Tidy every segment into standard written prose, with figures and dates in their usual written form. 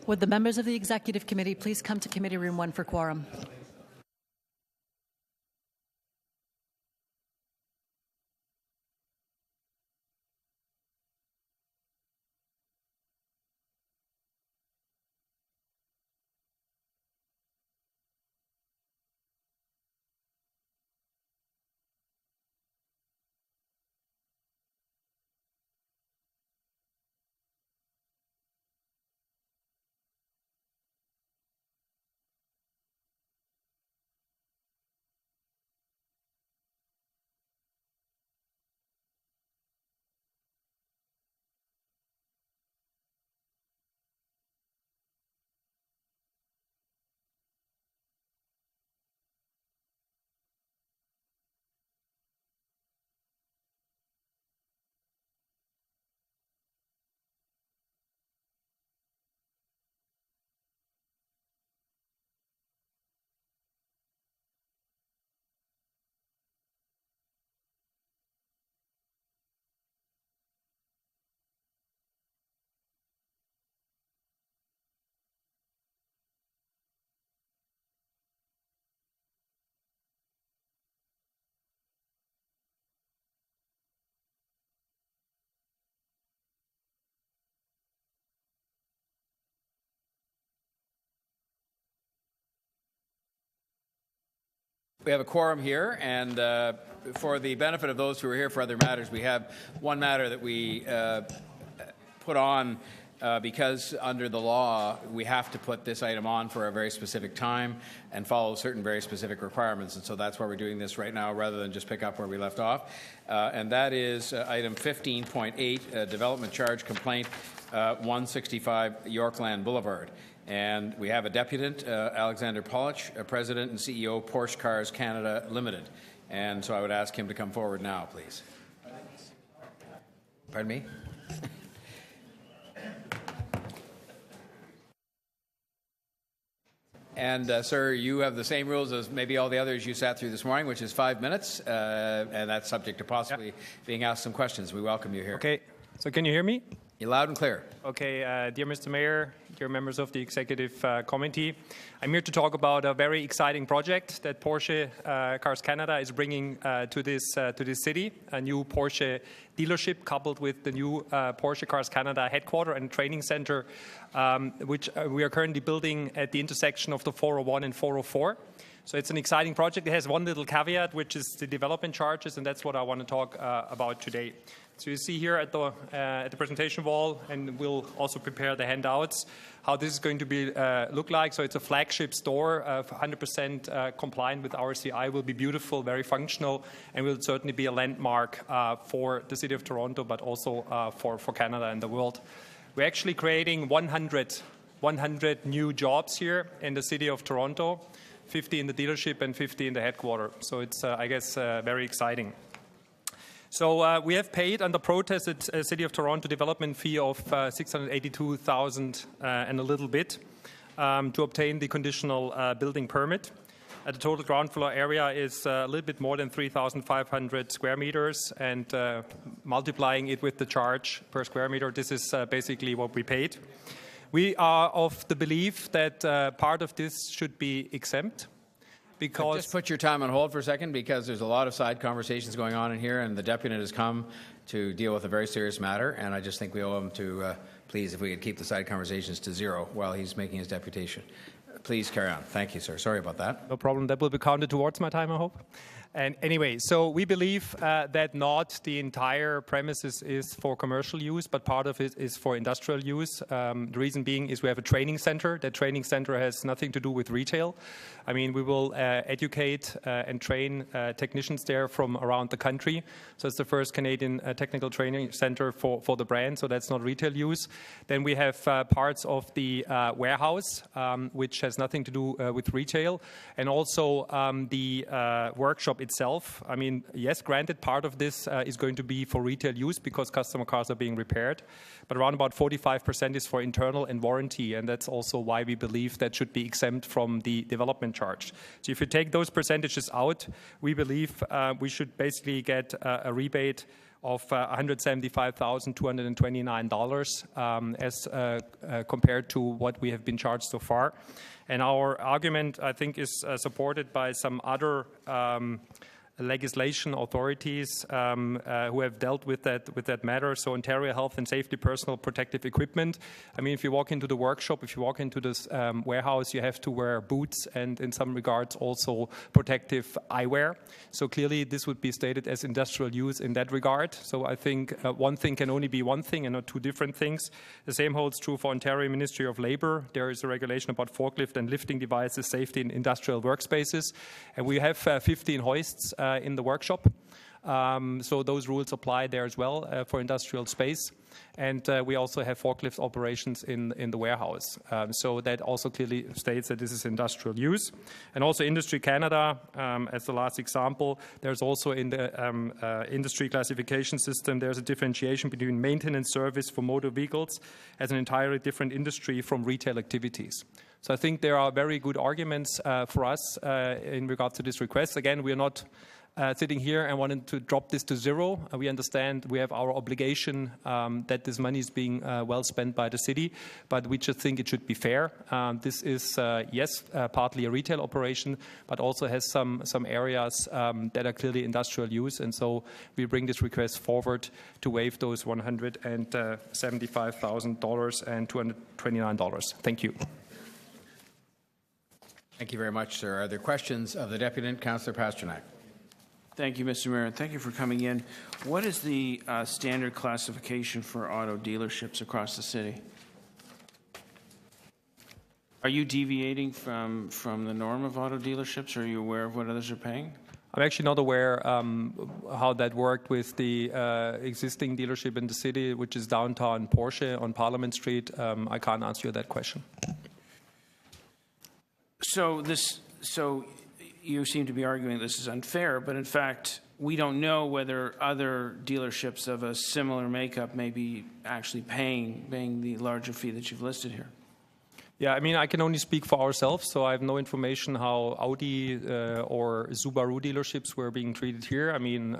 Would the members of the Executive Committee please come to Committee Room 1 for quorum? We have a quorum here, and for the benefit of those who are here for other matters, we have one matter that we put on because under the law we have to put this item on for a very specific time and follow certain very specific requirements, and so that's why we're doing this right now rather than just pick up where we left off. And that is item 15.8, development charge complaint 165 Yorkland Boulevard. And we have a deputant, Alexander Polich, President and CEO, Porsche Cars Canada Limited. And so I would ask him to come forward now, please. Pardon me? And, sir, you have the same rules as maybe all the others you sat through this morning, which is 5 minutes, and that's subject to possibly being asked some questions. We welcome you here. Okay. So can you hear me? You're loud and clear. Okay, dear Mr. Mayor, dear members of the Executive Committee, I'm here to talk about a very exciting project that Porsche Cars Canada is bringing to this city, a new Porsche dealership coupled with the new Porsche Cars Canada headquarters and training center, which we are currently building at the intersection of the 401 and 404. So it's an exciting project. It has one little caveat, which is the development charges, and that's what I want to talk about today. So you see here at the presentation wall, and we'll also prepare the handouts, how this is going to be look like. So it's a flagship store, 100% compliant with RCI, will be beautiful, very functional, and will certainly be a landmark for the city of Toronto, but also for Canada and the world. We're actually creating 100 new jobs here in the city of Toronto, 50 in the dealership and 50 in the headquarters. So it's, I guess, very exciting. So we have paid under protest a City of Toronto development fee of $682,000 and a little bit to obtain the conditional building permit. The total ground floor area is a little bit more than 3,500 square meters, and multiplying it with the charge per square meter, this is basically what we paid. We are of the belief that part of this should be exempt. Because just put your time on hold for a second, because there's a lot of side conversations going on in here, and the deputant has come to deal with a very serious matter, and I just think we owe him to, please, if we could keep the side conversations to zero while he's making his deputation. Please carry on. Thank you, sir. Sorry about that. No problem. That will be counted towards my time, I hope. And anyway, so we believe that not the entire premises is for commercial use, but part of it is for industrial use. The reason being is we have a training center. That training center has nothing to do with retail. I mean, we will educate and train technicians there from around the country. So it's the first Canadian technical training center for the brand, so that's not retail use. Then we have parts of the warehouse, which has nothing to do with retail, and also the workshop itself. I mean, yes, granted, part of this is going to be for retail use because customer cars are being repaired, but around about 45% is for internal and warranty, and that's also why we believe that should be exempt from the development charge. So if you take those percentages out, we believe we should basically get a rebate of $175,229 as compared to what we have been charged so far. And our argument, I think, is supported by some other legislation authorities who have dealt with that matter. So Ontario Health and Safety Personal Protective Equipment. I mean, if you walk into the workshop, if you walk into this warehouse, you have to wear boots and in some regards also protective eyewear. So clearly this would be stated as industrial use in that regard. So I think one thing can only be one thing and not two different things. The same holds true for Ontario Ministry of Labour. There is a regulation about forklift and lifting devices safety in industrial workspaces. And we have 15 hoists in the workshop. So those rules apply there as well for industrial space. And we also have forklift operations in the warehouse. So that also clearly states that this is industrial use. And also Industry Canada, as the last example, there's also in the industry classification system, there's a differentiation between maintenance service for motor vehicles as an entirely different industry from retail activities. So I think there are very good arguments for us in regard to this request. Again, we are not sitting here and wanting to drop this to zero. We understand we have our obligation that this money is being well spent by the city, but we just think it should be fair. This is, yes, partly a retail operation, but also has some areas that are clearly industrial use. And so we bring this request forward to waive those $175,000 and $229. Thank you. Thank you very much, sir. Are there questions of the Deputant? Councillor Pasternak. Thank you, Mr. Mayor, and thank you for coming in. What is the standard classification for auto dealerships across the city? Are you deviating from the norm of auto dealerships, or are you aware of what others are paying? I'm actually not aware how that worked with the existing dealership in the city, which is downtown Porsche on Parliament Street. I can't answer you that question. So you seem to be arguing this is unfair, but in fact, we don't know whether other dealerships of a similar makeup may be actually paying the larger fee that you've listed here. Yeah, I mean, I can only speak for ourselves, so I have no information how Audi or Subaru dealerships were being treated here. I mean,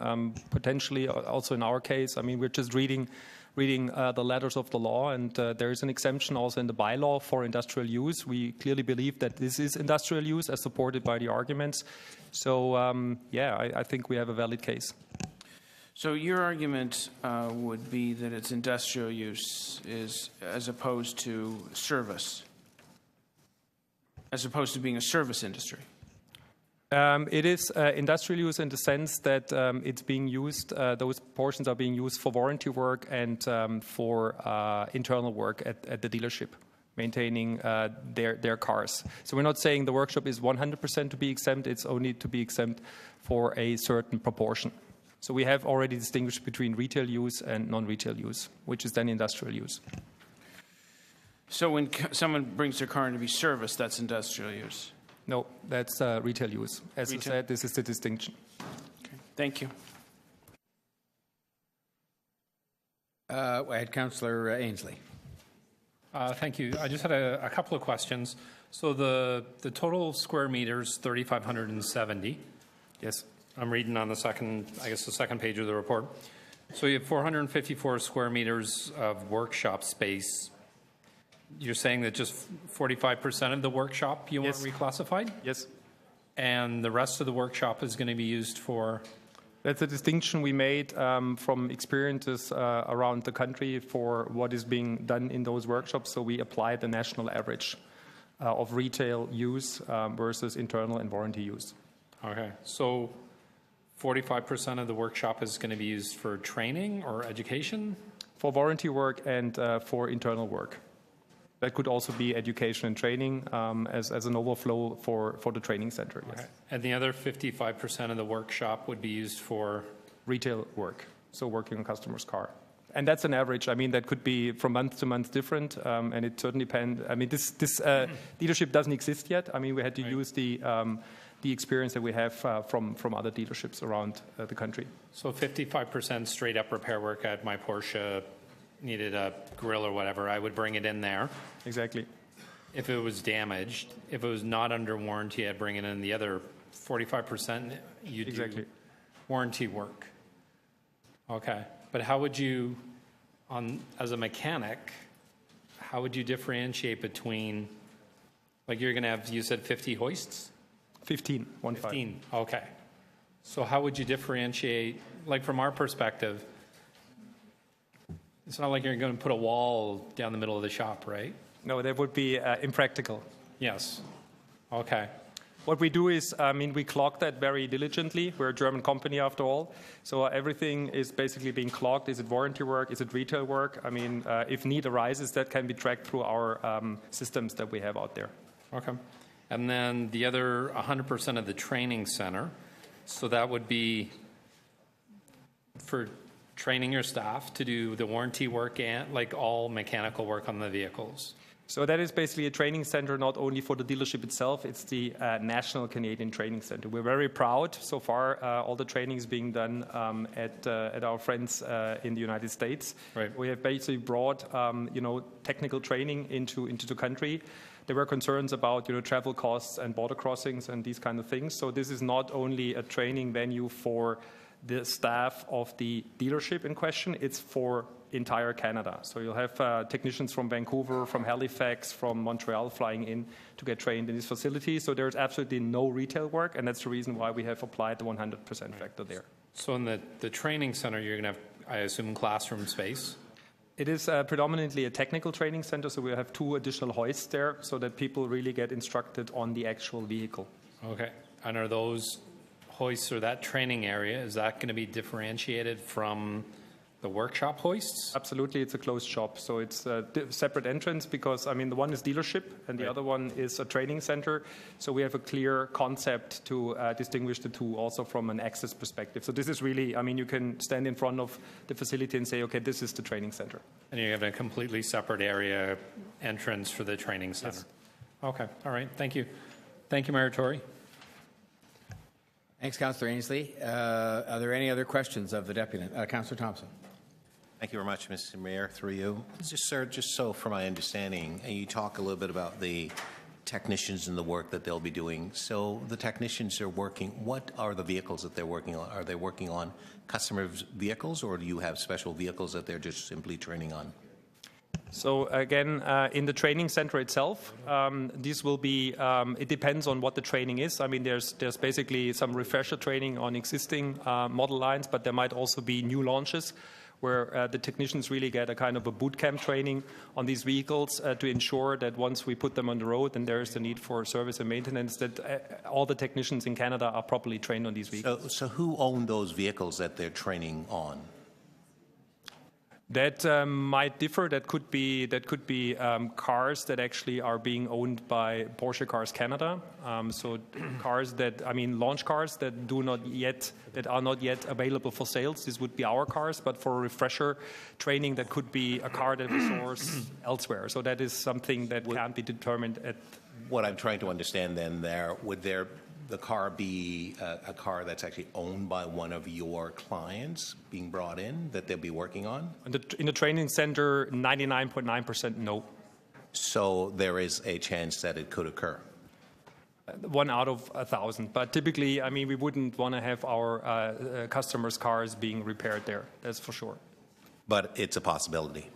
potentially also in our case, I mean, we're just reading the letters of the law, and there is an exemption also in the bylaw for industrial use. We clearly believe that this is industrial use as supported by the arguments. So, I think we have a valid case. So your argument would be that it's industrial use as opposed to service, as opposed to being a service industry. It is industrial use in the sense that it's being used, those portions are being used for warranty work and for internal work at the dealership, maintaining their cars. So we're not saying the workshop is 100% to be exempt, it's only to be exempt for a certain proportion. So we have already distinguished between retail use and non-retail use, which is then industrial use. So when someone brings their car in to be serviced, that's industrial use? No, that's retail use. As I said, this is the distinction. Okay. Thank you. I had Councillor Ainsley. Thank you. I just had a couple of questions. So the total square meters, 3,570. Yes. I'm reading on the second page of the report. So you have 454 square meters of workshop space. You're saying that just 45% of the workshop you want reclassified? Yes. And the rest of the workshop is going to be used for? That's a distinction we made from experiences around the country for what is being done in those workshops. So we applied the national average of retail use versus internal and warranty use. Okay. So 45% of the workshop is going to be used for training or education? For warranty work and for internal work. That could also be education and training as an overflow for the training center. Yes. Okay. And the other 55% of the workshop would be used for? Retail work, so working on customer's car. And that's an average. I mean, that could be from month to month different, and it certainly depends. I mean, this dealership doesn't exist yet. I mean, we had to use the experience that we have from other dealerships around the country. So 55% straight up repair work at my Porsche. Needed a grill or whatever, I would bring it in there. Exactly. If it was damaged, if it was not under warranty, I'd bring it in. The other 45%, you do warranty work. Okay, but how would you, as a mechanic, how would you differentiate between, like you're going to have, you said 50 hoists? 15. 15, okay. So how would you differentiate, like from our perspective, it's not like you're going to put a wall down the middle of the shop, right? No, that would be impractical. Yes. Okay. What we do is, we clock that very diligently. We're a German company after all. So everything is basically being clocked. Is it warranty work? Is it retail work? If need arises, that can be tracked through our systems that we have out there. Okay. And then the other 100% of the training center, so that would be for training your staff to do the warranty work and like all mechanical work on the vehicles. So that is basically a training center not only for the dealership itself, it's the National Canadian Training Center. We're very proud so far, all the training is being done at our friends in the United States. Right. We have basically brought technical training into the country. There were concerns about travel costs and border crossings and these kind of things. So this is not only a training venue for the staff of the dealership in question, it's for entire Canada. So you'll have technicians from Vancouver, from Halifax, from Montreal flying in to get trained in this facility. So there's absolutely no retail work, and that's the reason why we have applied the 100% factor there. So in the training center, you're going to have, I assume, classroom space? It is predominantly a technical training center, so we have 2 additional hoists there so that people really get instructed on the actual vehicle. Okay. And are those hoists or that training area, is that going to be differentiated from the workshop hoists? Absolutely, it's a closed shop. So it's a separate entrance because, the one is dealership and the Right. other one is a training center. So we have a clear concept to distinguish the two also from an access perspective. So this is really, you can stand in front of the facility and say, okay, this is the training center. And you have a completely separate area entrance for the training center? Yes. Okay. All right. Thank you. Thank you, Mayor Tory. Thanks, Councillor Ainsley. Are there any other questions of the deputy? Councillor Thompson. Thank you very much, Mr. Mayor, through you. Sir, just so from my understanding, you talk a little bit about the technicians and the work that they'll be doing. So the technicians are working, what are the vehicles that they're working on? Are they working on customers' vehicles, or do you have special vehicles that they're just simply training on? So again, in the training center itself, this will be, it depends on what the training is. There's basically some refresher training on existing model lines, but there might also be new launches where the technicians really get a kind of a boot camp training on these vehicles to ensure that once we put them on the road and there is the need for service and maintenance, that all the technicians in Canada are properly trained on these vehicles. So who own those vehicles that they're training on? That might differ. That could be cars that actually are being owned by Porsche Cars Canada. So cars that, launch cars that are not yet available for sales. This would be our cars, but for refresher training, that could be a car that we source elsewhere. So that is something that can't be determined at. What I'm trying to understand then would the car be a car that's actually owned by one of your clients being brought in that they'll be working on? In the training center, 99.9% no. So there is a chance that it could occur? 1 out of 1,000. But typically, we wouldn't want to have our customers' cars being repaired there. That's for sure. But it's a possibility.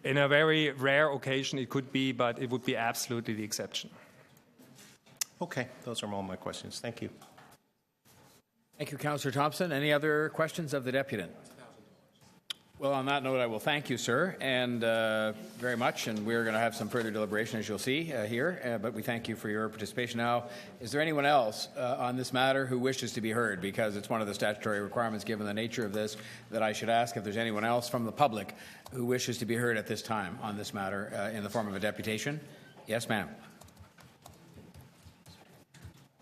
In a very rare occasion, it could be, but it would be absolutely the exception. Okay, those are all my questions. Thank you. Thank you, Councillor Thompson. Any other questions of the deputant? Well, on that note, I will thank you, sir, and very much. And we're going to have some further deliberation, as you'll see here. But we thank you for your participation. Now, is there anyone else on this matter who wishes to be heard? Because it's one of the statutory requirements, given the nature of this, that I should ask if there's anyone else from the public who wishes to be heard at this time on this matter in the form of a deputation. Yes, ma'am.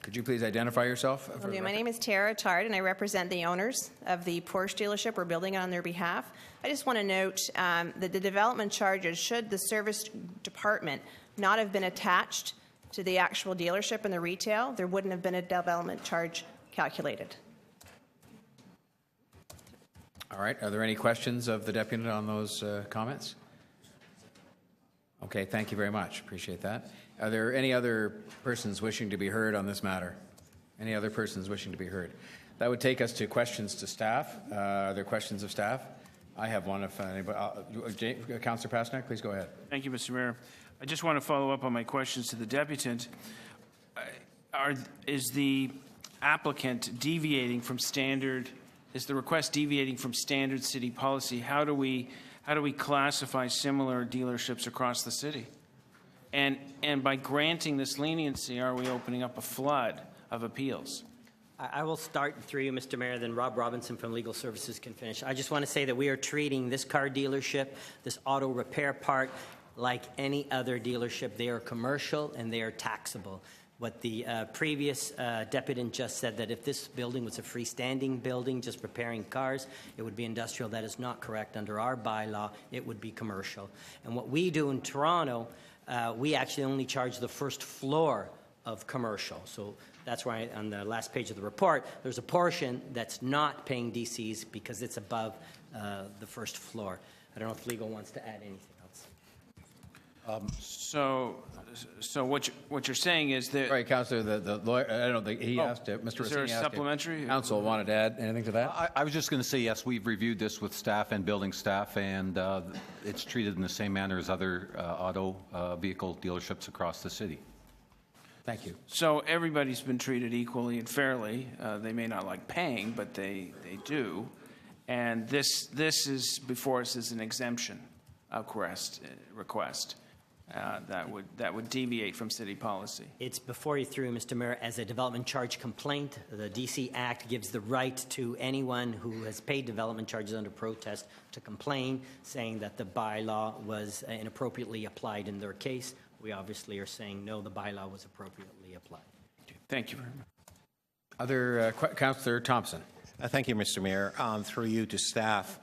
Could you please identify yourself? My name is Tara Tard, and I represent the owners of the Porsche dealership. We're building it on their behalf. I just want to note that the development charges, should the service department not have been attached to the actual dealership and the retail, there wouldn't have been a development charge calculated. All right. Are there any questions of the deputant on those comments? Okay. Thank you very much. Appreciate that. Are there any other persons wishing to be heard on this matter? Any other persons wishing to be heard? That would take us to questions to staff. Are there questions of staff? I have one. If anybody, Councillor Pasnak, please go ahead. Thank you, Mr. Mayor. I just want to follow up on my questions to the deputant. Is the applicant deviating from standard? Is the request deviating from standard city policy? How do we classify similar dealerships across the city? And by granting this leniency, are we opening up a flood of appeals? I will start through you, Mr. Mayor, then Rob Robinson from Legal Services can finish. I just want to say that we are treating this car dealership, this auto repair part, like any other dealership. They are commercial and they are taxable. What the previous deputant just said, that if this building was a freestanding building just repairing cars, it would be industrial. That is not correct. Under our bylaw, it would be commercial. And what we do in Toronto, we actually only charge the first floor of commercial. So that's why on the last page of the report, there's a portion that's not paying DCs because it's above the first floor. I don't know if legal wants to add anything else. So what you're saying is that... Sorry, Councillor, the lawyer, I don't think he asked it. Mr. Is there a Rossini asked it. supplementary? Council wanted to add anything to that? I was just going to say, yes, we've reviewed this with staff and building staff, and it's treated in the same manner as other auto vehicle dealerships across the city. Thank you. So everybody's been treated equally and fairly. They may not like paying, but they do. And this is before us as an exemption request that would deviate from city policy. It's before you through, Mr. Mayor, as a development charge complaint. The DC Act gives the right to anyone who has paid development charges under protest to complain, saying that the bylaw was inappropriately applied in their case. We obviously are saying, no, the bylaw was appropriately applied. Thank you very much. Other Councillor Thompson. Thank you, Mr. Mayor. Through you to staff,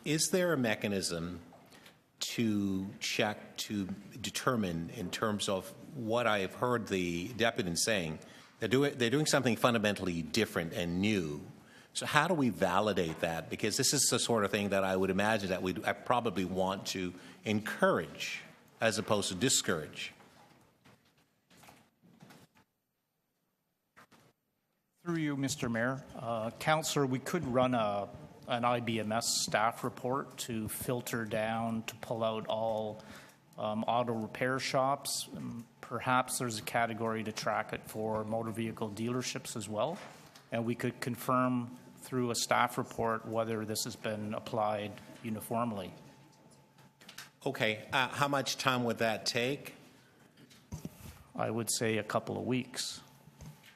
is there a mechanism to check, to determine in terms of what I have heard the deputant saying, they're doing something fundamentally different and new. So how do we validate that? Because this is the sort of thing that I would imagine that I probably want to encourage as opposed to discourage. Through you, Mr. Mayor. Councillor, we could run an IBMS staff report to filter down, to pull out all auto repair shops. Perhaps there's a category to track it for motor vehicle dealerships as well. And we could confirm through a staff report whether this has been applied uniformly. Okay, how much time would that take? I would say a couple of weeks.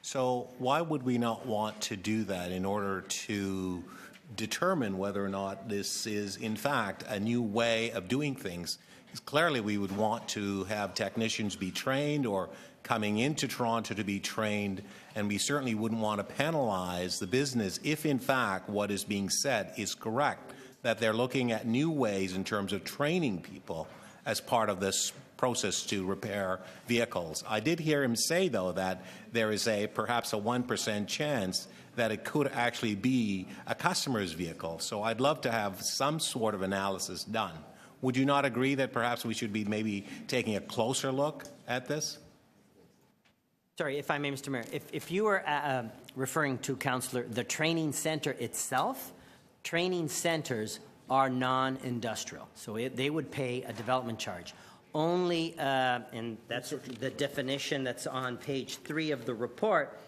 So why would we not want to do that in order to determine whether or not this is, in fact, a new way of doing things? Because clearly we would want to have technicians be trained or coming into Toronto to be trained, and we certainly wouldn't want to penalize the business if, in fact, what is being said is correct, that they're looking at new ways in terms of training people as part of this process to repair vehicles. I did hear him say, though, that there is perhaps a 1% chance that it could actually be a customer's vehicle. So I'd love to have some sort of analysis done. Would you not agree that perhaps we should be maybe taking a closer look at this? Sorry, if I may, Mr. Mayor, if you were referring to, Councillor, the training center itself, training centers are non-industrial, so they would pay a development charge. Only, and that's the definition that's on page 3 of the report,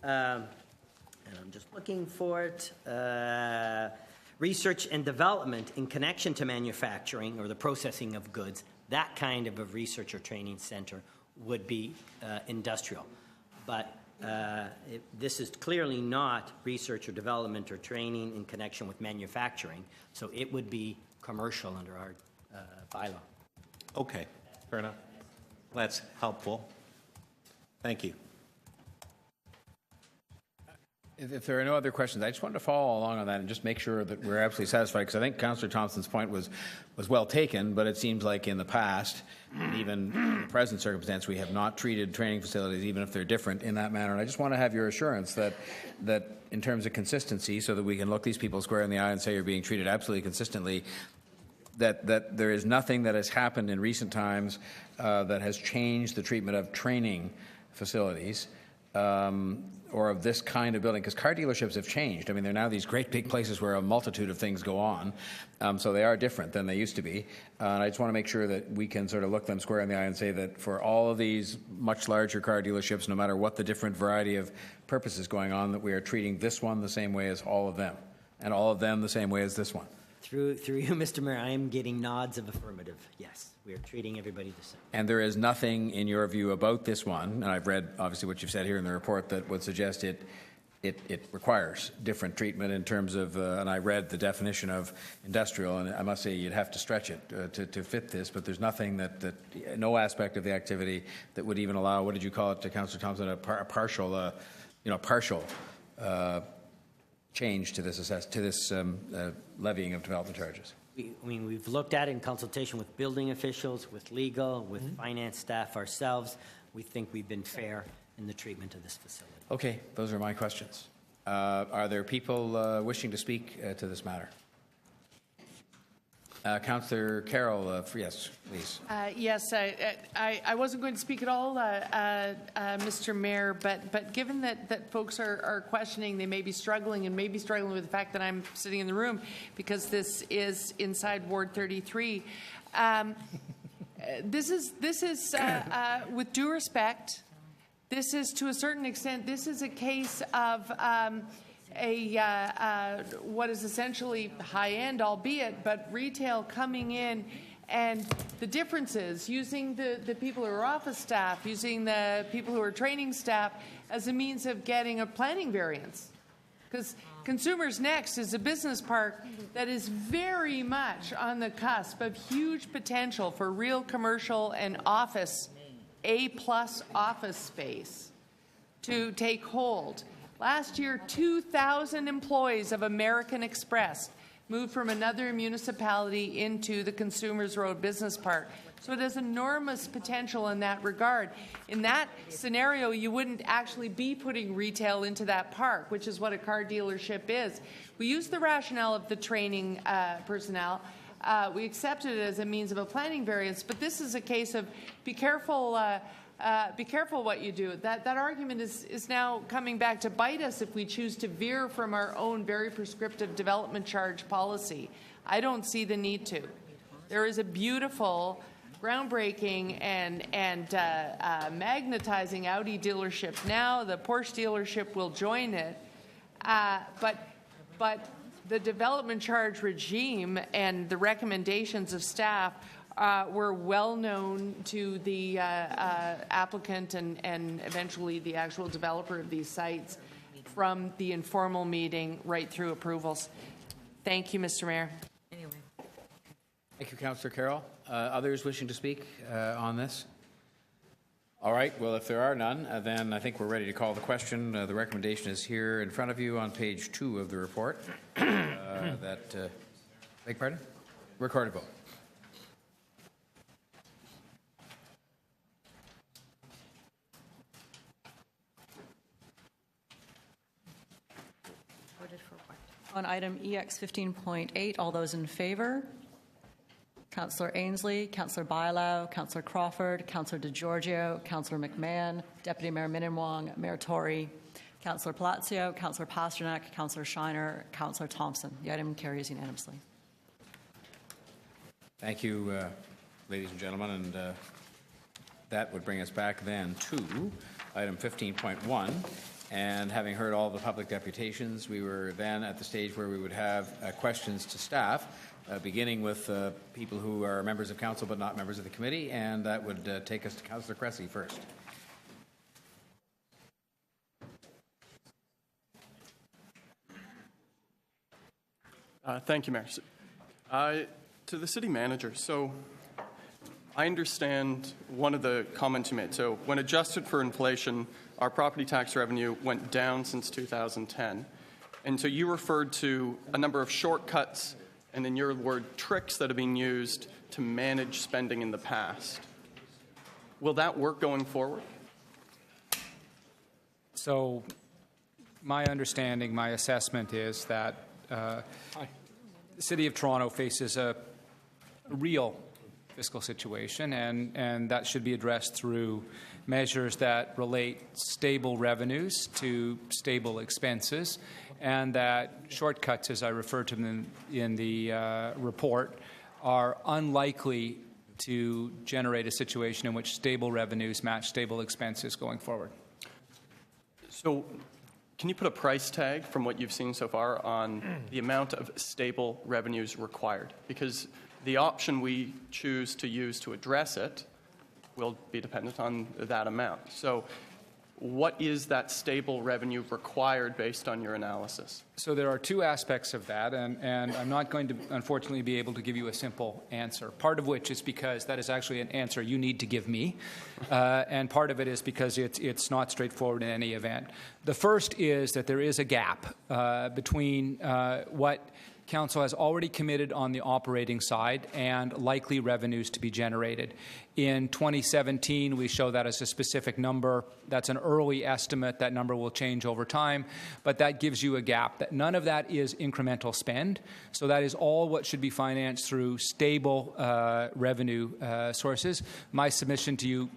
and I'm just looking for it, research and development in connection to manufacturing or the processing of goods, that kind of a research or training center would be industrial. But this is clearly not research or development or training in connection with manufacturing, so it would be commercial under our bylaw. Okay, fair enough. That's helpful. Thank you. If there are no other questions, I just wanted to follow along on that and just make sure that we're absolutely satisfied, because I think Councillor Thompson's point was well taken, but it seems like in the past, even in the present circumstance, we have not treated training facilities, even if they're different, in that manner. And I just want to have your assurance that in terms of consistency, so that we can look these people square in the eye and say you're being treated absolutely consistently, that there is nothing that has happened in recent times that has changed the treatment of training facilities. or of this kind of building, because car dealerships have changed. I mean, they're now these great big places where a multitude of things go on, so they are different than they used to be. And I just want to make sure that we can sort of look them square in the eye and say that for all of these much larger car dealerships, no matter what the different variety of purposes going on, that we are treating this one the same way as all of them, and all of them the same way as this one. Through you, Mr. Mayor, I am getting nods of affirmative. Yes, we are treating everybody the same. And there is nothing in your view about this one, and I've read obviously what you've said here in the report, that would suggest it requires different treatment in terms of, and I read the definition of industrial, and I must say you'd have to stretch it to fit this, but there's nothing no aspect of the activity that would even allow, what did you call it, Councillor Thompson, a partial change to this levying of development charges. We've looked at it in consultation with building officials, with legal, with finance staff ourselves. We think we've been fair in the treatment of this facility. Okay, those are my questions. Are there people wishing to speak to this matter? Councillor Carroll, yes, please. Yes, I wasn't going to speak at all, Mr. Mayor, but given that folks are questioning, they may be struggling with the fact that I'm sitting in the room because this is inside Ward 33. This is with due respect, this is to a certain extent, this is a case of what is essentially high-end, albeit, but retail coming in, and the differences, using the people who are office staff, using the people who are training staff as a means of getting a planning variance. Because Consumers Next is a business park that is very much on the cusp of huge potential for real commercial and office, A-plus office space to take hold. Last year, 2,000 employees of American Express moved from another municipality into the Consumers Road Business Park. So it has enormous potential in that regard. In that scenario, you wouldn't actually be putting retail into that park, which is what a car dealership is. We use the rationale of the training personnel. We accepted it as a means of a planning variance, but this is a case of be careful what you do. That argument is now coming back to bite us if we choose to veer from our own very prescriptive development charge policy. I don't see the need to. There is a beautiful, groundbreaking and magnetizing Audi dealership now. The Porsche dealership will join it. But the development charge regime and the recommendations of staff were well known to the applicant and eventually the actual developer of these sites from the informal meeting right through approvals. Thank you, Mr. Mayor. Thank you, Councillor Carroll. Others wishing to speak on this? All right. Well, if there are none, then I think we're ready to call the question. The recommendation is here in front of you on page 2 of the report. Beg pardon? Recorded vote. On item EX 15.8, all those in favor? Councillor Ainsley, Councillor Bailao, Councillor Crawford, Councillor DeGiorgio, Councillor McMahon, Deputy Mayor Minnan-Wong, Mayor Tory, Councillor Palacio, Councillor Pasternak, Councillor Shiner, Councillor Thompson. The item carries unanimously. Thank you, ladies and gentlemen, and that would bring us back then to item 15.1. And having heard all the public deputations, we were then at the stage where we would have questions to staff, beginning with people who are members of council but not members of the committee, and that would take us to Councillor Cressy first. Thank you, Mayor. To the city manager, so I understand one of the comments you made. So when adjusted for inflation, our property tax revenue went down since 2010. And so you referred to a number of shortcuts and, in your word, tricks that have been used to manage spending in the past. Will that work going forward? So my understanding, my assessment is that the City of Toronto faces a real fiscal situation, and that should be addressed through measures that relate stable revenues to stable expenses, and that shortcuts, as I referred to them in the report, are unlikely to generate a situation in which stable revenues match stable expenses going forward. So can you put a price tag from what you've seen so far on the amount of stable revenues required? Because the option we choose to use to address it will be dependent on that amount. So what is that stable revenue required based on your analysis? So there are two aspects of that, and I'm not going to, unfortunately, be able to give you a simple answer. Part of which is because that is actually an answer you need to give me, and part of it is because it's not straightforward in any event. The first is that there is a gap between what Council has already committed on the operating side and likely revenues to be generated. In 2017, we show that as a specific number. That's an early estimate. That number will change over time, but that gives you a gap. That none of that is incremental spend, so that is all what should be financed through stable revenue sources. My submission to you,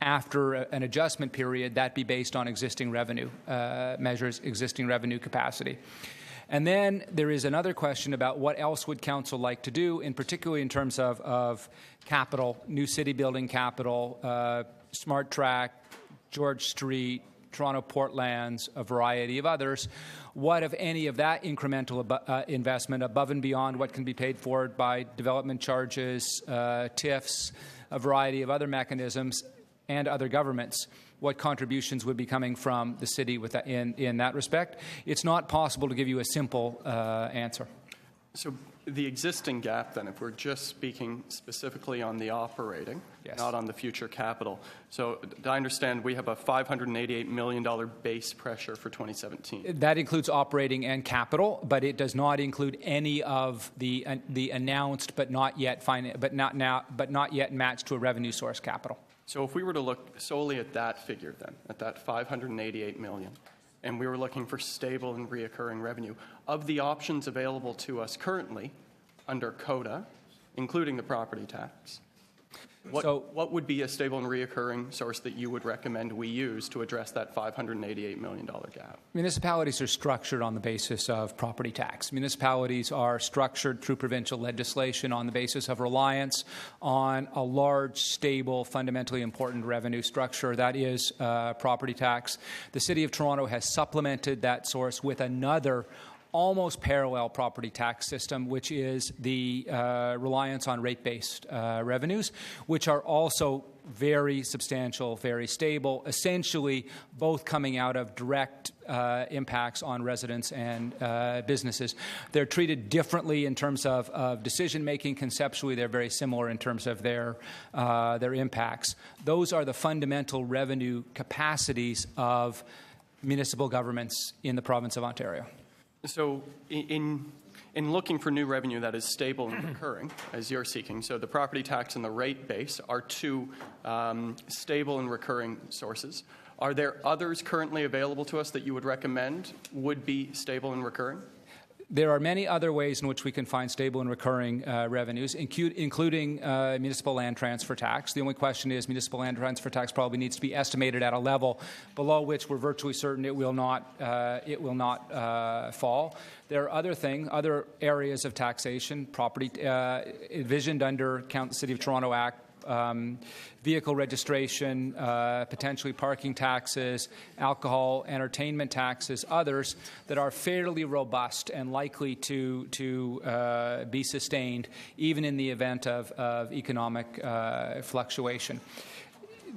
after an adjustment period, that be based on existing revenue measures, existing revenue capacity. And then there is another question about what else would Council like to do, in particularly in terms of capital, new city building capital, Smart Track, George Street, Toronto Portlands, a variety of others. What, if any, of that incremental investment above and beyond what can be paid for by development charges, TIFs, a variety of other mechanisms, and other governments, what contributions would be coming from the city with that, in that respect? It's not possible to give you a simple answer. So the existing gap, then, if we're just speaking specifically on the operating, not on the future capital. So I understand we have a $588 million base pressure for 2017. That includes operating and capital, but it does not include any of the announced but not yet matched to a revenue source capital. So if we were to look solely at that figure then, at that $588 million, and we were looking for stable and reoccurring revenue, of the options available to us currently under CODA, including the property tax, what would be a stable and reoccurring source that you would recommend we use to address that $588 million gap? Municipalities are structured on the basis of property tax. Municipalities are structured through provincial legislation on the basis of reliance on a large, stable, fundamentally important revenue structure. That is property tax. The City of Toronto has supplemented that source with another almost parallel property tax system, which is the reliance on rate-based revenues, which are also very substantial, very stable, essentially both coming out of direct impacts on residents and businesses. They're treated differently in terms of decision-making. Conceptually, they're very similar in terms of their impacts. Those are the fundamental revenue capacities of municipal governments in the province of Ontario. So in looking for new revenue that is stable and recurring, as you're seeking, so the property tax and the rate base are two stable and recurring sources. Are there others currently available to us that you would recommend would be stable and recurring? There are many other ways in which we can find stable and recurring revenues, including municipal land transfer tax. The only question is municipal land transfer tax probably needs to be estimated at a level below which we're virtually certain it will not fall. There are other areas of taxation, property envisioned under the City of Toronto Act, vehicle registration, potentially parking taxes, alcohol, entertainment taxes, others that are fairly robust and likely to be sustained even in the event of economic fluctuation.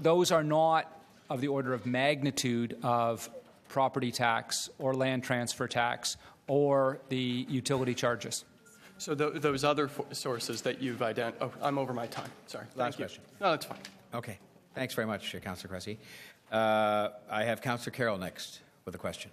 Those are not of the order of magnitude of property tax or land transfer tax or the utility charges. So those other sources that you've identified... Oh, I'm over my time. Sorry. Last question. No, that's fine. Okay. Thanks very much, Councillor Cressy. I have Councillor Carroll next with a question.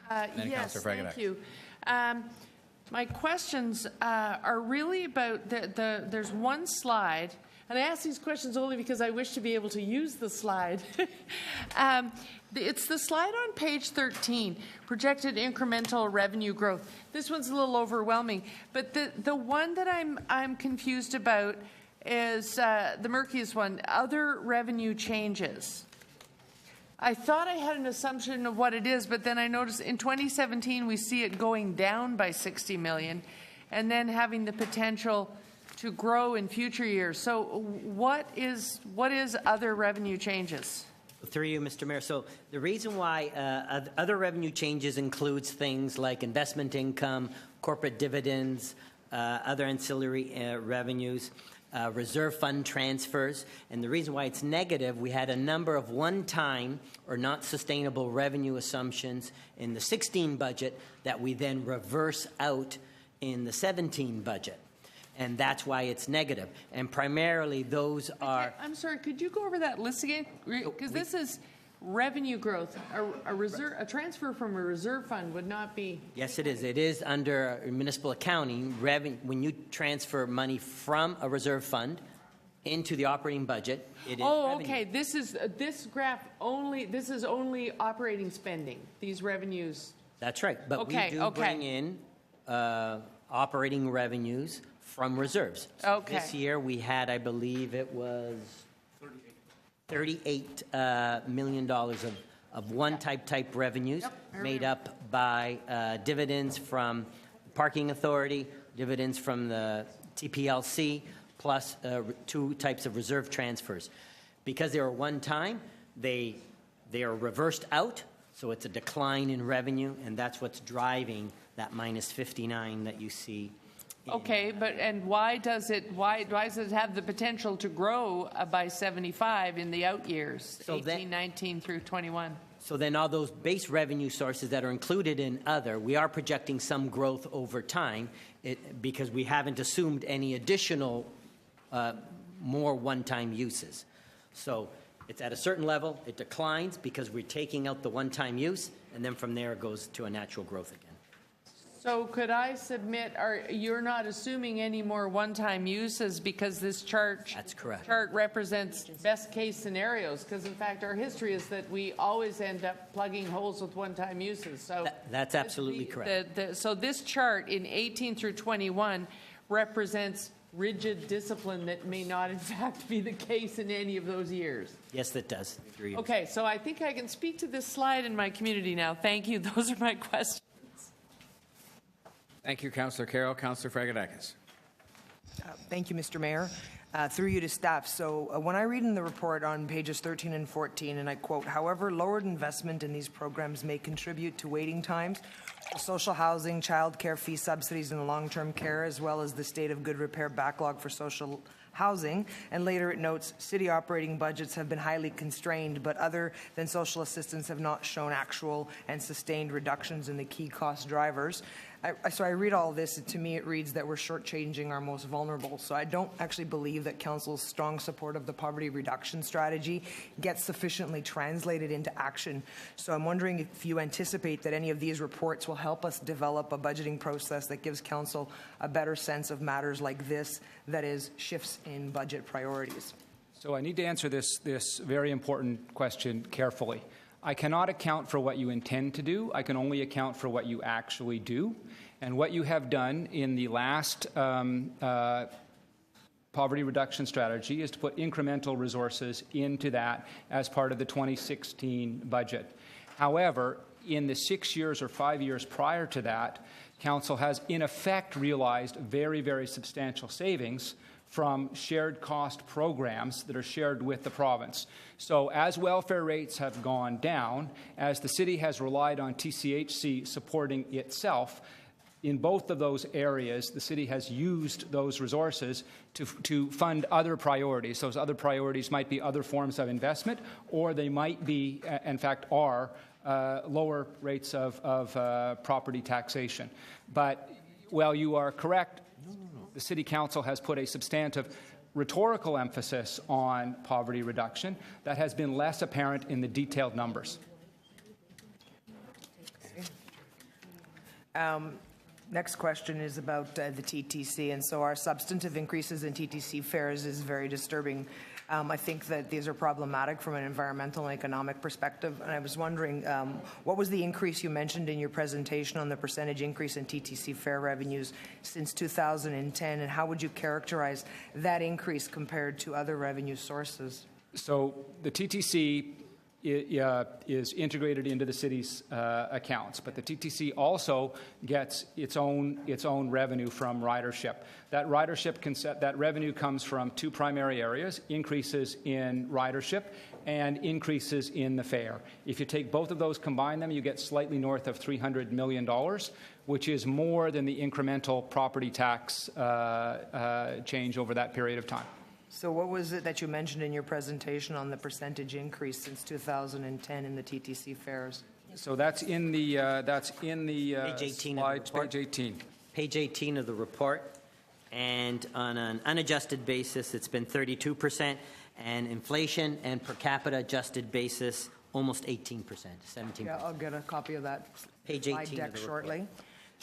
Yes, thank you. My questions are really about there's one slide And I ask these questions only because I wish to be able to use the slide. It's the slide on page 13, projected incremental revenue growth. This one's a little overwhelming, but the one that I'm confused about is the murkiest one, other revenue changes. I thought I had an assumption of what it is, but then I noticed in 2017 we see it going down by 60 million and then having the potential to grow in future years. So what is other revenue changes? Through you, Mr. Mayor. So the reason why other revenue changes includes things like investment income, corporate dividends, other ancillary revenues, reserve fund transfers. And the reason why it's negative, we had a number of one-time or not sustainable revenue assumptions in the 16 budget that we then reverse out in the 17 budget. And that's why it's negative. And primarily those are... I'm sorry, could you go over that list again? Because this is revenue growth. A transfer from a reserve fund would not be... Yes, it is. It is under municipal accounting. when you transfer money from a reserve fund into the operating budget, it is revenue. Okay. This graph only... This is only operating spending, these revenues. That's right. But we do bring in operating revenues from reserves. So this year we had, I believe it was $38 million of one type revenues made up by dividends from parking authority, dividends from the TPLC, plus two types of reserve transfers. Because they were one time, they are reversed out, so it's a decline in revenue, and that's what's driving that minus 59 that you see. Okay, and why does it have the potential to grow by 75 in the out years, so 18, 19 through 21? So then all those base revenue sources that are included in other, we are projecting some growth over time because we haven't assumed any additional more one-time uses. So it's at a certain level, it declines because we're taking out the one-time use, and then from there it goes to a natural growth again. So could I submit, you're not assuming any more one-time uses because this chart, that's correct. Chart represents best case scenarios, because in fact our history is that we always end up plugging holes with one-time uses. So that's absolutely correct. So this chart in 18 through 21 represents rigid discipline that may not in fact be the case in any of those years. Yes, it does. Okay, so I think I can speak to this slide in my community now. Thank you. Those are my questions. Thank you, Councillor Carroll. Councillor Fragedakis. Thank you, Mr. Mayor. Through you to staff. So when I read in the report on pages 13 and 14, and I quote, however, lowered investment in these programs may contribute to waiting times for social housing, child care fee subsidies, and long-term care, as well as the state of good repair backlog for social housing. And later it notes city operating budgets have been highly constrained, but other than social assistance have not shown actual and sustained reductions in the key cost drivers. So I read all this, and to me it reads that we're shortchanging our most vulnerable. So I don't actually believe that Council's strong support of the poverty reduction strategy gets sufficiently translated into action. So I'm wondering if you anticipate that any of these reports will help us develop a budgeting process that gives Council a better sense of matters like this, that is, shifts in budget priorities. So I need to answer this very important question carefully. I cannot account for what you intend to do. I can only account for what you actually do. And what you have done in the last poverty reduction strategy is to put incremental resources into that as part of the 2016 budget. However, in the 6 years or 5 years prior to that, Council has in effect realized very, very substantial savings from shared cost programs that are shared with the province. So as welfare rates have gone down, as the city has relied on TCHC supporting itself, in both of those areas, the city has used those resources to fund other priorities. Those other priorities might be other forms of investment, or they might be, in fact, are lower rates of property taxation. But while you are correct, the City Council has put a substantive rhetorical emphasis on poverty reduction that has been less apparent in the detailed numbers. Next question is about the TTC, and so our substantive increases in TTC fares is very disturbing. I think that these are problematic from an environmental and economic perspective, and I was wondering, what was the increase you mentioned in your presentation on the percentage increase in TTC fare revenues since 2010, and how would you characterize that increase compared to other revenue sources? So the TTC is integrated into the city's accounts, but the TTC also gets its own revenue from ridership. That that revenue comes from two primary areas: increases in ridership and increases in the fare. If you take both of those, combine them, you get slightly north of $300 million, which is more than the incremental property tax change over that period of time. So what was it that you mentioned in your presentation on the percentage increase since 2010 in the TTC fares? So that's in the Page 18 slide, of the report. page 18. Page 18 of the report. And on an unadjusted basis, it's been 32%, and inflation and per capita adjusted basis, almost 18%, 17%. Yeah, I'll get a copy of that Page slide 18 deck of the shortly.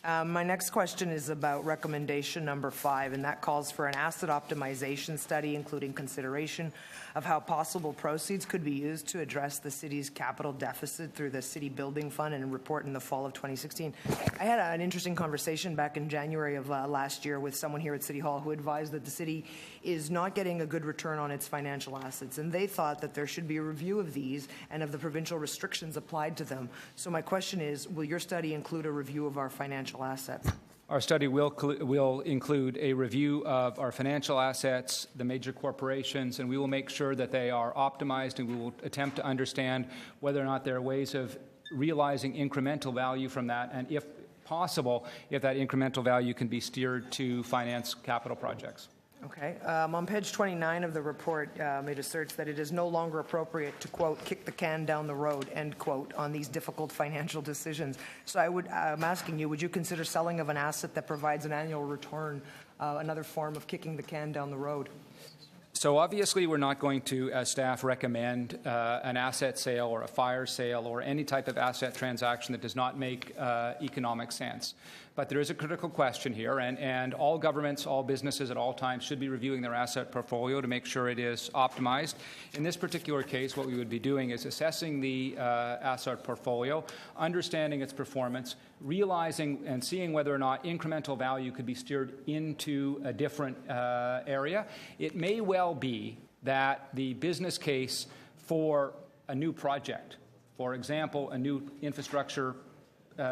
My next question is about recommendation number 5, and that calls for an asset optimization study, including consideration of how possible proceeds could be used to address the city's capital deficit through the City Building Fund, and a report in the fall of 2016. I had an interesting conversation back in January of last year with someone here at City Hall who advised that the city is not getting a good return on its financial assets, and they thought that there should be a review of these and of the provincial restrictions applied to them. So my question is, will your study include a review of our financial assets? Our study will include a review of our financial assets, the major corporations, and we will make sure that they are optimized, and we will attempt to understand whether or not there are ways of realizing incremental value from that, and if possible, if that incremental value can be steered to finance capital projects. Okay. On page 29 of the report, it asserts that it is no longer appropriate to, quote, kick the can down the road, end quote, on these difficult financial decisions. So I'm asking you, would you consider selling of an asset that provides an annual return another form of kicking the can down the road? So obviously we're not going to, as staff, recommend an asset sale or a fire sale or any type of asset transaction that does not make economic sense. But there is a critical question here, and all governments, all businesses at all times should be reviewing their asset portfolio to make sure it is optimized. In this particular case, what we would be doing is assessing the asset portfolio, understanding its performance, realizing and seeing whether or not incremental value could be steered into a different area. It may well be that the business case for a new project, for example, a new infrastructure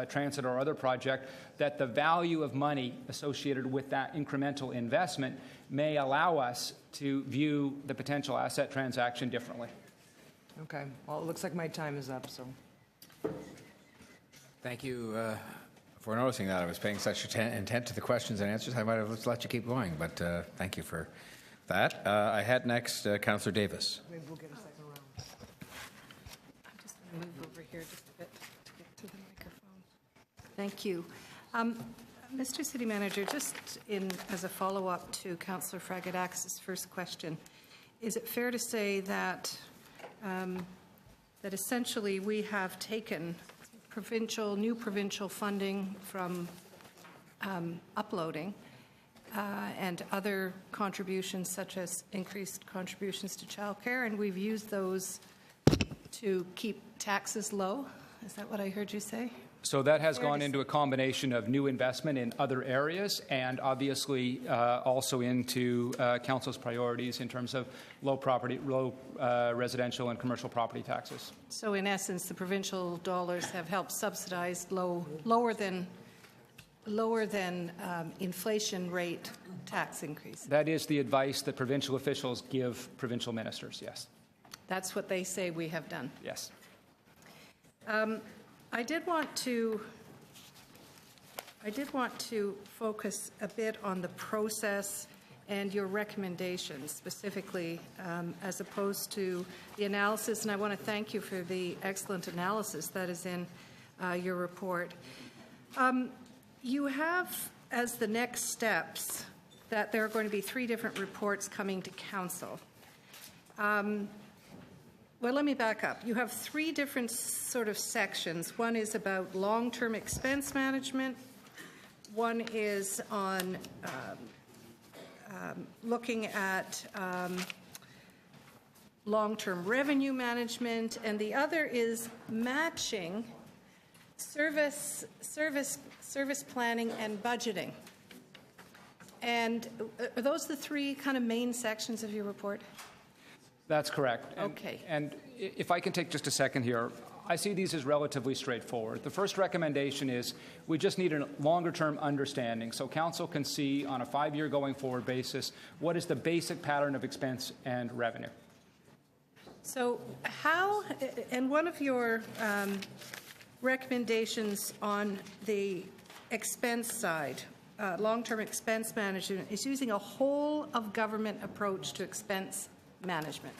transit or other project, that the value of money associated with that incremental investment may allow us to view the potential asset transaction differently. Okay. Well, it looks like my time is up, so. Thank you for noticing that. I was paying such intent to the questions and answers, I might have just let you keep going, but thank you for that. I had next Councillor Davis. Maybe we'll get a second round. I'm just going to move over here just a bit to get to the microphone. Thank you. Mr. City Manager, just as a follow-up to Councillor Fragadakis' first question, is it fair to say that that essentially we have taken new provincial funding from uploading and other contributions such as increased contributions to childcare, and we've used those to keep taxes low? Is that what I heard you say? So that has gone into a combination of new investment in other areas and obviously also into Council's priorities in terms of low residential and commercial property taxes. So in essence, the provincial dollars have helped subsidize lower than inflation rate tax increase. That is the advice that provincial officials give provincial ministers, yes. That's what they say we have done. Yes. I did want to focus a bit on the process and your recommendations specifically, as opposed to the analysis. And I want to thank you for the excellent analysis that is in your report. You have as the next steps that there are going to be 3 different reports coming to Council. Well, let me back up. You have 3 different sort of sections. One is about long-term expense management. One is on looking at long-term revenue management, and the other is matching service planning and budgeting. And are those the three kind of main sections of your report? That's correct. Okay. And if I can take just a second here, I see these as relatively straightforward. The first recommendation is we just need a longer-term understanding so council can see on a 5-year going forward basis what is the basic pattern of expense and revenue. So how, and one of your recommendations on the expense side, long-term expense management, is using a whole-of-government approach to expense management.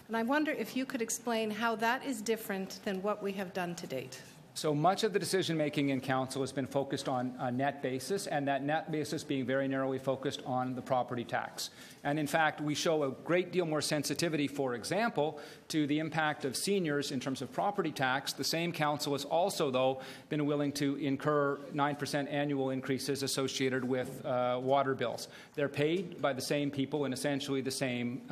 And I wonder if you could explain how that is different than what we have done to date. So much of the decision-making in council has been focused on a net basis, and that net basis being very narrowly focused on the property tax. And in fact, we show a great deal more sensitivity, for example, to the impact of seniors in terms of property tax. The same council has also, though, been willing to incur 9% annual increases associated with water bills. They're paid by the same people in essentially the same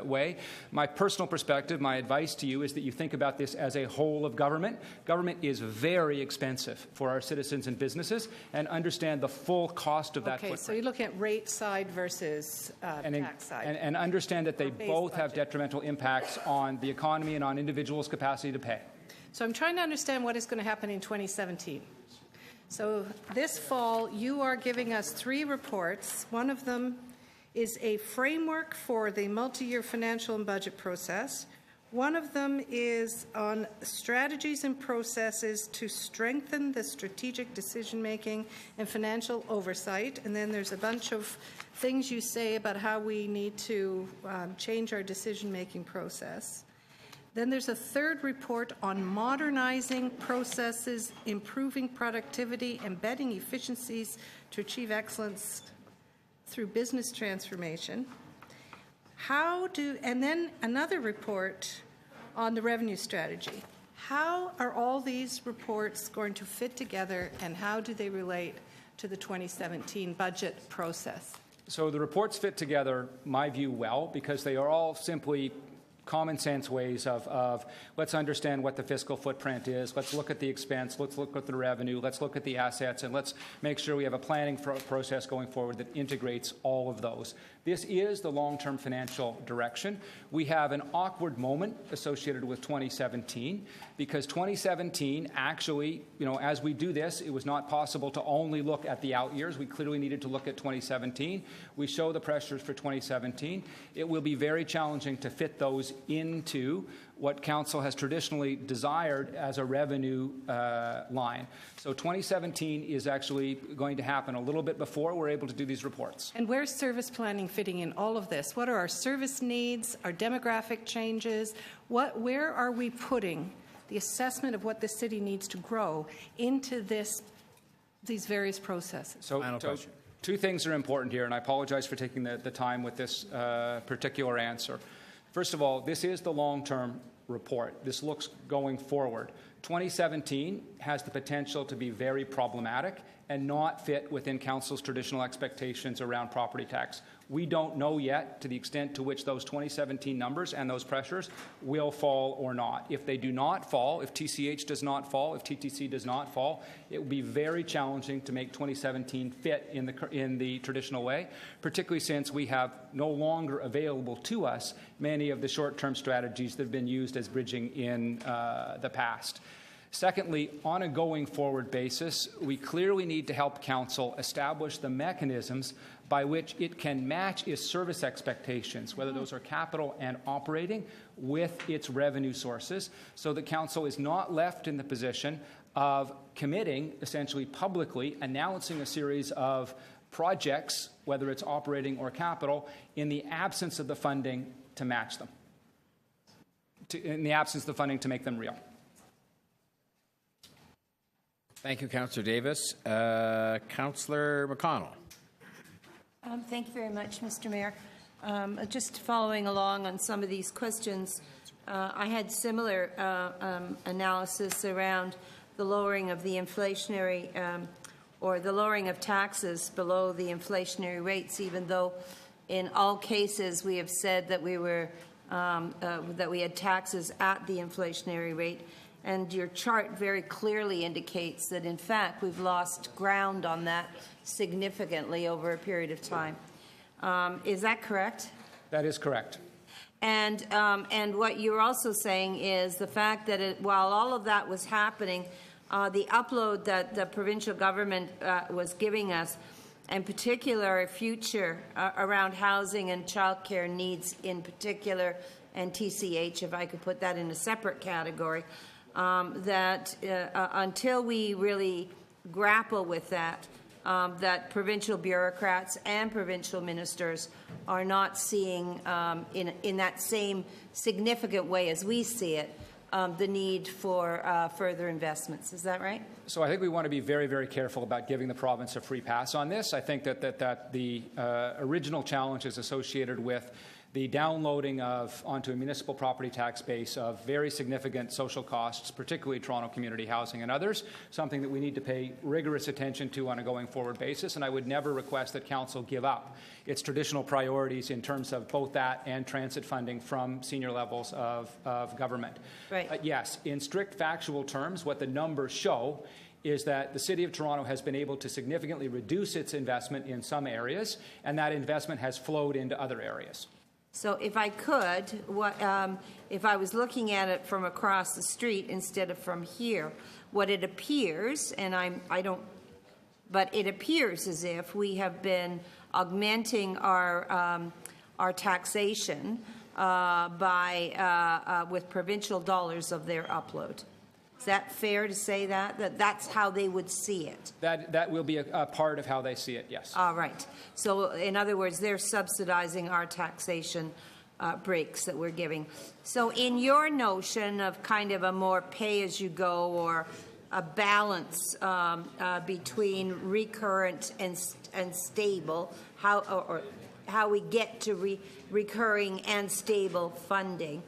way. My personal perspective, my advice to you is that you think about this as a whole of government. Government is very expensive for our citizens and businesses, and understand the full cost of that footprint. So you're looking at rate side versus tax side. And understand that they both have detrimental impacts on the economy and on individuals' capacity to pay. So I'm trying to understand what is going to happen in 2017. So this fall, you are giving us 3 reports. One of them is a framework for the multi-year financial and budget process. One of them is on strategies and processes to strengthen the strategic decision-making and financial oversight. And then there's a bunch of things you say about how we need to change our decision-making process. Then there's a third report on modernizing processes, improving productivity, embedding efficiencies to achieve excellence through business transformation. And then another report on the revenue strategy. How are all these reports going to fit together, and how do they relate to the 2017 budget process? So the reports fit together, my view, well, because they are all simply common sense ways of let's understand what the fiscal footprint is, let's look at the expense, let's look at the revenue, let's look at the assets, and let's make sure we have a planning process going forward that integrates all of those. This is the long-term financial direction. We have an awkward moment associated with 2017 because 2017 actually, as we do this, it was not possible to only look at the out years. We clearly needed to look at 2017. We show the pressures for 2017. It will be very challenging to fit those into what council has traditionally desired as a revenue line. So 2017 is actually going to happen a little bit before we're able to do these reports. And where's service planning fitting in all of this? What are our service needs, our demographic changes? Where are we putting the assessment of what the city needs to grow into these various processes? So 2 things are important here, and I apologize for taking the time with this particular answer. First of all, this is the long-term report. This looks going forward. 2017 has the potential to be very problematic and not fit within council's traditional expectations around property tax. We don't know yet to the extent to which those 2017 numbers and those pressures will fall or not. If they do not fall, if TCH does not fall, if TTC does not fall, it will be very challenging to make 2017 fit in the traditional way, particularly since we have no longer available to us many of the short-term strategies that have been used as bridging in the past. Secondly, on a going forward basis, we clearly need to help council establish the mechanisms by which it can match its service expectations, whether those are capital and operating, with its revenue sources, so that council is not left in the position of committing, essentially publicly, announcing a series of projects, whether it's operating or capital, in the absence of the funding to match them, in the absence of the funding to make them real. Thank you, Councillor Davis. Councillor McConnell. Thank you very much, Mr. Mayor. Just following along on some of these questions, I had similar analysis around the lowering of the inflationary or the lowering of taxes below the inflationary rates, even though in all cases we have said that we were that we had taxes at the inflationary rate. And your chart very clearly indicates that, in fact, we've lost ground on that significantly over a period of time. Is that correct? That is correct. And what you're also saying is the fact that while all of that was happening, the upload that the provincial government was giving us, in particular a future around housing and childcare needs in particular, and TCH, if I could put that in a separate category, that until we really grapple with that, that provincial bureaucrats and provincial ministers are not seeing in that same significant way as we see it, the need for further investments. Is that right? So I think we want to be very, very careful about giving the province a free pass on this. I think that the original challenges associated with the downloading onto a municipal property tax base of very significant social costs, particularly Toronto community housing and others, something that we need to pay rigorous attention to on a going forward basis. And I would never request that Council give up its traditional priorities in terms of both that and transit funding from senior levels of government. Right. But yes, in strict factual terms, what the numbers show is that the City of Toronto has been able to significantly reduce its investment in some areas, and that investment has flowed into other areas. So if I could, if I was looking at it from across the street instead of from here, what it appears, and but it appears as if we have been augmenting our taxation with provincial dollars of their upload. Is that fair to say that that's how they would see it? That will be a part of how they see it, yes. All right. So in other words, they're subsidizing our taxation breaks that we're giving. So in your notion of kind of a more pay-as-you-go or a balance between recurrent and stable, how we get to recurring and stable funding,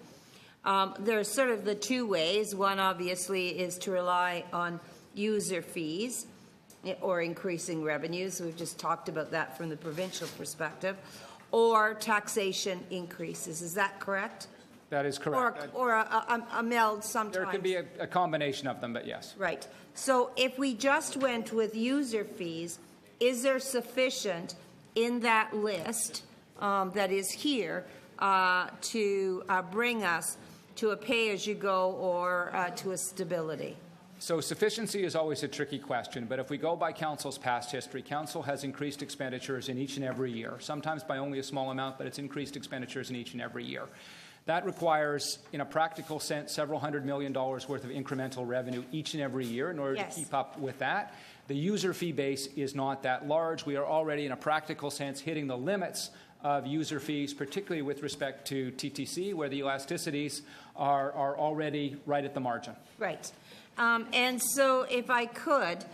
there's sort of the two ways. One, obviously, is to rely on user fees or increasing revenues. We've just talked about that from the provincial perspective. Or taxation increases. Is that correct? That is correct. Or a meld sometimes. There can be a combination of them, but yes. Right. So if we just went with user fees, is there sufficient in that list that is here to bring us to a pay-as-you-go or to a stability? So sufficiency is always a tricky question, but if we go by Council's past history, Council has increased expenditures in each and every year, sometimes by only a small amount, but it's increased expenditures in each and every year. That requires, in a practical sense, several $100 million worth of incremental revenue each and every year in order to keep up with that. The user fee base is not that large. We are already, in a practical sense, hitting the limits of user fees, particularly with respect to TTC, where the elasticities are already right at the margin. Right. And so if I could,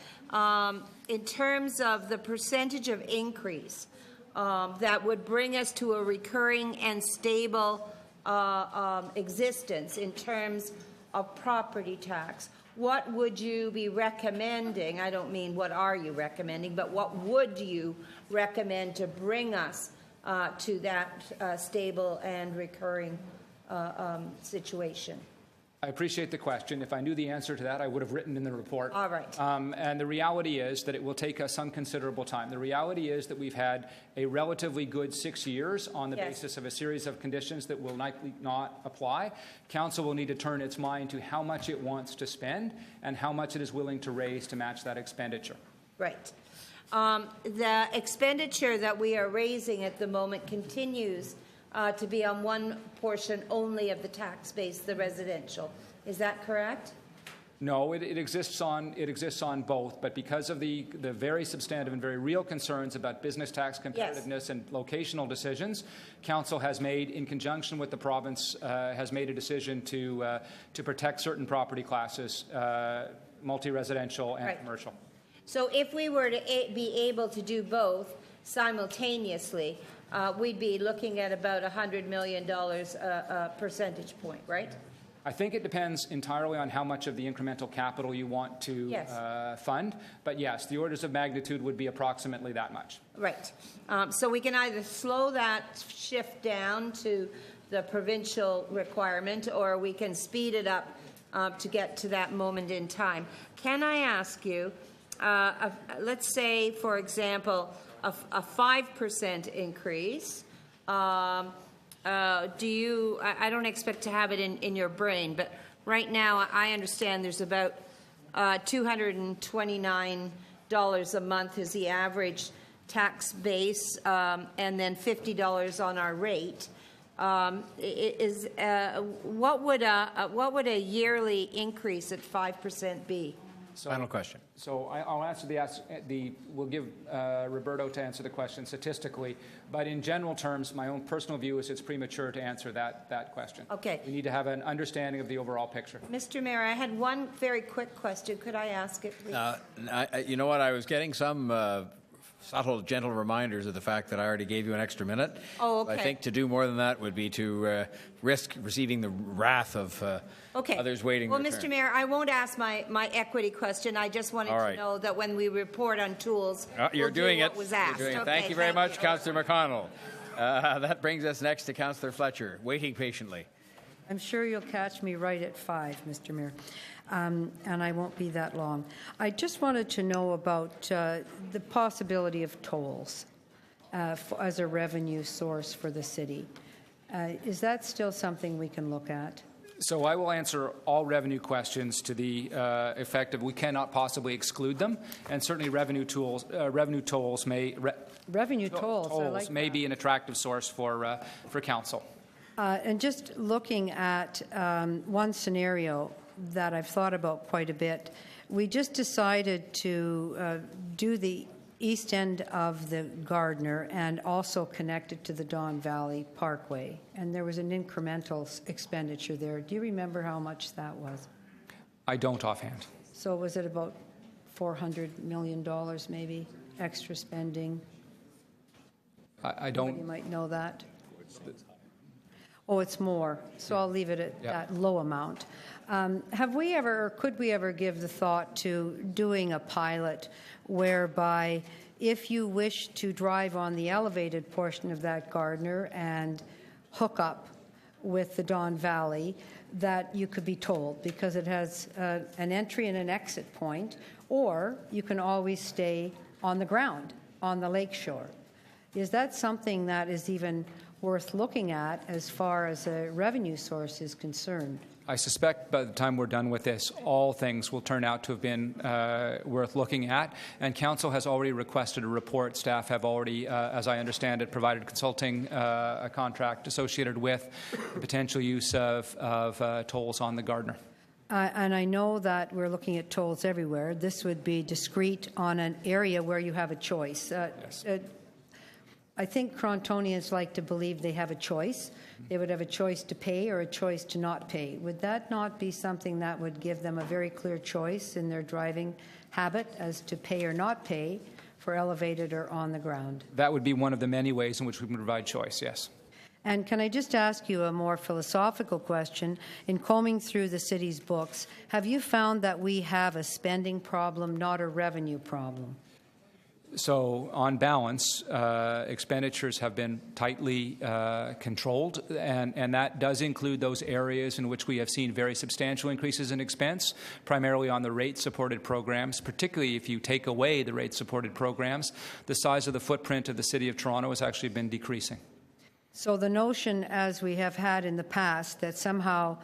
in terms of the percentage of increase that would bring us to a recurring and stable existence in terms of property tax, what would you be recommending? I don't mean what are you recommending, but what would you recommend to bring us to that stable and recurring situation? I appreciate the question. If I knew the answer to that, I would have written in the report. All right. And the reality is that it will take us some considerable time. The reality is that we've had a relatively good 6 years on the basis of a series of conditions that will likely not apply. Council will need to turn its mind to how much it wants to spend and how much it is willing to raise to match that expenditure. Right. The expenditure that we are raising at the moment continues to be on one portion only of the tax base, the residential. Is that correct? No, it exists on both, but because of the very substantive and very real concerns about business tax competitiveness and locational decisions, Council has made, in conjunction with the province, has made a decision to protect certain property classes, multi-residential and commercial. So if we were to be able to do both simultaneously, we'd be looking at about $100 million percentage point, right? I think it depends entirely on how much of the incremental capital you want to fund. But yes, the orders of magnitude would be approximately that much. Right. So we can either slow that shift down to the provincial requirement, or we can speed it up to get to that moment in time. Can I ask you, let's say, for example, a 5% increase. Do you, I don't expect to have it in your brain, but right now I understand there's about $229 a month is the average tax base, and then $50 on our rate. What would a yearly increase at 5% be? Final question. So I'll answer we'll give Roberto to answer the question statistically, but in general terms, my own personal view is it's premature to answer that question. Okay. We need to have an understanding of the overall picture. Mr. Mayor, I had one very quick question. Could I ask it, please? You know what? I was getting some subtle, gentle reminders of the fact that I already gave you an extra minute. Oh, okay. I think to do more than that would be to risk receiving the wrath of others waiting. Well, their turn. Mr. Mayor, I won't ask my equity question. I just wanted to know that when we report on tools, you're doing what was asked. You're doing it. Okay, Thank you very much, Councillor McConnell. That brings us next to Councillor Fletcher, waiting patiently. I'm sure you'll catch me right at 5, Mr. Mayor, and I won't be that long. I just wanted to know about the possibility of tolls as a revenue source for the city. Is that still something we can look at? So I will answer all revenue questions to the effect of we cannot possibly exclude them, and certainly revenue tolls may may be an attractive source for council. And just looking at one scenario that I've thought about quite a bit, we just decided to do the east end of the Gardner and also connect it to the Don Valley Parkway. And there was an incremental expenditure there. Do you remember how much that was? I don't offhand. So was it about $400 million maybe, extra spending? I don't. Somebody might know that. Oh, it's more. So I'll leave it at that low amount. Have we ever, or could we ever give the thought to doing a pilot whereby if you wish to drive on the elevated portion of that Gardner and hook up with the Don Valley, that you could be told because it has an entry and an exit point, or you can always stay on the ground, on the lakeshore. Is that something that is even worth looking at as far as a revenue source is concerned? I suspect by the time we're done with this, all things will turn out to have been worth looking at. And Council has already requested a report. Staff have already, as I understand it, provided consulting a contract associated with the potential use of tolls on the Gardner. And I know that we're looking at tolls everywhere. This would be discrete on an area where you have a choice. Yes. I think Crontonians like to believe they have a choice. They would have a choice to pay or a choice to not pay. Would that not be something that would give them a very clear choice in their driving habit as to pay or not pay for elevated or on the ground? That would be one of the many ways in which we can provide choice, yes. And can I just ask you a more philosophical question? In combing through the city's books, have you found that we have a spending problem, not a revenue problem? So on balance, expenditures have been tightly controlled, and that does include those areas in which we have seen very substantial increases in expense, primarily on the rate-supported programs. Particularly if you take away the rate-supported programs, the size of the footprint of the City of Toronto has actually been decreasing. So the notion, as we have had in the past, that somehow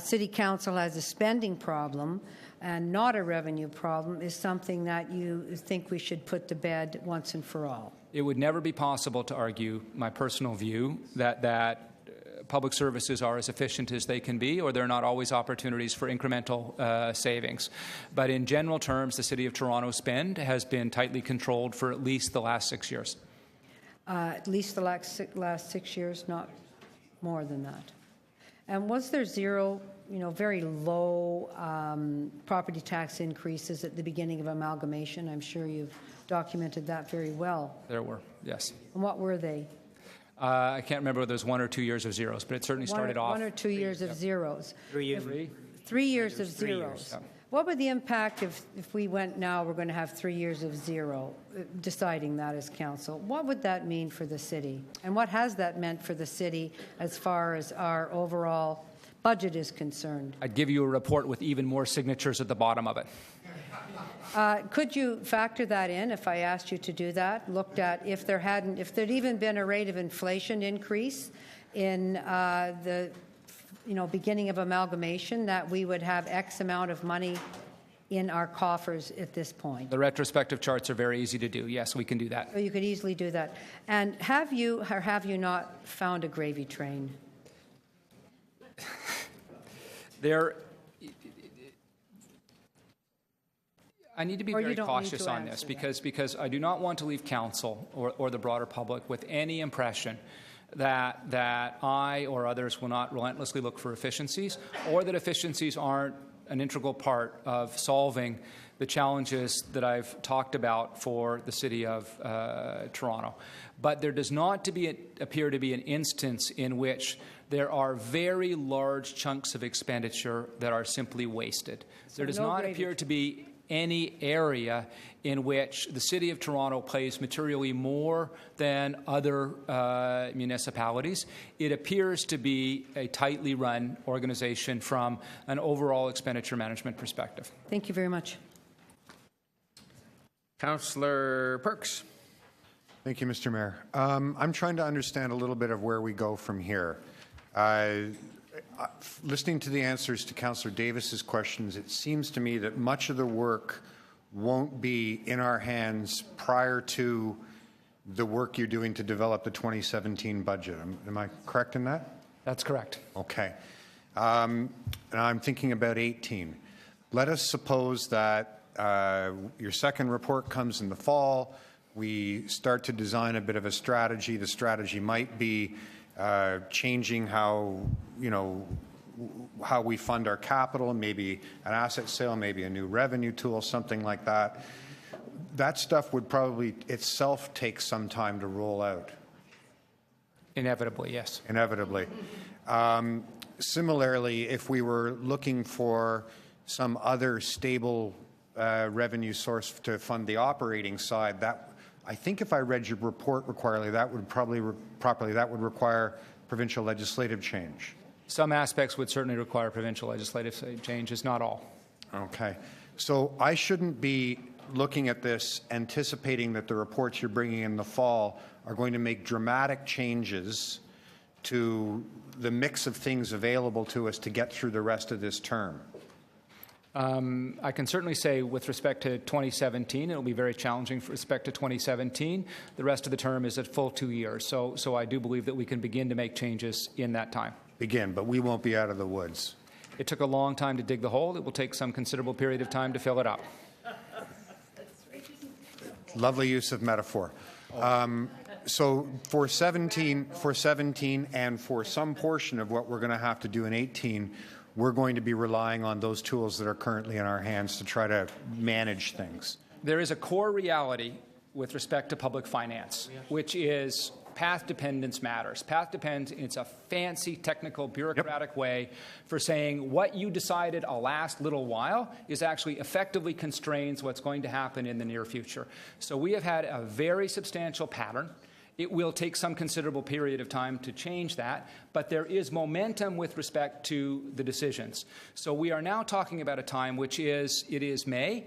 City Council has a spending problem and not a revenue problem is something that you think we should put to bed once and for all. It would never be possible to argue, my personal view, that public services are as efficient as they can be, or there are not always opportunities for incremental savings. But in general terms, the City of Toronto spend has been tightly controlled for at least the last 6 years. At least the last 6 years, not more than that. And was there zero, very low property tax increases at the beginning of amalgamation? I'm sure you've documented that very well. There were, yes. And what were they? I can't remember whether it was 1 or 2 years of zeros, but it certainly started off. 1 or 2 years of zeros. 3 years. 3 years of 3 zeros. years. Yeah. What would the impact if we went now, we're going to have 3 years of zero, deciding that as council? What would that mean for the city? And what has that meant for the city as far as our overall budget is concerned? I'd give you a report with even more signatures at the bottom of it. Could you factor that in if I asked you to do that? Looked at if there'd even been a rate of inflation increase in the beginning of amalgamation, that we would have X amount of money in our coffers at this point. The retrospective charts are very easy to do. Yes, we can do that. So you could easily do that. And have you or have you not found a gravy train? I need to be very cautious on this because I do not want to leave council or the broader public with any impression that I or others will not relentlessly look for efficiencies, or that efficiencies aren't an integral part of solving the challenges that I've talked about for the city of Toronto. But there does not appear to be an instance in which there are very large chunks of expenditure that are simply wasted. So there does not appear to be any area in which the City of Toronto pays materially more than other municipalities. It appears to be a tightly run organization from an overall expenditure management perspective. Thank you very much. Councillor Perks. Thank you, Mr. Mayor. I'm trying to understand a little bit of where we go from here. Listening to the answers to Councillor Davis's questions, it seems to me that much of the work won't be in our hands prior to the work you're doing to develop the 2017 budget. Am I correct in that? That's correct. Okay. And I'm thinking about 18. Let us suppose that your second report comes in the fall. We start to design a bit of a strategy. The strategy might be changing how we fund our capital, maybe an asset sale, maybe a new revenue tool, something like that. That stuff would probably itself take some time to roll out. Inevitably, yes. Inevitably. Similarly, if we were looking for some other stable revenue source to fund the operating side, that I think if I read your report properly, that would require provincial legislative change. Some aspects would certainly require provincial legislative changes, not all. Okay. So I shouldn't be looking at this anticipating that the reports you're bringing in the fall are going to make dramatic changes to the mix of things available to us to get through the rest of this term. I can certainly say with respect to 2017, it will be very challenging with respect to 2017. The rest of the term is at full 2 years. So I do believe that we can begin to make changes in that time. Begin, but we won't be out of the woods. It took a long time to dig the hole. It will take some considerable period of time to fill it up. Lovely use of metaphor. So for 17 and for some portion of what we're going to have to do in 18, we're going to be relying on those tools that are currently in our hands to try to manage things. There is a core reality with respect to public finance, which is path dependence matters. Path dependence, it's a fancy, technical, bureaucratic way for saying what you decided a last little while is actually effectively constrains what's going to happen in the near future. So we have had a very substantial pattern. It will take some considerable period of time to change that, but there is momentum with respect to the decisions. So we are now talking about a time which is, it is May.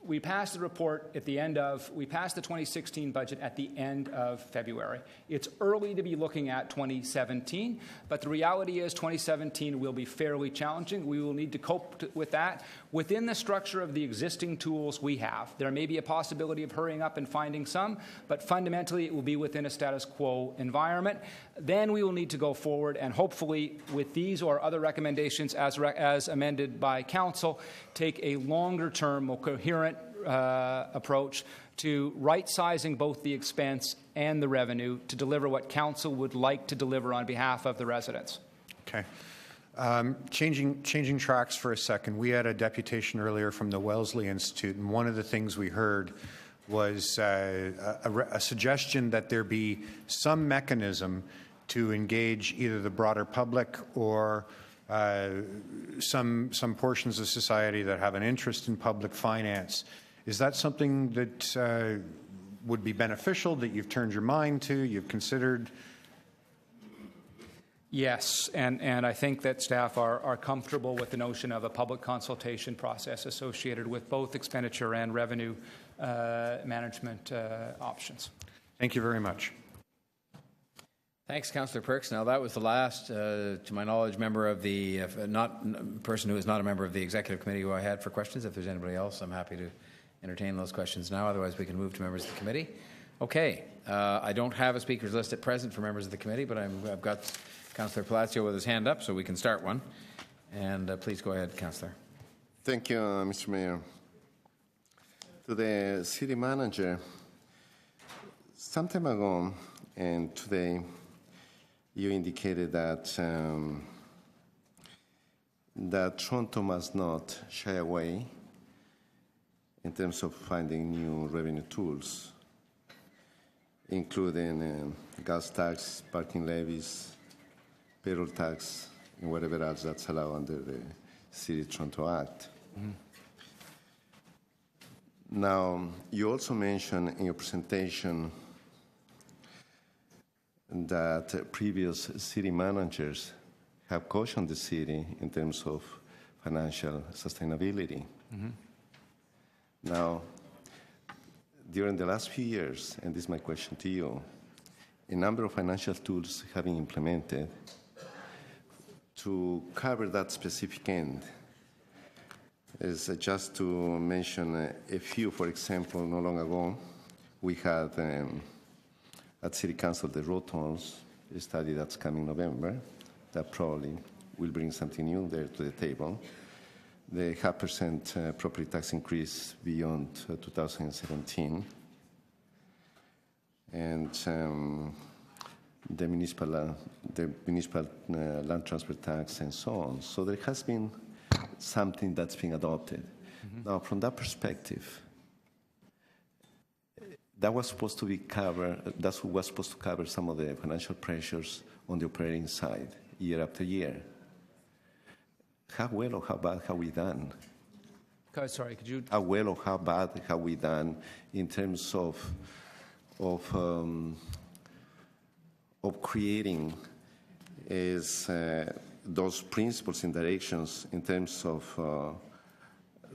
We passed the report at the end of, we passed the 2016 budget at the end of February. It's early to be looking at 2017, but the reality is 2017 will be fairly challenging. We will need to cope with that within the structure of the existing tools we have. There may be a possibility of hurrying up and finding some, but fundamentally it will be within a status quo environment. Then we will need to go forward and hopefully with these or other recommendations as amended by Council, take a longer term, more coherent approach to right-sizing both the expense and the revenue to deliver what Council would like to deliver on behalf of the residents. Okay. Changing tracks for a second. We had a deputation earlier from the Wellesley Institute, and one of the things we heard was a suggestion that there be some mechanism to engage either the broader public or some portions of society that have an interest in public finance. Is that something that would be beneficial, that you've turned your mind to, you've considered? Yes, and I think that staff are comfortable with the notion of a public consultation process associated with both expenditure and revenue management options. Thank you very much. Thanks, Councillor Perks. Now, that was the last, to my knowledge, member of the person who is not a member of the executive committee who I had for questions. If there's anybody else, I'm happy to entertain those questions now. Otherwise, we can move to members of the committee. Okay. I don't have a speakers list at present for members of the committee, but I've got Councillor Palacio with his hand up, so we can start one. And please go ahead, Councillor. Thank you, Mr. Mayor. To the city manager, some time ago and today, you indicated that that Toronto must not shy away in terms of finding new revenue tools, including gas tax, parking levies, payroll tax, and whatever else that's allowed under the City of Toronto Act. Mm-hmm. Now, you also mentioned in your presentation that previous city managers have cautioned the city in terms of financial sustainability. Mm-hmm. Now, during the last few years, and this is my question to you, a number of financial tools have been implemented to cover that specific end. Is just to mention a few, for example, not long ago, we had at City Council the road tolls, a study that's coming November, that probably will bring something new there to the table. The 0.5% property tax increase beyond 2017, and the municipal land transfer tax and so on. So there has been something that's been adopted. Mm-hmm. Now, from that perspective, that was supposed to be covered. That's what was supposed to cover some of the financial pressures on the operating side, year after year. How well or how bad have we done? Sorry, could you? How well or how bad have we done in terms of creating those principles and directions in terms of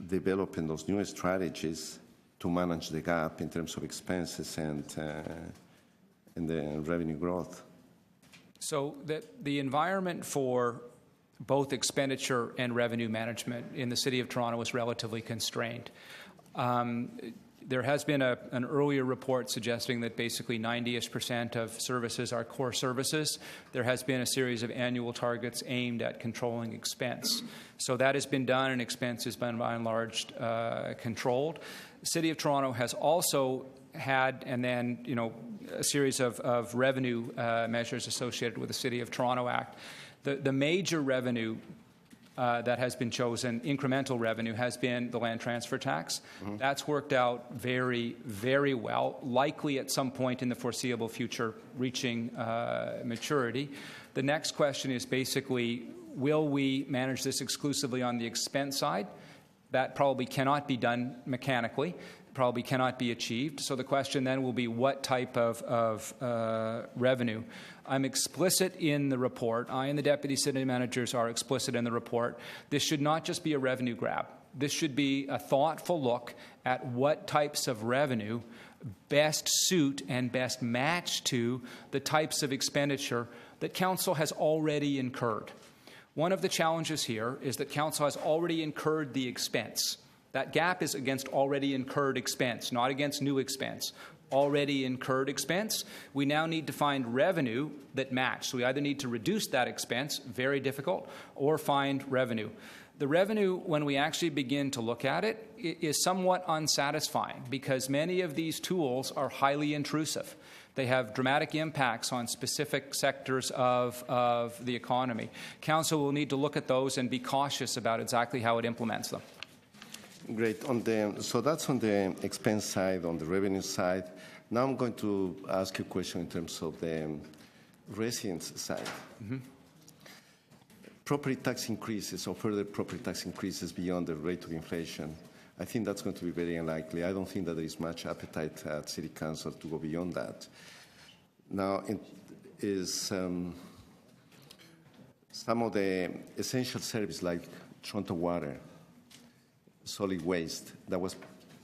developing those new strategies to manage the gap in terms of expenses and the revenue growth? So the environment for both expenditure and revenue management in the City of Toronto is relatively constrained. There has been an earlier report suggesting that basically 90% of services are core services. There has been a series of annual targets aimed at controlling expense. So that has been done, and expense has been by and large controlled. The City of Toronto has also had, and then, a series of revenue measures associated with the City of Toronto Act. The major revenue that has been chosen, incremental revenue, has been the land transfer tax. Mm-hmm. That's worked out very, very well, likely at some point in the foreseeable future reaching maturity. The next question is basically, will we manage this exclusively on the expense side? That probably cannot be done mechanically, probably cannot be achieved. So the question then will be, what type of revenue? I'm explicit in the report. I and the deputy city managers are explicit in the report. This should not just be a revenue grab. This should be a thoughtful look at what types of revenue best suit and best match to the types of expenditure that Council has already incurred. One of the challenges here is that Council has already incurred the expense. That gap is against already incurred expense, not against new expense. Already incurred expense. We now need to find revenue that match. So we either need to reduce that expense, very difficult, or find revenue. The revenue, when we actually begin to look at it, is somewhat unsatisfying because many of these tools are highly intrusive. They have dramatic impacts on specific sectors of the economy. Council will need to look at those and be cautious about exactly how it implements them. Great. So that's on the expense side, on the revenue side. Now I'm going to ask you a question in terms of the residence side. Property tax increases or further property tax increases beyond the rate of inflation, I think that's going to be very unlikely. I don't think that there is much appetite at City Council to go beyond that. Now, some of the essential services like Toronto Water, solid waste, that was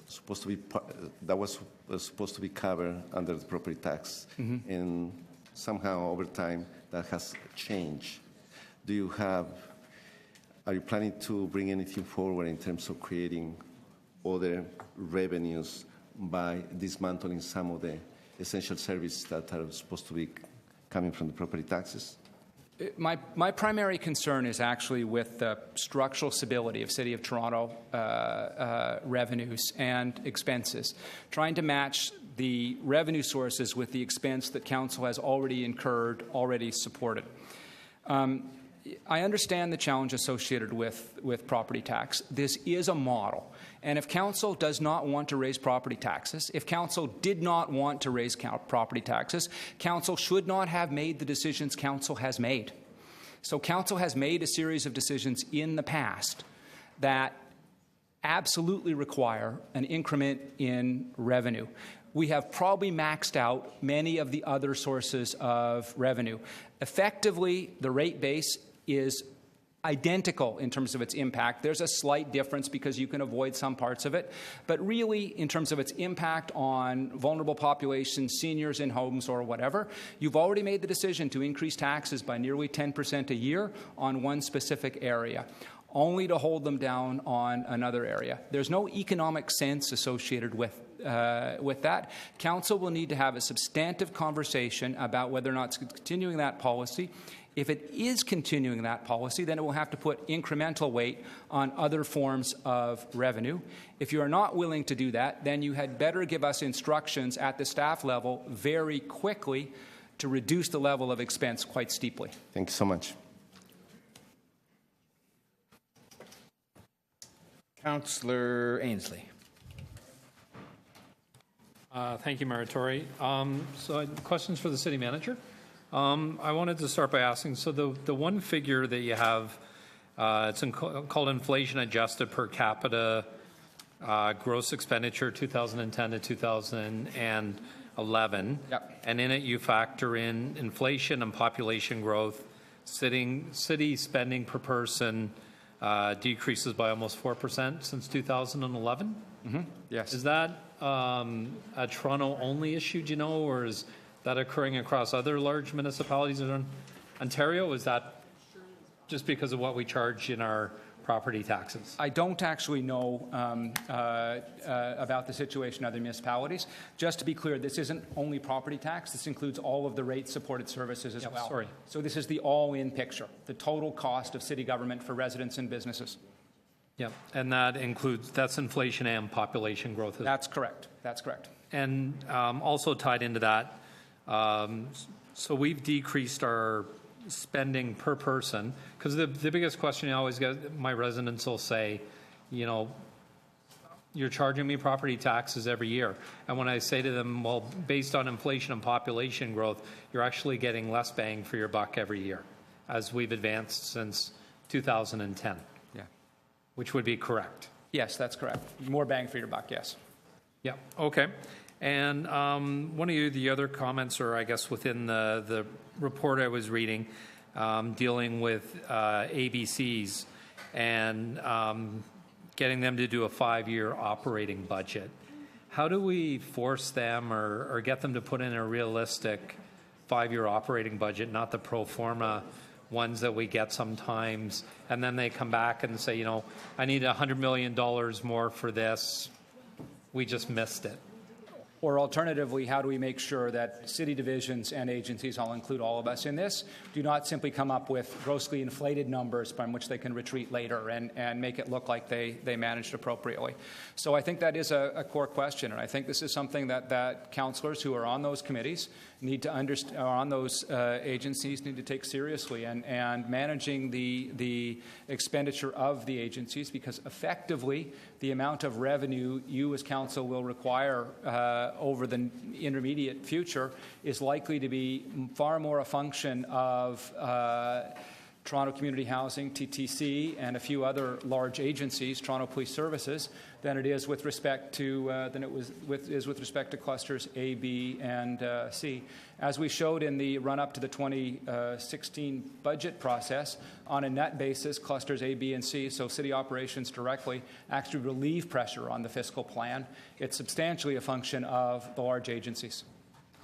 supposed to be covered under the property tax, and somehow over time that has changed. Are you planning to bring anything forward in terms of creating other revenues by dismantling some of the essential services that are supposed to be coming from the property taxes? My primary concern is actually with the structural stability of City of Toronto revenues and expenses, trying to match the revenue sources with the expense that Council has already incurred, already supported. I understand the challenge associated with property tax. This is a model. And if Council does not want to raise property taxes, if Council did not want to raise property taxes, Council should not have made the decisions Council has made. So Council has made a series of decisions in the past that absolutely require an increment in revenue. We have probably maxed out many of the other sources of revenue. Effectively, the rate base is identical in terms of its impact. There's a slight difference because you can avoid some parts of it. But really, in terms of its impact on vulnerable populations, seniors in homes or whatever, you've already made the decision to increase taxes by nearly 10% a year on one specific area, only to hold them down on another area. There's no economic sense associated with that. Council will need to have a substantive conversation about whether or not it's continuing that policy. If it is continuing that policy, then it will have to put incremental weight on other forms of revenue. If you are not willing to do that, then you had better give us instructions at the staff level very quickly to reduce the level of expense quite steeply. Thank you so much. Councillor Ainsley. Thank you, Mayor Tory. So questions for the city manager. I wanted to start by asking, so the one figure that you have, it's called inflation adjusted per capita gross expenditure 2010 to 2011. Yep. And in it you factor in inflation and population growth. City spending per person decreases by almost 4% since 2011. Yes. Is that a Toronto-only issue, do you know, or is that occurring across other large municipalities in Ontario? Is that just because of what we charge in our property taxes? I don't actually know about the situation in other municipalities. Just to be clear, this isn't only property tax. This includes all of the rate-supported services as well. Sorry. So this is the all-in picture, the total cost of city government for residents and businesses. Yeah, and that's inflation and population growth. That's correct. That's correct. And also tied into that, so we've decreased our spending per person, because the biggest question I always get, my residents will say, you know, you're charging me property taxes every year. And when I say to them, well, based on inflation and population growth, you're actually getting less bang for your buck every year, as we've advanced since 2010. Yeah. Which would be correct. Yes, that's correct. More bang for your buck, yes. Yeah, okay. And one of the other comments, or I guess within the report I was reading, dealing with ABCs and getting them to do a 5-year operating budget. How do we force them or get them to put in a realistic 5-year operating budget, not the pro forma ones that we get sometimes, and then they come back and say, you know, I need $100 million more for this. We just missed it. Or alternatively, how do we make sure that city divisions and agencies, I'll include all of us in this, do not simply come up with grossly inflated numbers from which they can retreat later and make it look like they managed appropriately. So I think that is a core question, and I think this is something that councillors who are on those committees need to understand, or on those agencies need to take seriously, and managing the expenditure of the agencies, because effectively the amount of revenue you as council will require over the intermediate future is likely to be far more a function of Toronto Community Housing, TTC, and a few other large agencies, Toronto Police Services, than it is with respect to with respect to clusters A, B, and C. As we showed in the run-up to the 2016 budget process, on a net basis, clusters A, B, and C, so city operations directly, actually relieve pressure on the fiscal plan. It's substantially a function of the large agencies.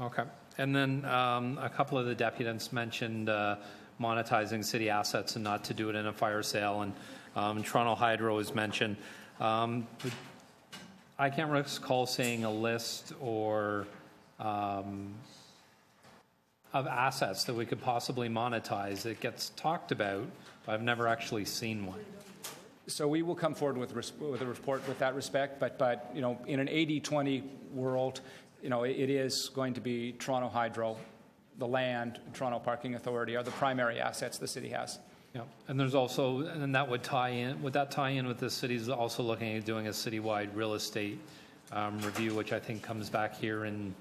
Okay. And then a couple of the deputants mentioned monetizing city assets and not to do it in a fire sale, and Toronto Hydro is mentioned. I can't recall seeing a list or of assets that we could possibly monetize. It gets talked about, but I've never actually seen one. So we will come forward with a report with that respect, but you know, in an 80-20 world, you know, it is going to be Toronto Hydro, the land, Toronto Parking Authority are the primary assets the city has. Yeah, and there's also, and that would tie in. Would that tie in with the city's also looking at doing a citywide real estate review, which I think comes back here in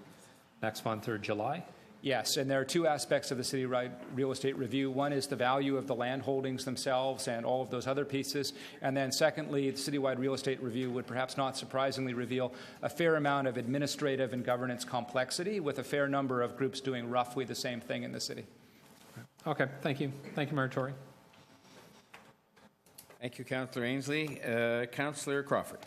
next month or July? Yes, and there are two aspects of the citywide real estate review. One is the value of the land holdings themselves and all of those other pieces. And then secondly, the citywide real estate review would perhaps not surprisingly reveal a fair amount of administrative and governance complexity, with a fair number of groups doing roughly the same thing in the city. Okay, thank you. Thank you, Mayor Tory. Thank you, Councillor Ainsley. Councillor Crawford.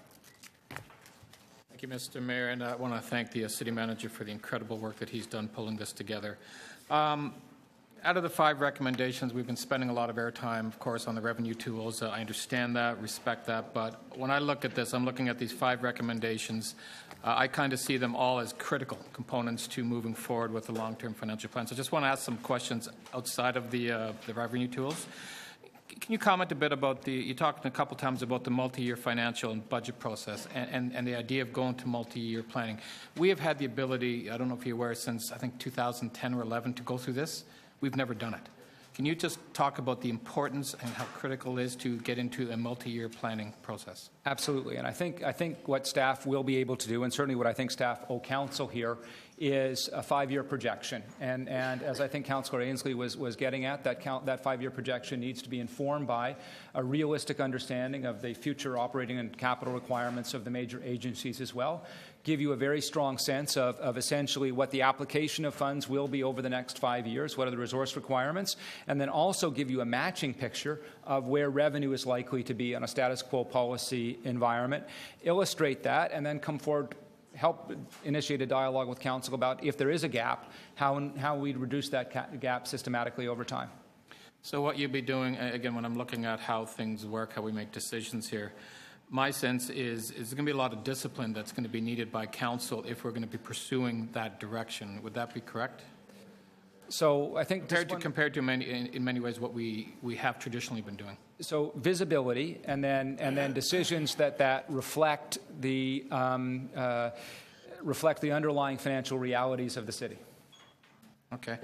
Thank you, Mr. Mayor, and I want to thank the city manager for the incredible work that he's done pulling this together. Out of the 5 recommendations, we've been spending a lot of airtime, of course, on the revenue tools. I understand that, respect that, but when I look at this, I'm looking at these 5 recommendations. I kind of see them all as critical components to moving forward with the long-term financial plan. So I just want to ask some questions outside of the revenue tools. Can you comment a bit about you talked a couple times about the multi-year financial and budget process and the idea of going to multi-year planning. We have had the ability, I don't know if you're aware, since I think 2010 or 11 to go through this. We've never done it. Can you just talk about the importance and how critical it is to get into a multi-year planning process? Absolutely, and I think what staff will be able to do, and certainly what I think staff owe council here, is a 5-year projection. And as I think Councillor Ainsley was getting at, that 5-year projection needs to be informed by a realistic understanding of the future operating and capital requirements of the major agencies as well, give you a very strong sense of essentially what the application of funds will be over the next 5 years, what are the resource requirements, and then also give you a matching picture of where revenue is likely to be on a status quo policy environment, illustrate that, and then come forward, help initiate a dialogue with council about if there is a gap, how we'd reduce that gap systematically over time. So what you'd be doing, again, when I'm looking at how things work, how we make decisions here, my sense is there's going to be a lot of discipline that's going to be needed by council if we're going to be pursuing that direction. Would that be correct? So I think compared to in many ways what we have traditionally been doing. So visibility, and then decisions that reflect the underlying financial realities of the city. Okay.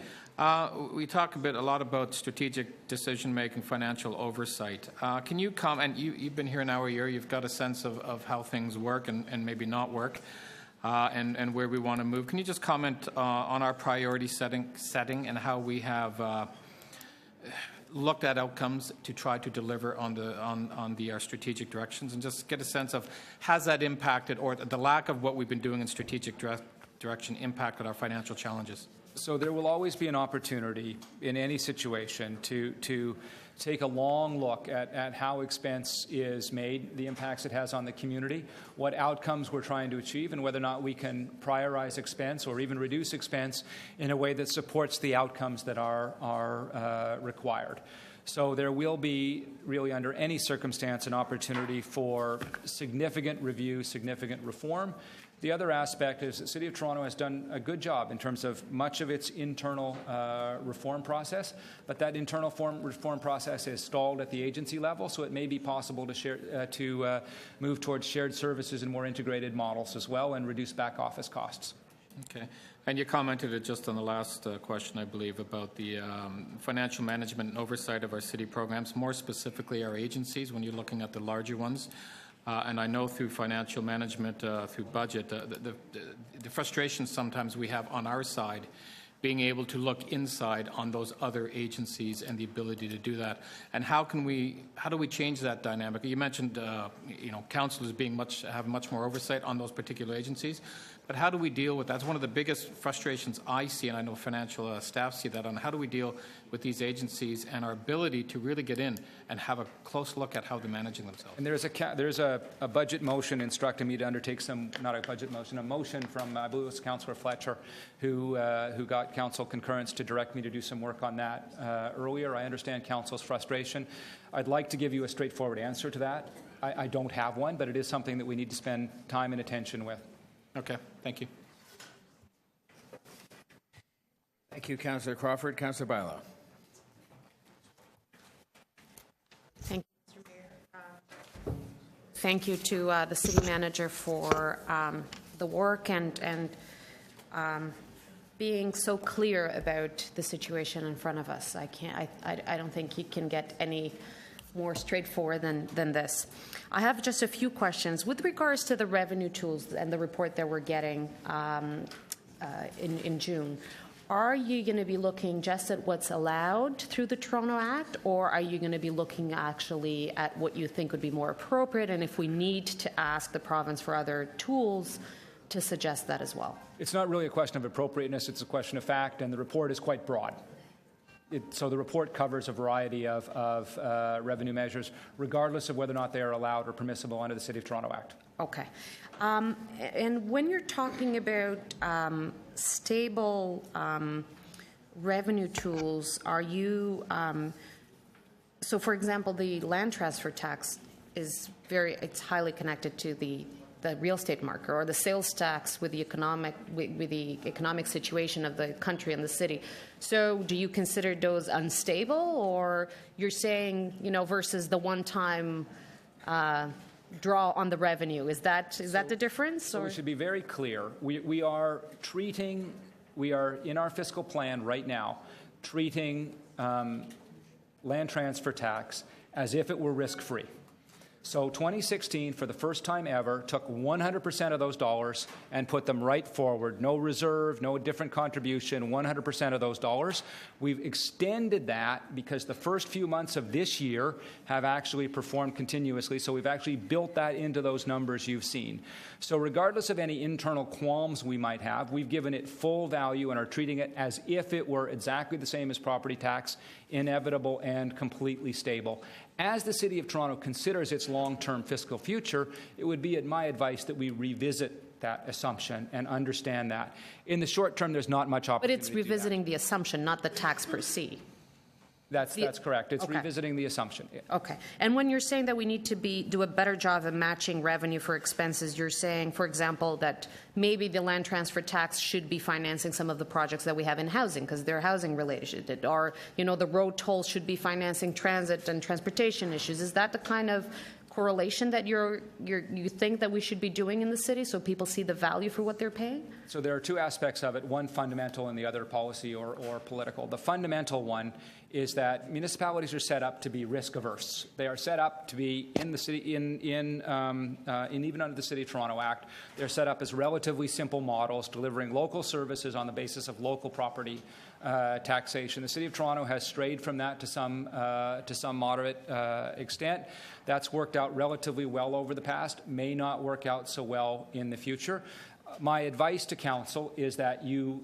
We talk a lot about strategic decision-making, financial oversight. Can you comment, you've been here now a year, you've got a sense of how things work and maybe not work, and where we want to move. Can you just comment on our priority setting and how we have looked at outcomes to try to deliver on our strategic directions, and just get a sense of has that impacted, or the lack of what we've been doing in strategic direction impacted our financial challenges? So there will always be an opportunity in any situation to take a long look at how expense is made, the impacts it has on the community, what outcomes we're trying to achieve, and whether or not we can prioritize expense or even reduce expense in a way that supports the outcomes that are required. So there will be, really under any circumstance, an opportunity for significant review, significant reform. The other aspect is the City of Toronto has done a good job in terms of much of its internal reform process, but that internal reform process is stalled at the agency level, so it may be possible to move towards shared services and more integrated models as well and reduce back office costs. Okay. And you commented it just on the last question, I believe, about the financial management and oversight of our city programs, more specifically our agencies when you're looking at the larger ones. And I know through financial management, through budget, the frustration sometimes we have on our side being able to look inside on those other agencies and the ability to do that. And how do we change that dynamic? You mentioned, councillors have much more oversight on those particular agencies, but how do we deal with that? That's one of the biggest frustrations I see, and I know financial staff see that, on how do we deal with these agencies and our ability to really get in and have a close look at how they're managing themselves. And there's a budget motion instructing me to undertake not a budget motion, a motion from, I believe it was Councillor Fletcher, who got council concurrence to direct me to do some work on that earlier. I understand council's frustration. I'd like to give you a straightforward answer to that. I don't have one, but it is something that we need to spend time and attention with. Okay, thank you. Thank you, Councillor Crawford. Councillor Bailão. Thank you, Mr. Mayor. Thank you to the city manager for the work and being so clear about the situation in front of us. I don't think he can get any more straightforward than this. I have just a few questions with regards to the revenue tools and the report that we're getting in June. Are you going to be looking just at what's allowed through the Toronto Act, or are you going to be looking actually at what you think would be more appropriate, and if we need to ask the province for other tools to suggest that as well? It's not really a question of appropriateness, it's a question of fact, and the report is quite broad. So the report covers a variety of revenue measures, regardless of whether or not they are allowed or permissible under the City of Toronto Act. Okay. And when you're talking about stable revenue tools, are you, so for example, the land transfer tax is it's highly connected to the real estate market, or the sales tax with the economic situation of the country and the city. So do you consider those unstable, or you're saying, versus the one-time draw on the revenue? Is that the difference? So we should be very clear. We are in our fiscal plan right now, treating land transfer tax as if it were risk-free. So 2016, for the first time ever, took 100% of those dollars and put them right forward. No reserve, no different contribution, 100% of those dollars. We've extended that because the first few months of this year have actually performed continuously, so we've actually built that into those numbers you've seen. So regardless of any internal qualms we might have, we've given it full value and are treating it as if it were exactly the same as property tax, inevitable and completely stable. As the City of Toronto considers its long-term fiscal future, it would be my advice that we revisit that assumption and understand that. In the short term, there's not much opportunity. But it's revisiting the assumption, not the tax per se. That's correct. It's revisiting the assumption. Yeah. Okay. And when you're saying that we need to do a better job of matching revenue for expenses, you're saying, for example, that maybe the land transfer tax should be financing some of the projects that we have in housing because they're housing related, or the road tolls should be financing transit and transportation issues. Is that the kind of correlation that you think that we should be doing in the city so people see the value for what they're paying? So there are two aspects of it, one fundamental and the other policy or political. The fundamental one is that municipalities are set up to be risk averse. They are set up to be in the city, even under the City of Toronto Act, they're set up as relatively simple models delivering local services on the basis of local property taxation. The City of Toronto has strayed from that to some moderate extent. That's worked out relatively well over the past, may not work out so well in the future. My advice to council is that you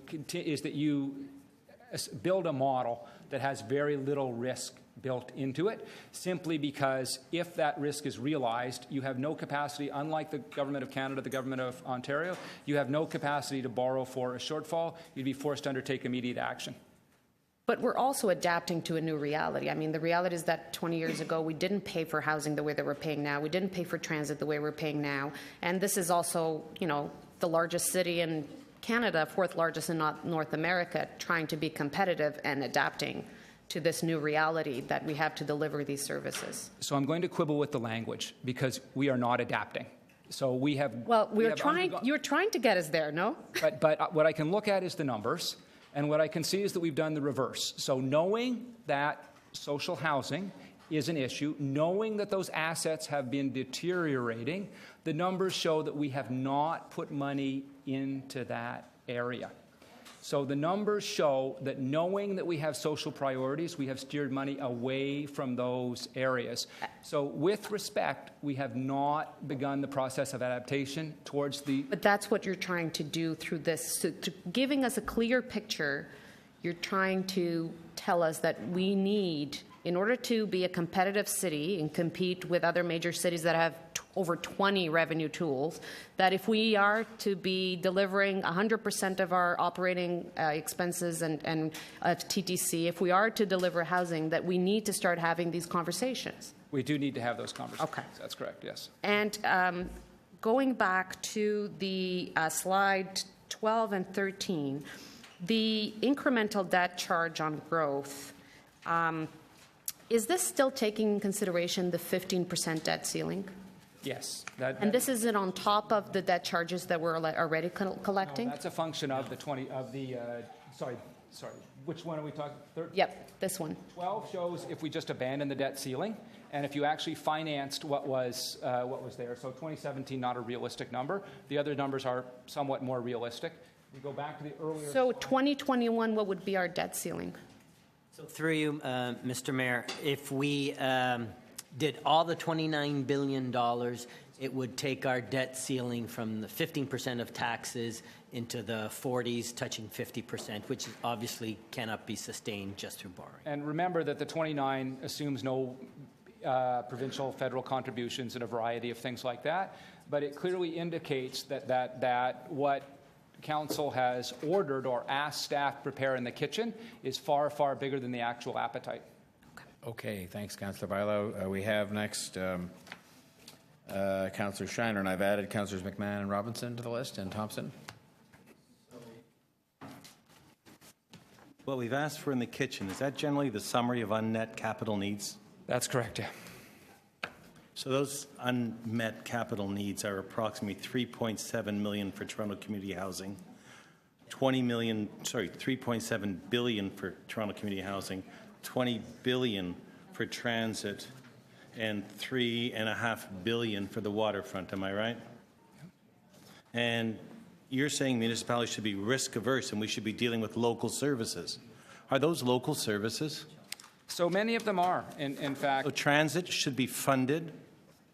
build a model that has very little risk built into it, simply because if that risk is realized, you have no capacity, unlike the Government of Canada, the Government of Ontario, you have no capacity to borrow for a shortfall. You'd be forced to undertake immediate action. But we're also adapting to a new reality. I mean, the reality is that 20 years ago, we didn't pay for housing the way that we're paying now. We didn't pay for transit the way we're paying now. And this is also, the largest city in Canada, fourth largest in North America, trying to be competitive and adapting to this new reality that we have to deliver these services. So I'm going to quibble with the language because we are not adapting. So we have. Well, you're trying to get us there, no? But what I can look at is the numbers, and what I can see is that we've done the reverse. So knowing that social housing is an issue, knowing that those assets have been deteriorating, the numbers show that we have not put money into that area. So the numbers show that knowing that we have social priorities, we have steered money away from those areas. So with respect, we have not begun the process of adaptation towards the... But that's what you're trying to do through this. So giving us a clear picture, you're trying to tell us that we need, in order to be a competitive city and compete with other major cities that have over 20 revenue tools, that if we are to be delivering 100% of our operating expenses and TTC, if we are to deliver housing, that we need to start having these conversations. We do need to have those conversations. Okay. That's correct, yes. And going back to the slide 12 and 13, the incremental debt charge on growth, is this still taking into consideration the 15% debt ceiling? Yes. And this isn't on top of the debt charges that we're already collecting? No, that's a function of the 20 of the. Sorry. Which one are we talking? Yep, this one. 12 shows if we just abandon the debt ceiling, and if you actually financed what was there. So 2017, not a realistic number. The other numbers are somewhat more realistic. You go back to the earlier. So 2021, what would be our debt ceiling? So through you, Mr. Mayor, if we did all the $29 billion, it would take our debt ceiling from the 15% of taxes into the 40s, touching 50%, which obviously cannot be sustained just through borrowing. And remember that the 29 assumes no provincial, federal contributions and a variety of things like that, but it clearly indicates that what Council has ordered or asked staff prepare in the kitchen is far, far bigger than the actual appetite. Okay, thanks, Councillor Bailão. We have next Councillor Shiner, and I've added Councillors McMahon and Robinson to the list, and Thompson. What we've asked for in the kitchen, is that generally the summary of unmet capital needs? That's correct, yeah. So those unmet capital needs are approximately $3.7 million for Toronto Community Housing, $3.7 billion for Toronto Community Housing, $20 billion for transit, and $3.5 billion for the waterfront. Am I right? And you're saying municipalities should be risk averse and we should be dealing with local services. Are those local services? So many of them are, in fact. So transit should be funded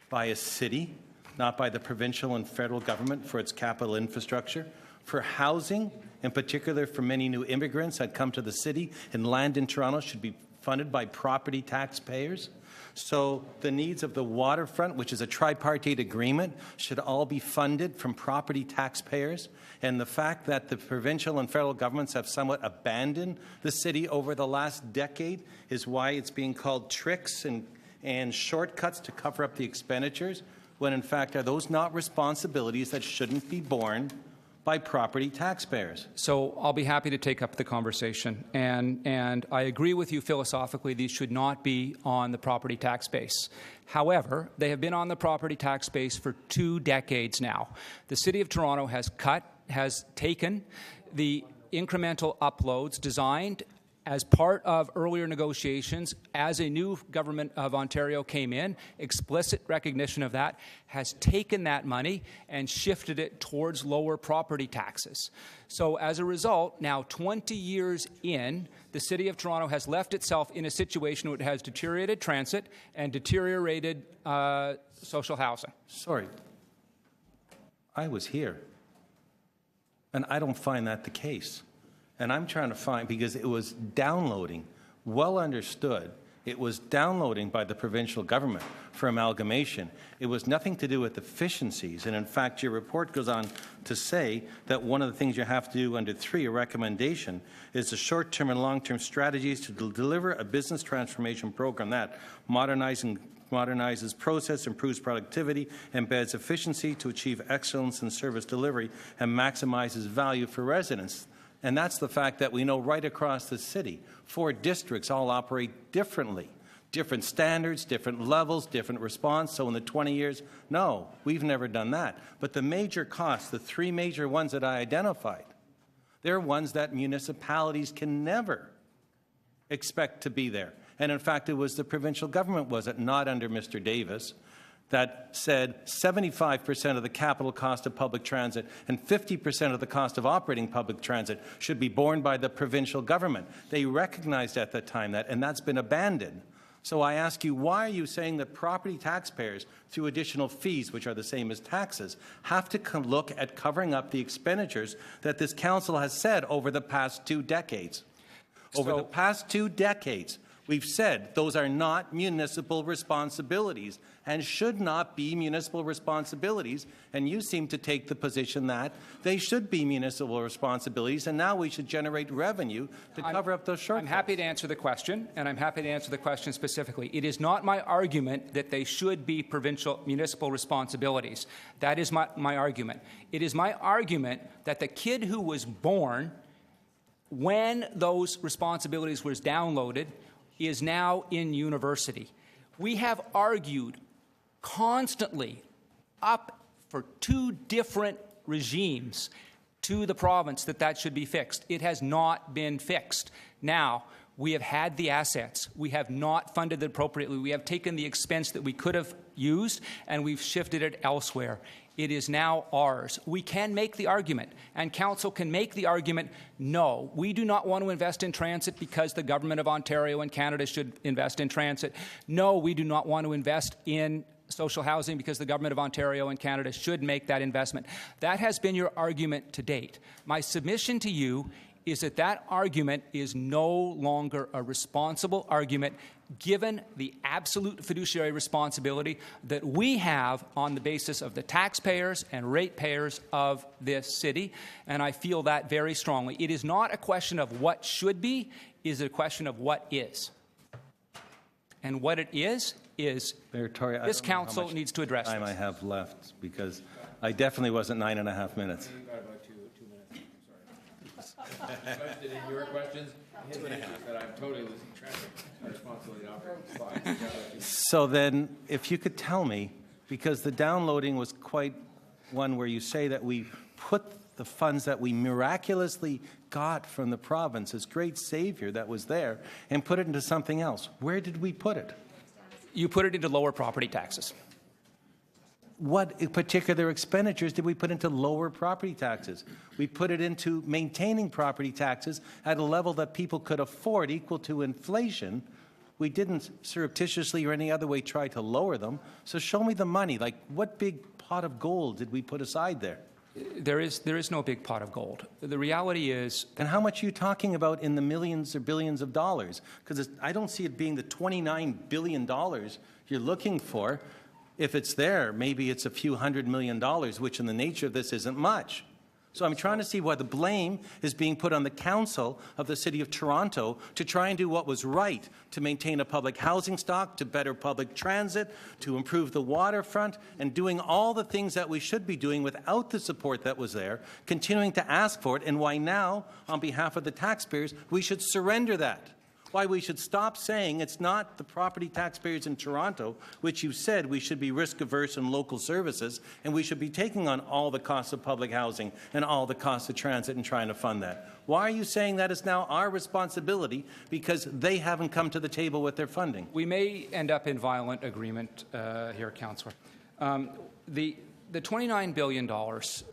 by a city, not by the provincial and federal government for its capital infrastructure. For housing, in particular for many new immigrants that come to the city, and land in Toronto should be funded by property taxpayers. So the needs of the waterfront, which is a tripartite agreement, should all be funded from property taxpayers. And the fact that the provincial and federal governments have somewhat abandoned the city over the last decade is why it's being called tricks and shortcuts to cover up the expenditures, when in fact are those not responsibilities that shouldn't be borne by property taxpayers? So I'll be happy to take up the conversation. And I agree with you philosophically, these should not be on the property tax base. However, they have been on the property tax base for 2 decades now. The City of Toronto has taken the incremental uploads designed as part of earlier negotiations, as a new government of Ontario came in, explicit recognition of that, has taken that money and shifted it towards lower property taxes. So as a result, now 20 years in, the City of Toronto has left itself in a situation where it has deteriorated transit and deteriorated social housing. Sorry, I was here, and I don't find that the case. And I'm trying to find, because it was downloading, well understood, it was downloading by the provincial government for amalgamation. It was nothing to do with efficiencies. And in fact, your report goes on to say that one of the things you have to do under 3, a recommendation, is the short-term and long-term strategies to deliver a business transformation program that modernizing modernizes process, improves productivity, embeds efficiency to achieve excellence in service delivery, and maximizes value for residents. And that's the fact that we know right across the city, 4 districts all operate differently. Different standards, different levels, different response. So in the 20 years, no, we've never done that. But the major costs, the 3 major ones that I identified, they're ones that municipalities can never expect to be there. And in fact, it was the provincial government, was it not under Mr. Davis, that said 75% of the capital cost of public transit and 50% of the cost of operating public transit should be borne by the provincial government. They recognized at that time that, and that's been abandoned. So I ask you, why are you saying that property taxpayers, through additional fees, which are the same as taxes, have to look at covering up the expenditures that this council has said over the past 2 decades? Over the past 2 decades, we've said those are not municipal responsibilities and should not be municipal responsibilities, and you seem to take the position that they should be municipal responsibilities, and now we should generate revenue to cover up those shortfalls. I'm happy to answer the question, and I'm happy to answer the question specifically. It is not my argument that they should be provincial municipal responsibilities. That is my argument. It is my argument that the kid who was born when those responsibilities was downloaded is now in university. We have argued constantly up for 2 different regimes to the province that should be fixed. It has not been fixed. Now, we have had the assets. We have not funded it appropriately. We have taken the expense that we could have used and we've shifted it elsewhere. It is now ours. We can make the argument, and council can make the argument, no, we do not want to invest in transit because the government of Ontario and Canada should invest in transit. No, we do not want to invest in social housing because the government of Ontario and Canada should make that investment. That has been your argument to date. My submission to you is that that argument is no longer a responsible argument given the absolute fiduciary responsibility that we have on the basis of the taxpayers and ratepayers of this city, and I feel that very strongly. It is not a question of what should be, it is a question of what is. And what it is this council needs to address time this. I have left, because I definitely wasn't 9.5 minutes. Invested in your questions, 2.5. That I'm totally losing track of responsibility operating. So then, if you could tell me, because the downloading was quite one where you say that we put the funds that we miraculously got from the province, this great savior that was there, and put it into something else. Where did we put it? You put it into lower property taxes. What particular expenditures did we put into lower property taxes? We put it into maintaining property taxes at a level that people could afford, equal to inflation. We didn't surreptitiously or any other way try to lower them. So show me the money. Like, what big pot of gold did we put aside there? There is no big pot of gold. The reality is... And how much are you talking about in the millions or billions of dollars? Because I don't see it being the $29 billion you're looking for. If it's there, maybe it's a few $100 million, which in the nature of this isn't much. So I'm trying to see why the blame is being put on the council of the City of Toronto to try and do what was right, to maintain a public housing stock, to better public transit, to improve the waterfront, and doing all the things that we should be doing without the support that was there, continuing to ask for it, and why now, on behalf of the taxpayers, we should surrender that. Why we should stop saying it's not the property taxpayers in Toronto, which you said we should be risk-averse in local services, and we should be taking on all the costs of public housing and all the costs of transit and trying to fund that. Why are you saying that is now our responsibility because they haven't come to the table with their funding? We may end up in violent agreement here, Councillor. The $29 billion,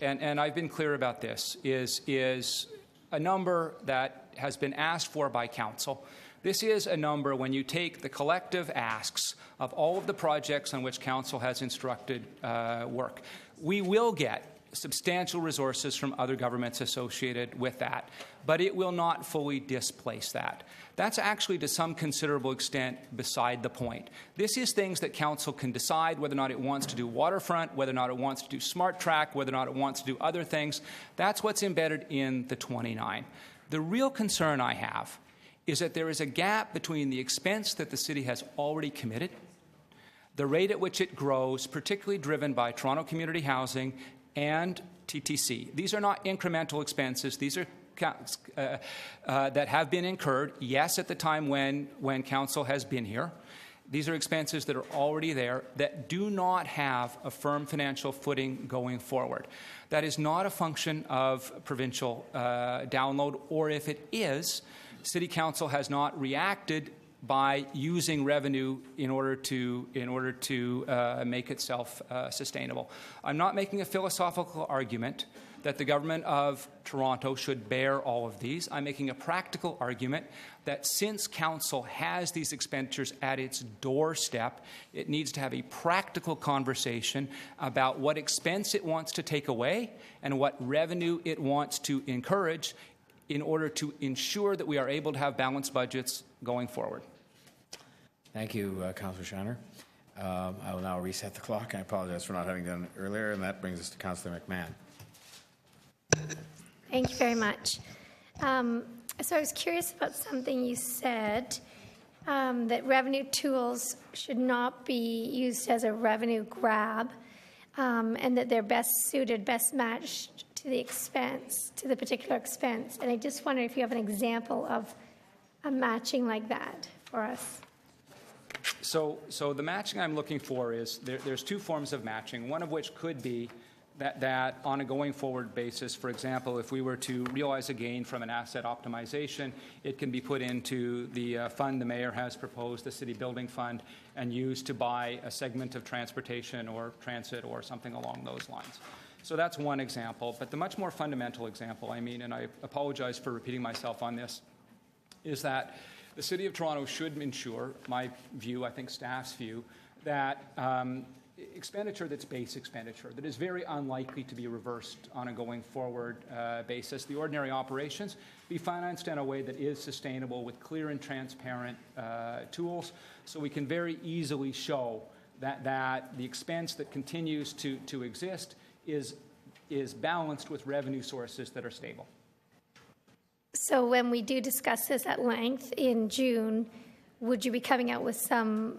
and I've been clear about this, is a number that has been asked for by Council. This is a number when you take the collective asks of all of the projects on which Council has instructed work. We will get substantial resources from other governments associated with that, but it will not fully displace that. That's actually to some considerable extent beside the point. This is things that Council can decide whether or not it wants to do waterfront, whether or not it wants to do smart track, whether or not it wants to do other things. That's what's embedded in the 29. The real concern I have is that there is a gap between the expense that the city has already committed, the rate at which it grows, particularly driven by Toronto Community Housing and TTC. These are not incremental expenses. These are that have been incurred, yes, at the time when council has been here. These are expenses that are already there that do not have a firm financial footing going forward. That is not a function of provincial download, or if it is, City Council has not reacted by using revenue in order to make itself sustainable. I'm not making a philosophical argument that the Government of Toronto should bear all of these. I'm making a practical argument that since Council has these expenditures at its doorstep, it needs to have a practical conversation about what expense it wants to take away and what revenue it wants to encourage in order to ensure that we are able to have balanced budgets going forward. Thank you, Councillor Shiner. I will now reset the clock. I apologize for not having done it earlier, and that brings us to Councillor McMahon. Thank you very much. So I was curious about something you said, that revenue tools should not be used as a revenue grab, and that they're best suited, best matched to the expense, to the particular expense. And I just wonder if you have an example of a matching like that for us. So the matching I'm looking for is there's two forms of matching, one of which could be that on a going forward basis, for example, if we were to realize a gain from an asset optimization, it can be put into the fund the mayor has proposed, the city building fund, and used to buy a segment of transportation or transit or something along those lines. So that's one example. But the much more fundamental example, and I apologize for repeating myself on this, is that the City of Toronto should ensure, my view, I think staff's view, that expenditure that's base expenditure, that is very unlikely to be reversed on a going forward basis. The ordinary operations be financed in a way that is sustainable with clear and transparent tools, so we can very easily show that the expense that continues to exist is balanced with revenue sources that are stable. So when we do discuss this at length in June, would you be coming out with some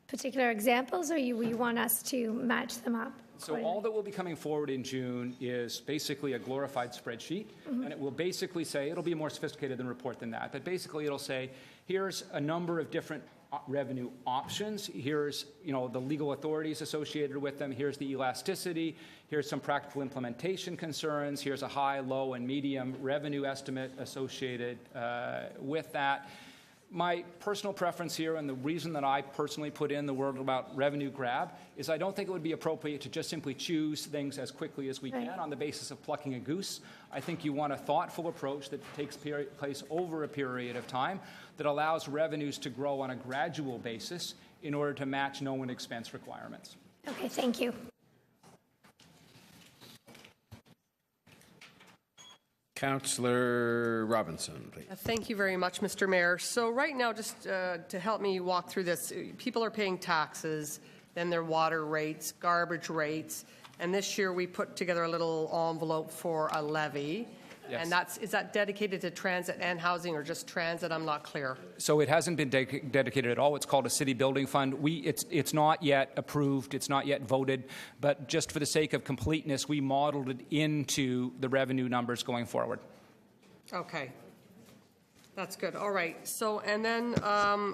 particular examples, or you want us to match them up? So all that will be coming forward in June is basically a glorified spreadsheet, and it will basically say, it'll be a more sophisticated report than that, but basically it'll say, here's a number of different revenue options, here's the legal authorities associated with them, here's the elasticity, here's some practical implementation concerns, here's a high, low, and medium revenue estimate associated with that. My personal preference here, and the reason that I personally put in the word about revenue grab, is I don't think it would be appropriate to just simply choose things as quickly as we can on the basis of plucking a goose. I think you want a thoughtful approach that takes place over a period of time that allows revenues to grow on a gradual basis in order to match known expense requirements. Okay, thank you. Councillor Robinson, please. Thank you very much, Mr. Mayor. So right now, just to help me walk through this, people are paying taxes, then their water rates, garbage rates, and this year we put together a little envelope for a levy. Yes. And is that dedicated to transit and housing, or just transit? I'm not clear. So it hasn't been dedicated at all. It's called a city building fund. It's not yet approved. It's not yet voted. But just for the sake of completeness, we modeled it into the revenue numbers going forward. Okay. That's good. All right. So, and then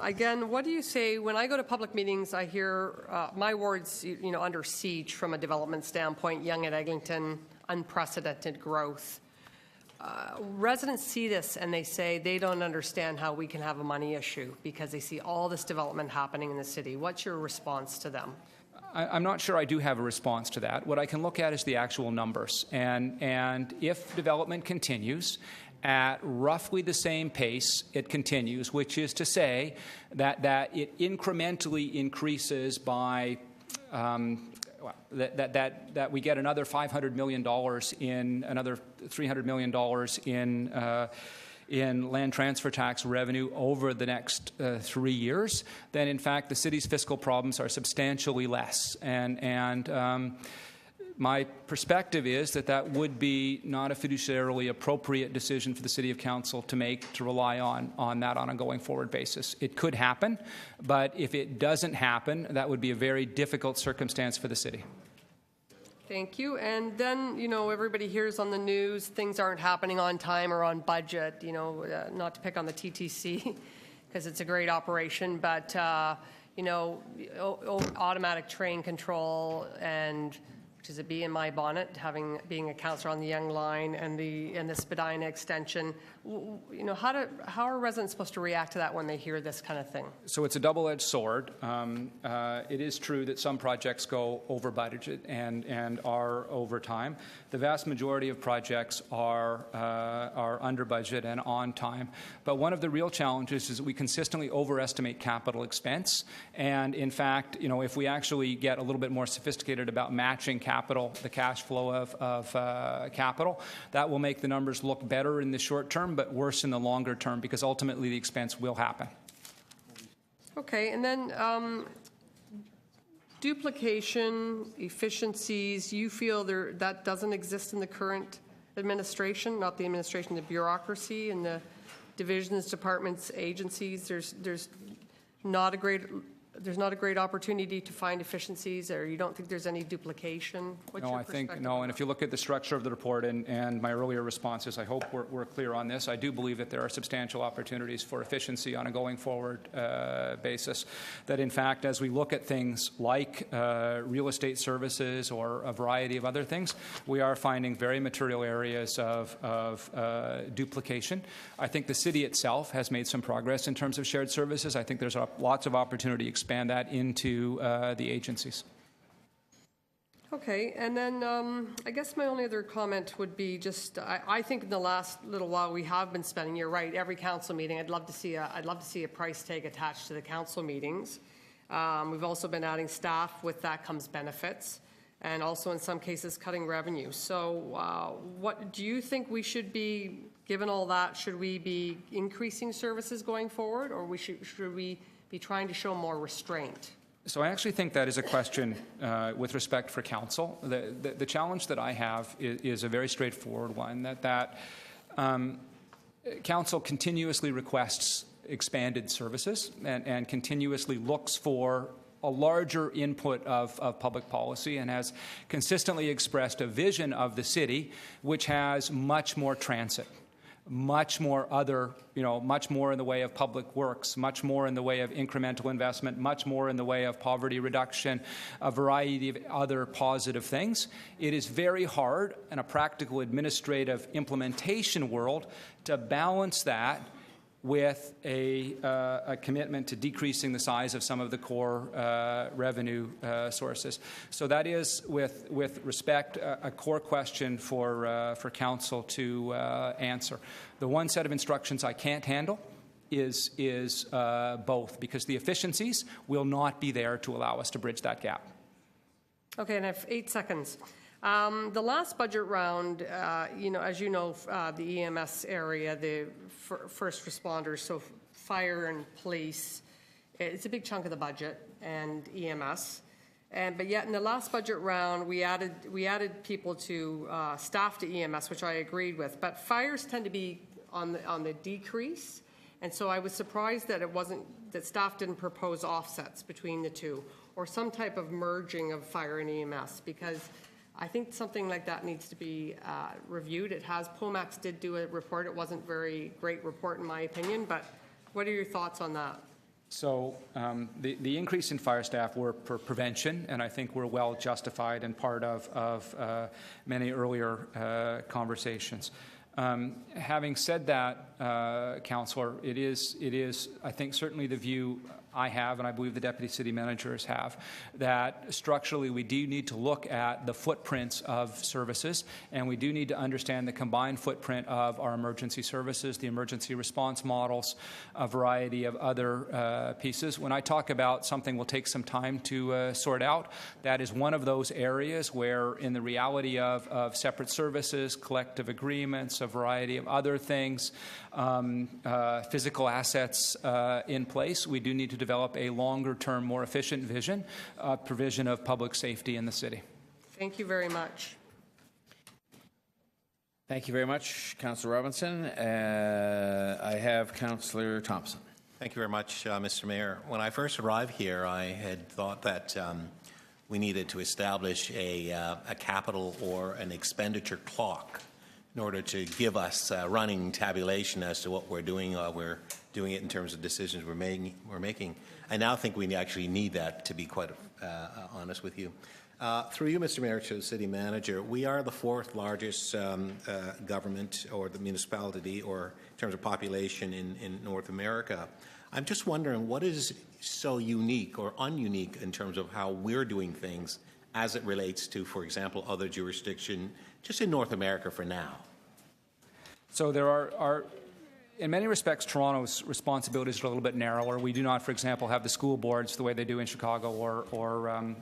again, what do you say when I go to public meetings? I hear my ward's under siege from a development standpoint. Yonge and Eglinton, unprecedented growth. Residents see this and they say they don't understand how we can have a money issue because they see all this development happening in the city. What's your response to them? I'm not sure I do have a response to that. What I can look at is the actual numbers. And if development continues at roughly the same pace it continues, which is to say that it incrementally increases by that we get another $500 million in another $300 million in land transfer tax revenue over the next 3 years, then in fact the city's fiscal problems are substantially less. And My perspective is that that would be not a fiduciarily appropriate decision for the City of Council to make, to rely on that on a going forward basis. It could happen, but if it doesn't happen, that would be a very difficult circumstance for the city. Thank you. And then, you know, everybody hears on the news things aren't happening on time or on budget, you know, not to pick on the TTC because it's a great operation, but, you know, automatic train control and which is a bee in my bonnet, being a councillor on the Young Line and the Spadina extension. You know, how are residents supposed to react to that when they hear this kind of thing? So it's a double-edged sword. It is true that some projects go over budget and are over time. The vast majority of projects are under budget and on time. But one of the real challenges is that we consistently overestimate capital expense. And in fact, you know, if we actually get a little bit more sophisticated about matching capital, the cash flow of capital, that will make the numbers look better in the short term, but worse in the longer term, because ultimately the expense will happen. Okay, and then duplication, efficiencies, you feel that doesn't exist in the current administration, not the administration, the bureaucracy and the divisions, departments, agencies. There's not a great opportunity to find efficiencies, or you don't think there's any duplication? What's your perspective? No, and if you look at the structure of the report and my earlier responses, I hope we're clear on this. I do believe that there are substantial opportunities for efficiency on a going forward basis. That in fact, as we look at things like real estate services or a variety of other things, we are finding very material areas of duplication. I think the city itself has made some progress in terms of shared services. I think there's lots of opportunity to expand that into the agencies. Okay, and then I guess my only other comment would be just I think in the last little while we have been spending. You're right. Every council meeting, I'd love to see a price tag attached to the council meetings. We've also been adding staff. With that comes benefits, and also in some cases cutting revenue. So, what do you think we should be? Given all that, should we be increasing services going forward, or should we be trying to show more restraint? So I actually think that is a question with respect for council. The challenge that I have is a very straightforward one, that council continuously requests expanded services and continuously looks for a larger input of public policy and has consistently expressed a vision of the city which has much more transit, much more much more in the way of public works, much more in the way of incremental investment, much more in the way of poverty reduction, a variety of other positive things. It is very hard in a practical administrative implementation world to balance that with a commitment to decreasing the size of some of the core revenue sources. So that is, with respect, a core question for council to answer. The one set of instructions I can't handle is both, because the efficiencies will not be there to allow us to bridge that gap. Okay, and I have 8 seconds. The last budget round, as you know, the EMS area, the first responders, so fire and police, it's a big chunk of the budget, and EMS. But yet in the last budget round, we added people to staff to EMS, which I agreed with. But fires tend to be on the decrease, and so I was surprised that that staff didn't propose offsets between the two, or some type of merging of fire and EMS, because I think something like that needs to be reviewed. POMAX did do a report. It wasn't a very great report in my opinion, but what are your thoughts on that? So the increase in fire staff were for prevention, and I think we're well justified and part of many earlier conversations. Having said that, Councillor, it is, I think, certainly the view I have, and I believe the Deputy City Managers have, that structurally we do need to look at the footprints of services, and we do need to understand the combined footprint of our emergency services, the emergency response models, a variety of other pieces. When I talk about something will take some time to sort out, that is one of those areas where, in the reality of separate services, collective agreements, a variety of other things, physical assets in place, we do need to develop a longer-term, more efficient vision, provision of public safety in the city. Thank you very much. Thank you very much, Councillor Robinson. I have Councillor Thompson. Thank you very much, Mr. Mayor. When I first arrived here, I had thought that we needed to establish a capital or an expenditure clock in order to give us running tabulation as to what we're doing. We're doing it in terms of decisions we're making. I now think we actually need that, to be quite honest with you. Through you, Mr. Mayor, to the City Manager, we are the fourth largest government or the municipality or in terms of population in North America. I'm just wondering what is so unique or ununique in terms of how we're doing things as it relates to, for example, other jurisdiction just in North America for now? So there are in many respects, Toronto's responsibilities are a little bit narrower. We do not, for example, have the school boards the way they do in Chicago or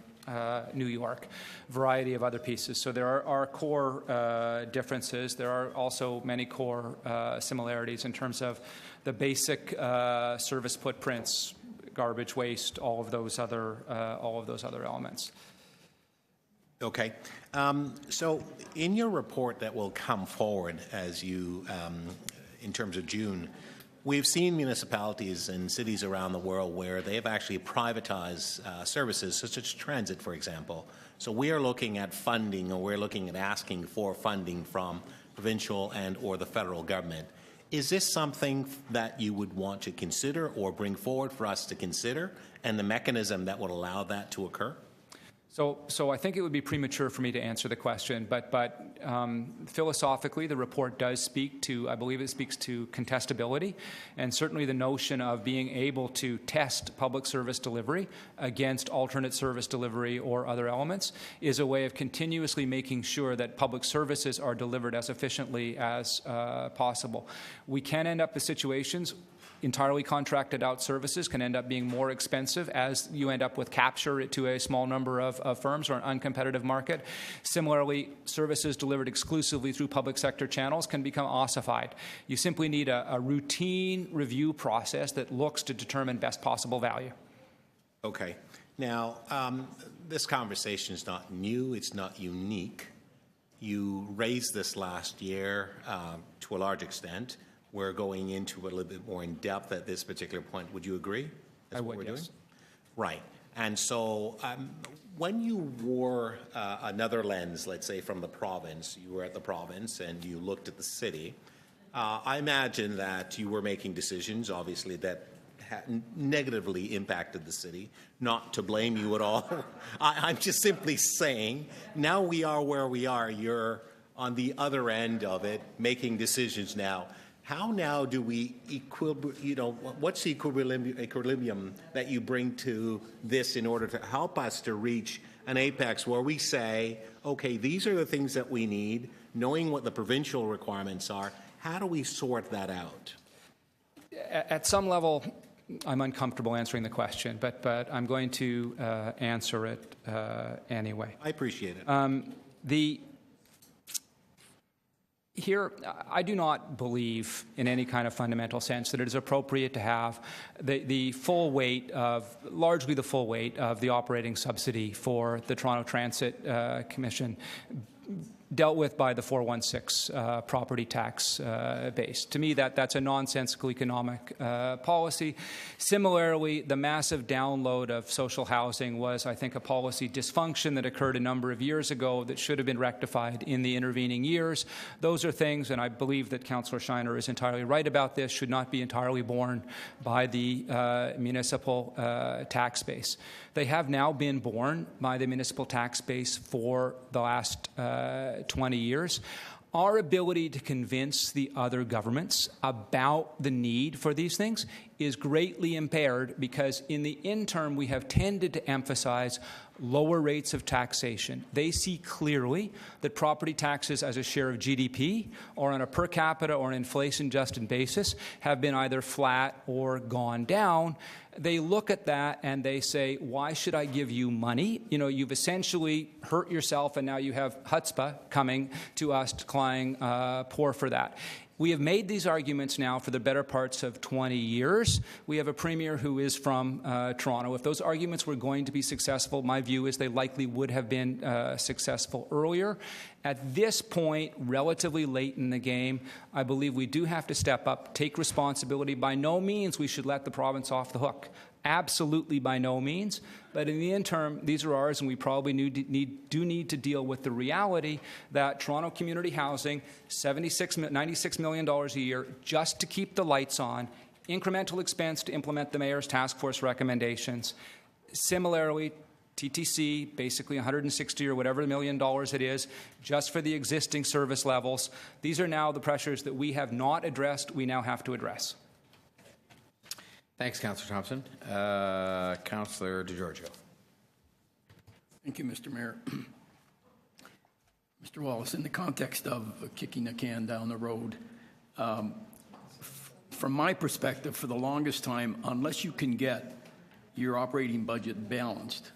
New York, variety of other pieces. So there are core differences. There are also many core similarities in terms of the basic service footprints, garbage, waste, all of those other elements. Okay. So in your report that will come forward as you, in terms of June, we've seen municipalities and cities around the world where they've actually privatized services, such as transit, for example. So we are looking at funding, or we're looking at asking for funding from provincial and or the federal government. Is this something that you would want to consider or bring forward for us to consider, and the mechanism that would allow that to occur? So I think it would be premature for me to answer the question, but philosophically, the report does speak to, I believe it speaks to contestability, and certainly the notion of being able to test public service delivery against alternate service delivery or other elements is a way of continuously making sure that public services are delivered as efficiently as possible. We can end up with situations entirely contracted out services can end up being more expensive as you end up with capture to a small number of firms or an uncompetitive market. Similarly, services delivered exclusively through public sector channels can become ossified. You simply need a routine review process that looks to determine best possible value. Okay. Now, this conversation is not new. It's not unique. You raised this last year to a large extent. We're going into it a little bit more in depth at this particular point. Would you agree? I would, yes. Right. And so when you wore another lens, let's say from the province, you were at the province and you looked at the city, I imagine that you were making decisions, obviously, that negatively impacted the city. Not to blame you at all. I'm just simply saying, now we are where we are. You're on the other end of it, making decisions now. How now do we what's the equilibrium that you bring to this in order to help us to reach an apex where we say, okay, these are the things that we need, knowing what the provincial requirements are, how do we sort that out? At some level, I'm uncomfortable answering the question, but I'm going to answer it anyway. I appreciate it. Here, I do not believe in any kind of fundamental sense that it is appropriate to have the full weight of, largely the full weight of the operating subsidy for the Toronto Transit Commission dealt with by the 416 property tax base. To me, that's a nonsensical economic policy. Similarly, the massive download of social housing was, I think, a policy dysfunction that occurred a number of years ago that should have been rectified in the intervening years. Those are things, and I believe that Councillor Shiner is entirely right about this, should not be entirely borne by the municipal tax base. They have now been borne by the municipal tax base for the last 20 years. Our ability to convince the other governments about the need for these things is greatly impaired because in the interim we have tended to emphasize lower rates of taxation. They see clearly that property taxes as a share of GDP or on a per capita or an inflation-adjusted basis have been either flat or gone down. They look at that and they say, why should I give you money? You know, you've essentially hurt yourself and now you have chutzpah coming to us declaring poor for that. We have made these arguments now for the better parts of 20 years. We have a premier who is from Toronto. If those arguments were going to be successful, my view is they likely would have been successful earlier. At this point, relatively late in the game, I believe we do have to step up, take responsibility. By no means we should let the province off the hook. Absolutely by no means. But in the interim, these are ours, and we probably do need to deal with the reality that Toronto Community Housing, $96 million a year just to keep the lights on, incremental expense to implement the Mayor's task force recommendations. Similarly, TTC, basically $160 or whatever million it is, just for the existing service levels. These are now the pressures that we have not addressed, we now have to address. Thanks, Councillor Thompson. Councillor DiGiorgio. Thank you, Mr. Mayor. Mr. Wallace, in the context of kicking the can down the road, from my perspective, for the longest time, unless you can get your operating budget balanced,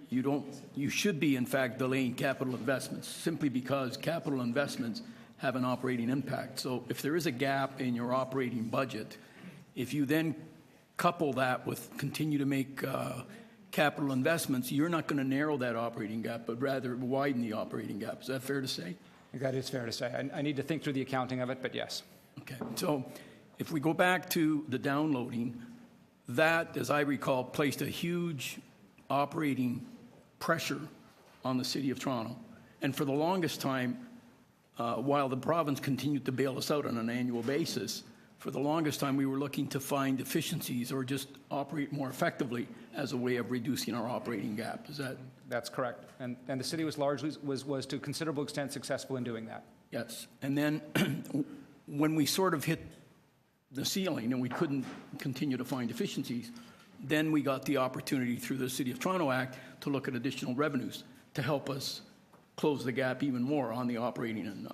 you should be, in fact, delaying capital investments simply because capital investments have an operating impact. So if there is a gap in your operating budget, if you then couple that with continue to make capital investments, you're not going to narrow that operating gap, but rather widen the operating gap. Is that fair to say? That is fair to say. I need to think through the accounting of it, but yes. Okay. So if we go back to the downloading, that, as I recall, placed a huge operating pressure on the City of Toronto. And for the longest time, while the province continued to bail us out on an annual basis, for the longest time we were looking to find efficiencies or just operate more effectively as a way of reducing our operating gap. Is that? That's correct. And the city was largely, was to a considerable extent successful in doing that. Yes. And then when we sort of hit the ceiling and we couldn't continue to find efficiencies, then we got the opportunity through the City of Toronto Act to look at additional revenues to help us close the gap even more on the operating and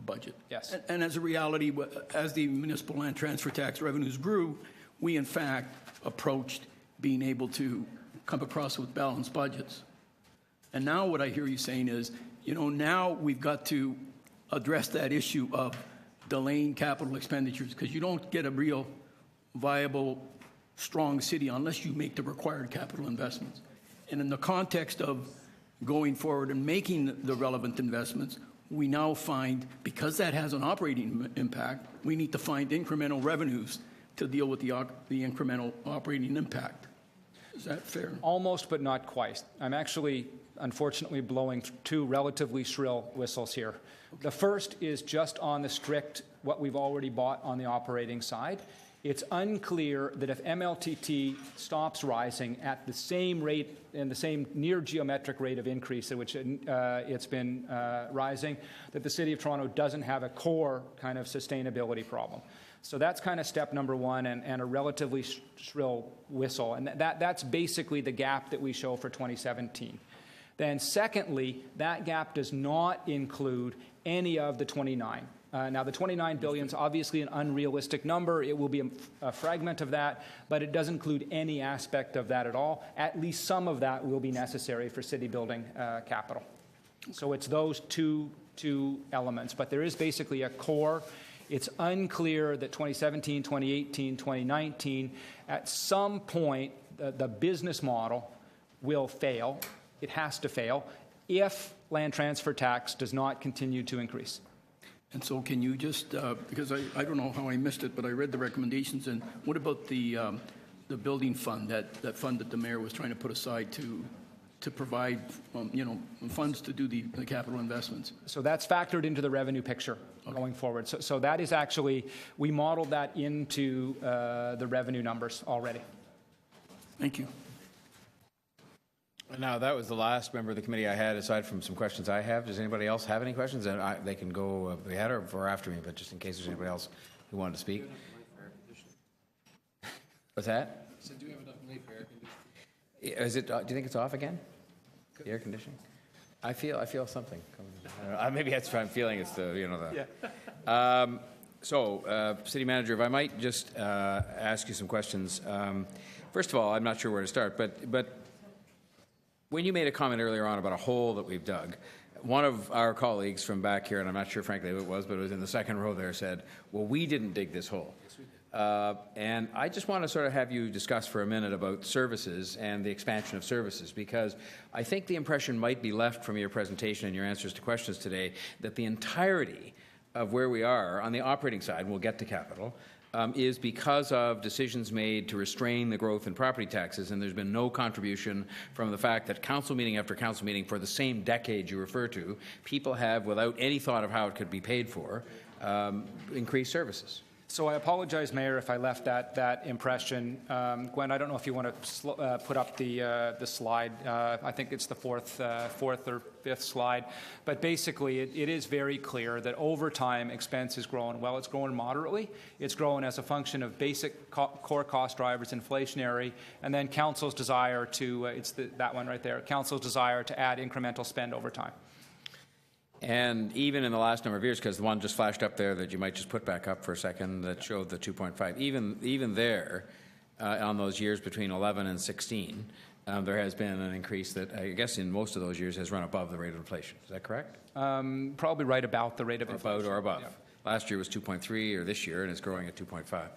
budget. Yes. And as a reality, as the municipal land transfer tax revenues grew, we in fact approached being able to come across with balanced budgets. And now what I hear you saying is, now we've got to address that issue of delaying capital expenditures because you don't get a real viable, strong city unless you make the required capital investments. And in the context of going forward and making the relevant investments, we now find, because that has an operating impact, we need to find incremental revenues to deal with the incremental operating impact. Is that fair? Almost, but not quite. I'm actually, unfortunately, blowing two relatively shrill whistles here. Okay. The first is just on the strict, what we've already bought on the operating side. It's unclear that if MLTT stops rising at the same rate and the same near geometric rate of increase at which it's been rising, that the City of Toronto doesn't have a core kind of sustainability problem. So that's kind of step number one and a relatively shrill whistle. And that's basically the gap that we show for 2017. Then secondly, that gap does not include any of the 29. Now, the $29 billion is obviously an unrealistic number. It will be a fragment of that, but it doesn't include any aspect of that at all. At least some of that will be necessary for city building capital. So it's those two elements, but there is basically a core. It's unclear that 2017, 2018, 2019, at some point, the business model will fail. It has to fail if land transfer tax does not continue to increase. And so can you just, because I don't know how I missed it, but I read the recommendations, and what about the building fund, that fund that the mayor was trying to put aside to provide, funds to do the capital investments? So that's factored into the revenue picture going forward. So that is actually, we modeled that into the revenue numbers already. Thank you. Now, that was the last member of the committee I had, aside from some questions I have. Does anybody else have any questions? And they can go ahead or after me, but just in case there's anybody else who wanted to speak. What's that? I said, do we have enough money for air conditioning? Is it? Do you think it's off again? The air conditioning? I feel something coming. I don't know. Maybe that's what I'm feeling. It's the Yeah. So, City Manager, if I might just ask you some questions. First of all, I'm not sure where to start, but when you made a comment earlier on about a hole that we've dug, one of our colleagues from back here, and I'm not sure frankly who it was, but it was in the second row there, said, well, we didn't dig this hole. And I just want to sort of have you discuss for a minute about services and the expansion of services, because I think the impression might be left from your presentation and your answers to questions today that the entirety of where we are on the operating side, we'll get to capital, is because of decisions made to restrain the growth in property taxes, and there's been no contribution from the fact that council meeting after council meeting for the same decade you refer to, people have, without any thought of how it could be paid for, increased services. So I apologize, Mayor, if I left that impression. Gwen, I don't know if you want to put up the slide. I think it's the fourth or fifth slide. But basically, it is very clear that over time, expense is growing. Well, it's growing moderately. It's growing as a function of basic core cost drivers, inflationary, and then council's desire to, that one right there, council's desire to add incremental spend over time. And even in the last number of years, because the one just flashed up there that you might just put back up for a second that showed the 2.5, even there, on those years between 11 and 16, there has been an increase that I guess in most of those years has run above the rate of inflation. Is that correct? Probably right about the rate of inflation. About or above. Yeah. Last year was 2.3, or this year, and it's growing at 2.5.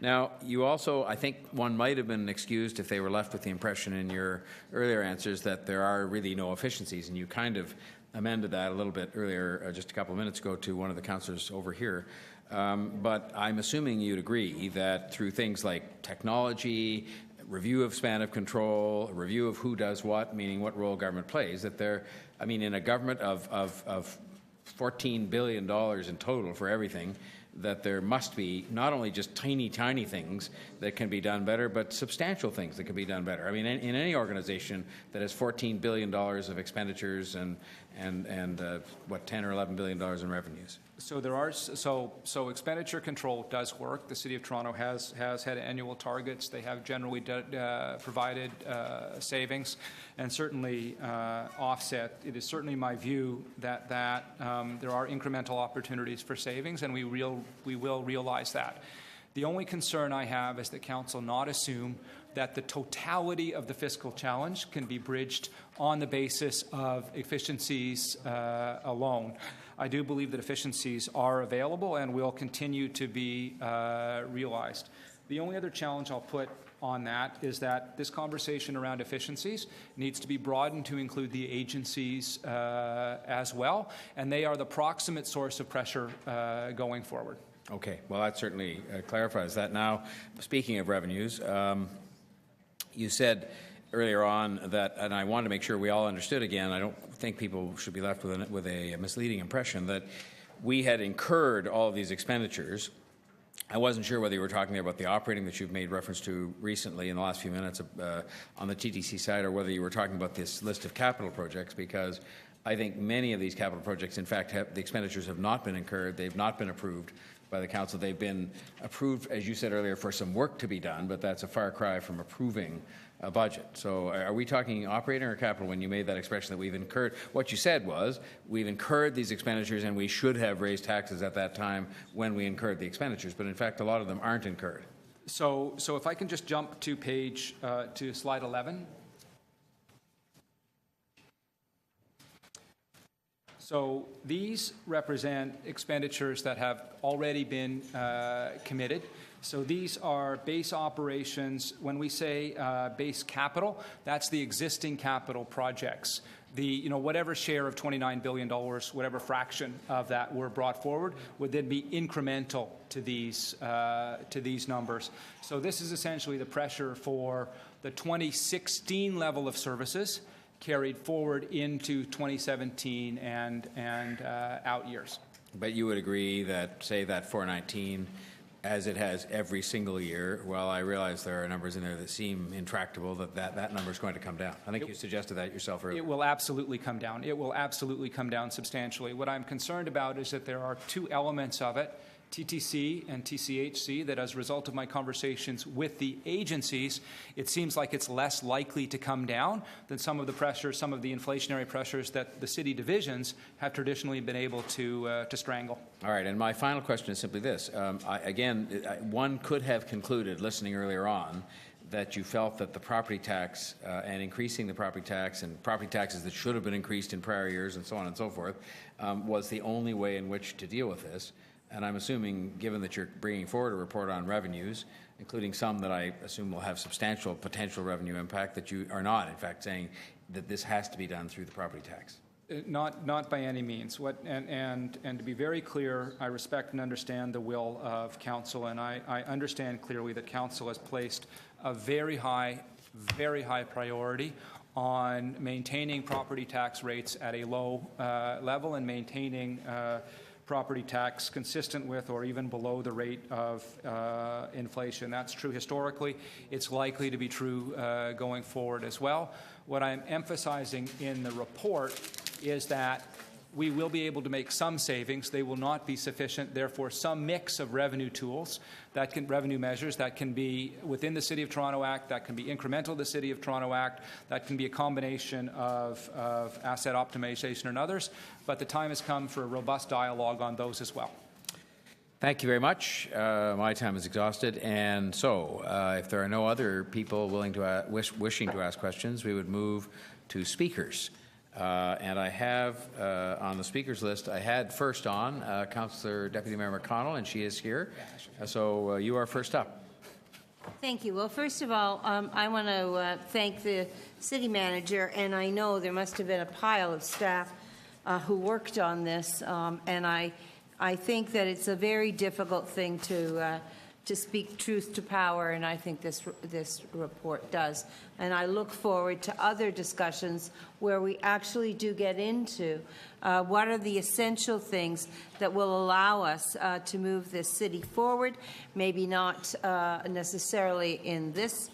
Now, you also, I think one might have been excused if they were left with the impression in your earlier answers that there are really no efficiencies, and you kind of amended that a little bit earlier, just a couple of minutes ago, to one of the councillors over here. But I'm assuming you'd agree that through things like technology, review of span of control, review of who does what, meaning what role government plays, that there, I mean, in a government of $14 billion in total for everything, that there must be not only just tiny things that can be done better, but substantial things that can be done better. I mean, in any organization that has $14 billion of expenditures and what, $10 or $11 billion in revenues. So there are so expenditure control does work. The City of Toronto has had annual targets. They have generally provided savings, and certainly offset. It is certainly my view that there are incremental opportunities for savings, and we will realize that. The only concern I have is that Council not assume that the totality of the fiscal challenge can be bridged on the basis of efficiencies alone. I do believe that efficiencies are available and will continue to be realized. The only other challenge I'll put on that is that this conversation around efficiencies needs to be broadened to include the agencies as well, and they are the proximate source of pressure going forward. Okay, well, that certainly clarifies that. Now, speaking of revenues, you said earlier on that, and I want to make sure we all understood again, I don't think people should be left with a misleading impression that we had incurred all of these expenditures. I wasn't sure whether you were talking about the operating that you've made reference to recently in the last few minutes on the TTC side, or whether you were talking about this list of capital projects, because I think many of these capital projects, in fact, the expenditures have not been incurred, they've not been approved by the council. They've been approved, as you said earlier, for some work to be done, but that's a far cry from approving a budget. So are we talking operating or capital when you made that expression that we've incurred? What you said was we've incurred these expenditures and we should have raised taxes at that time when we incurred the expenditures, but in fact a lot of them aren't incurred. So if I can just jump to to slide 11. So these represent expenditures that have already been committed. So these are base operations. When we say base capital, that's the existing capital projects. The whatever share of $29 billion, whatever fraction of that were brought forward, would then be incremental to these numbers. So this is essentially the pressure for the 2016 level of services carried forward into 2017 and out years. But you would agree that, say, that 419, as it has every single year, well, I realize there are numbers in there that seem intractable, that number is going to come down. I think you suggested that yourself earlier. It will absolutely come down. It will absolutely come down substantially. What I'm concerned about is that there are two elements of it, TTC and TCHC, that as a result of my conversations with the agencies, it seems like it's less likely to come down than some of the pressures, some of the inflationary pressures that the city divisions have traditionally been able to strangle. All right, and my final question is simply this. One could have concluded, listening earlier on, that you felt that the property tax and increasing the property tax and property taxes that should have been increased in prior years and so on and so forth was the only way in which to deal with this. And I'm assuming, given that you're bringing forward a report on revenues, including some that I assume will have substantial potential revenue impact, that you are not, in fact, saying that this has to be done through the property tax. Not by any means. And to be very clear, I respect and understand the will of Council, and I understand clearly that Council has placed a very high priority on maintaining property tax rates at a low level and maintaining property tax consistent with or even below the rate of inflation. That's true historically. It's likely to be true going forward as well. What I'm emphasizing in the report is that we will be able to make some savings. They will not be sufficient. Therefore, some mix of revenue tools, revenue measures that can be within the City of Toronto Act, that can be incremental to the City of Toronto Act, that can be a combination of asset optimization and others. But the time has come for a robust dialogue on those as well. Thank you very much. My time is exhausted, and so if there are no other people willing to wishing to ask questions, we would move to speakers. And I have on the speakers list, I had first on Councillor Deputy Mayor McConnell, and she is here. So you are first up. Thank you. Well, first of all, I want to thank the city manager, and I know there must have been a pile of staff who worked on this, and I think that it's a very difficult thing to speak truth to power, and I think this report does. And I look forward to other discussions where we actually do get into what are the essential things that will allow us to move this city forward, maybe not necessarily in this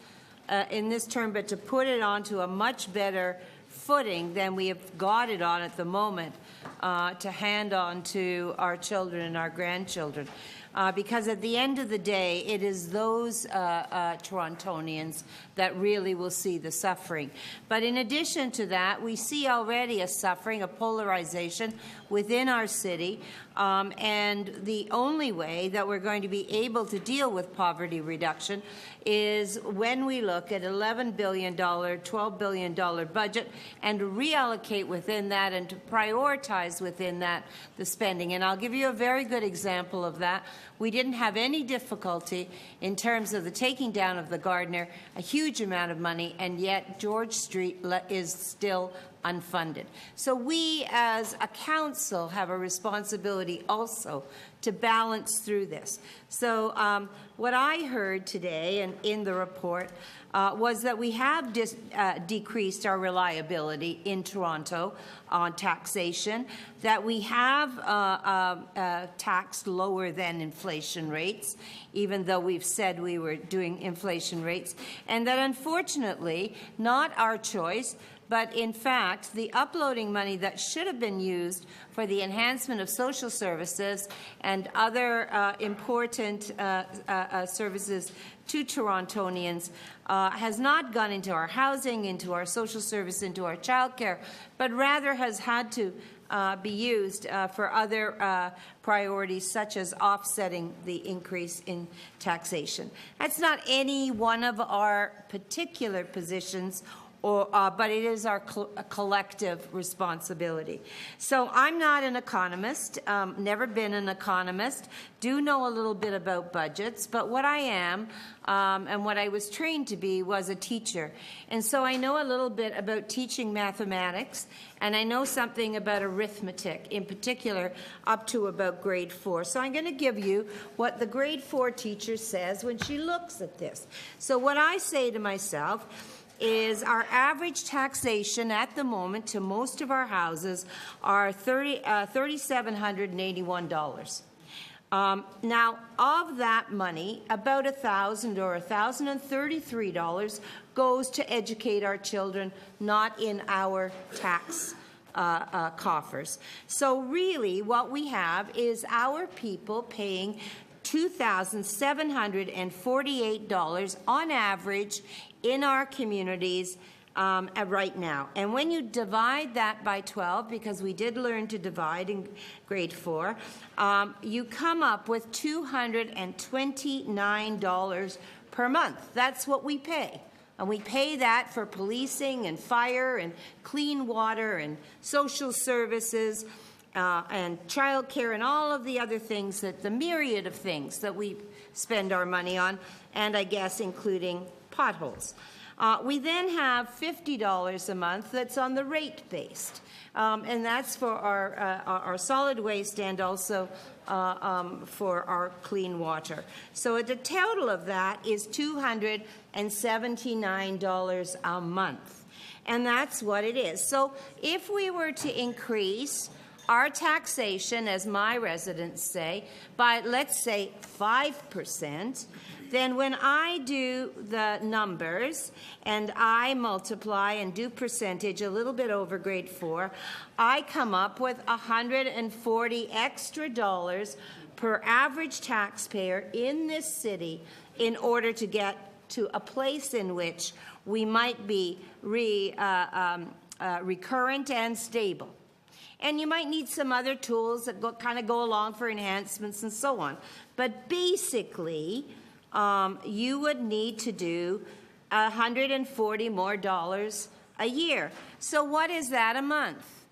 term, but to put it onto a much better footing than we have got it on at the moment to hand on to our children and our grandchildren. Because at the end of the day, it is those Torontonians that really will see the suffering. But in addition to that, we see already a suffering, a polarization within our city, and the only way that we're going to be able to deal with poverty reduction is when we look at $11 billion, $12 billion budget and reallocate within that and to prioritize within that the spending. And I'll give you a very good example of that. We didn't have any difficulty in terms of the taking down of the Gardner, a huge amount of money, and yet George Street is still unfunded. So we as a council have a responsibility also to balance through this. So what I heard today and in the report was that we have decreased our reliability in Toronto on taxation, that we have taxed lower than inflation rates, even though we've said we were doing inflation rates, and that unfortunately, not our choice, but in fact, the uploading money that should have been used for the enhancement of social services and other important services to Torontonians has not gone into our housing, into our social service, into our childcare, but rather has had to be used for other priorities, such as offsetting the increase in taxation. That's not any one of our particular positions, but it is our collective responsibility. So I'm not an economist, never been an economist, do know a little bit about budgets, but what I am and what I was trained to be was a teacher. And so I know a little bit about teaching mathematics, and I know something about arithmetic, in particular up to about grade 4. So I'm going to give you what the grade 4 teacher says when she looks at this. So what I say to myself is our average taxation at the moment to most of our houses are $3,781. Now, of that money, about $1,000 or $1,033 goes to educate our children, not in our tax coffers. So really, what we have is our people paying $2,748 on average in our communities right now. And when you divide that by 12, because we did learn to divide in grade 4, you come up with $229 per month. That's what we pay. And we pay that for policing and fire and clean water and social services and childcare and all of the other things, that the myriad of things that we spend our money on, and I guess including potholes. We then have $50 a month that's on the rate-based, and that's for our solid waste and also for our clean water. So the total of that is $279 a month, and that's what it is. So if we were to increase our taxation, as my residents say, by, let's say, 5%, then when I do the numbers and I multiply and do percentage a little bit over grade 4, I come up with $140 extra per average taxpayer in this city in order to get to a place in which we might be recurrent and stable. And you might need some other tools that kind of go along for enhancements and so on. But basically, you would need to do $140 more a year. So what is that a month?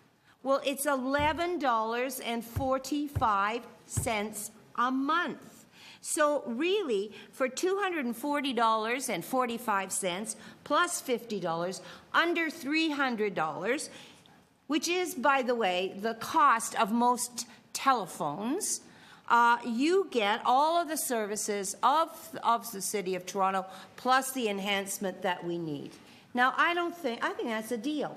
Well, it's $11.45 a month. So really, for $240.45 plus $50, under $300, which is, by the way, the cost of most telephones, you get all of the services of the City of Toronto plus the enhancement that we need. Now, I think that's a deal.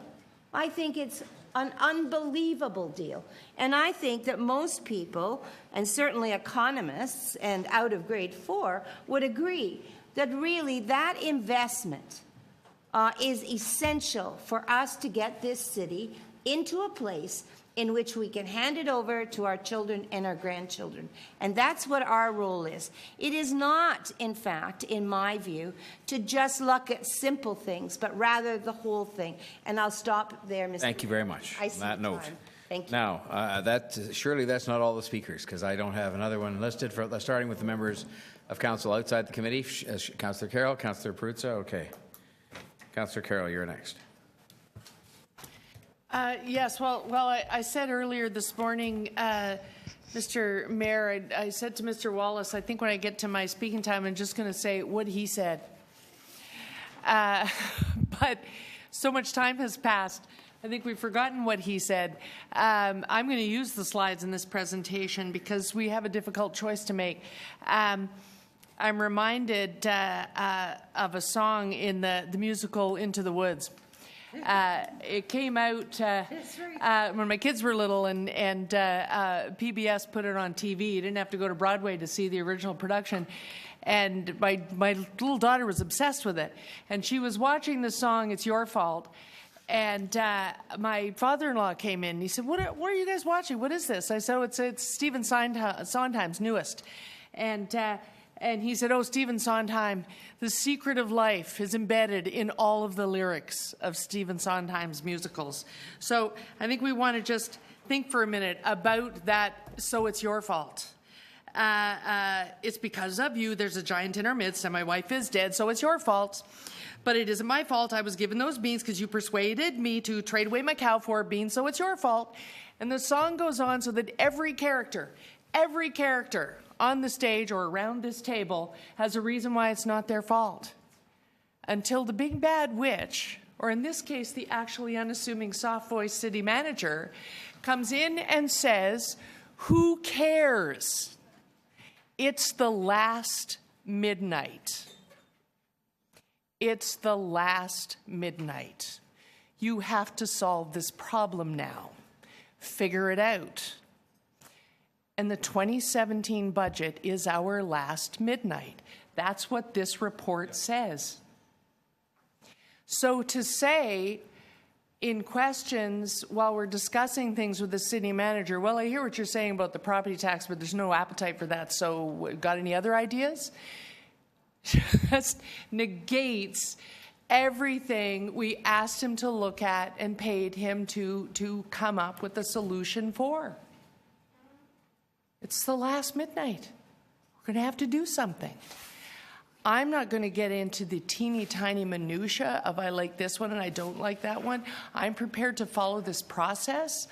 I think it's an unbelievable deal. And I think that most people, and certainly economists and out of grade 4, would agree that really that investment is essential for us to get this city into a place in which we can hand it over to our children and our grandchildren. And that's what our role is. It is not, in fact, in my view, to just look at simple things, but rather the whole thing. And I'll stop there, Mr. Thank you very much. I see on that note. time. Thank you. Now, surely that's not all the speakers, because I don't have another one listed, starting with the members of council outside the committee. Councillor Carroll, Councillor Perruzza, okay. Councillor Carroll, you're next. Yes, well, I said earlier this morning, Mr. Mayor, I said to Mr. Wallace, I think when I get to my speaking time, I'm just going to say what he said. But so much time has passed. I think we've forgotten what he said. I'm going to use the slides in this presentation because we have a difficult choice to make. I'm reminded of a song in the musical Into the Woods. It came out when my kids were little, and PBS put it on TV. You didn't have to go to Broadway to see the original production. And my little daughter was obsessed with it. And she was watching the song, It's Your Fault. And my father-in-law came in. And he said, what are you guys watching? What is this? I said, oh, it's Stephen Sondheim's newest. And he said, oh, Stephen Sondheim, the secret of life is embedded in all of the lyrics of Stephen Sondheim's musicals. So I think we want to just think for a minute about that, so it's your fault. It's because of you. There's a giant in our midst, and my wife is dead, so it's your fault. But it isn't my fault. I was given those beans because you persuaded me to trade away my cow for a bean, so it's your fault. And the song goes on so that every character on the stage or around this table has a reason why it's not their fault. Until the big bad witch, or in this case, the actually unassuming soft-voiced city manager, comes in and says, who cares? It's the last midnight. It's the last midnight. You have to solve this problem now. Figure it out. And the 2017 budget is our last midnight. That's what this report says. So to say in questions while we're discussing things with the city manager, well, I hear what you're saying about the property tax, but there's no appetite for that, so got any other ideas? Just negates everything we asked him to look at and paid him to come up with a solution for. It's the last midnight. We're going to have to do something. I'm not going to get into the teeny tiny minutia of I like this one and I don't like that one. I'm prepared to follow this process,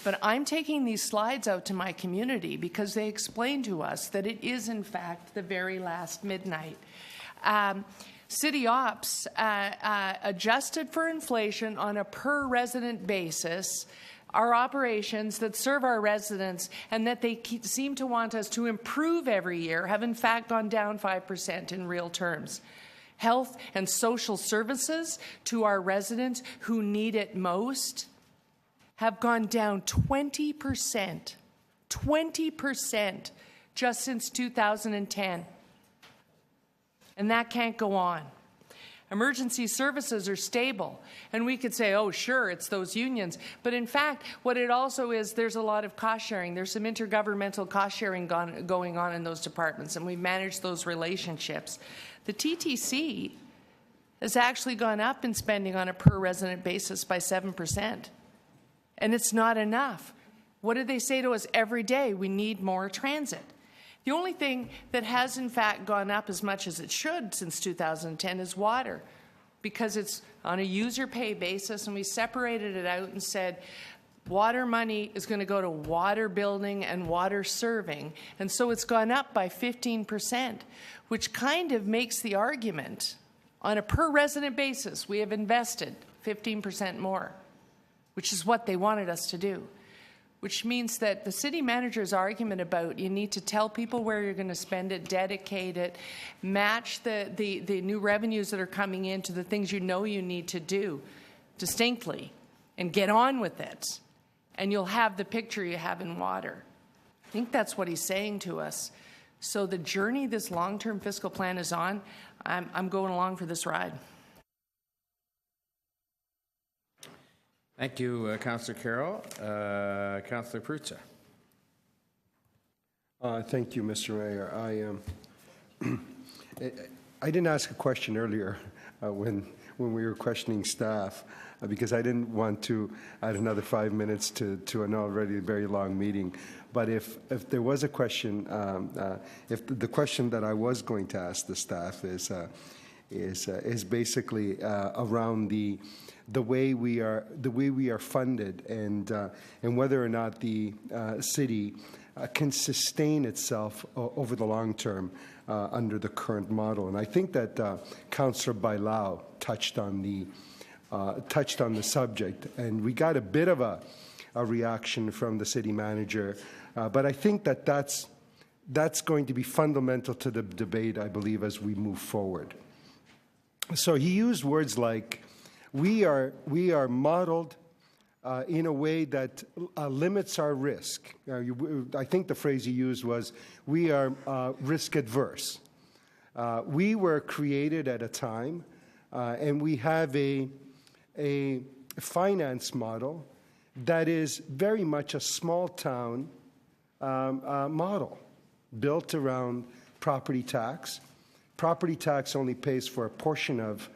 but I'm taking these slides out to my community because they explain to us that it is, in fact, the very last midnight. City ops adjusted for inflation on a per resident basis are operations that serve our residents and that they seem to want us to improve every year have in fact gone down 5% in real terms. Health and social services to our residents who need it most have gone down 20%. 20% just since 2010. And that can't go on. Emergency services are stable. And we could say, oh, sure, it's those unions. But in fact, what it also is, there's a lot of cost sharing. There's some intergovernmental cost sharing going on in those departments, and we manage those relationships. The TTC has actually gone up in spending on a per resident basis by 7%. And it's not enough. What do they say to us every day? We need more transit. The only thing that has, in fact, gone up as much as it should since 2010 is water, because it's on a user pay basis, and we separated it out and said water money is going to go to water building and water serving, and so it's gone up by 15%, which kind of makes the argument on a per resident basis we have invested 15% more, which is what they wanted us to do. Which means that the city manager's argument about you need to tell people where you're going to spend it, dedicate it, match the new revenues that are coming in to the things you know you need to do distinctly, and get on with it, and you'll have the picture you have in water. I think that's what he's saying to us. So the journey this long-term fiscal plan is on, I'm going along for this ride. Thank you, Councillor Carroll. Councillor Perruzza. Thank you, Mr. Mayor. I didn't ask a question earlier when we were questioning staff because I didn't want to add another 5 minutes to an already very long meeting. But if there was a question, if the question that I was going to ask the staff is basically around the way we are funded and whether or not the city can sustain itself over the long term under the current model. And I think that Councillor Bailão touched on the subject, and we got a bit of a reaction from the city manager. But I think that that's going to be fundamental to the debate, I believe, as we move forward. So he used words like, we are modeled in a way that limits our risk. I think the phrase he used was, we are risk adverse. We were created at a time, and we have a finance model that is very much a small town model built around property tax. Property tax only pays for a portion of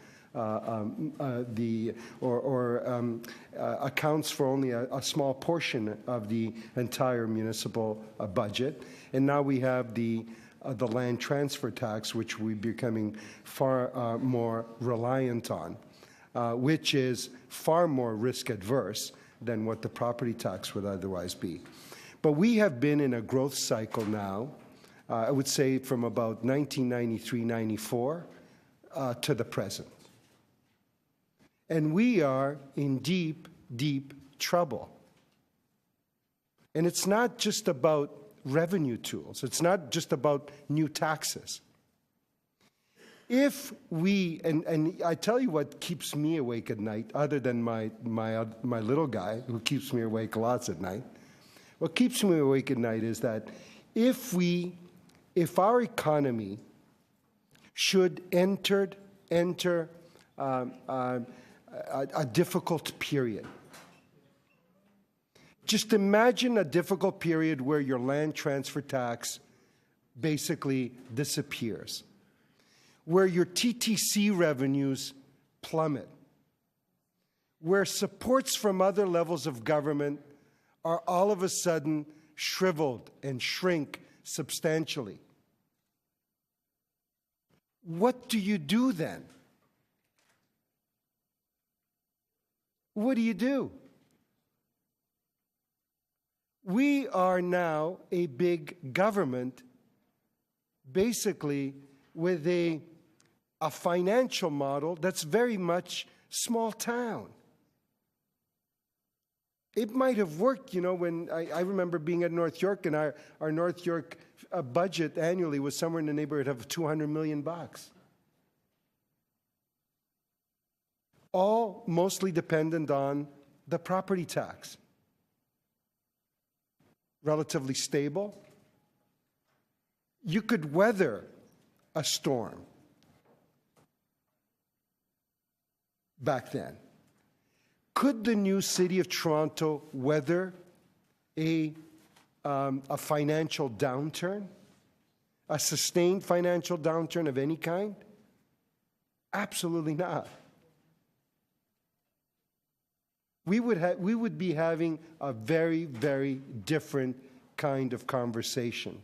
accounts for only a small portion of the entire municipal budget. And now we have the land transfer tax, which we're becoming far more reliant on, which is far more risk adverse than what the property tax would otherwise be. But we have been in a growth cycle now, I would say from about 1993-94 to the present. And we are in deep, deep trouble. And it's not just about revenue tools. It's not just about new taxes. If we, and I tell you what keeps me awake at night, other than my little guy, who keeps me awake lots at night, what keeps me awake at night is that if our economy should enter a difficult period. Just imagine a difficult period where your land transfer tax basically disappears, where your TTC revenues plummet, where supports from other levels of government are all of a sudden shriveled and shrink substantially. what do you do then? What do you do? We are now a big government, basically with a financial model that's very much small town. It might have worked, you know, when I remember being at North York, and our North York budget annually was somewhere in the neighborhood of $200 million. All mostly dependent on the property tax. Relatively stable. You could weather a storm back then. Could the new city of Toronto weather a financial downturn? A sustained financial downturn of any kind? Absolutely not. We would be having a very, very different kind of conversation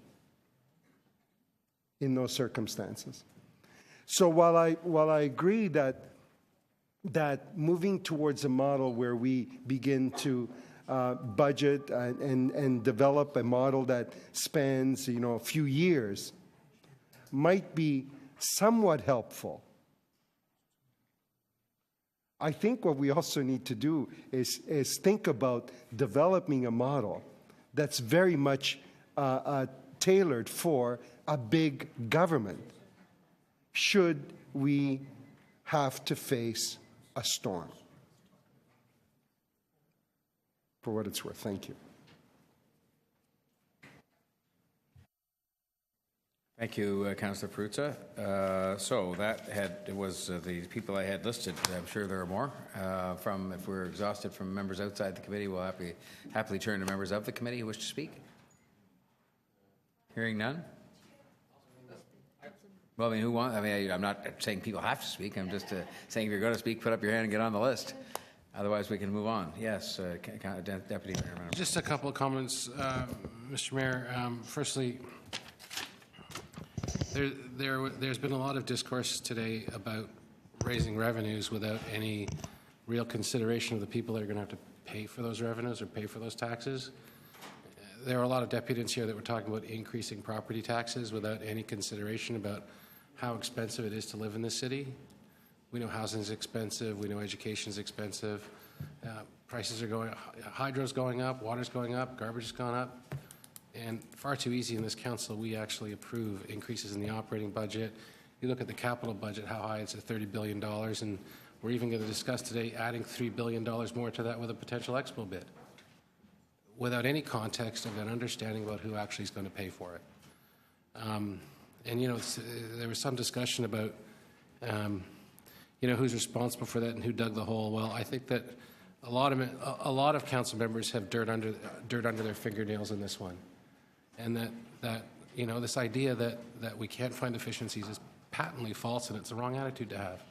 in those circumstances. So while I agree that moving towards a model where we begin to budget and develop a model that spans, you know, a few years might be somewhat helpful, I think what we also need to do is think about developing a model that's very much tailored for a big government should we have to face a storm. For what it's worth, thank you. Thank you, Councillor Perruzza. So that was the people I had listed. I'm sure there are more. If we're exhausted from members outside the committee, we'll happily turn to members of the committee who wish to speak. Hearing none. Well, I mean, I'm not saying people have to speak. I'm just saying if you're going to speak, put up your hand and get on the list. Otherwise, we can move on. Yes, Deputy Mayor. Just a couple of comments, Mr. Mayor. Firstly, there's been a lot of discourse today about raising revenues without any real consideration of the people that are going to have to pay for those revenues or pay for those taxes. There are a lot of deputies here that were talking about increasing property taxes without any consideration about how expensive it is to live in this city. We know housing is expensive. We know education is expensive. Prices are going up. Hydro's going up. Water's going up. Garbage has gone up. And far too easy in this council, we actually approve increases in the operating budget. You look at the capital budget, how high it's at $30 billion, and we're even going to discuss today adding $3 billion more to that with a potential Expo bid, without any context of an understanding about who actually is going to pay for it. And, you know, there was some discussion about, you know, who's responsible for that and who dug the hole. Well, I think that a lot of council members have dirt under their fingernails in this one. And that you know, this idea that we can't find efficiencies is patently false, and it's the wrong attitude to have.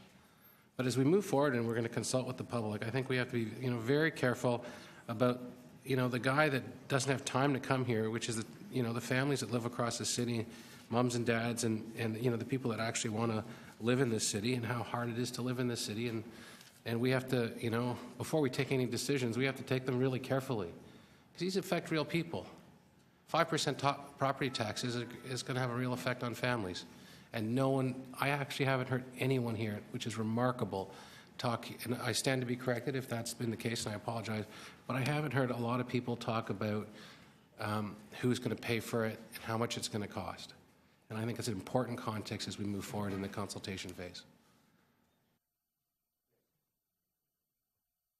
But as we move forward and we're going to consult with the public, I think we have to be, you know, very careful about, you know, the guy that doesn't have time to come here, which is, you know, the families that live across the city, moms and dads, and you know, the people that actually want to live in this city, and how hard it is to live in this city. And we have to, you know, before we take any decisions, we have to take them really carefully, because these affect real people. 5% property tax is going to have a real effect on families. And no one, I actually haven't heard anyone here, which is remarkable, talk, and I stand to be corrected if that's been the case, and I apologize, but I haven't heard a lot of people talk about who's going to pay for it and how much it's going to cost. And I think it's an important context as we move forward in the consultation phase.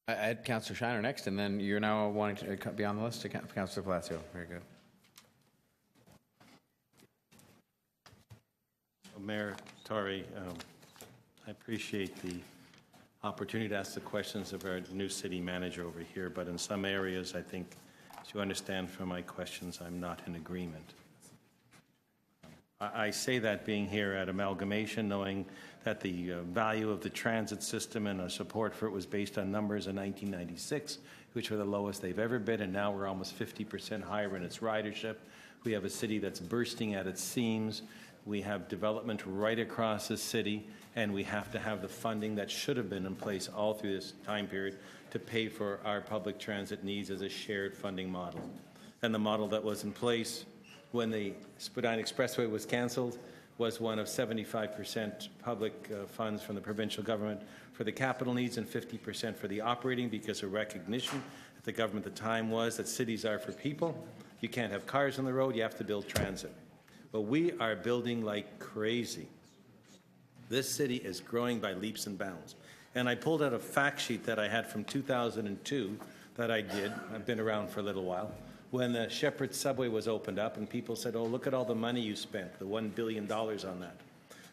I had Councillor Shiner next, and then you're now wanting to be on the list, Councillor Palacio. Very good. Mayor Tory, I appreciate the opportunity to ask the questions of our new city manager over here, but in some areas, I think, as you understand from my questions, I'm not in agreement. I say that being here at Amalgamation, knowing that the value of the transit system and our support for it was based on numbers in 1996, which were the lowest they've ever been, and now we're almost 50% higher in its ridership. We have a city that's bursting at its seams. We have development right across the city, and we have to have the funding that should have been in place all through this time period to pay for our public transit needs as a shared funding model. And the model that was in place when the Spadina Expressway was cancelled was one of 75% public funds from the provincial government for the capital needs and 50% for the operating, because of recognition that the government at the time was that cities are for people. You can't have cars on the road, you have to build transit. But we are building like crazy. This city is growing by leaps and bounds. And I pulled out a fact sheet that I had from 2002 that I did. I've been around for a little while. When the Shepherd subway was opened up and people said, oh, look at all the money you spent, the $1 billion on that.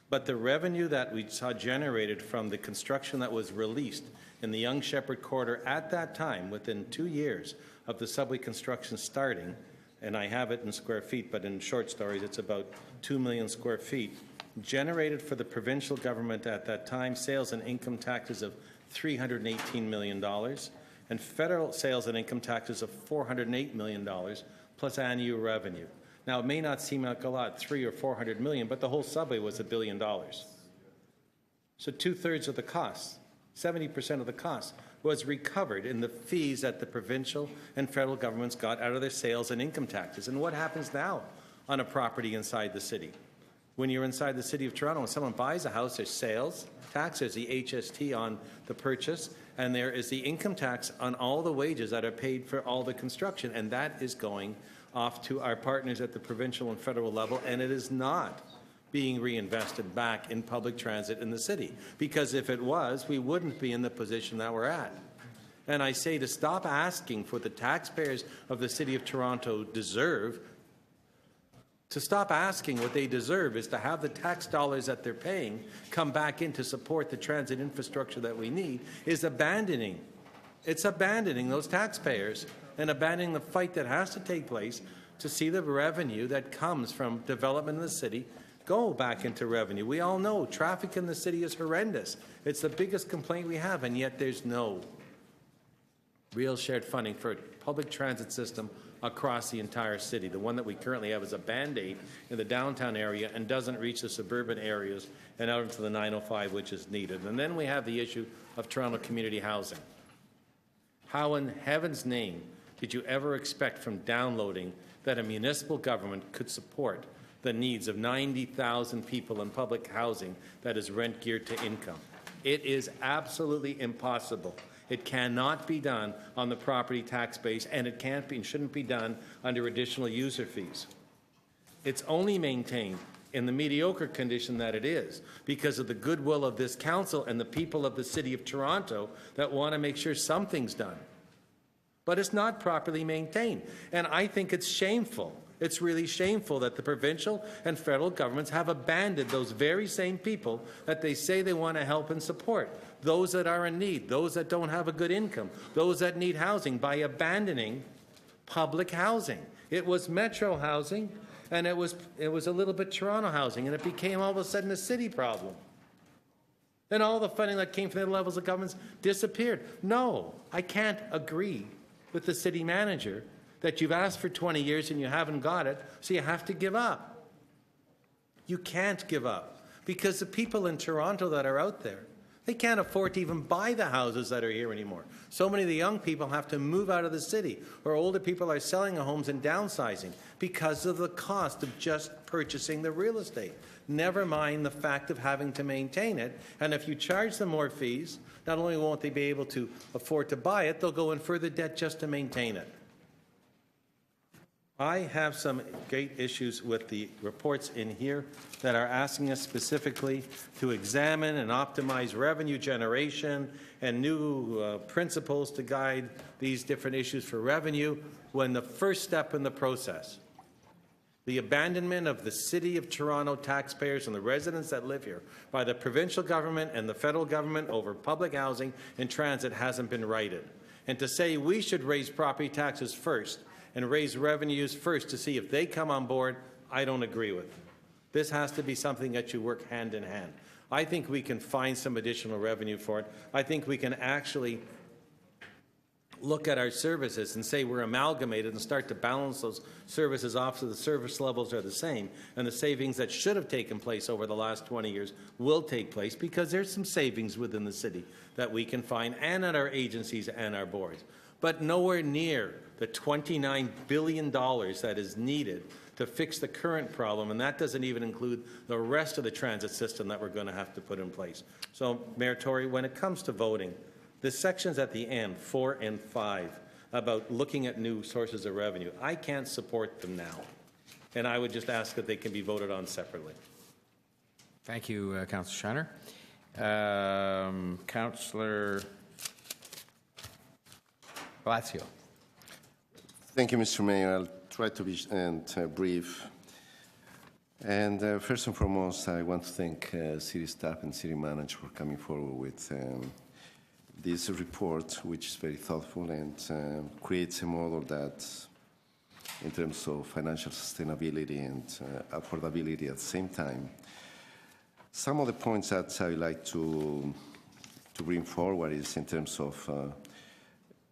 But the revenue that we saw generated from the construction that was released in the Yonge Shepherd corridor at that time, within 2 years of the subway construction starting, and I have it in square feet, but in short stories, it's about 2 million square feet, generated for the provincial government at that time sales and income taxes of $318 million, and federal sales and income taxes of $408 million, plus annual revenue. Now, it may not seem like a lot, 300 or 400 million, but the whole subway was $1 billion. So 2/3 of the cost, 70% of the cost, was recovered in the fees that the provincial and federal governments got out of their sales and income taxes. And what happens now on a property inside the city? When you're inside the city of Toronto, when someone buys a house, there's sales tax, there's the HST on the purchase, and there is the income tax on all the wages that are paid for all the construction, and that is going off to our partners at the provincial and federal level, and it is not being reinvested back in public transit in the city. Because if it was, we wouldn't be in the position that we're at. And I say to stop asking for the taxpayers of the City of Toronto deserve. To stop asking what they deserve is to have the tax dollars that they're paying come back in to support the transit infrastructure that we need, is abandoning. It's abandoning those taxpayers and abandoning the fight that has to take place to see the revenue that comes from development in the city go back into revenue. We all know traffic in the city is horrendous. It's the biggest complaint we have, and yet there's no real shared funding for a public transit system across the entire city. The one that we currently have is a Band-Aid in the downtown area and doesn't reach the suburban areas and out into the 905, which is needed. And then we have the issue of Toronto community housing. How in heaven's name did you ever expect from downloading that a municipal government could support the needs of 90,000 people in public housing that is rent geared to income? It is absolutely impossible. It cannot be done on the property tax base, and it can't be and shouldn't be done under additional user fees. It's only maintained in the mediocre condition that it is because of the goodwill of this council and the people of the City of Toronto that want to make sure something's done. But it's not properly maintained, and I think it's shameful. It's really shameful that the provincial and federal governments have abandoned those very same people that they say they want to help and support, those that are in need, those that don't have a good income, those that need housing, by abandoning public housing. It was Metro housing, and it was a little bit Toronto housing, and it became all of a sudden a city problem. Then all the funding that came from the levels of governments disappeared. No, I can't agree with the city manager that you've asked for 20 years and you haven't got it, so you have to give up. You can't give up, because the people in Toronto that are out there, they can't afford to even buy the houses that are here anymore. So many of the young people have to move out of the city, or older people are selling their homes and downsizing because of the cost of just purchasing the real estate. Never mind the fact of having to maintain it. And if you charge them more fees, not only won't they be able to afford to buy it, they'll go in further debt just to maintain it. I have some great issues with the reports in here that are asking us specifically to examine and optimize revenue generation and new principles to guide these different issues for revenue, when the first step in the process, the abandonment of the City of Toronto taxpayers and the residents that live here by the provincial government and the federal government over public housing and transit, hasn't been righted. And to say we should raise property taxes first and raise revenues first to see if they come on board, I don't agree with. This has to be something that you work hand in hand. I think we can find some additional revenue for it. I think we can actually look at our services and say we're amalgamated and start to balance those services off so the service levels are the same, and the savings that should have taken place over the last 20 years will take place, because there's some savings within the city that we can find, and at our agencies and our boards. But nowhere near the $29 billion that is needed to fix the current problem, and that doesn't even include the rest of the transit system that we're going to have to put in place. So, Mayor Tory, when it comes to voting, the sections at the end, 4 and 5, about looking at new sources of revenue, I can't support them now. And I would just ask that they can be voted on separately. Thank you, Councillor Shiner. Councillor Palacio. Thank you, Mr. Mayor. I'll try to be brief. And first and foremost, I want to thank city staff and city manager for coming forward with this report, which is very thoughtful and creates a model that, in terms of financial sustainability and affordability at the same time. Some of the points that I would like to bring forward is in terms of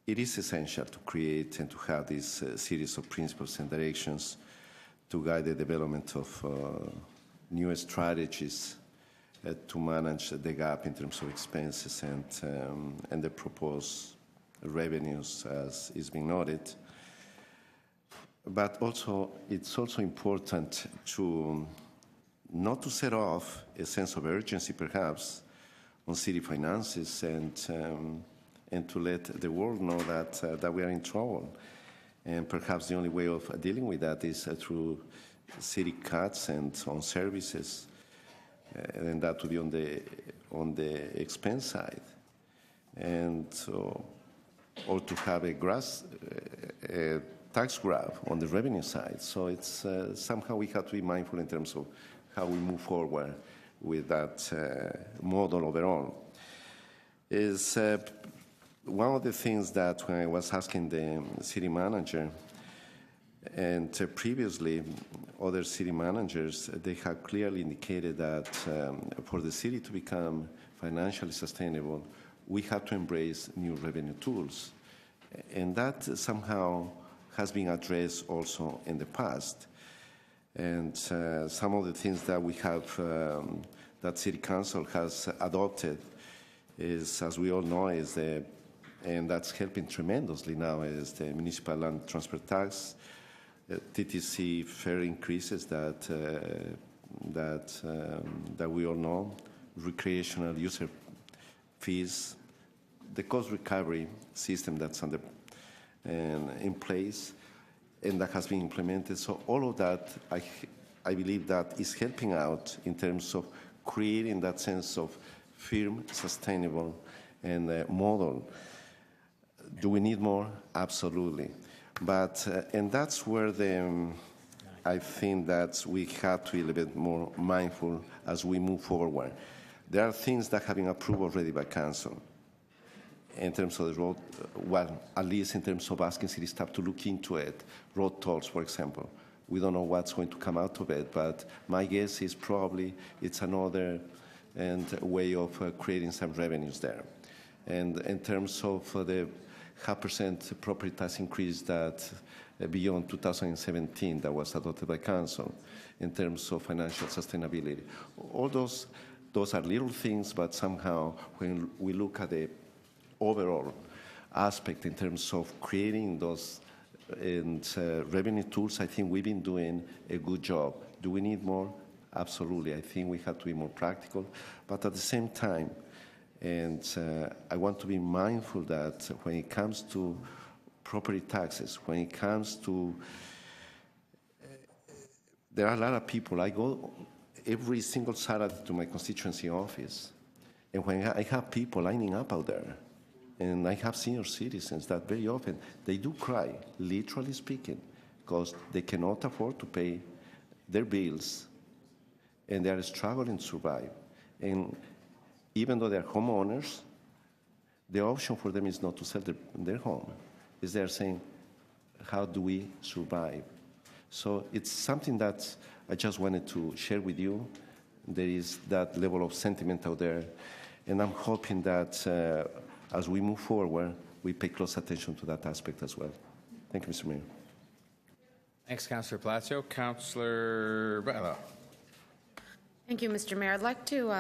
it is essential to create and to have this series of principles and directions to guide the development of new strategies to manage the gap in terms of expenses and the proposed revenues, as is being noted. But also, it's also important to not to set off a sense of urgency, perhaps, on city finances and to let the world know that we are in trouble. And perhaps the only way of dealing with that is through city cuts and on services, and that would be on the expense side, and so, or to have a tax grab on the revenue side. So it's somehow we have to be mindful in terms of how we move forward with that model overall. Is one of the things that when I was asking the city manager, and previously other city managers, they have clearly indicated that for the city to become financially sustainable, we have to embrace new revenue tools. And that somehow has been addressed also in the past. And some of the things that we have, that City Council has adopted is, as we all know, and that's helping tremendously now, is the municipal land transfer tax, TTC fare increases that we all know, recreational user fees, the cost recovery system that's in place and that has been implemented. So all of that, I believe that is helping out in terms of creating that sense of firm, sustainable, and model. Do we need more? Absolutely. But, and that's where I think that we have to be a little bit more mindful as we move forward. There are things that have been approved already by Council in terms of the road, well, at least in terms of asking city staff to look into it. Road tolls, for example. We don't know what's going to come out of it, but my guess is probably it's another way of creating some revenues there. And in terms of the 0.5% property tax increase that beyond 2017 that was adopted by Council in terms of financial sustainability. All those are little things, but somehow when we look at the overall aspect in terms of creating those revenue tools, I think we've been doing a good job. Do we need more? Absolutely. I think we have to be more practical, but at the same time, and I want to be mindful that when it comes to property taxes, when it comes to, there are a lot of people, I go every single Saturday to my constituency office, and when I have people lining up out there, and I have senior citizens that very often, they do cry, literally speaking, because they cannot afford to pay their bills, and they are struggling to survive. And even though they're homeowners, the option for them is not to sell their home. Is they're saying, how do we survive? So it's something that I just wanted to share with you. There is that level of sentiment out there. And I'm hoping that as we move forward, we pay close attention to that aspect as well. Thank you, Mr. Mayor. Thanks, Councillor Palacio. Councillor Bailão. Thank you, Mr. Mayor. I'd like to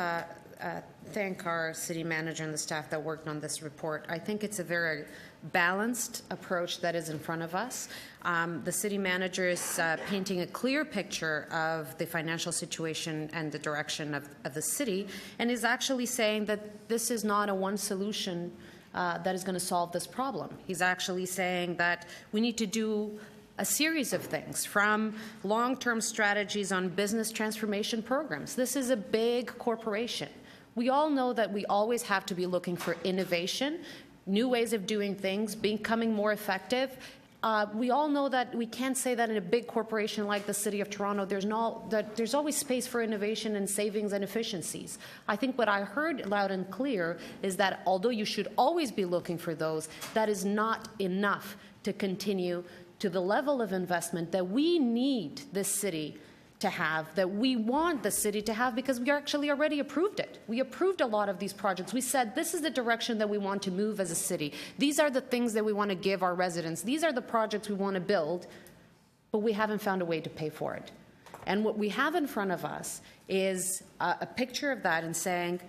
thank our city manager and the staff that worked on this report. I think it's a very balanced approach that is in front of us. The city manager is painting a clear picture of the financial situation and the direction of the city, and is actually saying that this is not a one solution that is going to solve this problem. He's actually saying that we need to do a series of things, from long-term strategies on business transformation programs. This is a big corporation. We all know that we always have to be looking for innovation, new ways of doing things, becoming more effective. We all know that we can't say that in a big corporation like the City of Toronto, there's always space for innovation and savings and efficiencies. I think what I heard loud and clear is that although you should always be looking for those, that is not enough to continue to the level of investment that we need this city to have, that we want the city to have, because we actually already approved it. We approved a lot of these projects. We said this is the direction that we want to move as a city. These are the things that we want to give our residents. These are the projects we want to build, but we haven't found a way to pay for it. And what we have in front of us is a picture of that and saying,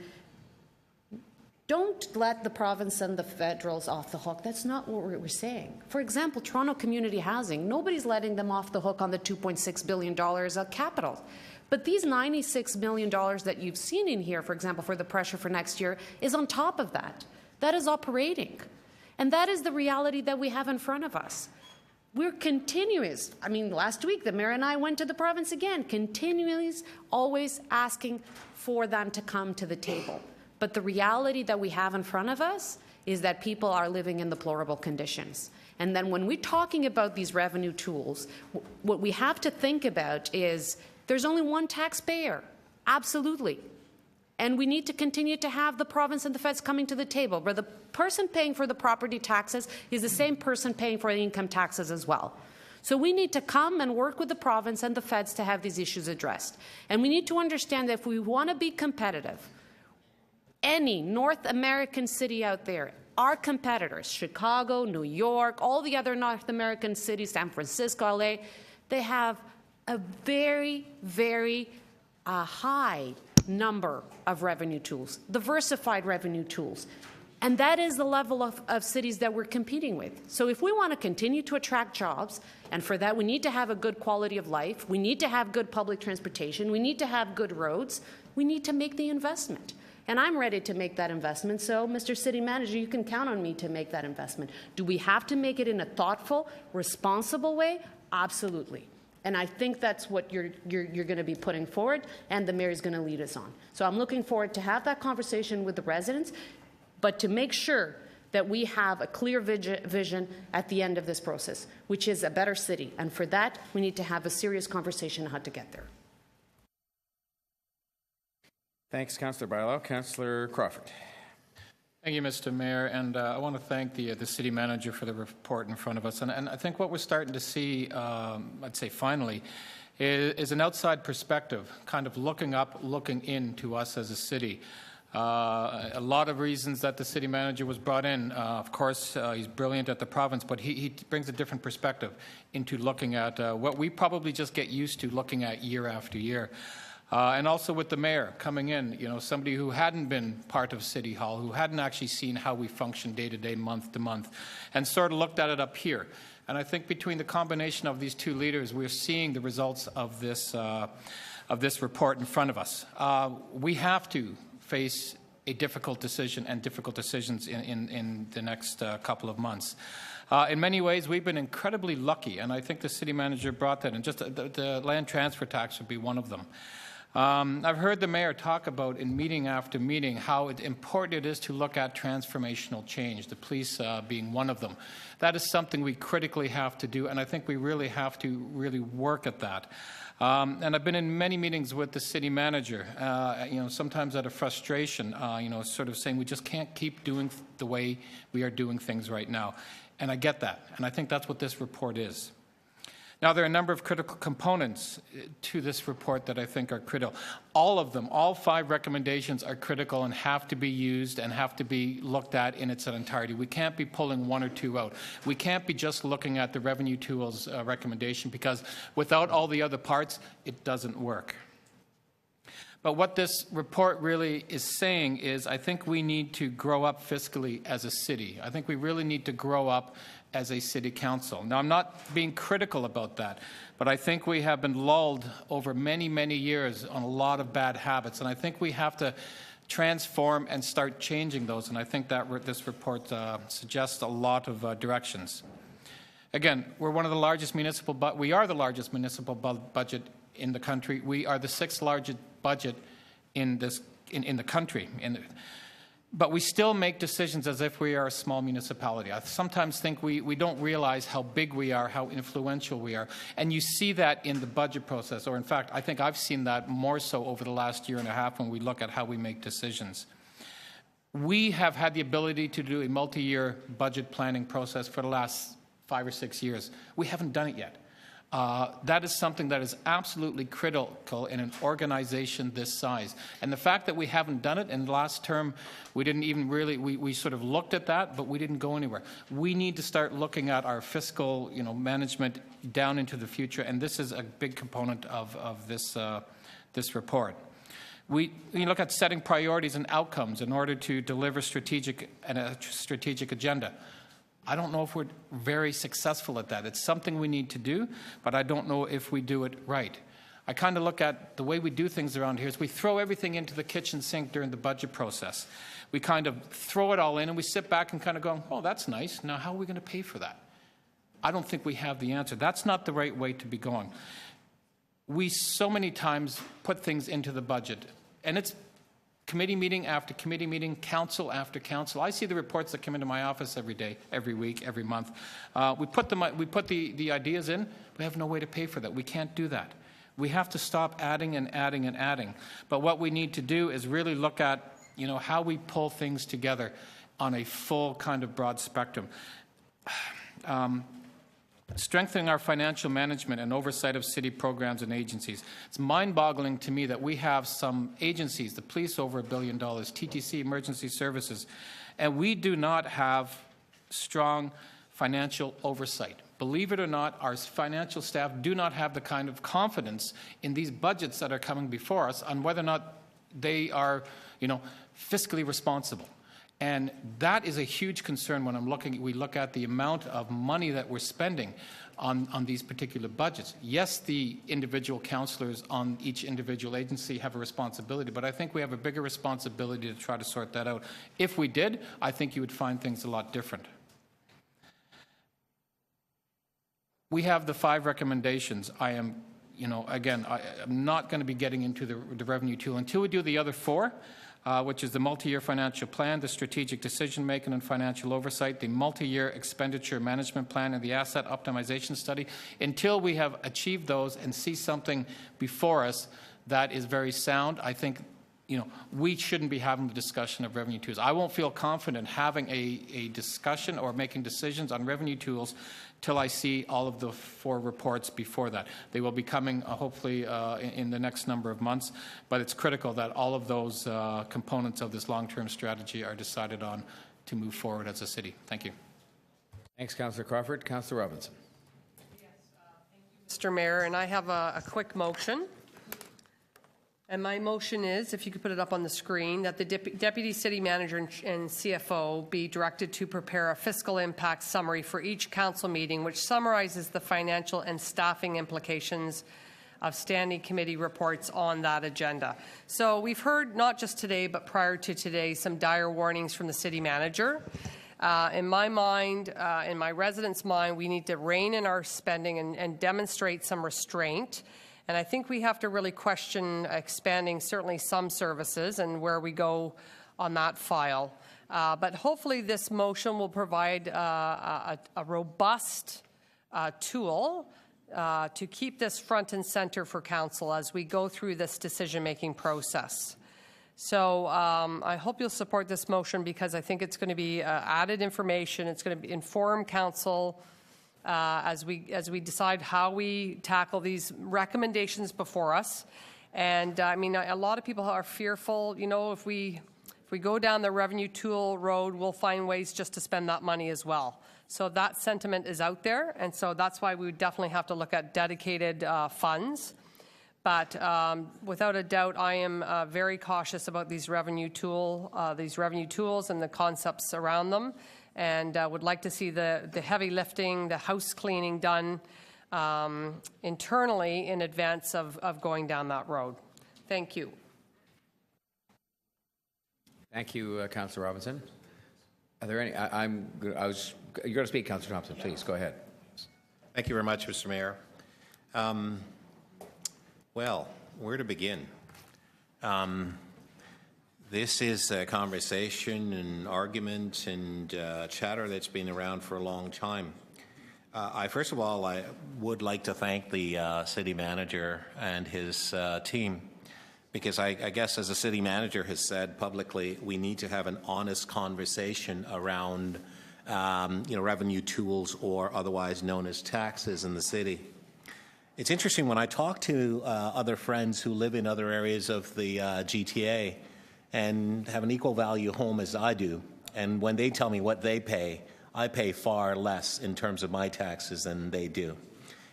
don't let the province and the federals off the hook. That's not what we're saying. For example, Toronto Community Housing, nobody's letting them off the hook on the $2.6 billion of capital. But these $96 million that you've seen in here, for example, for the pressure for next year, is on top of that. That is operating. And that is the reality that we have in front of us. We're continuous. I mean, last week, the mayor and I went to the province again, continually always asking for them to come to the table. But the reality that we have in front of us is that people are living in deplorable conditions. And then when we're talking about these revenue tools, what we have to think about is there's only one taxpayer, absolutely. And we need to continue to have the province and the feds coming to the table, where the person paying for the property taxes is the same person paying for the income taxes as well. So we need to come and work with the province and the feds to have these issues addressed. And we need to understand that if we want to be competitive, any North American city out there, our competitors, Chicago, New York, all the other North American cities, San Francisco, LA, they have a very, very high number of revenue tools, diversified revenue tools. And that is the level of cities that we're competing with. So if we want to continue to attract jobs, and for that we need to have a good quality of life, we need to have good public transportation, we need to have good roads, we need to make the investment. And I'm ready to make that investment. So, Mr. City Manager, you can count on me to make that investment. Do we have to make it in a thoughtful, responsible way? Absolutely. And I think that's what you're going to be putting forward, and the mayor is going to lead us on. So I'm looking forward to have that conversation with the residents, but to make sure that we have a clear vision at the end of this process, which is a better city. And for that, we need to have a serious conversation on how to get there. Thanks, Councillor Bailão. Councillor Crawford. Thank you, Mr. Mayor, and I want to thank the city manager for the report in front of us. And I think what we're starting to see, I'd say finally, is an outside perspective, kind of looking up, looking in to us as a city. A lot of reasons that the city manager was brought in. Of course, he's brilliant at the province, but he brings a different perspective into looking at what we probably just get used to looking at year after year. And also with the mayor coming in, you know, somebody who hadn't been part of City Hall, who hadn't actually seen how we function day to day, month to month, and sort of looked at it up here. And I think between the combination of these two leaders, we're seeing the results of this report in front of us. We have to face a difficult decision and difficult decisions in the next couple of months. In many ways, we've been incredibly lucky, and I think the city manager brought that in. Just the land transfer tax would be one of them. I've heard the mayor talk about in meeting after meeting how important it is to look at transformational change, the police being one of them. That is something we critically have to do, and I think we really have to really work at that. And I've been in many meetings with the city manager, you know, sometimes out of frustration, you know, sort of saying we just can't keep doing the way we are doing things right now. And I get that, and I think that's what this report is. Now, there are a number of critical components to this report that I think are critical. All of them, all 5 recommendations are critical and have to be used and have to be looked at in its entirety. We can't be pulling 1 or 2 out. We can't be just looking at the revenue tools recommendation, because without all the other parts, it doesn't work. But what this report really is saying is, I think we need to grow up fiscally as a city. I think we really need to grow up as a city council. Now, I'm not being critical about that, but I think we have been lulled over many, many years on a lot of bad habits, and I think we have to transform and start changing those, and I think that this report suggests a lot of directions. Again, we're one of the largest municipal, we are the largest municipal budget in the country. We are the 6th largest budget in the country. But we still make decisions as if we are a small municipality. I sometimes think we don't realize how big we are, how influential we are. And you see that in the budget process, or in fact, I think I've seen that more so over the last year and a half when we look at how we make decisions. We have had the ability to do a multi-year budget planning process for the last 5 or 6 years. We haven't done it yet. That is something that is absolutely critical in an organization this size. And the fact that we haven't done it in the last term, we didn't even really, we sort of looked at that, but we didn't go anywhere. We need to start looking at our fiscal management down into the future, and this is a big component of this report. We look at setting priorities and outcomes in order to deliver a strategic agenda. I don't know if we're very successful at that. It's something we need to do, but I don't know if we do it right. I kind of look at the way we do things around here is we throw everything into the kitchen sink during the budget process. We kind of throw it all in and we sit back and kind of go, oh, that's nice. Now, how are we going to pay for that? I don't think we have the answer. That's not the right way to be going. We so many times put things into the budget, and it's committee meeting after committee meeting, council after council. I see the reports that come into my office every day, every week, every month. We put the ideas in. We have no way to pay for that. We can't do that. We have to stop adding and adding and adding. But what we need to do is really look at, how we pull things together on a full kind of broad spectrum. Strengthening our financial management and oversight of city programs and agencies. It's mind-boggling to me that we have some agencies, the police over $1 billion, TTC Emergency Services, and we do not have strong financial oversight. Believe it or not, our financial staff do not have the kind of confidence in these budgets that are coming before us on whether or not they are, fiscally responsible. And that is a huge concern when we look at the amount of money that we're spending on these particular budgets. Yes, the individual councillors on each individual agency have a responsibility, but I think we have a bigger responsibility to try to sort that out. If we did, I think you would find things a lot different. We have the 5 recommendations. I am, again, I'm not going to be getting into the revenue tool until we do the other 4. Which is the multi-year financial plan, the strategic decision-making and financial oversight, the multi-year expenditure management plan, and the asset optimization study. Until we have achieved those and see something before us that is very sound, I think we shouldn't be having the discussion of revenue tools. I won't feel confident having a discussion or making decisions on revenue tools till I see all of the 4 reports before that. They will be coming hopefully in the next number of months, but it's critical that all of those components of this long-term strategy are decided on to move forward as a city. Thank you. Thanks, Councillor Crawford. Councillor Robinson. Yes, thank you, Mr. Mayor, and I have a quick motion. And my motion is, if you could put it up on the screen, that the Deputy City Manager and CFO be directed to prepare a fiscal impact summary for each council meeting, which summarizes the financial and staffing implications of standing committee reports on that agenda. So we've heard, not just today, but prior to today, some dire warnings from the City Manager. In my mind, in my residents' mind, we need to rein in our spending and demonstrate some restraint. And I think we have to really question expanding certainly some services and where we go on that file. But hopefully this motion will provide a robust tool to keep this front and center for council as we go through this decision-making process. So I hope you'll support this motion because I think it's going to be added information. It's going to inform council as we decide how we tackle these recommendations before us. And I mean, a lot of people are fearful, you know, if we go down the revenue tool road, we'll find ways just to spend that money as well. So that sentiment is out there, and so that's why we would definitely have to look at dedicated funds. But without a doubt, I am very cautious about these revenue tools and the concepts around them, and would like to see the heavy lifting, the house cleaning done internally in advance of going down that road. Thank you. Thank you, Councillor Robinson. Are there any? You're going to speak, Councillor Thompson. Please go ahead. Thank you very much, Mr. Mayor. Well, where to begin? This is a conversation and argument and chatter that's been around for a long time. First of all, I would like to thank the city manager and his team, because I guess, as the city manager has said publicly, we need to have an honest conversation around revenue tools, or otherwise known as taxes, in the city. It's interesting, when I talk to other friends who live in other areas of the GTA and have an equal value home as I do, and when they tell me what they pay, I pay far less in terms of my taxes than they do.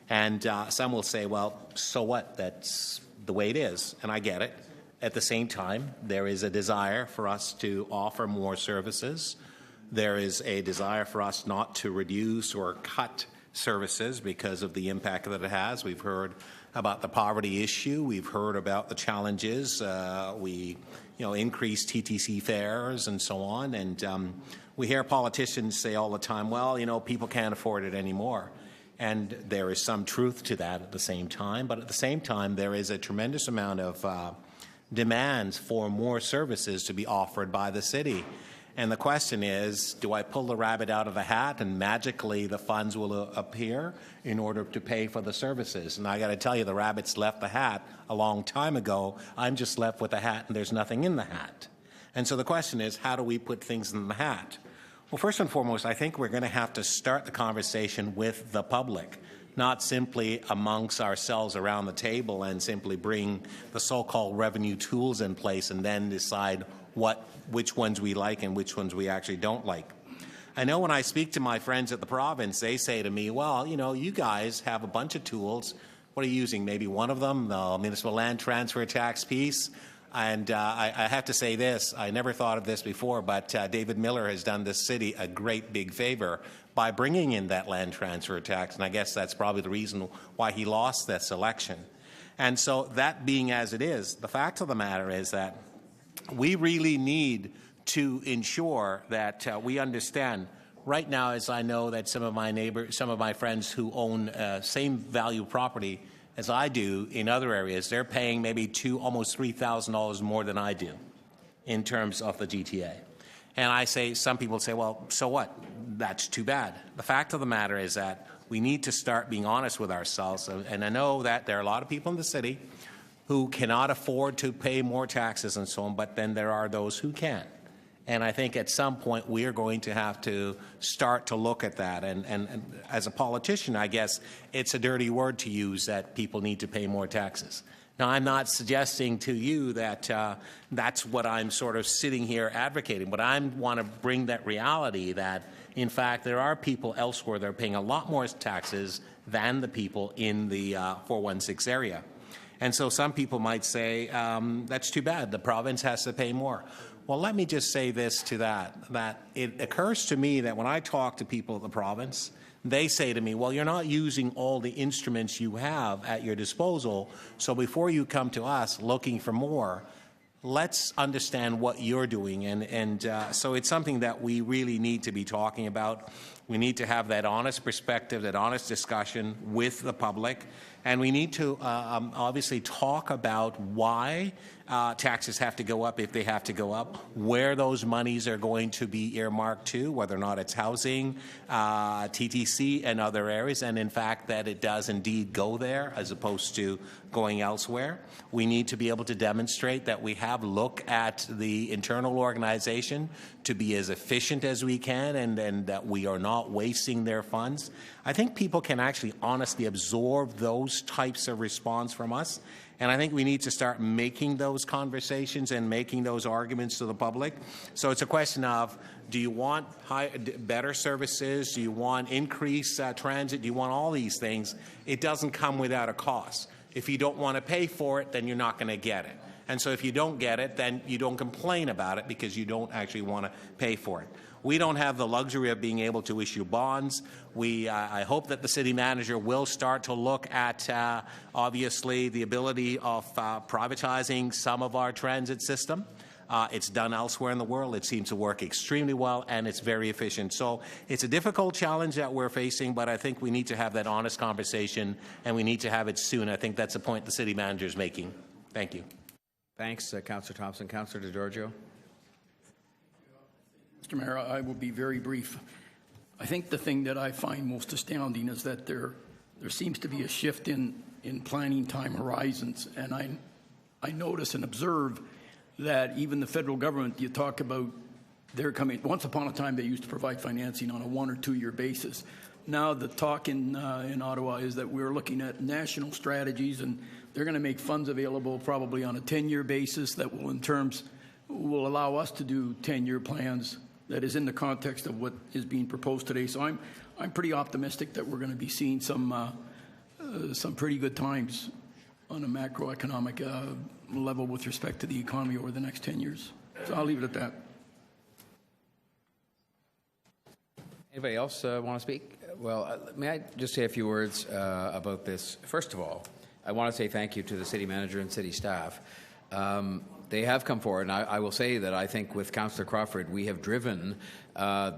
And some will say, well, so what? That's the way it is, and I get it. At the same time, there is a desire for us to offer more services. There is a desire for us not to reduce or cut services because of the impact that it has. We've heard about the poverty issue. We've heard about the challenges. We increase TTC fares and so on. And we hear politicians say all the time, well, people can't afford it anymore. And there is some truth to that at the same time. But at the same time, there is a tremendous amount of demands for more services to be offered by the city. And the question is, do I pull the rabbit out of the hat and magically the funds will appear in order to pay for the services? And I got to tell you, the rabbit's left the hat a long time ago. I'm just left with the hat and there's nothing in the hat. And so the question is, how do we put things in the hat? Well, first and foremost, I think we're going to have to start the conversation with the public, not simply amongst ourselves around the table and simply bring the so-called revenue tools in place and then decide which ones we like and which ones we actually don't like. I know when I speak to my friends at the province, they say to me, well, you guys have a bunch of tools. What are you using? Maybe one of them, the municipal land transfer tax piece. And I have to say this, I never thought of this before, but David Miller has done this city a great big favor by bringing in that land transfer tax, and I guess that's probably the reason why he lost this election. And so, that being as it is, the fact of the matter is that we really need to ensure that we understand. Right now, as I know that some of my friends who own same value property as I do in other areas, they're paying maybe almost $3,000 more than I do in terms of the GTA. And some people say, well, so what? That's too bad. The fact of the matter is that we need to start being honest with ourselves. And I know that there are a lot of people in the city who cannot afford to pay more taxes and so on, but then there are those who can. And I think at some point we are going to have to start to look at that. And as a politician, I guess it's a dirty word to use that people need to pay more taxes. Now, I'm not suggesting to you that that's what I'm sort of sitting here advocating, but I want to bring that reality that, in fact, there are people elsewhere that are paying a lot more taxes than the people in the 416 area. And so some people might say, that's too bad, the province has to pay more. Well, let me just say this to that it occurs to me that when I talk to people at the province, they say to me, well, you're not using all the instruments you have at your disposal, so before you come to us looking for more, let's understand what you're doing. And so it's something that we really need to be talking about. We need to have that honest perspective, that honest discussion with the public. And we need to obviously talk about why taxes have to go up if they have to go up, where those monies are going to be earmarked to, whether or not it's housing, TTC, and other areas, and in fact that it does indeed go there as opposed to going elsewhere. We need to be able to demonstrate that we have looked at the internal organization to be as efficient as we can and that we are not wasting their funds. I think people can actually honestly absorb those types of response from us. And I think we need to start making those conversations and making those arguments to the public. So it's a question of, do you want better services? Do you want increased transit? Do you want all these things? It doesn't come without a cost. If you don't want to pay for it, then you're not going to get it. And so if you don't get it, then you don't complain about it because you don't actually want to pay for it. We don't have the luxury of being able to issue bonds. I hope that the city manager will start to look at, obviously, the ability of privatizing some of our transit system. It's done elsewhere in the world. It seems to work extremely well, and it's very efficient. So it's a difficult challenge that we're facing, but I think we need to have that honest conversation, and we need to have it soon. I think that's the point the city manager is making. Thank you. Thanks, Councillor Thompson. Councillor DiGiorgio. Mr. Mayor, I will be very brief. I think the thing that I find most astounding is that there seems to be a shift in planning time horizons, and I notice and observe that even the federal government, you talk about, they're coming. Once upon a time, they used to provide financing on a 1 or 2 year basis. Now the talk in Ottawa is that we're looking at national strategies, and they're going to make funds available probably on a 10-year basis that will allow us to do 10-year plans that is in the context of what is being proposed today. So I'm pretty optimistic that we're going to be seeing some pretty good times on a macroeconomic level with respect to the economy over the next 10 years. So I'll leave it at that. Anybody else want to speak? Well, may I just say a few words about this? First of all, I want to say thank you to the city manager and city staff. They have come forward, and I will say that I think with Councillor Crawford, we have driven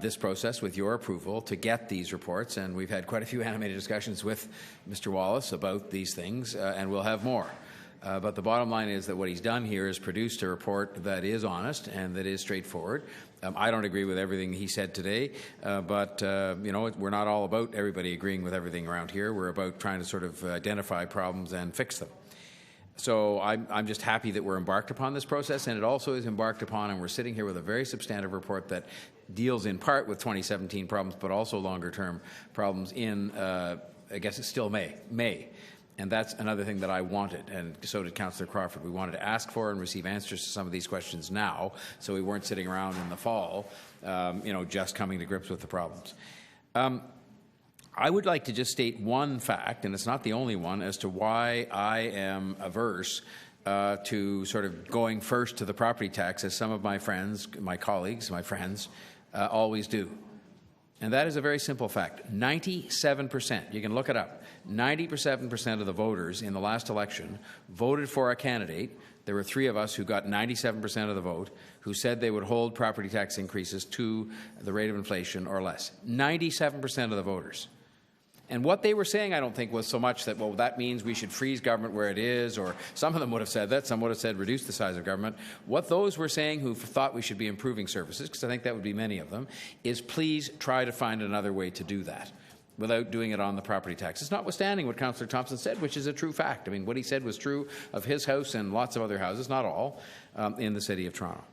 this process with your approval to get these reports, and we've had quite a few animated discussions with Mr. Wallace about these things, and we'll have more. But the bottom line is that what he's done here is produced a report that is honest and that is straightforward. I don't agree with everything he said today, but you know, we're not all about everybody agreeing with everything around here. We're about trying to sort of identify problems and fix them. So I'm just happy that we're embarked upon this process, and it also is embarked upon, and we're sitting here with a very substantive report that deals in part with 2017 problems, but also longer-term problems in, I guess it's still May. And that's another thing that I wanted, and so did Councillor Crawford. We wanted to ask for and receive answers to some of these questions now, so we weren't sitting around in the fall, you know, just coming to grips with the problems. I would like to just state one fact, and it's not the only one, as to why I am averse to sort of going first to the property tax, as some of my friends, my colleagues, my friends, always do. And that is a very simple fact. 97%, you can look it up, 97% of the voters in the last election voted for a candidate. There were 3 of us who got 97% of the vote, who said they would hold property tax increases to the rate of inflation or less. 97% of the voters. And what they were saying, I don't think, was so much that, well, that means we should freeze government where it is, or some of them would have said that, some would have said reduce the size of government. What those were saying who thought we should be improving services, because I think that would be many of them, is please try to find another way to do that without doing it on the property taxes, notwithstanding what Councillor Thompson said, which is a true fact. I mean, what he said was true of his house and lots of other houses, not all, in the City of Toronto.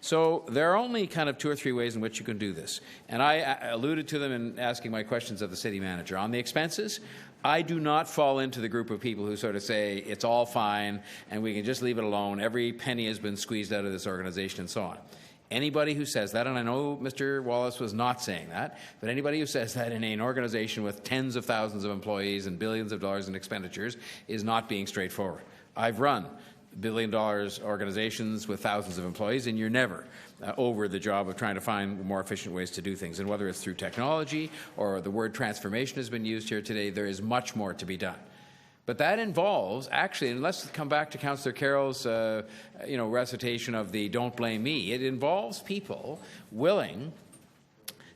So there are only kind of 2 or 3 ways in which you can do this. And I alluded to them in asking my questions of the city manager. On the expenses, I do not fall into the group of people who sort of say it's all fine and we can just leave it alone. Every penny has been squeezed out of this organization and so on. Anybody who says that, and I know Mr. Wallace was not saying that, but anybody who says that in an organization with tens of thousands of employees and billions of dollars in expenditures is not being straightforward. I've run billion-dollar organizations with thousands of employees, and you're never over the job of trying to find more efficient ways to do things. And whether it's through technology or the word transformation has been used here today, there is much more to be done. But that involves, actually, and let's come back to Councillor Carroll's recitation of the don't blame me. It involves people willing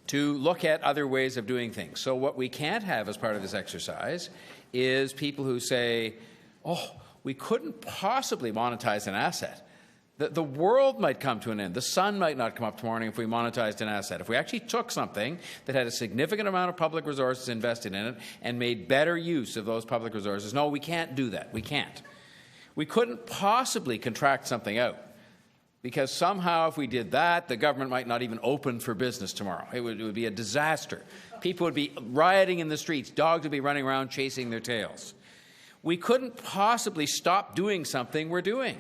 to look at other ways of doing things. So what we can't have as part of this exercise is people who say, oh, we couldn't possibly monetize an asset. The world might come to an end. The sun might not come up tomorrow morning if we monetized an asset. If we actually took something that had a significant amount of public resources invested in it and made better use of those public resources, no, we can't do that. We can't. We couldn't possibly contract something out, because somehow if we did that, the government might not even open for business tomorrow. It would be a disaster. People would be rioting in the streets. Dogs would be running around chasing their tails. We couldn't possibly stop doing something we're doing.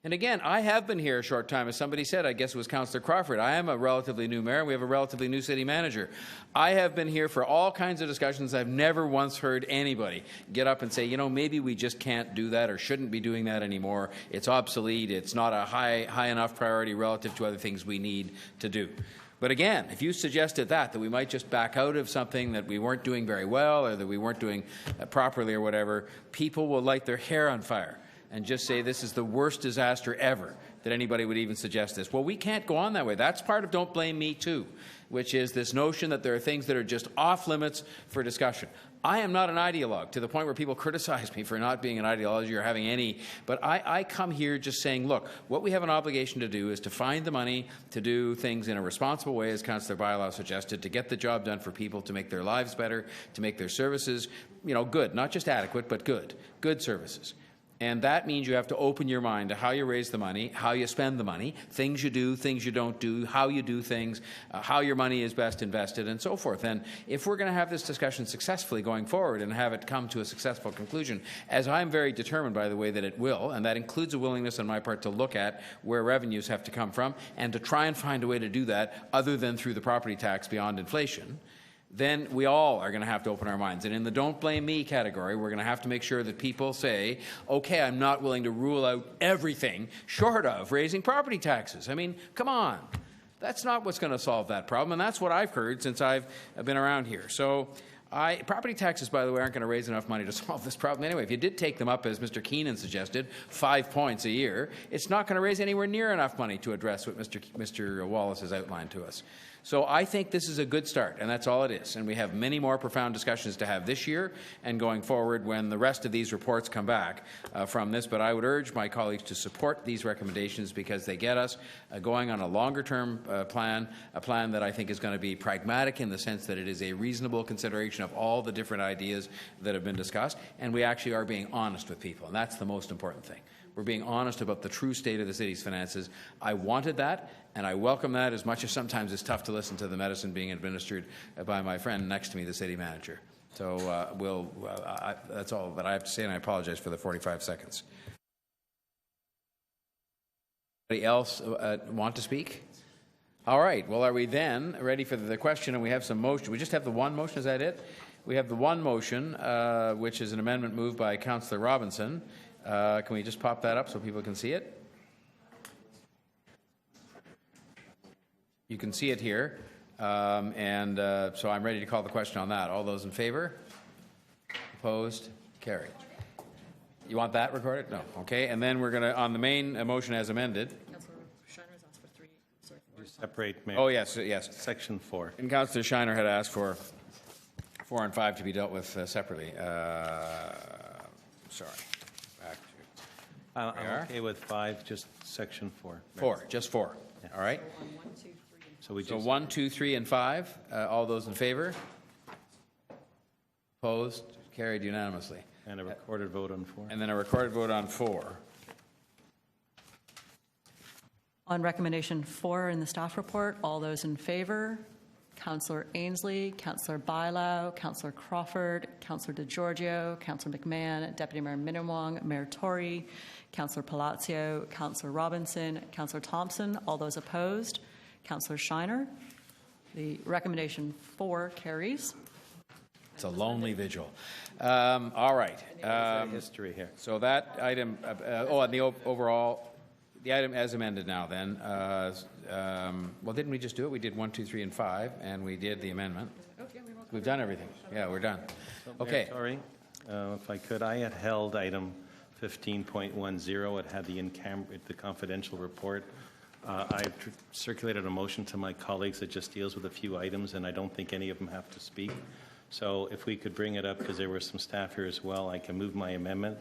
And again, I have been here a short time. As somebody said, I guess it was Councillor Crawford, I am a relatively new mayor. We have a relatively new city manager. I have been here for all kinds of discussions. I've never once heard anybody get up and say, you know, maybe we just can't do that or shouldn't be doing that anymore. It's obsolete. It's not a high enough priority relative to other things we need to do. But again, if you suggested that we might just back out of something that we weren't doing very well or that we weren't doing properly or whatever, people will light their hair on fire and just say this is the worst disaster ever that anybody would even suggest this. Well, we can't go on that way. That's part of Don't Blame Me Too, which is this notion that there are things that are just off limits for discussion. I am not an ideologue to the point where people criticize me for not being an ideology or having any, but I come here just saying, look, what we have an obligation to do is to find the money to do things in a responsible way, as Councillor Bailão suggested, to get the job done for people, to make their lives better, to make their services, you know, good, not just adequate, but good services. And that means you have to open your mind to how you raise the money, how you spend the money, things you do, things you don't do, how you do things, how your money is best invested, and so forth. And if we're going to have this discussion successfully going forward and have it come to a successful conclusion, as I'm very determined, by the way, that it will, and that includes a willingness on my part to look at where revenues have to come from and to try and find a way to do that other than through the property tax beyond inflation, then we all are going to have to open our minds. And in the Don't Blame Me category, we're going to have to make sure that people say, okay, I'm not willing to rule out everything short of raising property taxes. I mean, come on. That's not what's going to solve that problem, and that's what I've heard since I've been around here. So property taxes, by the way, aren't going to raise enough money to solve this problem anyway. If you did take them up, as Mr. Keenan suggested, 5 points a year, it's not going to raise anywhere near enough money to address what Mr. Wallace has outlined to us. So I think this is a good start, and that's all it is. And we have many more profound discussions to have this year and going forward when the rest of these reports come back from this. But I would urge my colleagues to support these recommendations because they get us going on a longer-term plan, a plan that I think is going to be pragmatic in the sense that it is a reasonable consideration of all the different ideas that have been discussed, and we actually are being honest with people, and that's the most important thing. We're being honest about the true state of the city's finances. I wanted that, and I welcome that as much as sometimes it's tough to listen to the medicine being administered by my friend next to me, the city manager. So that's all that I have to say, and I apologize for the 45 seconds. Anybody else want to speak? All right. Well, are we then ready for the question? And we have some motion. We just have the one motion. Is that it? We have the one motion, which is an amendment moved by Councillor Robinson. Can we just pop that up so people can see it? You can see it here. So I'm ready to call the question on that. All those in favor? Opposed? Carried. You want that recorded? No. Okay. And then we're going to, on the main motion as amended. Councillor Schreiner's asked for three. Sorry. Separate, Mayor. Oh, yes, yes. Section 4. And Councillor Scheiner had asked for 4 and 5 to be dealt with separately. Sorry. I'm okay with 5, just section 4. 4, just 4. Yeah. All right. So 1, 2, 3, and 5. All those in favor? Opposed? Carried unanimously. And a recorded vote on 4. And then a recorded vote on 4. On recommendation 4 in the staff report, all those in favor? Councillor Ainslie, Councillor Bailão, Councillor Crawford, Councillor DeGiorgio, Councillor McMahon, Deputy Mayor Minnan-Wong, Mayor Tory, Councillor Palacio, Councillor Robinson, Councillor Thompson. All those opposed? Councillor Scheiner. The recommendation 4 carries. It's a lonely vigil. All right. History here. So that item, and the overall, the item as amended now then. Well, didn't we just do it? We did 1, 2, 3, and 5, and we did the amendment. We've done everything. Yeah, we're done. Okay. Sorry, if I could, I had held item 15.10. It had the confidential report I've circulated a motion to my colleagues that just deals with a few items, and I don't think any of them have to speak. So if we could bring it up, because there were some staff here as well, I can move my amendment.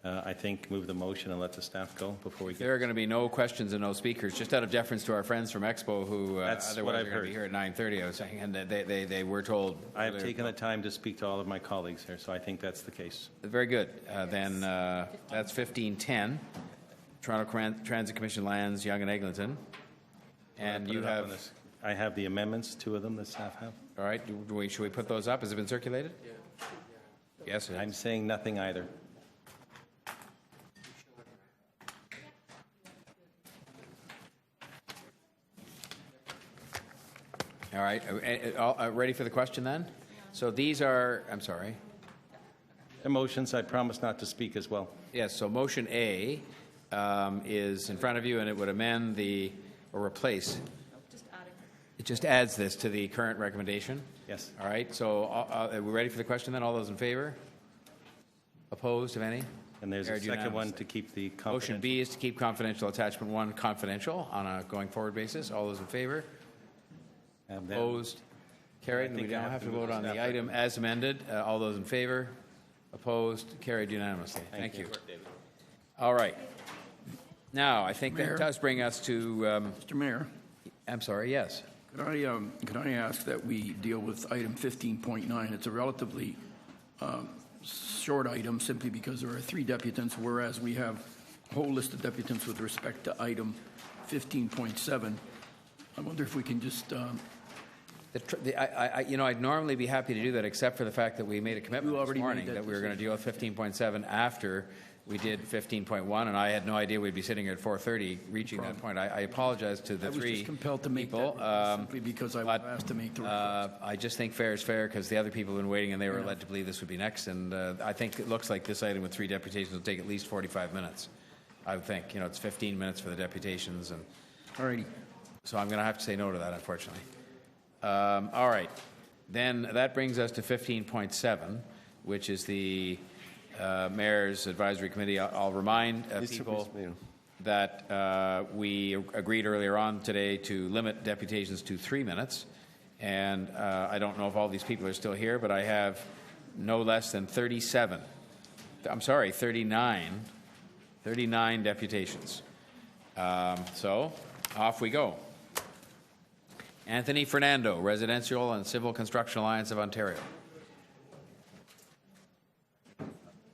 I think move the motion and let the staff go before we get... There are going to be no questions and no speakers, just out of deference to our friends from Expo who That's what otherwise I've are going to be here at 9:30, I was saying, and they were told... I have taken the time to speak to all of my colleagues here, so I think that's the case. Very good. Then that's 1510, Toronto Transit Commission lands, Yonge and Eglinton. And you have... I have the amendments, two of them that staff have. All right. Should we put those up? Has it been circulated? Yeah. Yes, it is. I'm saying nothing either. All right. Ready for the question then? So these are, I'm sorry. The motions, I promise not to speak as well. Yes, so motion A is in front of you, and it would amend or replace. It just adds this to the current recommendation? Yes. All right, so are we ready for the question then? All those in favor? Opposed, if any? And there's a second one to keep the confidential. Motion B is to keep confidential attachment 1 confidential on a going forward basis. All those in favor? Opposed? Carried. And we don't have to vote on the item as amended. All those in favor? Opposed? Carried unanimously. Thank you. All right. Now, I think that does bring us to... Mr. Mayor. I'm sorry, yes. Could I ask that we deal with item 15.9? It's a relatively short item simply because there are 3 deputants, whereas we have a whole list of deputants with respect to item 15.7. I wonder if we can just... I'd normally be happy to do that, except for the fact that we made a commitment this morning that we were going to deal with 15.7 after we did 15.1, and I had no idea we'd be sitting here at 4:30 reaching that point. I apologize to the 3 people. I was just compelled to make that simply because I was asked to make the request. I just think fair is fair because the other people have been waiting and they were led to believe this would be next, and I think it looks like this item with 3 deputations will take at least 45 minutes. I would think. It's 15 minutes for the deputations. And all righty. So I'm going to have to say no to that, unfortunately. All right. Then that brings us to 15.7, which is the Mayor's Advisory Committee. I'll remind people that we agreed earlier on today to limit deputations to 3 minutes. And I don't know if all these people are still here, but I have no less than 39 deputations. So off we go. Anthony Fernando, Residential and Civil Construction Alliance of Ontario.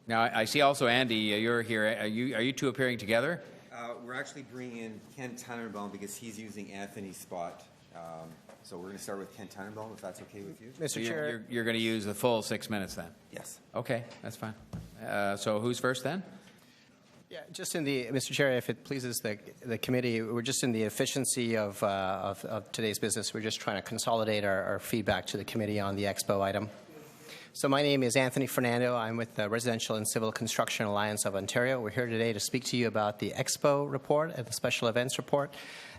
Now, I see also, Andy, you're here. Are you two appearing together? We're actually bringing in Ken Tannenbaum because he's using Anthony's spot. So we're going to start with Ken Tannenbaum, if that's okay with you. Mr. Chair. You're going to use the full 6 minutes then? Yes. Okay, that's fine. So who's first then? Yeah, just in the, Mr. Chair, if it pleases the committee, we're just in the efficiency of today's business. We're just trying to consolidate our feedback to the committee on the Expo item. So my name is Anthony Fernando. I'm with the Residential and Civil Construction Alliance of Ontario. We're here today to speak to you about the Expo report and the special events report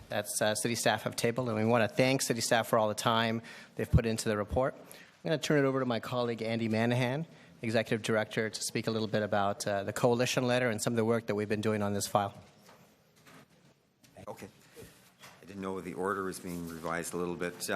that city staff have tabled, and we want to thank city staff for all the time they've put into the report. I'm going to turn it over to my colleague Andy Manahan, Executive Director, to speak a little bit about the coalition letter and some of the work that we've been doing on this file. Okay. I didn't know the order was being revised a little bit.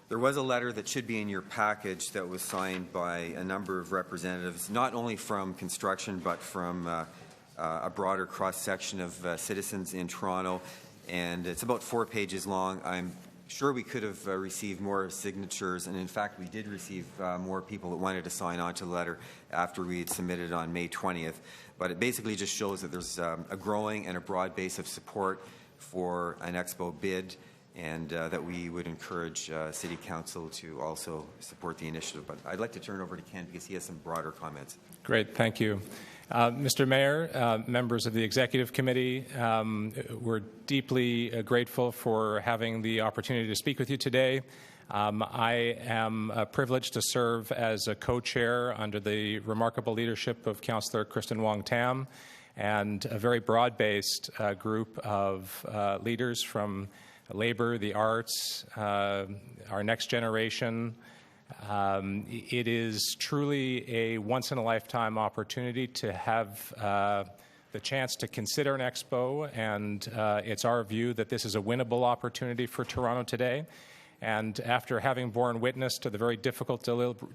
There was a letter that should be in your package that was signed by a number of representatives, not only from construction, but from a broader cross-section of citizens in Toronto. And it's about 4 pages long. I'm sure we could have received more signatures, and in fact we did receive more people that wanted to sign on to the letter after we had submitted on May 20th. But it basically just shows that there's a growing and a broad base of support for an Expo bid, and that we would encourage City Council to also support the initiative. But I'd like to turn it over to Ken because he has some broader comments. Great, thank you. Mr. Mayor, members of the Executive Committee, we're deeply grateful for having the opportunity to speak with you today. I am privileged to serve as a co-chair under the remarkable leadership of Councillor Kristen Wong-Tam and a very broad-based group of leaders from labor, the arts, our next generation. It is truly a once-in-a-lifetime opportunity to have the chance to consider an expo, and it's our view that this is a winnable opportunity for Toronto today. And after having borne witness to the very difficult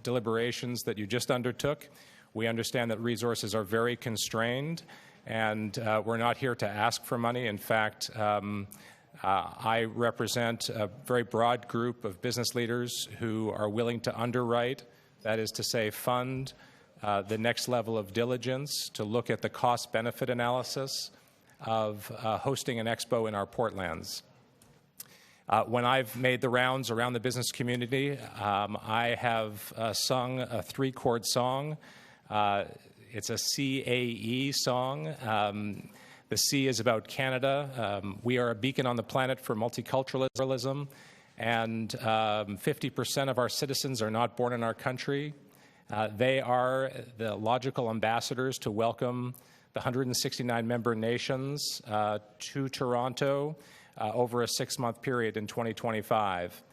deliberations that you just undertook, we understand that resources are very constrained, and we're not here to ask for money. In fact, I represent a very broad group of business leaders who are willing to underwrite, that is to say, fund the next level of diligence to look at the cost-benefit analysis of hosting an expo in our portlands. When I've made the rounds around the business community, I have sung a 3-chord song. It's a CAE song. The C is about Canada. We are a beacon on the planet for multiculturalism, and 50% of our citizens are not born in our country. They are the logical ambassadors to welcome the 169 member nations to Toronto over a 6-month period in 2025.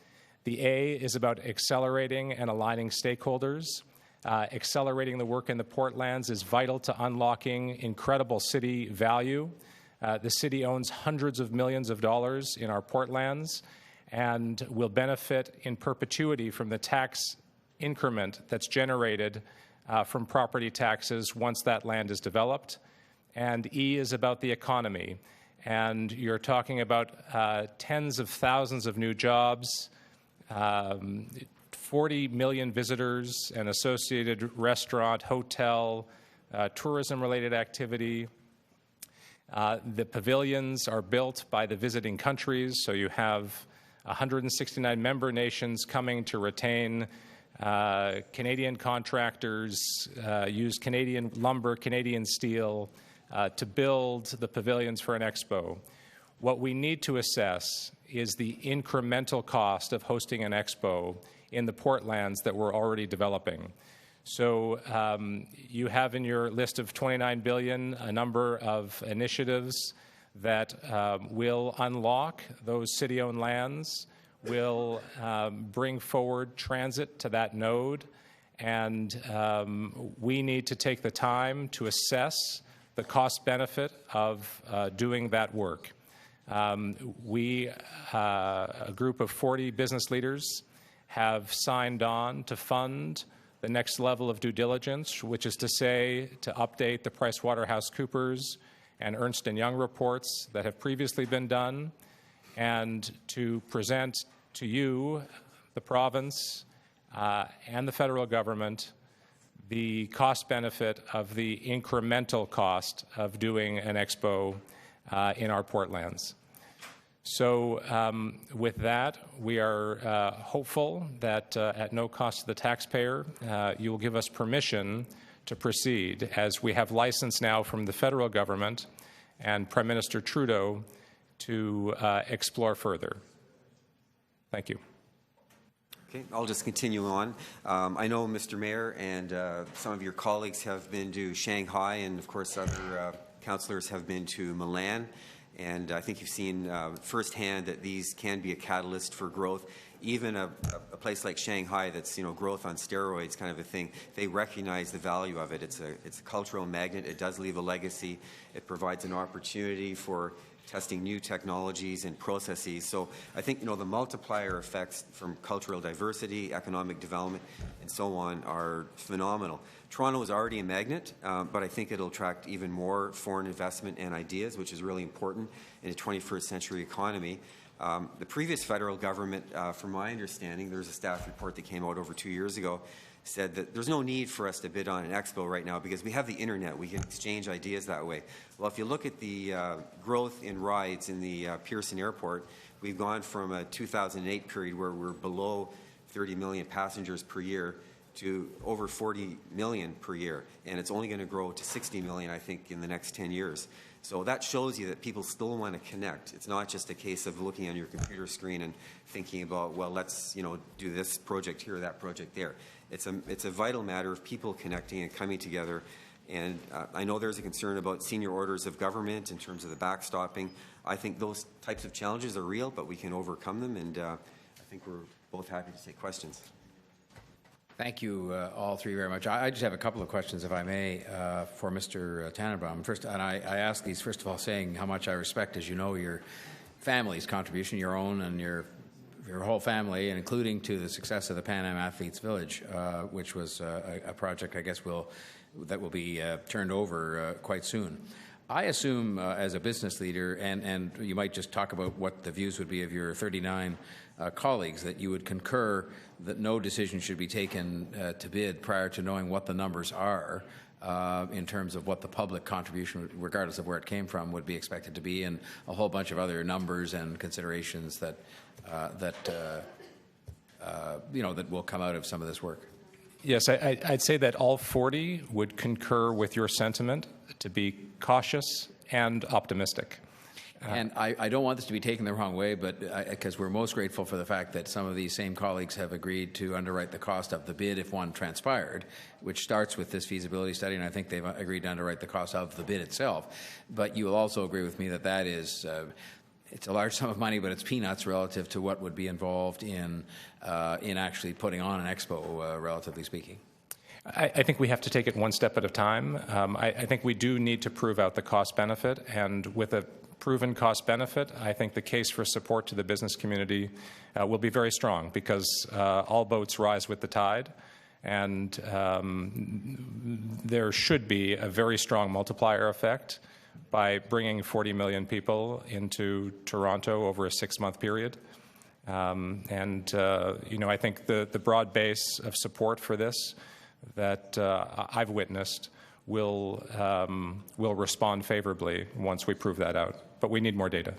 The A is about accelerating and aligning stakeholders. Accelerating the work in the Portlands is vital to unlocking incredible city value. The city owns hundreds of millions of dollars in our Portlands and will benefit in perpetuity from the tax increment that's generated from property taxes once that land is developed. And E is about the economy. And you're talking about tens of thousands of new jobs, 40 million visitors and associated restaurant, hotel, tourism-related activity. The pavilions are built by the visiting countries, so you have 169 member nations coming to retain Canadian contractors, use Canadian lumber, Canadian steel to build the pavilions for an expo. What we need to assess is the incremental cost of hosting an expo in the Portlands that we're already developing. So you have in your list of $29 billion a number of initiatives that will unlock those city-owned lands, will bring forward transit to that node, and we need to take the time to assess the cost-benefit of doing that work. We, a group of 40 business leaders, have signed on to fund the next level of due diligence, which is to say to update the PricewaterhouseCoopers and Ernst & Young reports that have previously been done, and to present to you, the province, and the federal government, the cost-benefit of the incremental cost of doing an expo in our Portlands. So with that, we are hopeful that at no cost to the taxpayer, you will give us permission to proceed, as we have license now from the federal government and Prime Minister Trudeau to explore further. Thank you. Okay, I'll just continue on. I know, Mr. Mayor, and some of your colleagues have been to Shanghai, and of course other councillors have been to Milan. And I think you've seen firsthand that these can be a catalyst for growth. Even a place like Shanghai that's, growth on steroids kind of a thing, they recognize the value of it. It's a cultural magnet. It does leave a legacy. It provides an opportunity for testing new technologies and processes. So I think, the multiplier effects from cultural diversity, economic development, and so on are phenomenal. Toronto is already a magnet, but I think it'll attract even more foreign investment and ideas, which is really important in a 21st century economy. The previous federal government, from my understanding, there's a staff report that came out over 2 years ago, said that there's no need for us to bid on an expo right now because we have the internet. We can exchange ideas that way. Well, if you look at the growth in rides in the Pearson Airport, we've gone from a 2008 period where we're below 30 million passengers per year to over 40 million per year, and it's only going to grow to 60 million, I think, in the next 10 years. So that shows you that people still want to connect. It's not just a case of looking on your computer screen and thinking about, well, let's do this project here or that project there. It's a vital matter of people connecting and coming together. And I know there's a concern about senior orders of government in terms of the backstopping. I think those types of challenges are real, but we can overcome them, and I think we're both happy to take questions. Thank you, all three, very much. I just have a couple of questions, if I may, for Mr. Tannenbaum. First, and I ask these, first of all, saying how much I respect, as you know, your family's contribution, your own and your whole family, and including to the success of the Pan Am Athletes Village, which was a project, I guess, that will be turned over quite soon. I assume, as a business leader, and you might just talk about what the views would be of your 39 colleagues, that you would concur that no decision should be taken to bid prior to knowing what the numbers are in terms of what the public contribution, regardless of where it came from, would be expected to be, and a whole bunch of other numbers and considerations that will come out of some of this work. Yes, I'd say that all 40 would concur with your sentiment to be cautious and optimistic. And I don't want this to be taken the wrong way, but because we're most grateful for the fact that some of these same colleagues have agreed to underwrite the cost of the bid if one transpired, which starts with this feasibility study, and I think they've agreed to underwrite the cost of the bid itself. But you will also agree with me that that is it's a large sum of money, but it's peanuts relative to what would be involved in actually putting on an expo, relatively speaking. I think we have to take it one step at a time. I think we do need to prove out the cost benefit, and with a proven cost benefit, I think the case for support to the business community will be very strong, because all boats rise with the tide, and there should be a very strong multiplier effect by bringing 40 million people into Toronto over a 6-month period. I think the broad base of support for this that I've witnessed will respond favorably once we prove that out. But we need more data.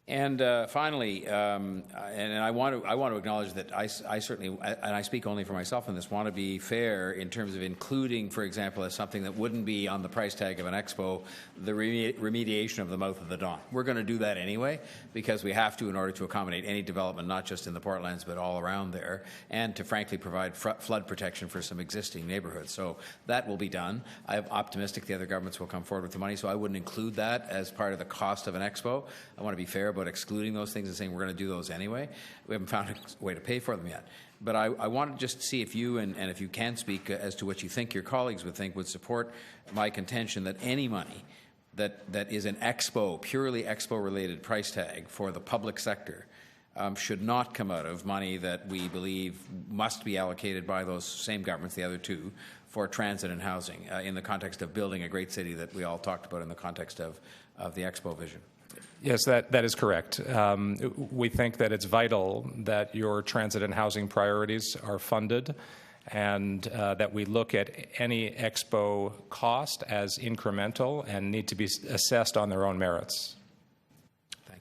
And finally, and I want to acknowledge that I certainly, and I speak only for myself in this, want to be fair in terms of including, for example, as something that wouldn't be on the price tag of an expo, the remediation of the mouth of the Don. We're going to do that anyway, because we have to in order to accommodate any development, not just in the Portlands, but all around there, and to frankly provide flood protection for some existing neighborhoods. So that will be done. I'm optimistic the other governments will come forward with the money, so I wouldn't include that as part of the cost of an expo. I want to be fair about excluding those things and saying we're going to do those anyway. We haven't found a way to pay for them yet. But I want to just see if you, and if you can speak as to what you think your colleagues would support my contention that any money that is an expo, purely expo-related price tag for the public sector should not come out of money that we believe must be allocated by those same governments, the other two, for transit and housing in the context of building a great city that we all talked about in the context of the expo vision. Yes, that is correct. We think that it's vital that your transit and housing priorities are funded, and that we look at any expo cost as incremental and need to be assessed on their own merits.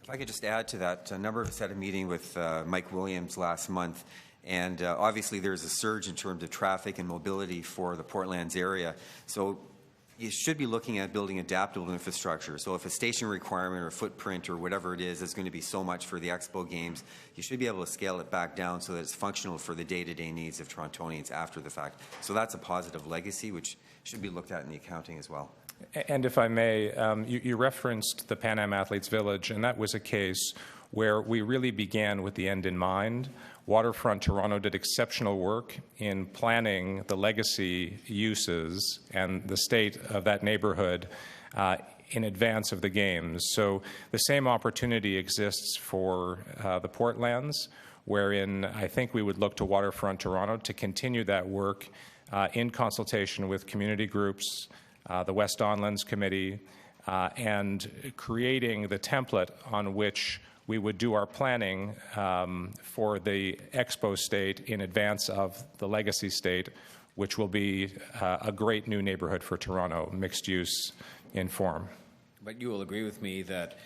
If I could just add to that, a number of us had a meeting with Mike Williams last month, and obviously there's a surge in terms of traffic and mobility for the Portlands area. So you should be looking at building adaptable infrastructure. So if a station requirement or a footprint or whatever it is going to be so much for the Expo Games, you should be able to scale it back down so that it's functional for the day-to-day needs of Torontonians after the fact. So that's a positive legacy, which should be looked at in the accounting as well. And if I may, you referenced the Pan Am Athletes Village, and that was a case where we really began with the end in mind. Waterfront Toronto did exceptional work in planning the legacy uses and the state of that neighborhood in advance of the games. So the same opportunity exists for the Portlands, wherein I think we would look to Waterfront Toronto to continue that work in consultation with community groups, the West Don Lands Committee, and creating the template on which we would do our planning for the expo state in advance of the legacy state, which will be a great new neighborhood for Toronto, mixed use in form. But you will agree with me that,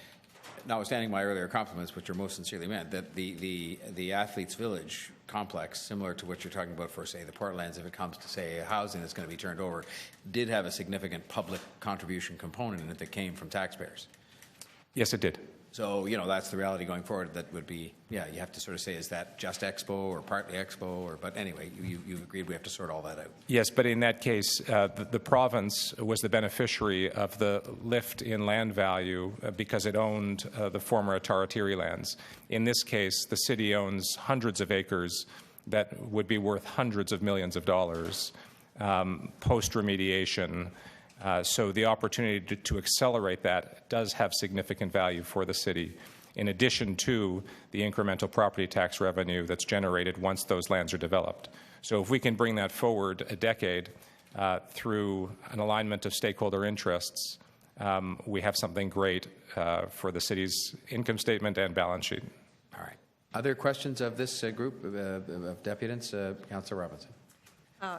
notwithstanding my earlier compliments, which are most sincerely meant, that the Athletes Village complex, similar to what you're talking about for, say, the Portlands, if it comes to, say, housing that's going to be turned over, did have a significant public contribution component in it that came from taxpayers. Yes, it did. So, that's the reality going forward. That would be, you have to sort of say, is that just Expo or partly Expo? But anyway, you've agreed we have to sort all that out. Yes, but in that case, the province was the beneficiary of the lift in land value because it owned the former Ataratiri lands. In this case, the city owns hundreds of acres that would be worth hundreds of millions of dollars post-remediation. So the opportunity to accelerate that does have significant value for the city, in addition to the incremental property tax revenue that's generated once those lands are developed. So if we can bring that forward a decade through an alignment of stakeholder interests, we have something great for the city's income statement and balance sheet. All right. Other questions of this group of deputants? Councillor Robinson.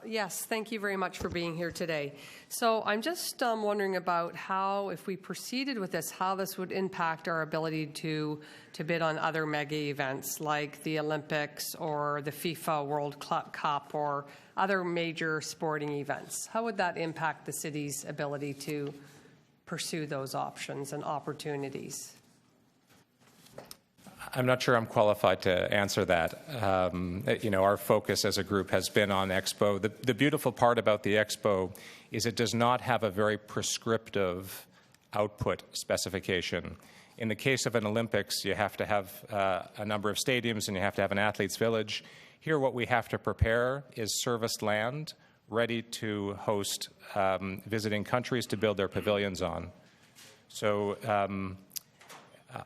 Yes, thank you very much for being here today. So I'm just wondering about how, if we proceeded with this, how this would impact our ability to bid on other mega events like the Olympics or the FIFA World Cup or other major sporting events. How would that impact the city's ability to pursue those options and opportunities? I'm not sure I'm qualified to answer that. Our focus as a group has been on Expo. The beautiful part about the Expo is it does not have a very prescriptive output specification. In the case of an Olympics, you have to have a number of stadiums and you have to have an athletes' village. Here, what we have to prepare is serviced land ready to host visiting countries to build their pavilions on. So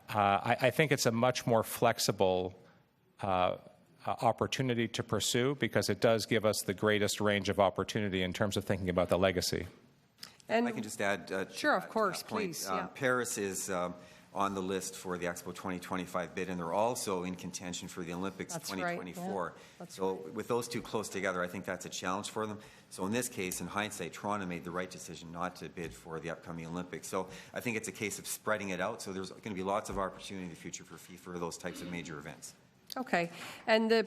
I think it's a much more flexible opportunity to pursue because it does give us the greatest range of opportunity in terms of thinking about the legacy. And I can just add. Sure, of course, please. Yeah. Paris is on the list for the Expo 2025 bid, and they're also in contention for the Olympics 2024. Right. Yeah, that's so right. with those two close together, I think that's a challenge for them. So in this case, in hindsight, Toronto made the right decision not to bid for the upcoming Olympics. So I think it's a case of spreading it out. So there's going to be lots of opportunity in the future for FIFA for those types of major events. Okay. And the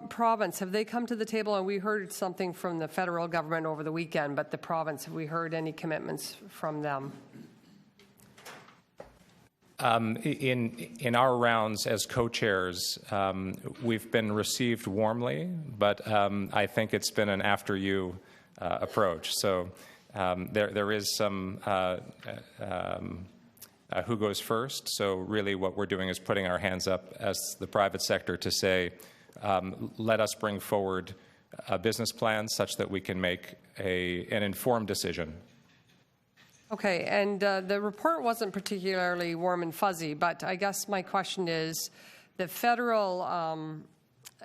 province, have they come to the table? And we heard something from the federal government over the weekend, but the province, have we heard any commitments from them? In our rounds as co-chairs, we've been received warmly, but I think it's been an after-you approach. So there is some who goes first. So really what we're doing is putting our hands up as the private sector to say, let us bring forward a business plan such that we can make an informed decision. Okay, and the report wasn't particularly warm and fuzzy, but I guess my question is, the federal,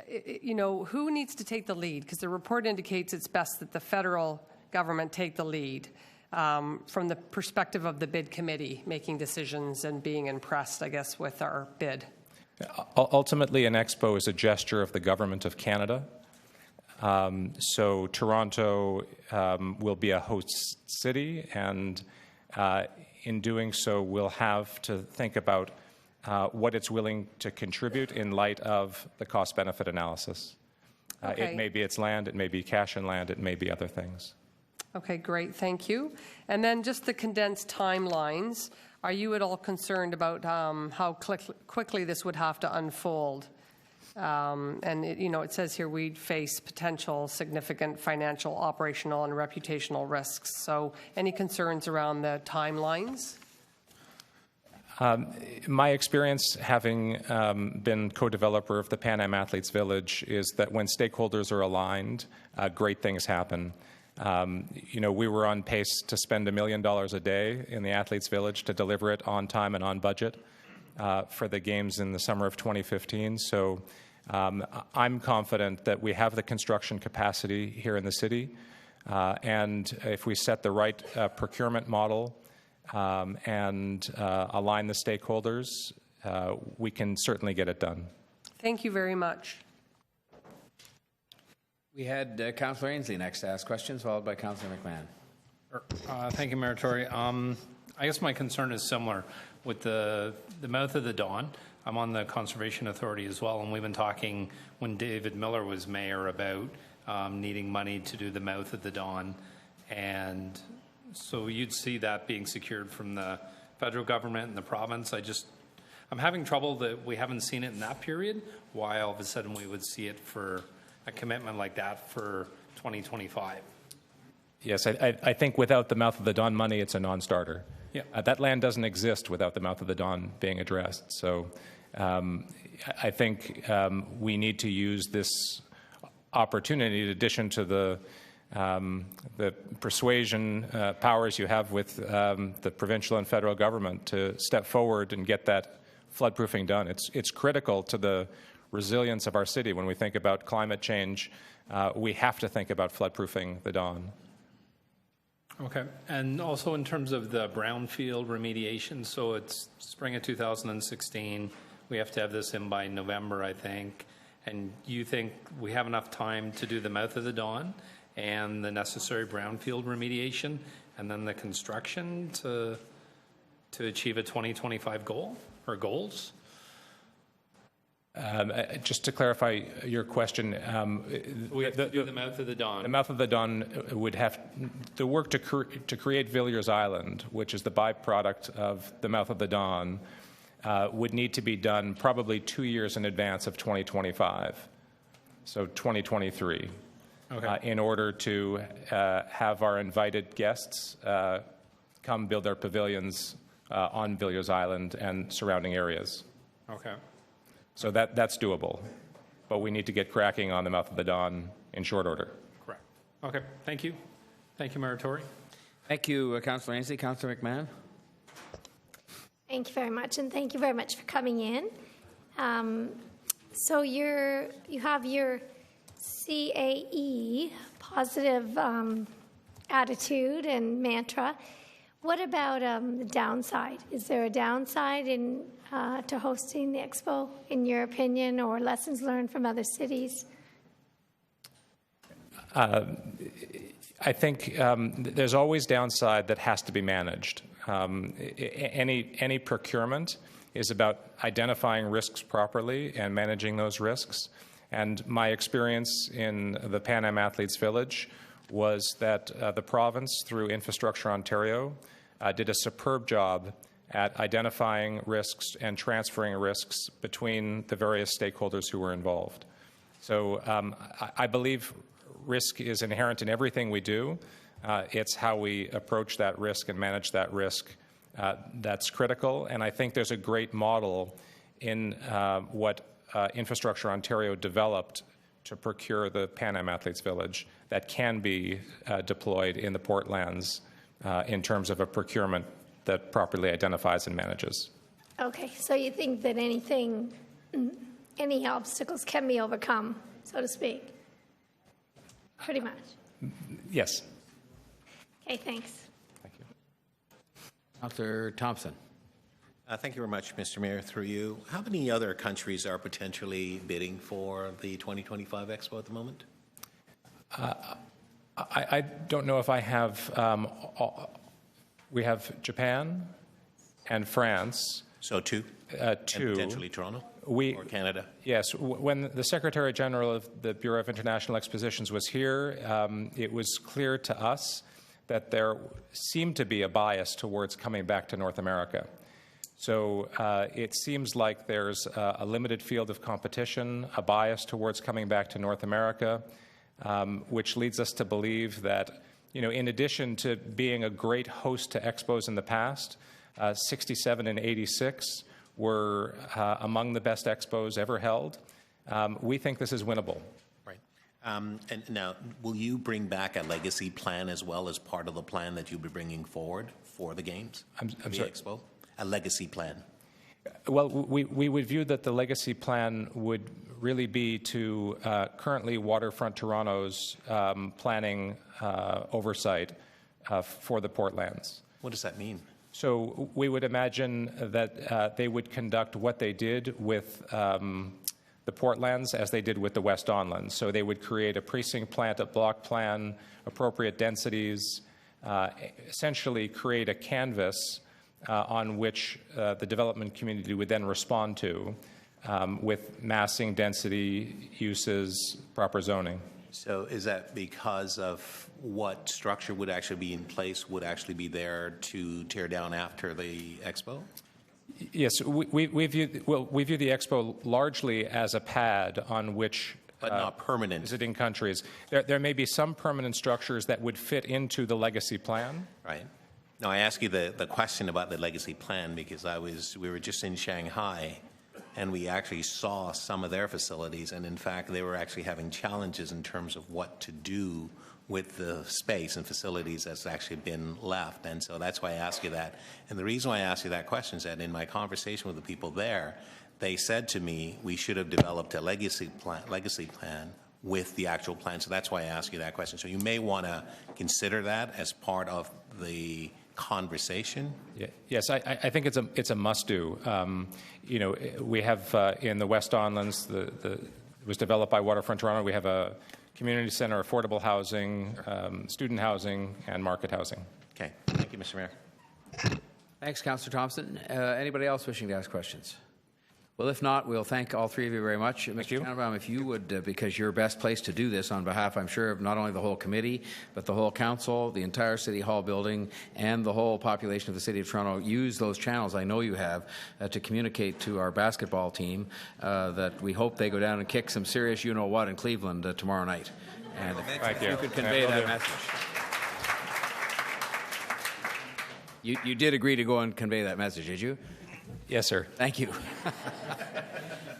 who needs to take the lead? Because the report indicates it's best that the federal government take the lead from the perspective of the bid committee, making decisions and being impressed, I guess, with our bid. Ultimately, an Expo is a gesture of the Government of Canada. So Toronto will be a host city, and in doing so, we'll have to think about what it's willing to contribute in light of the cost-benefit analysis. Okay. It may be its land, it may be cash and land, it may be other things. Okay, great, thank you. And then just the condensed timelines. Are you at all concerned about how quickly this would have to unfold? And it says here we'd face potential significant financial, operational, and reputational risks. So any concerns around the timelines? My experience, having been co-developer of the Pan Am Athletes Village, is that when stakeholders are aligned, great things happen. We were on pace to spend $1 million a day in the Athletes Village to deliver it on time and on budget for the games in the summer of 2015. So I'm confident that we have the construction capacity here in the city, and if we set the right procurement model and align the stakeholders, we can certainly get it done. Thank you very much. We had Councillor Ainsley next to ask questions, followed by Councillor McMahon. Thank you, Mayor Tory. I guess my concern is similar with the mouth of the Don. I'm on the Conservation Authority as well, and we've been talking when David Miller was mayor about needing money to do the mouth of the Don. And so you'd see that being secured from the federal government and the province. I'm having trouble that we haven't seen it in that period. Why all of a sudden we would see it for a commitment like that for 2025? Yes, I think without the mouth of the Don money, it's a non-starter. Yeah. That land doesn't exist without the mouth of the Don being addressed. So I think we need to use this opportunity, in addition to the persuasion powers you have with the provincial and federal government, to step forward and get that floodproofing done. It's critical to the resilience of our city. When we think about climate change, we have to think about floodproofing the Don. Okay. And also in terms of the brownfield remediation, so it's spring of 2016. We have to have this in by November, I think. And you think we have enough time to do the mouth of the Don and the necessary brownfield remediation and then the construction to achieve a 2025 goal or goals? Just to clarify your question, we have to do the mouth of the Don. The mouth of the Don would have the work to create Villiers Island, which is the byproduct of the mouth of the Don, would need to be done probably 2 years in advance of 2025, so 2023, in order to have our invited guests come build their pavilions on Villiers Island and surrounding areas. Okay. So that's doable, but we need to get cracking on the mouth of the Don in short order. Correct. Okay, thank you. Thank you, Mayor Tory. Thank you, Councillor Ainsley. Councillor McMahon. Thank you very much, and thank you very much for coming in. So you have your CAE, positive attitude and mantra. What about the downside? Is there a downside to hosting the expo, in your opinion, or lessons learned from other cities? I think there's always downside that has to be managed. Any procurement is about identifying risks properly and managing those risks. And my experience in the Pan Am Athletes Village was that the province, through Infrastructure Ontario, did a superb job at identifying risks and transferring risks between the various stakeholders who were involved. So I believe risk is inherent in everything we do. It's how we approach that risk and manage that risk that's critical. And I think there's a great model in what Infrastructure Ontario developed to procure the Pan Am Athletes Village that can be deployed in the Portlands in terms of a procurement that properly identifies and manages. Okay, so you think that any obstacles can be overcome, so to speak? Pretty much. Yes. Okay, thanks. Thank you. Councillor Thompson. Thank you very much, Mr. Mayor. Through you, how many other countries are potentially bidding for the 2025 Expo at the moment? I don't know if I have. We have Japan and France. So two? Two. And potentially Toronto or Canada? Yes. When the Secretary General of the Bureau of International Expositions was here, it was clear to us that there seemed to be a bias towards coming back to North America. So it seems like there's a limited field of competition, a bias towards coming back to North America, which leads us to believe that, in addition to being a great host to expos in the past, 67 and 86 were among the best expos ever held. We think this is winnable. Right. And now, will you bring back a legacy plan as well as part of the plan that you'll be bringing forward for the Games? I'm sorry? Expo? A legacy plan. Well, we would view that the legacy plan would really be to currently Waterfront Toronto's planning oversight for the Portlands. What does that mean? So we would imagine that they would conduct what they did with the Portlands as they did with the West Don Lands. So they would create a precinct plan, a block plan, appropriate densities, essentially create a canvas on which the development community would then respond to with massing, density, uses, proper zoning. So is that because of what structure would actually be in place, would actually be there to tear down after the Expo? Yes, we view the Expo largely as a pad on which but not permanent. Visiting countries. There may be some permanent structures that would fit into the legacy plan. Right. Now, I ask you the question about the legacy plan because we were just in Shanghai, and we actually saw some of their facilities, and in fact, they were actually having challenges in terms of what to do with the space and facilities that's actually been left. And so that's why I ask you that. And the reason why I ask you that question is that in my conversation with the people there, they said to me, we should have developed a legacy plan with the actual plan. So that's why I ask you that question. So you may want to consider that as part of the conversation. Yeah. Yes, I think it's a must-do. You know, we have in the West Don Lands, it was developed by Waterfront Toronto. We have a community center, affordable housing, student housing, and market housing. Okay. Thank you, Mr. Mayor. Thanks, Councillor Thompson. Anybody else wishing to ask questions? Well, if not, we'll thank all three of you very much. Mr. Tannenbaum, if you would, because you're best placed to do this on behalf, I'm sure, of not only the whole committee, but the whole council, the entire City Hall building, and the whole population of the City of Toronto, use those channels, I know you have, to communicate to our basketball team that we hope they go down and kick some serious you-know-what in Cleveland tomorrow night. And if you could convey that message. You did agree to go and convey that message, did you? Yes, sir. Thank you.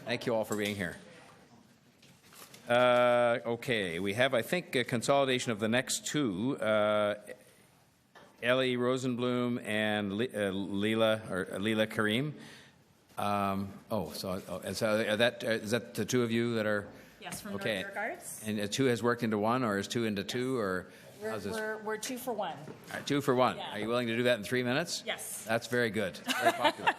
Thank you all for being here. Okay, we have, I think, a consolidation of the next two, Ellie Rosenblum and Leela Karim. Is that the two of you that are? Yes, from okay. North York Arts. And two has worked into one, or is two into two, or? We're 2 for 1. All right, 2 for 1. Yeah. Are you willing to do that in 3 minutes? Yes. That's very good. Very popular.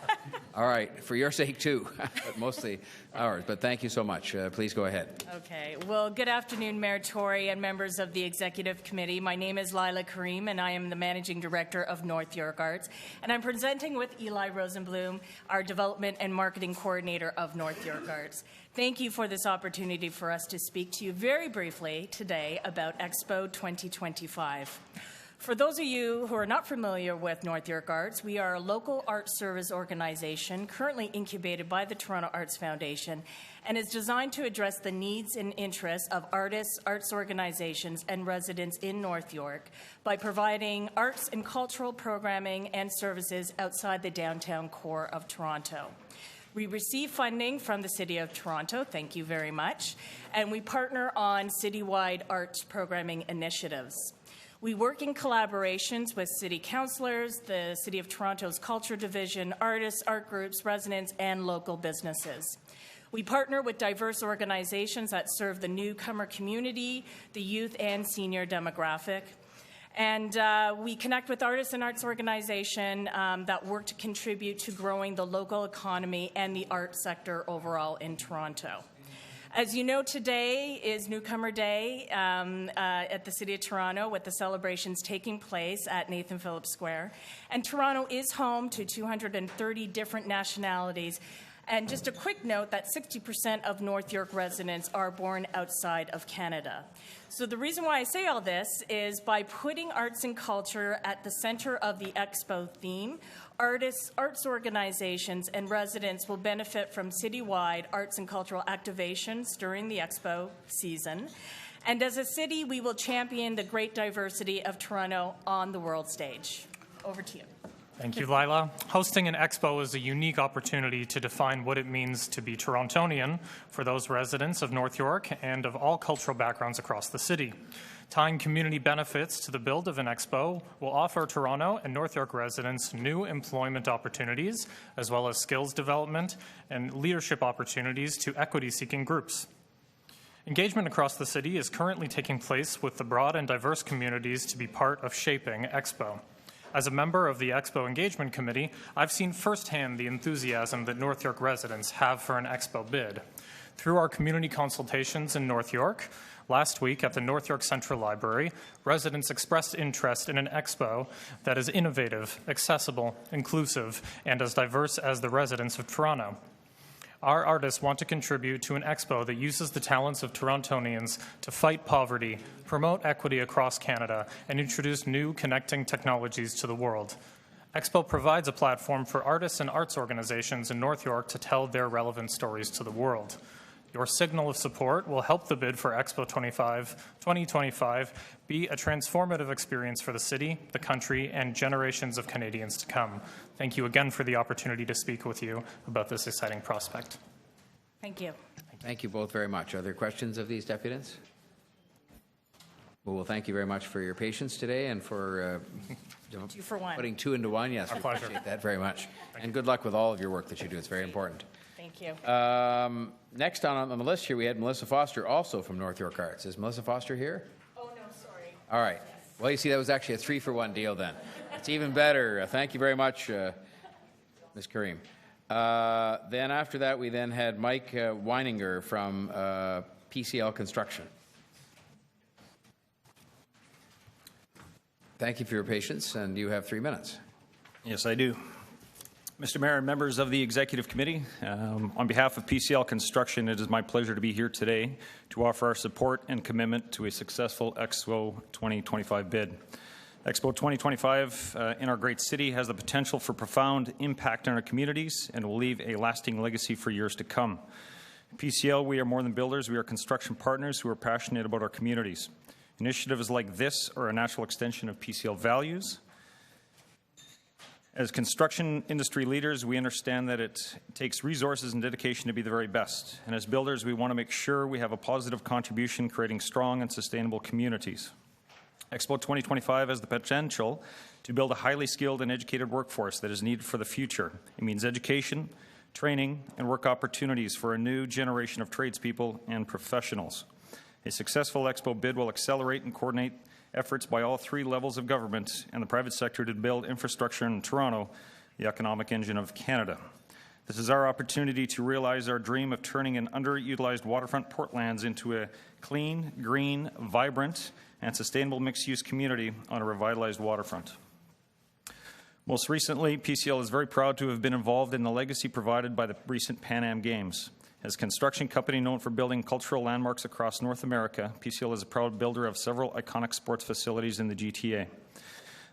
All right, for your sake too, but mostly ours. But thank you so much. Please go ahead. Okay. Well, good afternoon, Mayor Tory and members of the Executive Committee. My name is Lila Karim, and I am the Managing Director of North York Arts. And I'm presenting with Eli Rosenblum, our Development and Marketing Coordinator of North York Arts. Thank you for this opportunity for us to speak to you very briefly today about Expo 2025. For those of you who are not familiar with North York Arts, we are a local art service organization currently incubated by the Toronto Arts Foundation and is designed to address the needs and interests of artists, arts organizations, and residents in North York by providing arts and cultural programming and services outside the downtown core of Toronto. We receive funding from the City of Toronto, thank you very much, and we partner on citywide arts programming initiatives. We work in collaborations with city councillors, the City of Toronto's Culture Division, artists, art groups, residents, and local businesses. We partner with diverse organizations that serve the newcomer community, the youth and senior demographic. And we connect with artists and arts organizations that work to contribute to growing the local economy and the arts sector overall in Toronto. As you know, today is Newcomer Day at the City of Toronto, with the celebrations taking place at Nathan Phillips Square. And Toronto is home to 230 different nationalities. And just a quick note that 60% of North York residents are born outside of Canada. So the reason why I say all this is by putting arts and culture at the center of the Expo theme, artists, arts organizations, and residents will benefit from citywide arts and cultural activations during the Expo season. And as a city, we will champion the great diversity of Toronto on the world stage. Over to you. Thank you, Lila. Hosting an expo is a unique opportunity to define what it means to be Torontonian for those residents of North York and of all cultural backgrounds across the city. Tying community benefits to the build of an expo will offer Toronto and North York residents new employment opportunities, as well as skills development and leadership opportunities to equity-seeking groups. Engagement across the city is currently taking place with the broad and diverse communities to be part of shaping Expo. As a member of the Expo Engagement Committee, I've seen firsthand the enthusiasm that North York residents have for an Expo bid. Through our community consultations in North York, last week at the North York Central Library, residents expressed interest in an Expo that is innovative, accessible, inclusive, and as diverse as the residents of Toronto. Our artists want to contribute to an expo that uses the talents of Torontonians to fight poverty, promote equity across Canada, and introduce new connecting technologies to the world. Expo provides a platform for artists and arts organizations in North York to tell their relevant stories to the world. Your signal of support will help the bid for Expo 2025 be a transformative experience for the city, the country, and generations of Canadians to come. Thank you again for the opportunity to speak with you about this exciting prospect. Thank you. Thank you both very much. Are there questions of these deputants? Well, thank you very much for your patience today and for 2 for 1. putting 2 into 1. Yes, we appreciate that very much. And good luck with all of your work that you do. It's very important. Thank you. Next on the list here, we had Melissa Foster, also from North York Arts. Is Melissa Foster here? Oh, no, sorry. All right. Well, you see, that was actually a 3 for 1 deal then. It's even better. Thank you very much, Ms. Karim. Then after that, we then had Mike Weininger from PCL Construction. Thank you for your patience, and you have 3 minutes. Yes, I do. Mr. Mayor and members of the Executive Committee, on behalf of PCL Construction, it is my pleasure to be here today to offer our support and commitment to a successful Expo 2025 bid. Expo 2025 in our great city has the potential for profound impact on our communities and will leave a lasting legacy for years to come. PCL, we are more than builders, we are construction partners who are passionate about our communities. Initiatives like this are a natural extension of PCL values. As construction industry leaders, we understand that it takes resources and dedication to be the very best. And as builders, we want to make sure we have a positive contribution creating strong and sustainable communities. Expo 2025 has the potential to build a highly skilled and educated workforce that is needed for the future. It means education, training, and work opportunities for a new generation of tradespeople and professionals. A successful Expo bid will accelerate and coordinate efforts by all 3 levels of government and the private sector to build infrastructure in Toronto, the economic engine of Canada. This is our opportunity to realize our dream of turning an underutilized waterfront portlands into a clean, green, vibrant, and sustainable mixed-use community on a revitalized waterfront. Most recently, PCL is very proud to have been involved in the legacy provided by the recent Pan Am Games. As a construction company known for building cultural landmarks across North America, PCL is a proud builder of several iconic sports facilities in the GTA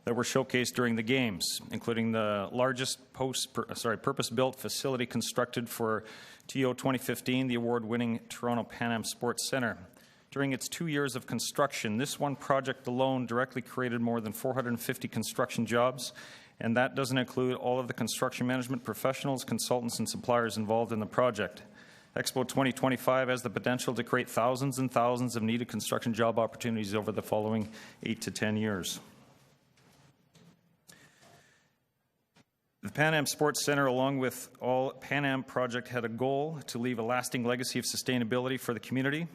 that were showcased during the Games, including the largest purpose-built facility constructed for TO 2015, the award-winning Toronto Pan Am Sports Centre. During its 2 years of construction, this one project alone directly created more than 450 construction jobs, and that doesn't include all of the construction management professionals, consultants, and suppliers involved in the project. Expo 2025 has the potential to create thousands and thousands of needed construction job opportunities over the following 8 to 10 years. The Pan Am Sports Centre, along with all Pan Am project, had a goal to leave a lasting legacy of sustainability for the community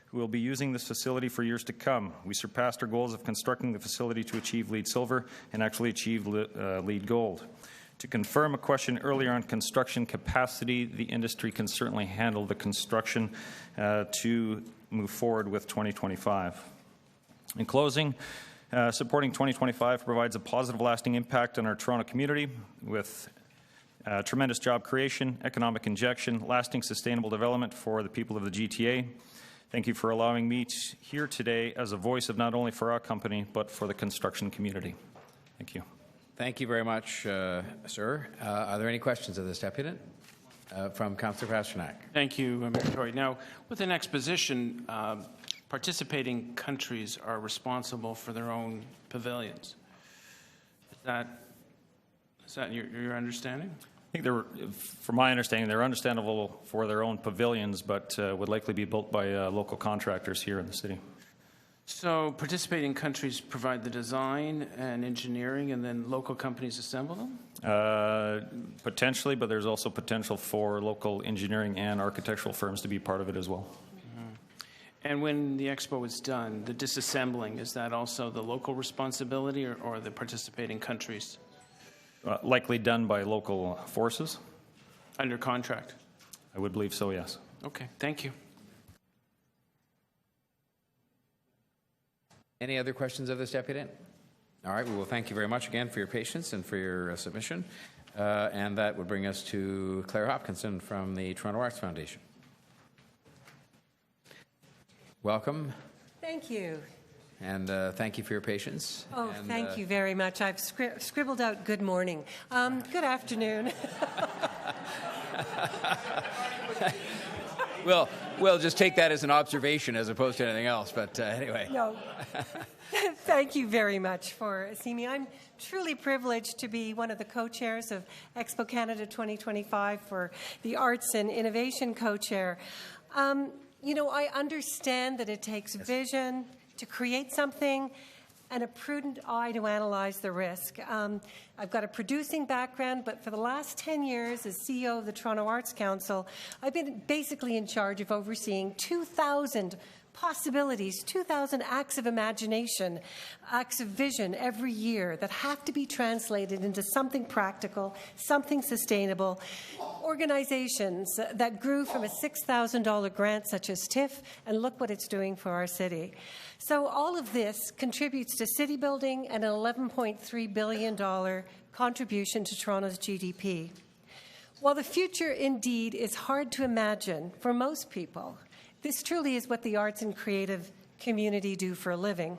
who will be using this facility for years to come. We surpassed our goals of constructing the facility to achieve LEED Silver and actually achieved LEED Gold. To confirm a question earlier on construction capacity, the industry can certainly handle the construction to move forward with 2025. In closing, supporting 2025 provides a positive, lasting impact on our Toronto community with tremendous job creation, economic injection, lasting sustainable development for the people of the GTA. Thank you for allowing me here today as a voice of not only for our company, but for the construction community. Thank you. Thank you very much, sir. Are there any questions of this deputant? From Councillor Pasternak. Thank you, Mayor Tory. Now, with an exposition, participating countries are responsible for their own pavilions. Is that your understanding? I think from my understanding, they're understandable for their own pavilions, but would likely be built by local contractors here in the city. So participating countries provide the design and engineering, and then local companies assemble them? Potentially, but there's also potential for local engineering and architectural firms to be part of it as well. Mm-hmm. And when the expo is done, the disassembling, is that also the local responsibility or the participating countries? Likely done by local forces. Under contract? I would believe so, yes. Okay, thank you. Any other questions of this deputant? All right, we will thank you very much again for your patience and for your submission. And that would bring us to Claire Hopkinson from the Toronto Arts Foundation. Welcome. Thank you. And thank you for your patience. Oh, and, thank you very much. I've scribbled out good morning. Good afternoon. We'll just take that as an observation as opposed to anything else. But anyway. No. Thank you very much for seeing me. I'm truly privileged to be one of the co-chairs of Expo Canada 2025 for the Arts and Innovation co-chair. You know, I understand that it takes vision to create something and a prudent eye to analyze the risk. I've got a producing background, but for the last 10 years as CEO of the Toronto Arts Council, I've been basically in charge of overseeing 2,000 possibilities, 2,000 acts of imagination, acts of vision every year that have to be translated into something practical, something sustainable. Organizations that grew from a $6,000 grant such as TIFF, and look what it's doing for our city. So all of this contributes to city building and an $11.3 billion contribution to Toronto's GDP. While the future indeed is hard to imagine for most people, this truly is what the arts and creative community do for a living.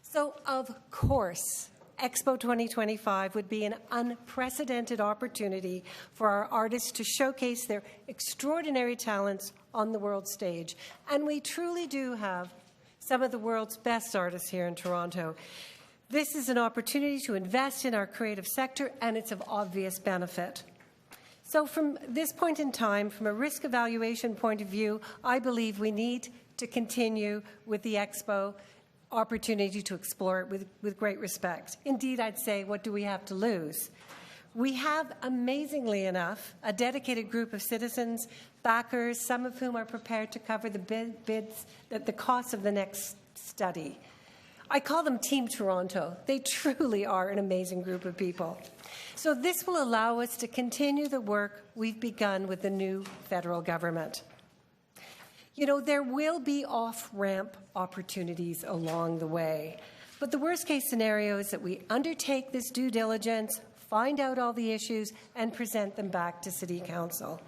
So, of course, Expo 2025 would be an unprecedented opportunity for our artists to showcase their extraordinary talents on the world stage. And we truly do have some of the world's best artists here in Toronto. This is an opportunity to invest in our creative sector, and it's of obvious benefit. So from this point in time, from a risk evaluation point of view, I believe we need to continue with the Expo opportunity to explore it with great respect. Indeed, I'd say, what do we have to lose? We have, amazingly enough, a dedicated group of citizens, backers, some of whom are prepared to cover the bids, the cost of the next study. I call them Team Toronto. They truly are an amazing group of people. So this will allow us to continue the work we've begun with the new federal government. You know, there will be off-ramp opportunities along the way, but the worst-case scenario is that we undertake this due diligence, find out all the issues, and present them back to City Council.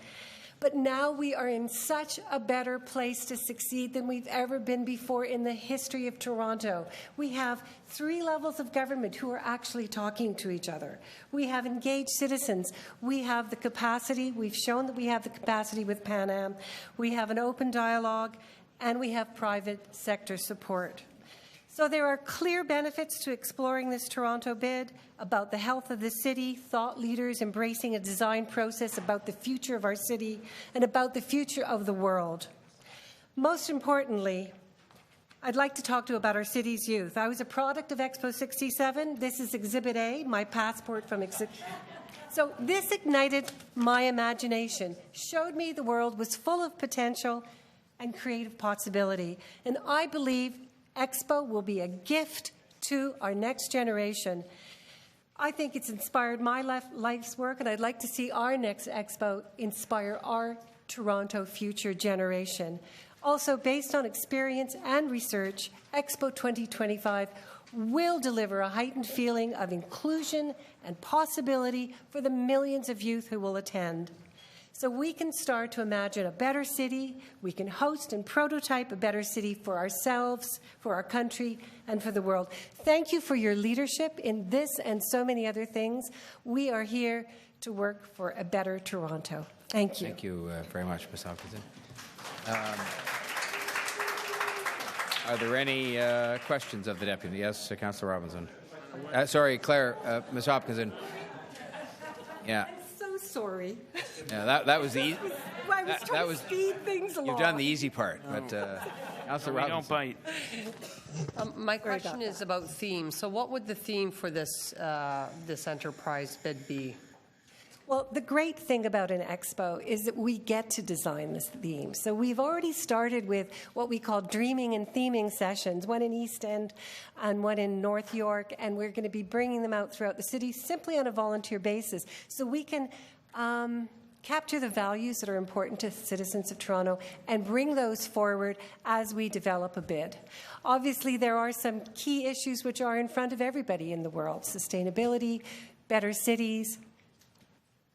But now we are in such a better place to succeed than we've ever been before in the history of Toronto. We have 3 levels of government who are actually talking to each other. We have engaged citizens. We have the capacity. We've shown that we have the capacity with Pan Am. We have an open dialogue, and we have private sector support. So there are clear benefits to exploring this Toronto bid about the health of the city, thought leaders embracing a design process about the future of our city and about the future of the world. Most importantly, I'd like to talk to you about our city's youth. I was a product of Expo 67. This is Exhibit A, my passport from Exhibit. So this ignited my imagination, showed me the world was full of potential and creative possibility. And I believe Expo will be a gift to our next generation. I think it's inspired my life's work, and I'd like to see our next Expo inspire our Toronto future generation. Also, based on experience and research, Expo 2025 will deliver a heightened feeling of inclusion and possibility for the millions of youth who will attend. So we can start to imagine a better city. We can host and prototype a better city for ourselves, for our country, and for the world. Thank you for your leadership in this and so many other things. We are here to work for a better Toronto. Thank you. Thank you very much, Ms. Hopkinson. Are there any questions of the deputy? Yes, Councillor Robinson. Sorry, Claire, Ms. Hopkinson. Yeah. So sorry. Yeah, that was the easy. I was trying to speed things along. You've done the easy part, but Councillor Robinson. Don't bite. My question is about theme. So what would the theme for this enterprise bid be? Well, the great thing about an expo is that we get to design this theme. So we've already started with what we call dreaming and theming sessions, one in East End and one in North York, and we're going to be bringing them out throughout the city simply on a volunteer basis. So we can capture the values that are important to citizens of Toronto and bring those forward as we develop a bid. Obviously, there are some key issues which are in front of everybody in the world: sustainability, better cities,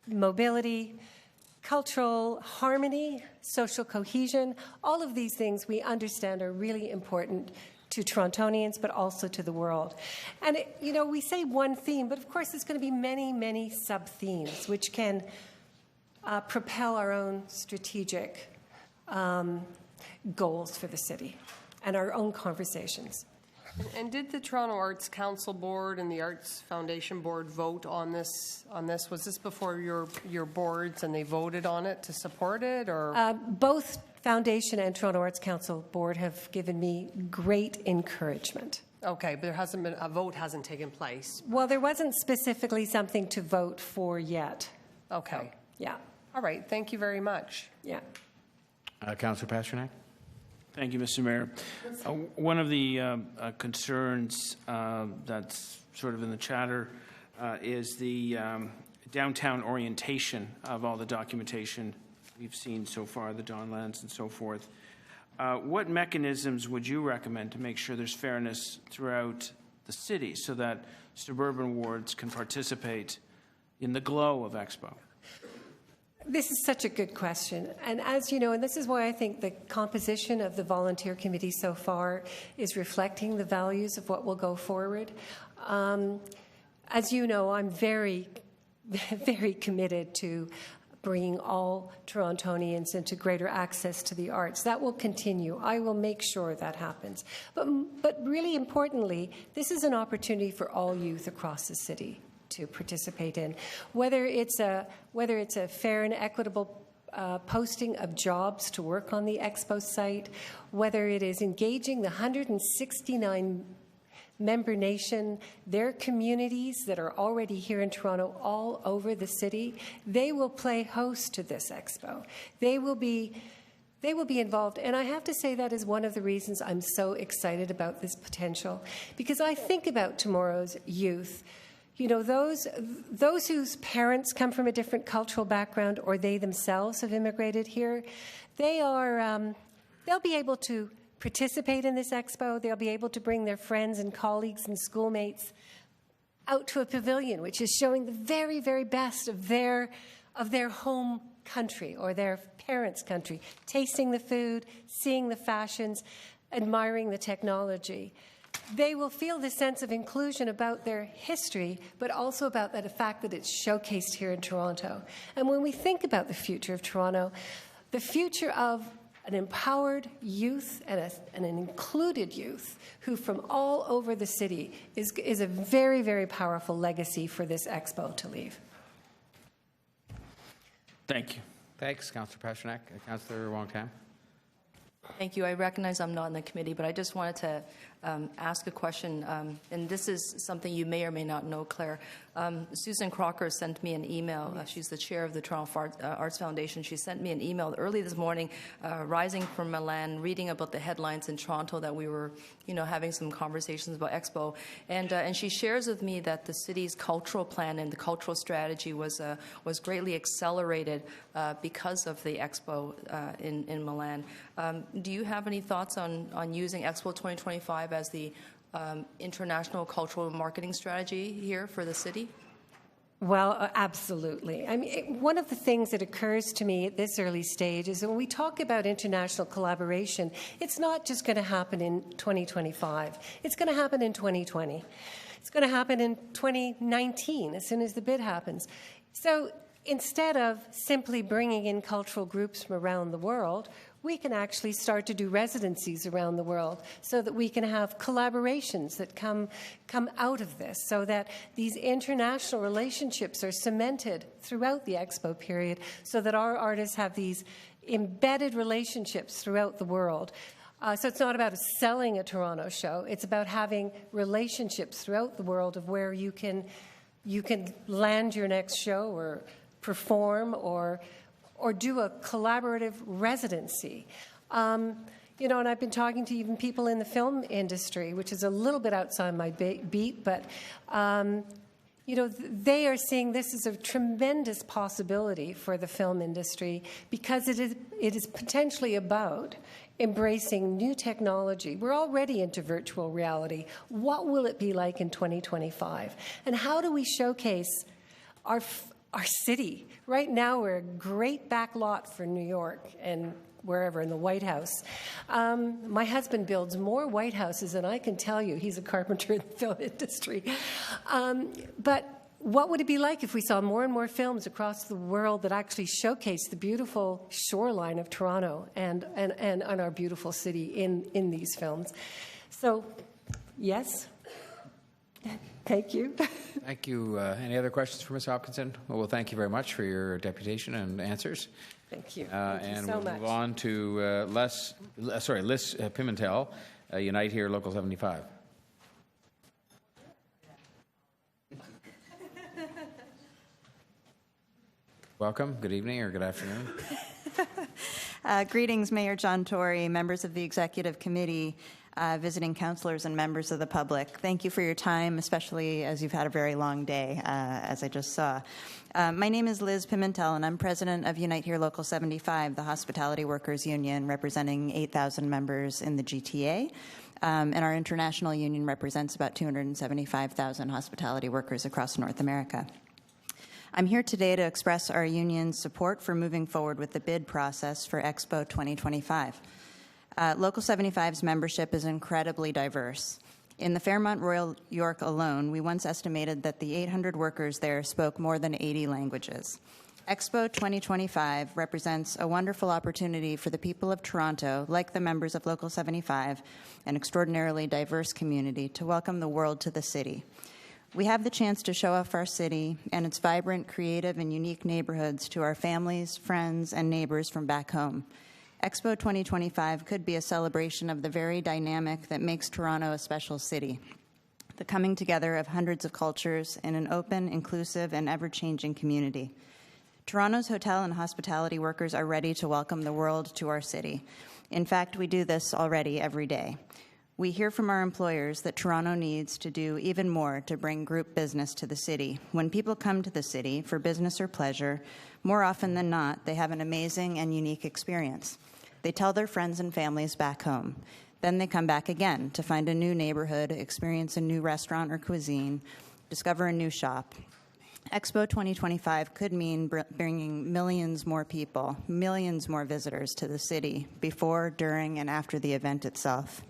mobility, cultural harmony, social cohesion. All of these things we understand are really important to Torontonians, but also to the world. And, we say one theme, but of course there's going to be many, many sub-themes which can propel our own strategic goals for the city and our own conversations. And did the Toronto Arts Council Board and the Arts Foundation Board vote on this? Was this before your boards and they voted on it to support it, or? Both Foundation and Toronto Arts Council Board have given me great encouragement. Okay, but a vote hasn't taken place. Well, there wasn't specifically something to vote for yet. Okay. Yeah. All right. Thank you very much. Yeah. Councillor Pasternak. Thank you, Mr. Mayor. One of the concerns that's sort of in the chatter is the downtown orientation of all the documentation we've seen so far, the Dawnlands and so forth. What mechanisms would you recommend to make sure there's fairness throughout the city so that suburban wards can participate in the glow of Expo? This is such a good question. And as you know, and this is why I think the composition of the volunteer committee so far is reflecting the values of what will go forward. As you know, I'm very, very committed to bringing all Torontonians into greater access to the arts. That will continue. I will make sure that happens. But really importantly, this is an opportunity for all youth across the city to participate in, whether it's a fair and equitable posting of jobs to work on the Expo site, whether it is engaging the 169 member nation, their communities that are already here in Toronto all over the city. They will play host to this Expo. They will be involved. And I have to say that is one of the reasons I'm so excited about this potential, because I think about tomorrow's youth. You know, those whose parents come from a different cultural background or they themselves have immigrated here, they'll be able to participate in this Expo. They'll be able to bring their friends and colleagues and schoolmates out to a pavilion, which is showing the very, very best of their home country or their parents' country, tasting the food, seeing the fashions, admiring the technology. They will feel this sense of inclusion about their history, but also about the fact that it's showcased here in Toronto. And when we think about the future of Toronto, the future of an empowered youth and an included youth who from all over the city is a very, very powerful legacy for this Expo to leave. Thank you. Thanks, Councillor Pasternak. Councillor Wong-Tam. Thank you. I recognize I'm not in the committee, but I just wanted to ask a question, and this is something you may or may not know, Claire. Susan Crocker sent me an email. She's the chair of the Toronto Arts Foundation. She sent me an email early this morning, rising from Milan, reading about the headlines in Toronto that we were, having some conversations about Expo, and she shares with me that the city's cultural plan and the cultural strategy was greatly accelerated because of the Expo in Milan. Do you have any thoughts on using Expo 2025 as the international cultural marketing strategy here for the city? Well, absolutely. I mean, one of the things that occurs to me at this early stage is that when we talk about international collaboration, it's not just going to happen in 2025. It's going to happen in 2020. It's going to happen in 2019 as soon as the bid happens. So instead of simply bringing in cultural groups from around the world, we can actually start to do residencies around the world so that we can have collaborations that come out of this, so that these international relationships are cemented throughout the Expo period, so that our artists have these embedded relationships throughout the world. So it's not about selling a Toronto show. It's about having relationships throughout the world of where you can land your next show or perform or do a collaborative residency. And I've been talking to even people in the film industry, which is a little bit outside my beat, but, they are seeing this as a tremendous possibility for the film industry because it is potentially about embracing new technology. We're already into virtual reality. What will it be like in 2025? And how do we showcase our city? Right now, we're a great back lot for New York and wherever in the White House. My husband builds more White Houses than I can tell you. He's a carpenter in the film industry. But what would it be like if we saw more and more films across the world that actually showcase the beautiful shoreline of Toronto and our beautiful city in these films? So, yes. Thank you. Thank you. Any other questions for Ms. Hopkinson? Well, thank you very much for your deputation and answers. Thank you. And so we'll much. move on to Liz Pimentel, Unite Here Local 75. Welcome. Good evening or good afternoon. Greetings, Mayor John Tory, members of the Executive Committee, visiting councillors and members of the public. Thank you for your time, especially as you've had a very long day, as I just saw. My name is Liz Pimentel, and I'm president of Unite Here Local 75, the Hospitality Workers Union, representing 8,000 members in the GTA. And our international union represents about 275,000 hospitality workers across North America. I'm here today to express our union's support for moving forward with the bid process for Expo 2025. Local 75's membership is incredibly diverse. In the Fairmont Royal York alone, we once estimated that the 800 workers there spoke more than 80 languages. Expo 2025 represents a wonderful opportunity for the people of Toronto, like the members of Local 75, an extraordinarily diverse community, to welcome the world to the city. We have the chance to show off our city and its vibrant, creative, and unique neighborhoods to our families, friends, and neighbors from back home. Expo 2025 could be a celebration of the very dynamic that makes Toronto a special city, the coming together of hundreds of cultures in an open, inclusive, and ever-changing community. Toronto's hotel and hospitality workers are ready to welcome the world to our city. In fact, we do this already every day. We hear from our employers that Toronto needs to do even more to bring group business to the city. When people come to the city for business or pleasure, more often than not, they have an amazing and unique experience. They tell their friends and families back home. Then they come back again to find a new neighborhood, experience a new restaurant or cuisine, discover a new shop. Expo 2025 could mean bringing millions more people, millions more visitors to the city before, during, and after the event itself.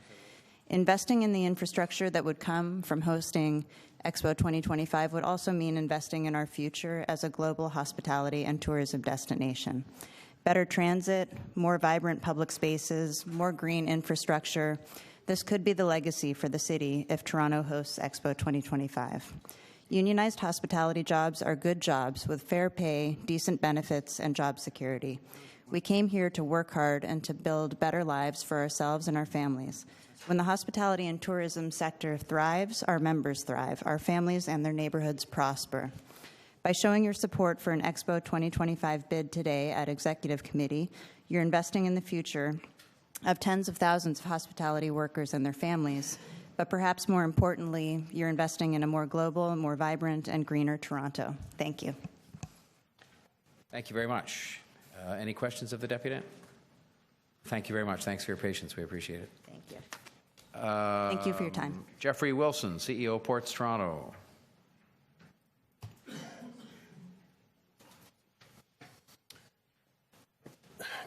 Investing in the infrastructure that would come from hosting Expo 2025 would also mean investing in our future as a global hospitality and tourism destination. Better transit, more vibrant public spaces, more green infrastructure. This could be the legacy for the city if Toronto hosts Expo 2025. Unionized hospitality jobs are good jobs with fair pay, decent benefits, and job security. We came here to work hard and to build better lives for ourselves and our families. When the hospitality and tourism sector thrives, our members thrive, our families and their neighborhoods prosper. By showing your support for an Expo 2025 bid today at Executive Committee, you're investing in the future of tens of thousands of hospitality workers and their families, but perhaps more importantly, you're investing in a more global, more vibrant, and greener Toronto. Thank you. Thank you very much. Any questions of the deputant? Thank you very much. Thanks for your patience. We appreciate it. Thank you. Thank you for your time. Jeffrey Wilson, CEO, Ports Toronto.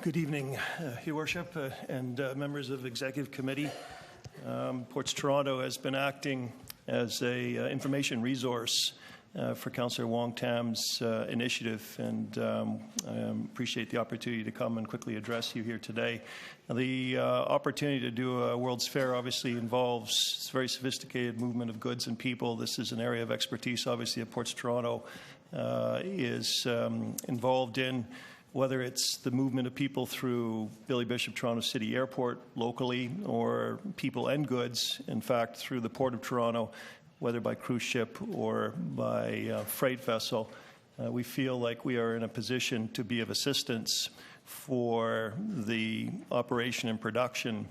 Good evening, Your Worship, and members of Executive Committee. Ports Toronto has been acting as a information resource for Councillor Wong Tam's initiative, and I appreciate the opportunity to come and quickly address you here today. The opportunity to do a World's Fair obviously involves very sophisticated movement of goods and people. This is an area of expertise, obviously, that Ports Toronto is involved in, whether it's the movement of people through Billy Bishop Toronto City Airport locally, or people and goods, in fact, through the Port of Toronto, whether by cruise ship or by freight vessel. We feel like we are in a position to be of assistance for the operation and production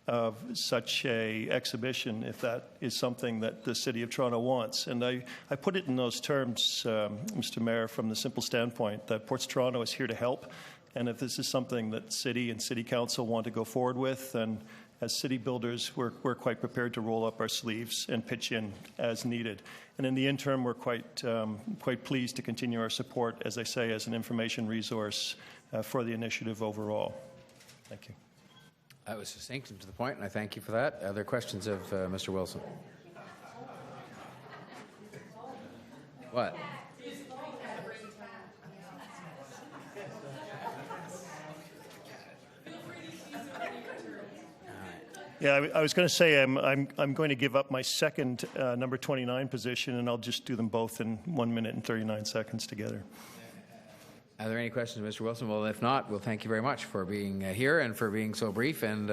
of such a exhibition, if that is something that the City of Toronto wants. And I put it in those terms, Mr. Mayor, from the simple standpoint that Ports Toronto is here to help, and if this is something that City and City Council want to go forward with, then as city builders, we're quite prepared to roll up our sleeves and pitch in as needed. And in the interim, we're quite pleased to continue our support, as I say, as an information resource for the initiative overall. Thank you. That was succinct and to the point, and I thank you for that. Other questions of Mr. Wilson? What? Yeah, I was going to say I'm going to give up my second number 29 position, and I'll just do them both in 1 minute and 39 seconds together. Are there any questions, Mr. Wilson? Well, if not, we'll thank you very much for being here and for being so brief, and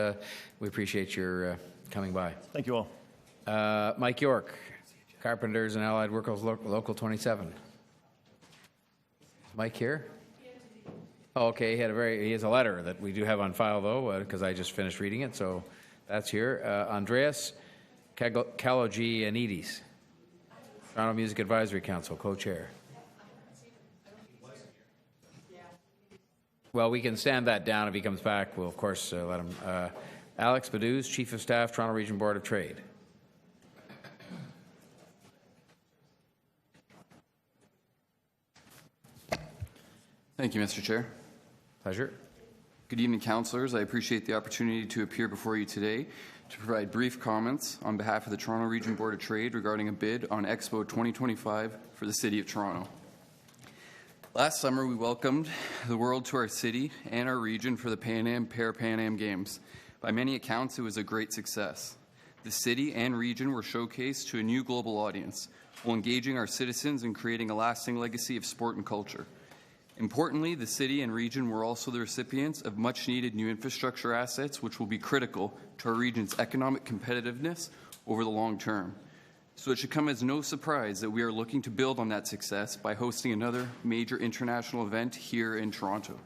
we appreciate your coming by. Thank you all. Mike York, Carpenters and Allied Workers Local 27. Is Mike here? Oh, okay, he has a letter that we do have on file, though, because I just finished reading it, so that's here. Andreas Kalogianidis, Toronto Music Advisory Council, co-chair. Well, we can stand that down if he comes back. We'll, of course, let him. Alex Baduz, Chief of Staff, Toronto Region Board of Trade. Thank you, Mr. Chair. Pleasure. Good evening, councillors. I appreciate the opportunity to appear before you today to provide brief comments on behalf of the Toronto Region Board of Trade regarding a bid on Expo 2025 for the City of Toronto. Last summer, we welcomed the world to our city and our region for the Pan Am Para-Pan Am Games. By many accounts, it was a great success. The city and region were showcased to a new global audience, while engaging our citizens and creating a lasting legacy of sport and culture. Importantly, the city and region were also the recipients of much-needed new infrastructure assets, which will be critical to our region's economic competitiveness over the long term. So it should come as no surprise that we are looking to build on that success by hosting another major international event here in Toronto.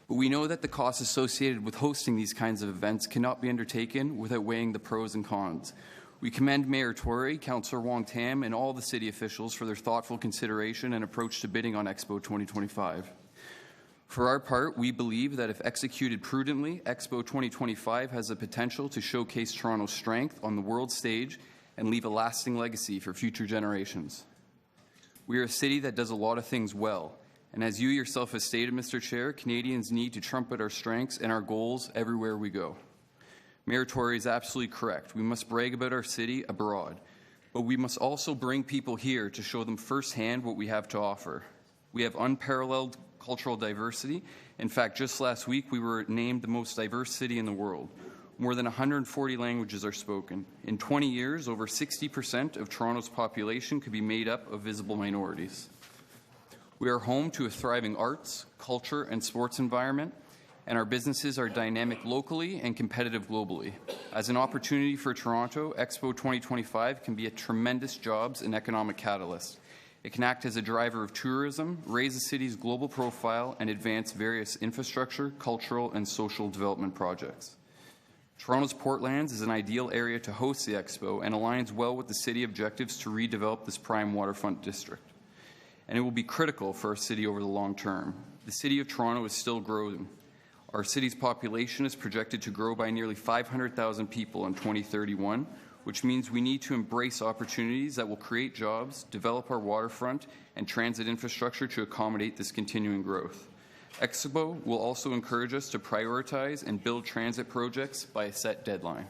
But we know that the costs associated with hosting these kinds of events cannot be undertaken without weighing the pros and cons. We commend Mayor Tory, Councillor Wong Tam, and all the city officials for their thoughtful consideration and approach to bidding on Expo 2025. For our part, we believe that if executed prudently, Expo 2025 has the potential to showcase Toronto's strength on the world stage and leave a lasting legacy for future generations. We are a city that does a lot of things well, and as you yourself have stated, Mr. Chair, Canadians need to trumpet our strengths and our goals everywhere we go. Mayor Tory is absolutely correct. We must brag about our city abroad, but we must also bring people here to show them firsthand what we have to offer. We have unparalleled cultural diversity. In fact, just last week we were named the most diverse city in the world. More than 140 languages are spoken. In 20 years, over 60% of Toronto's population could be made up of visible minorities. We are home to a thriving arts, culture, and sports environment, and our businesses are dynamic locally and competitive globally. As an opportunity for Toronto, Expo 2025 can be a tremendous jobs and economic catalyst. It can act as a driver of tourism, raise the city's global profile, and advance various infrastructure, cultural, and social development projects. Toronto's Portlands is an ideal area to host the Expo and aligns well with the city objectives to redevelop this prime waterfront district. And it will be critical for our city over the long term. The City of Toronto is still growing. Our city's population is projected to grow by nearly 500,000 people in 2031, which means we need to embrace opportunities that will create jobs, develop our waterfront, and transit infrastructure to accommodate this continuing growth. Expo will also encourage us to prioritize and build transit projects by a set deadline.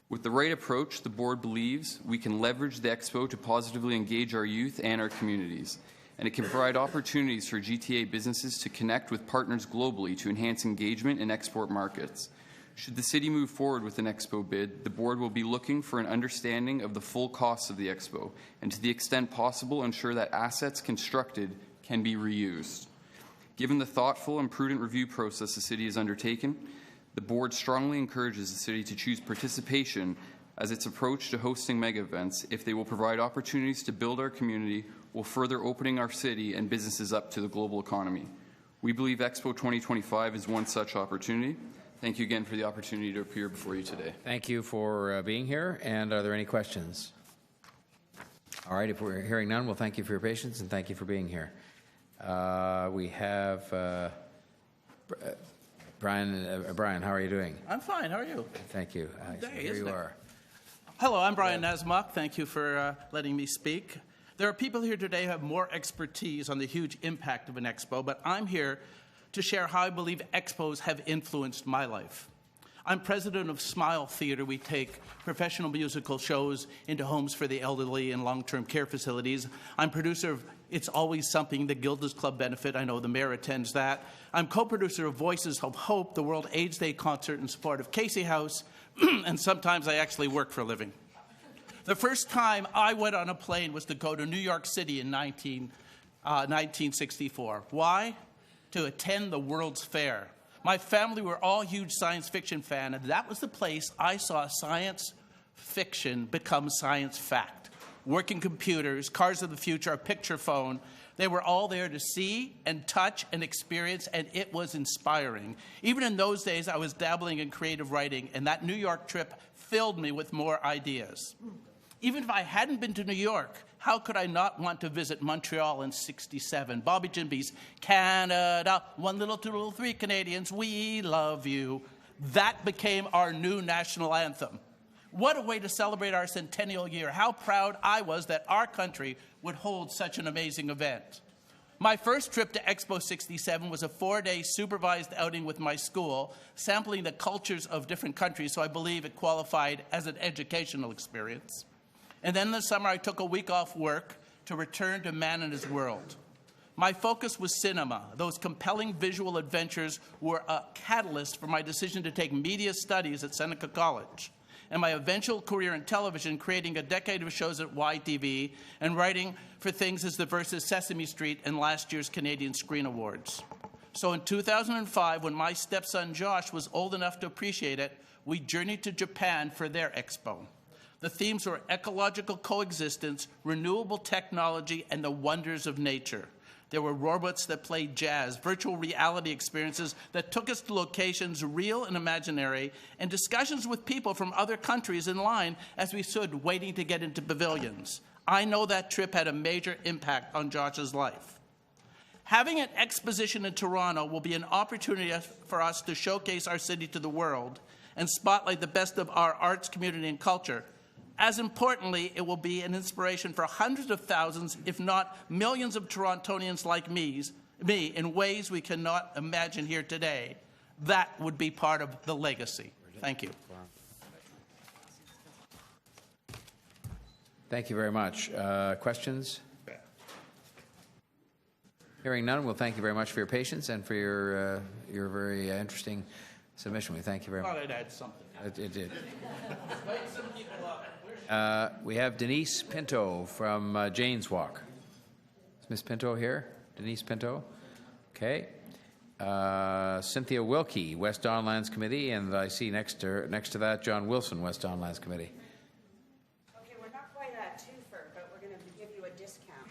With the right approach, the Board believes we can leverage the Expo to positively engage our youth and our communities, and it can provide opportunities for GTA businesses to connect with partners globally to enhance engagement in export markets. Should the City move forward with an Expo bid, the Board will be looking for an understanding of the full costs of the Expo, and to the extent possible, ensure that assets constructed can be reused. Given the thoughtful and prudent review process the City has undertaken, the Board strongly encourages the City to choose participation as its approach to hosting mega events if they will provide opportunities to build our community while further opening our city and businesses up to the global economy. We believe Expo 2025 is one such opportunity. Thank you again for the opportunity to appear before you today. Thank you for being here. And are there any questions? All right, if we're hearing none, we'll thank you for your patience and thank you for being here. We have Brian. Brian, how are you doing? I'm fine. How are you? Thank you. Here you are. Hello, I'm Brian Nasmuck. Thank you for letting me speak. There are people here today who have more expertise on the huge impact of an expo, but I'm here to share how I believe expos have influenced my life. I'm president of Smile Theatre. We take professional musical shows into homes for the elderly and long-term care facilities. I'm producer of It's Always Something, the Gilda's Club benefit. I know the mayor attends that. I'm co-producer of Voices of Hope, the World AIDS Day concert in support of Casey House, and sometimes I actually work for a living. The first time I went on a plane was to go to New York City in 1964. Why? To attend the World's Fair. My family were all huge science fiction fans, and that was the place I saw science fiction become science fact. Working computers, cars of the future, a picture phone, they were all there to see and touch and experience, and it was inspiring. Even in those days, I was dabbling in creative writing, and that New York trip filled me with more ideas. Even if I hadn't been to New York, how could I not want to visit Montreal in '67? Bobby Jimby's Canada, 1 little, 2 little, 3 Canadians, we love you. That became our new national anthem. What a way to celebrate our centennial year. How proud I was that our country would hold such an amazing event. My first trip to Expo 67 was a 4-day supervised outing with my school, sampling the cultures of different countries, so I believe it qualified as an educational experience. And then this summer, I took a week off work to return to Man and His World. My focus was cinema. Those compelling visual adventures were a catalyst for my decision to take media studies at Seneca College, and my eventual career in television, creating a decade of shows at YTV and writing for things as diverse as Sesame Street and last year's Canadian Screen Awards. So in 2005, when my stepson Josh was old enough to appreciate it, we journeyed to Japan for their expo. The themes were ecological coexistence, renewable technology, and the wonders of nature. There were robots that played jazz, virtual reality experiences that took us to locations real and imaginary, and discussions with people from other countries in line as we stood waiting to get into pavilions. I know that trip had a major impact on Josh's life. Having an exposition in Toronto will be an opportunity for us to showcase our city to the world and spotlight the best of our arts, community, and culture. As importantly, it will be an inspiration for hundreds of thousands, if not millions of Torontonians like me in ways we cannot imagine here today. That would be part of the legacy. Thank you. Thank you very much. Questions? Hearing none, we'll thank you very much for your patience and for your very interesting submission. We thank you very much. I thought I'd add something. It did. Wake some people up. We have Denise Pinto from Jane's Walk. Is Ms. Pinto here? Denise Pinto? Okay. Cynthia Wilkie, West Don Lands Committee, and I see next to that John Wilson, West Don Lands Committee. Okay, we're not quite at twofer, but we're going to give you a discount.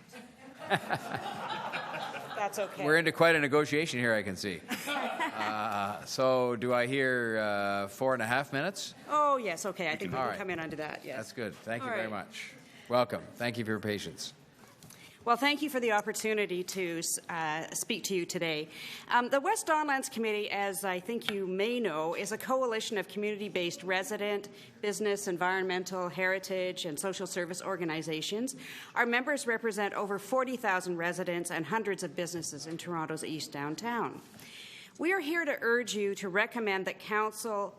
That's okay. We're into quite a negotiation here, I can see. So do I hear 4.5 minutes? Oh, yes, okay. I think we All can right. come in under that, yes. That's good. Thank you All very right. much. Welcome. Thank you for your patience. Well, thank you for the opportunity to speak to you today. The West Don Lands Committee, as I think you may know, is a coalition of community-based resident, business, environmental, heritage, and social service organizations. Our members represent over 40,000 residents and hundreds of businesses in Toronto's East Downtown. We are here to urge you to recommend that Council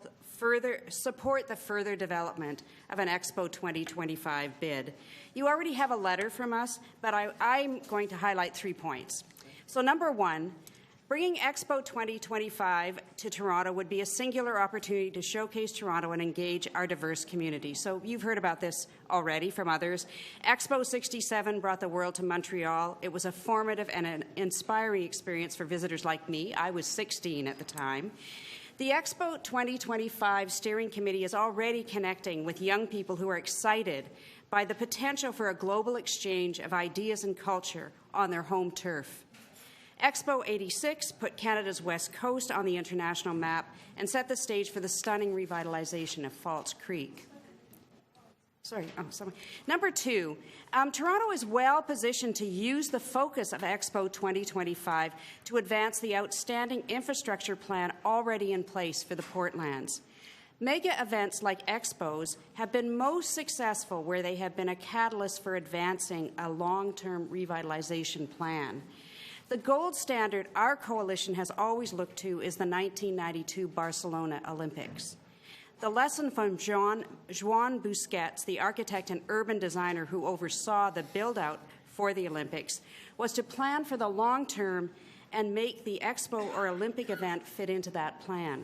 support the further development of an Expo 2025 bid. You already have a letter from us, but I'm going to highlight 3 points. So number one, bringing Expo 2025 to Toronto would be a singular opportunity to showcase Toronto and engage our diverse community. So you've heard about this already from others. Expo 67 brought the world to Montreal. It was a formative and an inspiring experience for visitors like me. I was 16 at the time. The Expo 2025 Steering Committee is already connecting with young people who are excited by the potential for a global exchange of ideas and culture on their home turf. Expo 86 put Canada's West Coast on the international map and set the stage for the stunning revitalization of Falls Creek. Number two, Toronto is well positioned to use the focus of Expo 2025 to advance the outstanding infrastructure plan already in place for the Portlands. Mega events like Expos have been most successful where they have been a catalyst for advancing a long-term revitalization plan. The gold standard our coalition has always looked to is the 1992 Barcelona Olympics. The lesson from Joan Busquets, the architect and urban designer who oversaw the build-out for the Olympics, was to plan for the long term and make the Expo or Olympic event fit into that plan.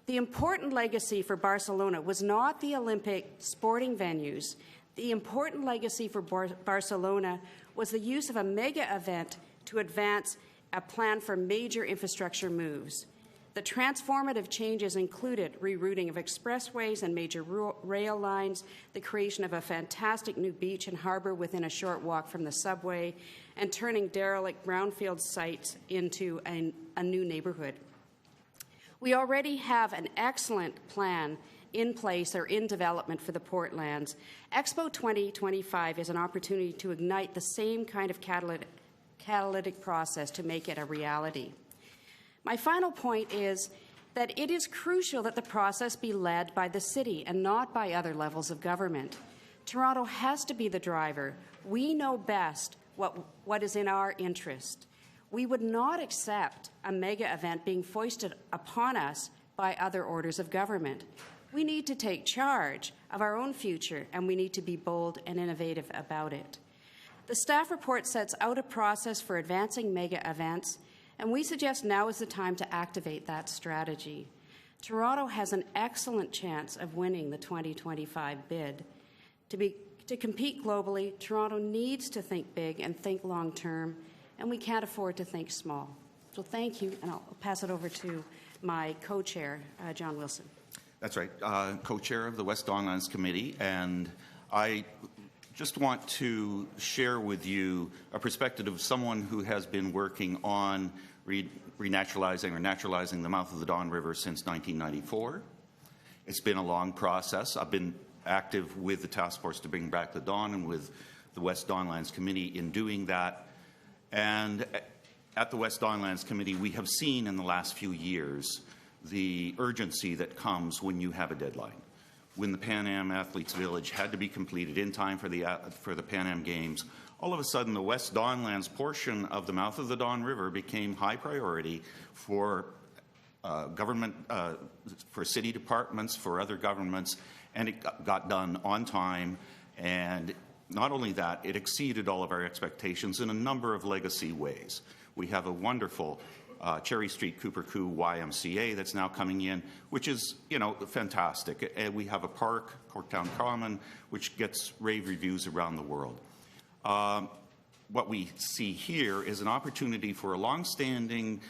The important legacy for Barcelona was not the Olympic sporting venues. The important legacy for Barcelona was the use of a mega event to advance a plan for major infrastructure moves. The transformative changes included rerouting of expressways and major rail lines, the creation of a fantastic new beach and harbor within a short walk from the subway, and turning derelict brownfield sites into a new neighborhood. We already have an excellent plan in place or in development for the Portlands. Expo 2025 is an opportunity to ignite the same kind of catalytic process to make it a reality. My final point is that it is crucial that the process be led by the city and not by other levels of government. Toronto has to be the driver. We know best what is in our interest. We would not accept a mega event being foisted upon us by other orders of government. We need to take charge of our own future, and we need to be bold and innovative about it. The staff report sets out a process for advancing mega events, and we suggest now is the time to activate that strategy. Toronto has an excellent chance of winning the 2025 bid. To compete globally, Toronto needs to think big and think long term, and we can't afford to think small. So thank you, and I'll pass it over to my co-chair, John Wilson. That's right, co-chair of the West Don Lands Committee, and I just want to share with you a perspective of someone who has been working on renaturalizing or naturalizing the mouth of the Don River since 1994. It's been a long process. I've been active with the task force to bring back the Don and with the West Don Lands Committee in doing that. And at the West Don Lands Committee, we have seen in the last few years the urgency that comes when you have a deadline. When the Pan Am Athletes Village had to be completed in time for the Pan Am Games, all of a sudden the West Don Lands portion of the mouth of the Don River became high priority for government, for city departments, for other governments, and it got done on time. And not only that, it exceeded all of our expectations in a number of legacy ways. We have a wonderful Cherry Street Cooper Coo YMCA that's now coming in, which is, fantastic. And we have a park, Corktown Common, which gets rave reviews around the world. What we see here is an opportunity for a long-standing,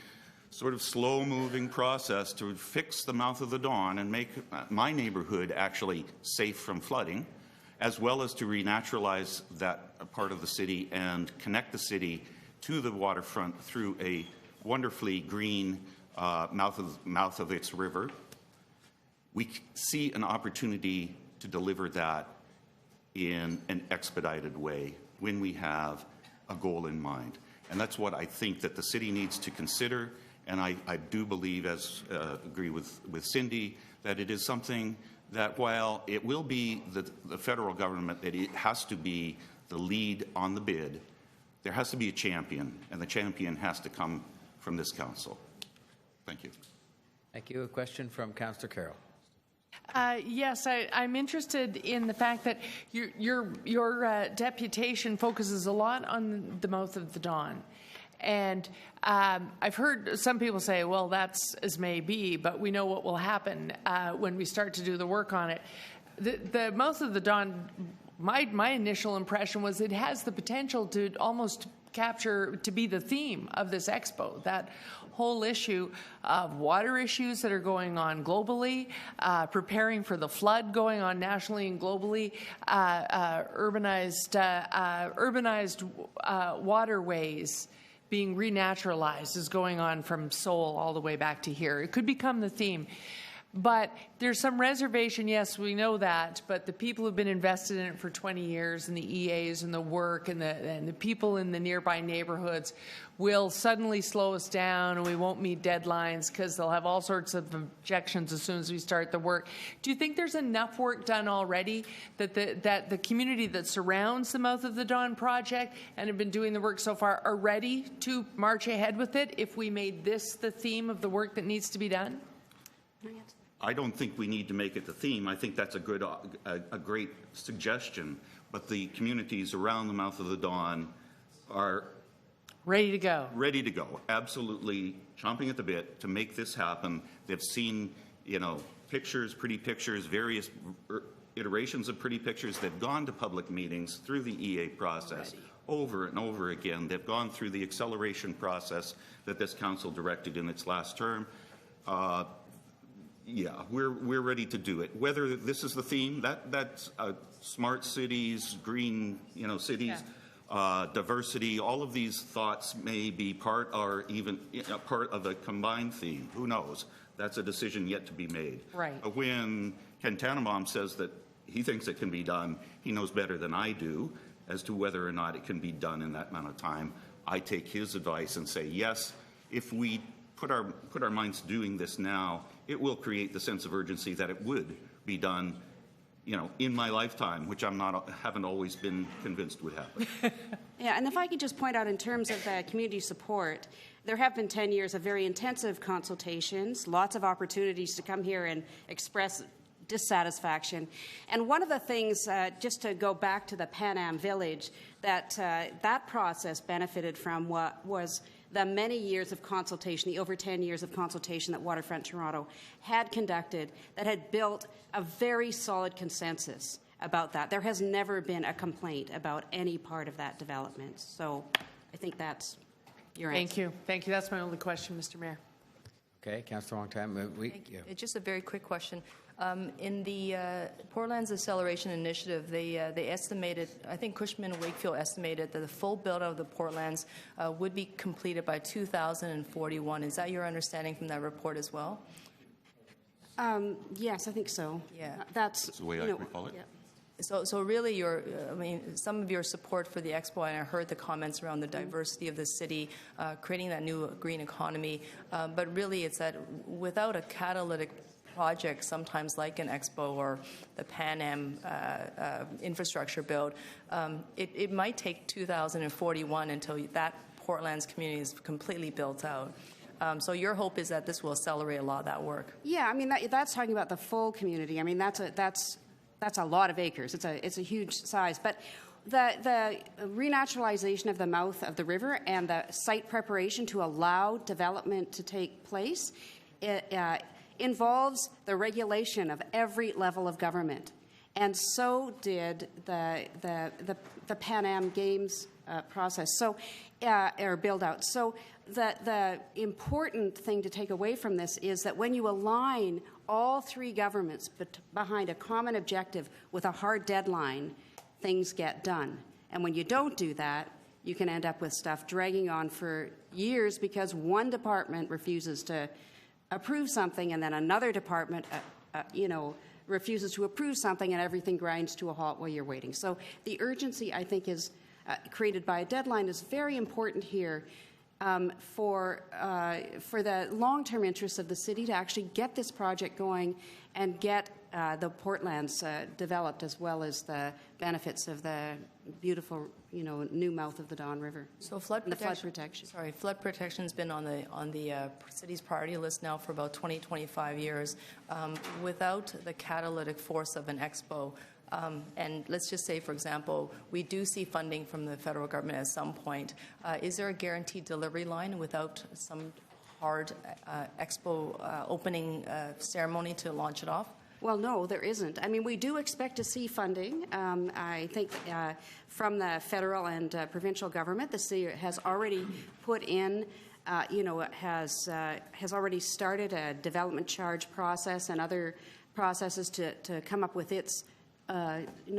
sort of slow-moving process to fix the mouth of the Don and make my neighborhood actually safe from flooding, as well as to renaturalize that part of the city and connect the city to the waterfront through a wonderfully green mouth of its river. We see an opportunity to deliver that in an expedited way when we have a goal in mind. And that's what I think that the city needs to consider. And I do believe, agree with Cindy, that it is something that while it will be the federal government that it has to be the lead on the bid, there has to be a champion, and the champion has to come from this council. Thank you. Thank you. A question from Councillor Carroll. Yes, I'm interested in the fact that your deputation focuses a lot on the mouth of the Don. And I've heard some people say, well, that's as may be, but we know what will happen when we start to do the work on it. The mouth of the Don, my initial impression was it has the potential to almost to be the theme of this expo, that whole issue of water issues that are going on globally, preparing for the flood going on nationally and globally, urbanized waterways being renaturalized is going on from Seoul all the way back to here. It could become the theme. But there's some reservation, yes, we know that, but the people who've been invested in it for 20 years and the EAs and the work and the people in the nearby neighborhoods will suddenly slow us down and we won't meet deadlines because they'll have all sorts of objections as soon as we start the work. Do you think there's enough work done already that the community that surrounds the Mouth of the Don project and have been doing the work so far are ready to march ahead with it if we made this the theme of the work that needs to be done? I don't think we need to make it the theme. I think that's a great suggestion. But the communities around the mouth of the Don are ready to go. Ready to go. Absolutely chomping at the bit to make this happen. They've seen, pictures, pretty pictures, various iterations of pretty pictures. They've gone to public meetings through the EA process over and over again. They've gone through the acceleration process that this council directed in its last term. Yeah, we're ready to do it. Whether this is the theme, that's smart cities, green, cities, diversity. All of these thoughts may be part or even part of a combined theme. Who knows? That's a decision yet to be made. Right. When Ken Tannenbaum says that he thinks it can be done, he knows better than I do as to whether or not it can be done in that amount of time. I take his advice and say yes. If we put our minds to doing this now, it will create the sense of urgency that it would be done, in my lifetime, which haven't always been convinced would happen. Yeah, and if I could just point out in terms of community support, there have been 10 years of very intensive consultations, lots of opportunities to come here and express dissatisfaction. And one of the things, just to go back to the Pan Am Village, that process benefited from what was the many years of consultation, the over 10 years of consultation that Waterfront Toronto had conducted that had built a very solid consensus about that. There has never been a complaint about any part of that development. So I think that's your answer. Thank you. Thank you. That's my only question, Mr. Mayor. Okay, Councillor Wong-Tam. It's just a very quick question. In the Portlands Acceleration Initiative, they estimated, I think Cushman & Wakefield estimated that the full build-out of the Portlands would be completed by 2041. Is that your understanding from that report as well? Yes, I think so. Yeah. That's the way I recall it. Yeah. So really, some of your support for the Expo, and I heard the comments around the diversity of the city, creating that new green economy, but really it's that without a catalytic project, sometimes like an Expo or the Pan Am infrastructure build, it might take 2041 until that Portlands community is completely built out. So your hope is that this will accelerate a lot of that work. Yeah, I mean that's talking about the full community. I mean that's a lot of acres. It's a huge size, but the renaturalization of the mouth of the river and the site preparation to allow development to take place involves the regulation of every level of government, and so did the Pan Am Games process. So or build out. So the important thing to take away from this is that when you align all three governments behind a common objective with a hard deadline, things get done. And when you don't do that, you can end up with stuff dragging on for years because one department refuses to approve something and then another department, refuses to approve something and everything grinds to a halt while you're waiting. So the urgency, I think, is created by a deadline is very important here for the long-term interests of the city to actually get this project going and get the Portlands developed, as well as the benefits of the beautiful, new mouth of the Don River. So flood protection. Sorry, flood protection has been on the city's priority list now for about 20-25 years. Without the catalytic force of an Expo, and let's just say, for example, we do see funding from the federal government at some point. Is there a guaranteed delivery line without some hard Expo opening ceremony to launch it off? Well, no, there isn't. I mean, we do expect to see funding. I think from the federal and provincial government, the city has already put in, has already started a development charge process and other processes to come up with its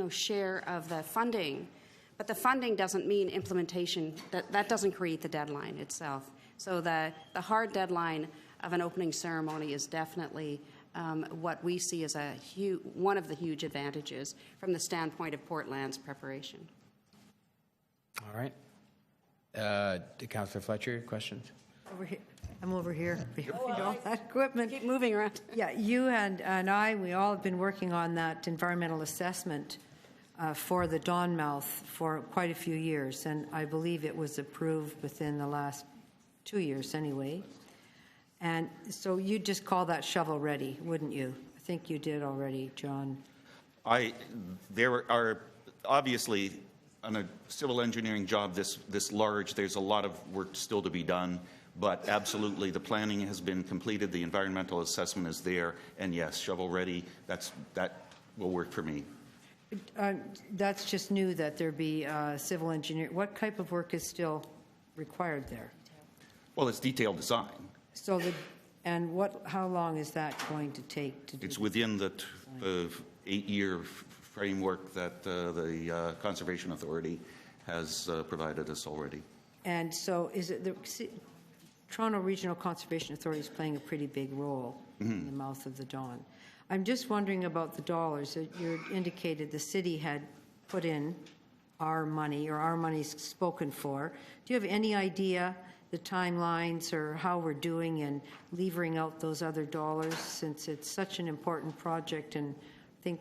share of the funding. But the funding doesn't mean implementation. That doesn't create the deadline itself. So the hard deadline of an opening ceremony is definitely what we see as one of the huge advantages from the standpoint of Portland's preparation. All right. Councillor Fletcher, questions? Over here. I'm over here. All that equipment. Keep moving around. Yeah, you and I, we all have been working on that environmental assessment for the Don Mouth for quite a few years, and I believe it was approved within the last 2 years anyway. And so you'd just call that shovel-ready, wouldn't you? I think you did already, John. There are obviously, on a civil engineering job this large, there's a lot of work still to be done, but absolutely the planning has been completed, the environmental assessment is there, and yes, shovel-ready, that will work for me. That's just new that there be civil engineer. What type of work is still required there? Well, it's detailed design. So how long is that going to take to do? It's within the 8-year framework that the Conservation Authority has provided us already. And so is it the Toronto Regional Conservation Authority is playing a pretty big role in the mouth of the Don. I'm just wondering about the dollars. You indicated the city had put in our money, or our money's spoken for. Do you have any idea the timelines or how we're doing in levering out those other dollars, since it's such an important project? And I think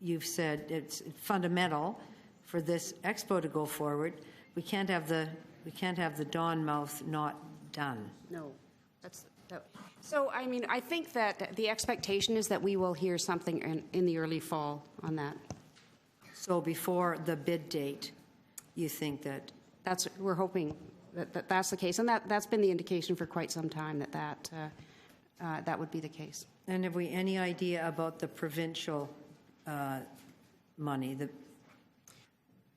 you've said it's fundamental for this expo to go forward. We can't have the Don mouth not done. No, so I mean, I think that the expectation is that we will hear something in the early fall on that. So before the bid date, you think that? We're hoping that that's the case, and that's been the indication for quite some time that would be the case. And have we any idea about the provincial money?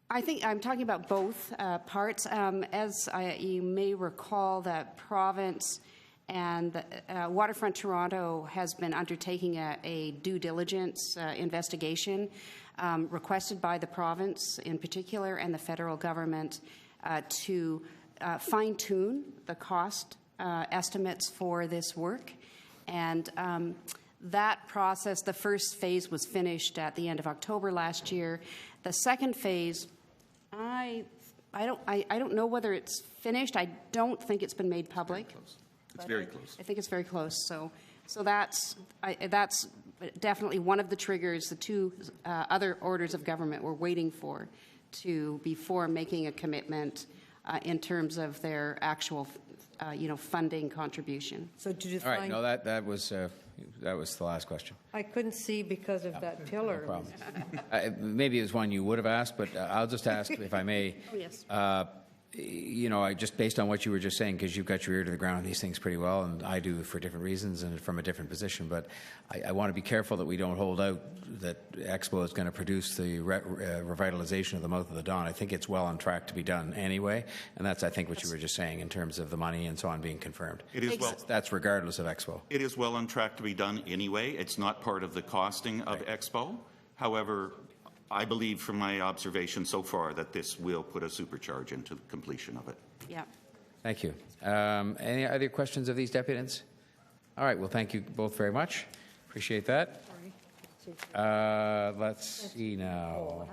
I think I'm talking about both parts. As you may recall, that province and Waterfront Toronto has been undertaking a due diligence investigation requested by the province in particular and the federal government to fine-tune the cost estimates for this work. And that process, the first phase was finished at the end of October last year. The second phase, I don't know whether it's finished. I don't think it's been made public. It's very close. I think it's very close. So that's definitely one of the triggers. The two other orders of government we're waiting for before making a commitment in terms of their actual, funding contribution. So to define. All right. No, that was the last question. I couldn't see because of that pillar. No problem. Maybe it was one you would have asked, but I'll just ask if I may. Oh, yes. Just based on what you were just saying, because you've got your ear to the ground on these things pretty well, and I do for different reasons and from a different position, but I want to be careful that we don't hold out that Expo is going to produce the revitalization of the mouth of the Don. I think it's well on track to be done anyway, and that's, I think, what you were just saying in terms of the money and so on being confirmed. It is That's regardless of Expo. It is well on track to be done anyway. It's not part of the costing of Expo. However, I believe from my observation so far that this will put a supercharge into the completion of it. Yeah. Thank you. Any other questions of these deputants? All right. Well, thank you both very much. Appreciate that. Let's see now.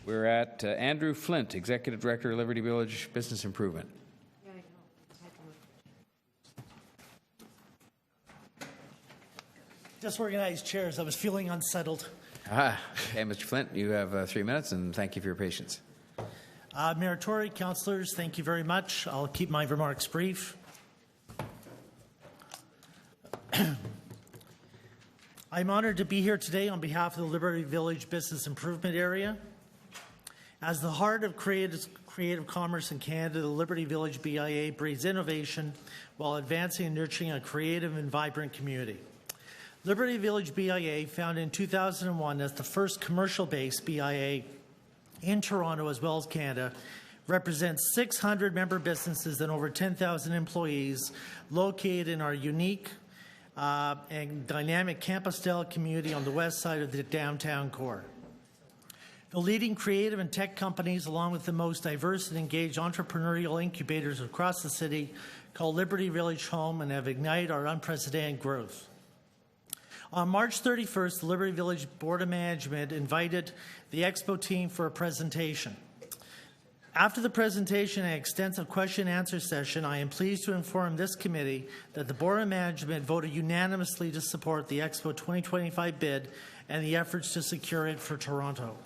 We're at Andrew Flint, Executive Director of Liberty Village Business Improvement. Disorganized chairs. I was feeling unsettled. Okay, Mr. Flint, you have 3 minutes, and thank you for your patience. Mayor Tory, councillors, thank you very much. I'll keep my remarks brief. I'm honored to be here today on behalf of the Liberty Village Business Improvement Area. As the heart of creative commerce in Canada, the Liberty Village BIA breeds innovation while advancing and nurturing a creative and vibrant community. Liberty Village BIA, founded in 2001 as the first commercial-based BIA in Toronto as well as Canada, represents 600 member businesses and over 10,000 employees located in our unique and dynamic campus-style community on the west side of the downtown core. The leading creative and tech companies, along with the most diverse and engaged entrepreneurial incubators across the city, call Liberty Village home and have ignited our unprecedented growth. On March 31st, the Liberty Village Board of Management invited the Expo team for a presentation. After the presentation and extensive question and answer session, I am pleased to inform this committee that the Board of Management voted unanimously to support the Expo 2025 bid and the efforts to secure it for Toronto.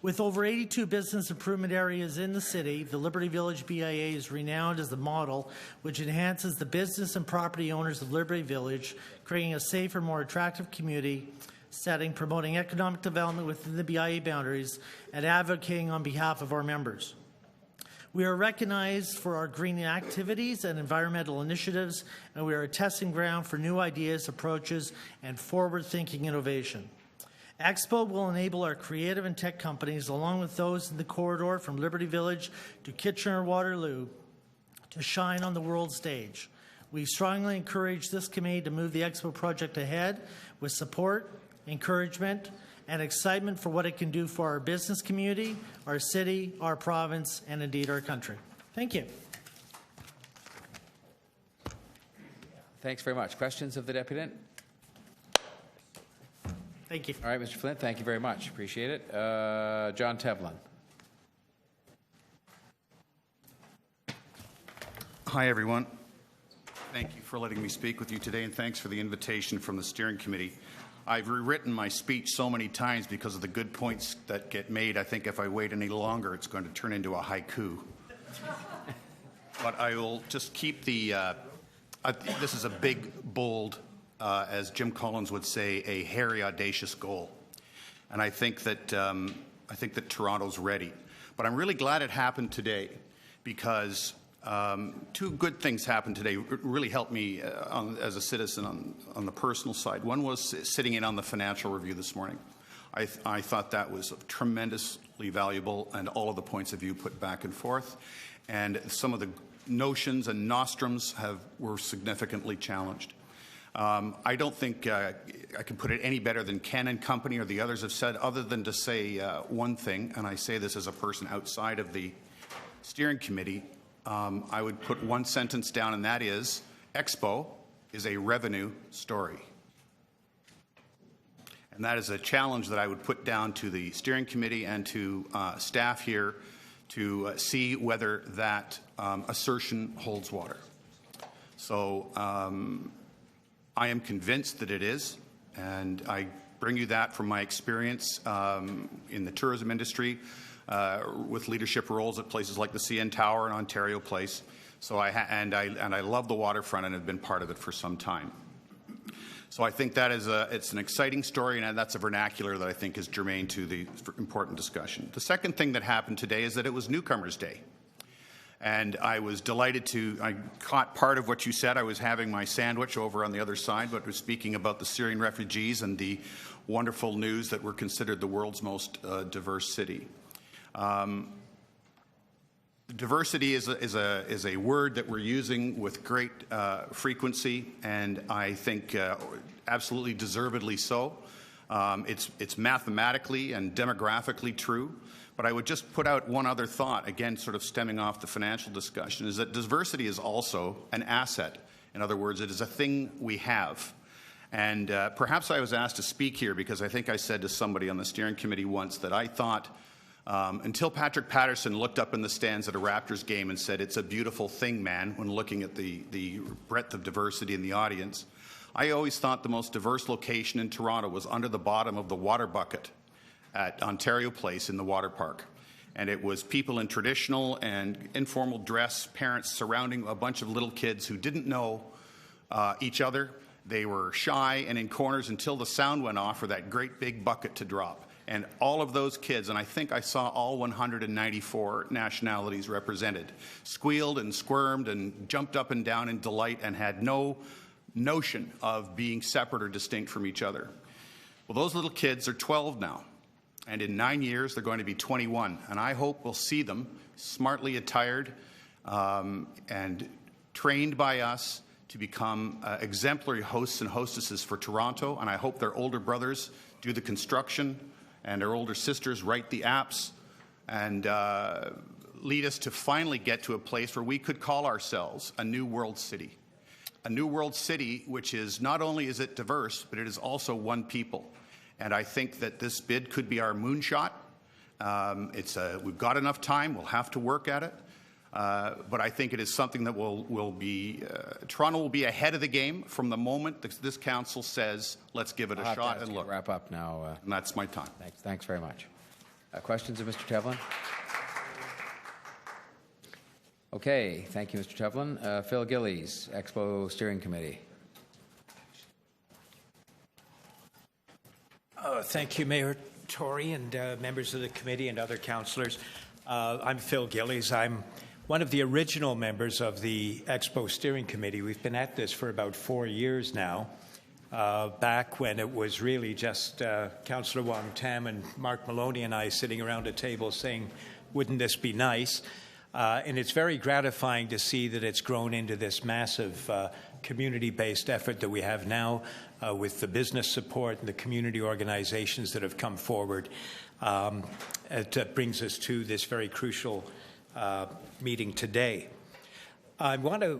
With over 82 business improvement areas in the city, the Liberty Village BIA is renowned as the model which enhances the business and property owners of Liberty Village, creating a safer, more attractive community setting, promoting economic development within the BIA boundaries, and advocating on behalf of our members. We are recognized for our green activities and environmental initiatives, and we are a testing ground for new ideas, approaches, and forward-thinking innovation. Expo will enable our creative and tech companies, along with those in the corridor from Liberty Village to Kitchener-Waterloo, to shine on the world stage. We strongly encourage this committee to move the Expo project ahead with support, encouragement, and excitement for what it can do for our business community, our city, our province, and indeed our country. Thank you. Thanks very much. Questions of the Deputant? Thank you. All right, Mr. Flint, thank you very much. Appreciate it. John Tevlin. Hi, everyone. Thank you for letting me speak with you today, and thanks for the invitation from the steering committee. I've rewritten my speech so many times because of the good points that get made. I think if I wait any longer, it's going to turn into a haiku. But I will just keep the... this is a big, bold, as Jim Collins would say, a hairy, audacious goal. And I think that Toronto's ready. But I'm really glad it happened today because two good things happened today. It really helped me as a citizen on the personal side. One was sitting in on the financial review this morning. I thought that was tremendously valuable, and all of the points of view put back and forth. And some of the notions and nostrums were significantly challenged. I don't think I can put it any better than Ken and company or the others have said, other than to say one thing, and I say this as a person outside of the steering committee. I would put one sentence down, and that is, Expo is a revenue story. And that is a challenge that I would put down to the steering committee and to staff here to see whether that assertion holds water. So I am convinced that it is, and I bring you that from my experience in the tourism industry with leadership roles at places like the CN Tower and Ontario Place. So I love the waterfront and have been part of it for some time. So I think that it's an exciting story, and that's a vernacular that I think is germane to the important discussion. The second thing that happened today is that it was Newcomers' Day. And I was delighted I caught part of what you said. I was having my sandwich over on the other side, but was speaking about the Syrian refugees and the wonderful news that we're considered the world's most diverse city. Diversity is a word that we're using with great frequency, and I think absolutely deservedly so. It's mathematically and demographically true. But I would just put out one other thought, again, sort of stemming off the financial discussion, is that diversity is also an asset. In other words, it is a thing we have. And perhaps I was asked to speak here because I think I said to somebody on the steering committee once that I thought until Patrick Patterson looked up in the stands at a Raptors game and said, "It's a beautiful thing, man," when looking at the breadth of diversity in the audience, I always thought the most diverse location in Toronto was under the bottom of the water bucket at Ontario Place in the water park. And it was people in traditional and informal dress, parents surrounding a bunch of little kids who didn't know each other. They were shy and in corners until the sound went off for that great big bucket to drop. And all of those kids, and I think I saw all 194 nationalities represented, squealed and squirmed and jumped up and down in delight and had no notion of being separate or distinct from each other. Well, those little kids are 12 now. And in 9 years, they're going to be 21. And I hope we'll see them smartly attired and trained by us to become exemplary hosts and hostesses for Toronto. And I hope their older brothers do the construction and their older sisters write the apps and lead us to finally get to a place where we could call ourselves a new world city. A new world city which is not only is it diverse, but it is also one people. And I think that this bid could be our moonshot. We've got enough time. We'll have to work at it. But I think it is something that will be Toronto will be ahead of the game from the moment this council says, let's give it a shot and look. Wrap up now. And that's my time. Thanks very much. Questions of Mr. Tevlin? Okay, thank you, Mr. Tevlin. Phil Gillies, Expo Steering Committee. Thank you, Mayor Tory and members of the committee and other councillors. I'm Phil Gillies. I'm one of the original members of the Expo Steering Committee. We've been at this for about 4 years now, back when it was really just Councillor Wong Tam and Mark Maloney and I sitting around a table saying, wouldn't this be nice? And it's very gratifying to see that it's grown into this massive community-based effort that we have now with the business support and the community organizations that have come forward. It brings us to this very crucial meeting today. I want to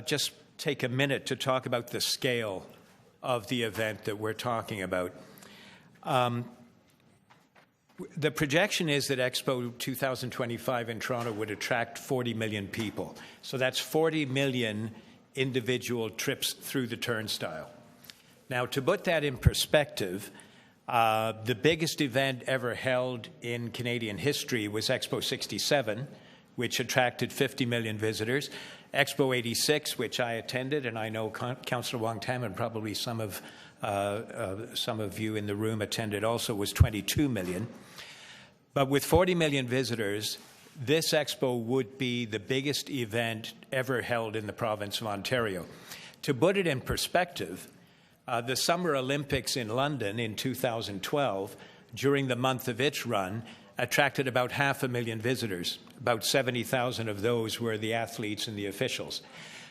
just take a minute to talk about the scale of the event that we're talking about. The projection is that Expo 2025 in Toronto would attract 40 million people. So that's 40 million individual trips through the turnstile. Now, to put that in perspective, the biggest event ever held in Canadian history was Expo 67, which attracted 50 million visitors. Expo 86, which I attended, and I know Councillor Wong Tam and probably some of you in the room attended also, was 22 million. But with 40 million visitors, this expo would be the biggest event ever held in the province of Ontario. To put it in perspective, the Summer Olympics in London in 2012, during the month of its run, attracted about 500,000 visitors. About 70,000 of those were the athletes and the officials.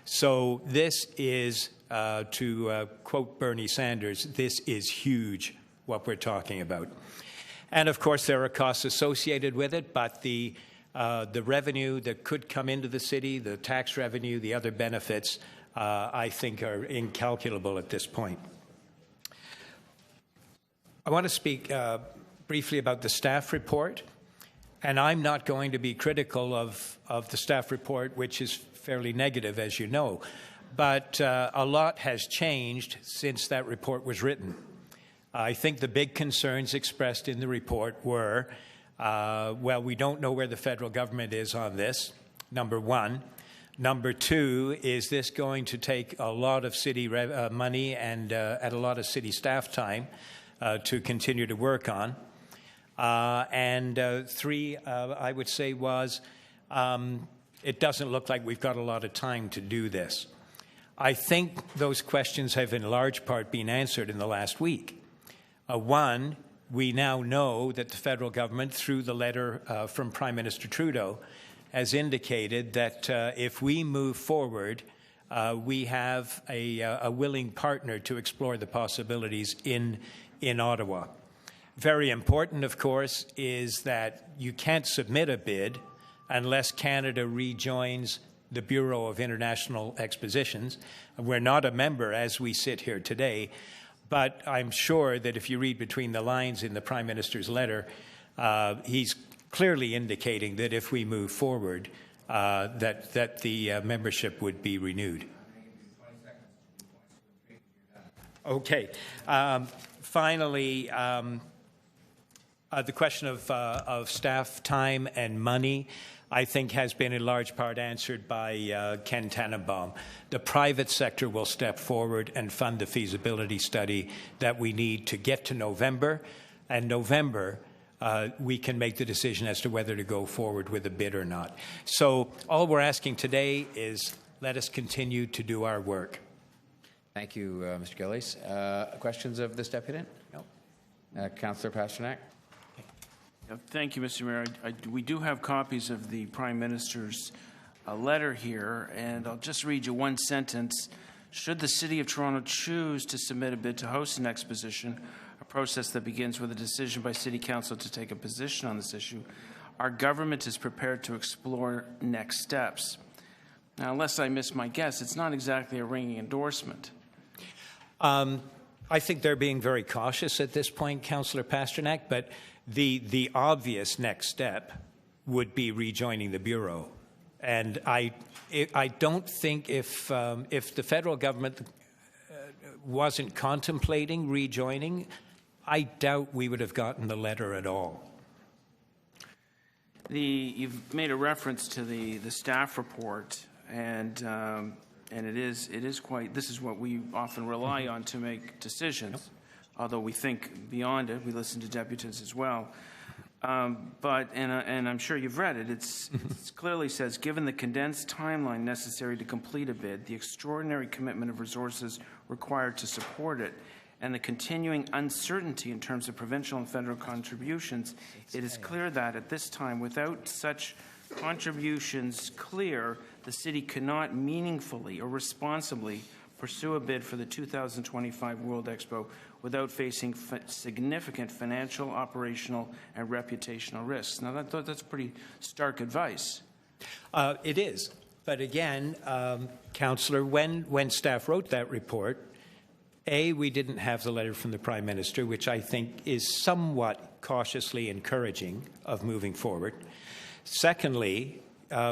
So this is, to quote Bernie Sanders, this is huge, what we're talking about. And of course, there are costs associated with it, but the revenue that could come into the city, the tax revenue, the other benefits, I think are incalculable at this point. I want to speak briefly about the staff report. And I'm not going to be critical of the staff report, which is fairly negative, as you know. But a lot has changed since that report was written. I think the big concerns expressed in the report were, well, we don't know where the federal government is on this, number one. Number two, is this going to take a lot of city money and at a lot of city staff time to continue to work on? And three, I would say, was it doesn't look like we've got a lot of time to do this. I think those questions have in large part been answered in the last week. One, we now know that the federal government, through the letter from Prime Minister Trudeau, has indicated that if we move forward, we have a willing partner to explore the possibilities in Ottawa. Very important, of course, is that you can't submit a bid unless Canada rejoins the Bureau of International Expositions. We're not a member as we sit here today, but I'm sure that if you read between the lines in the Prime Minister's letter, he's clearly indicating that if we move forward, that the membership would be renewed. Okay. Finally, the question of staff time and money, I think, has been in large part answered by Ken Tannenbaum. The private sector will step forward and fund the feasibility study that we need to get to November. And November, we can make the decision as to whether to go forward with a bid or not. So all we're asking today is let us continue to do our work. Thank you, Mr. Gillies. Questions of this deputant? No. Councillor Pasternak. Thank you, Mr. Mayor. We do have copies of the Prime Minister's letter here, and I'll just read you one sentence. Should the City of Toronto choose to submit a bid to host an exposition, a process that begins with a decision by City Council to take a position on this issue, our government is prepared to explore next steps. Now, unless I miss my guess, it's not exactly a ringing endorsement. I think they're being very cautious at this point, Councillor Pasternak, but the obvious next step would be rejoining the Bureau. And I don't think if the federal government wasn't contemplating rejoining, I doubt we would have gotten the letter at all. You've made a reference to the staff report, and it is quite. This is what we often rely on to make decisions. Although we think beyond it, we listen to deputants as well. But I'm sure you've read it. It clearly says, given the condensed timeline necessary to complete a bid, the extraordinary commitment of resources required to support it, and the continuing uncertainty in terms of provincial and federal contributions, it is clear that at this time, without such contributions clear, the city cannot meaningfully or responsibly pursue a bid for the 2025 World Expo without facing significant financial, operational, and reputational risks. Now, that's pretty stark advice. It is. But again, Councillor, when staff wrote that report, we didn't have the letter from the Prime Minister, which I think is somewhat cautiously encouraging of moving forward. Secondly,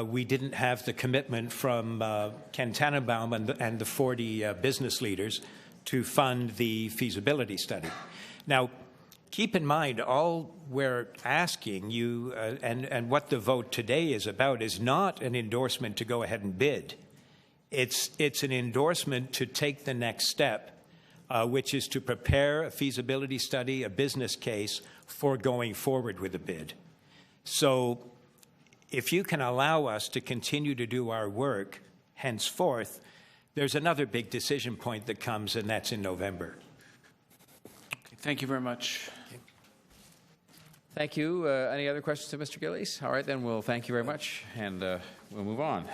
we didn't have the commitment from Ken Tannenbaum and the 40 business leaders to fund the feasibility study. Now, keep in mind, all we're asking you and what the vote today is about is not an endorsement to go ahead and bid. It's an endorsement to take the next step, which is to prepare a feasibility study, a business case for going forward with a bid. So if you can allow us to continue to do our work henceforth, there's another big decision point that comes, and that's in November. Thank you very much. Thank you. Any other questions to Mr. Gillies? All right, then we'll thank you very much, and we'll move on.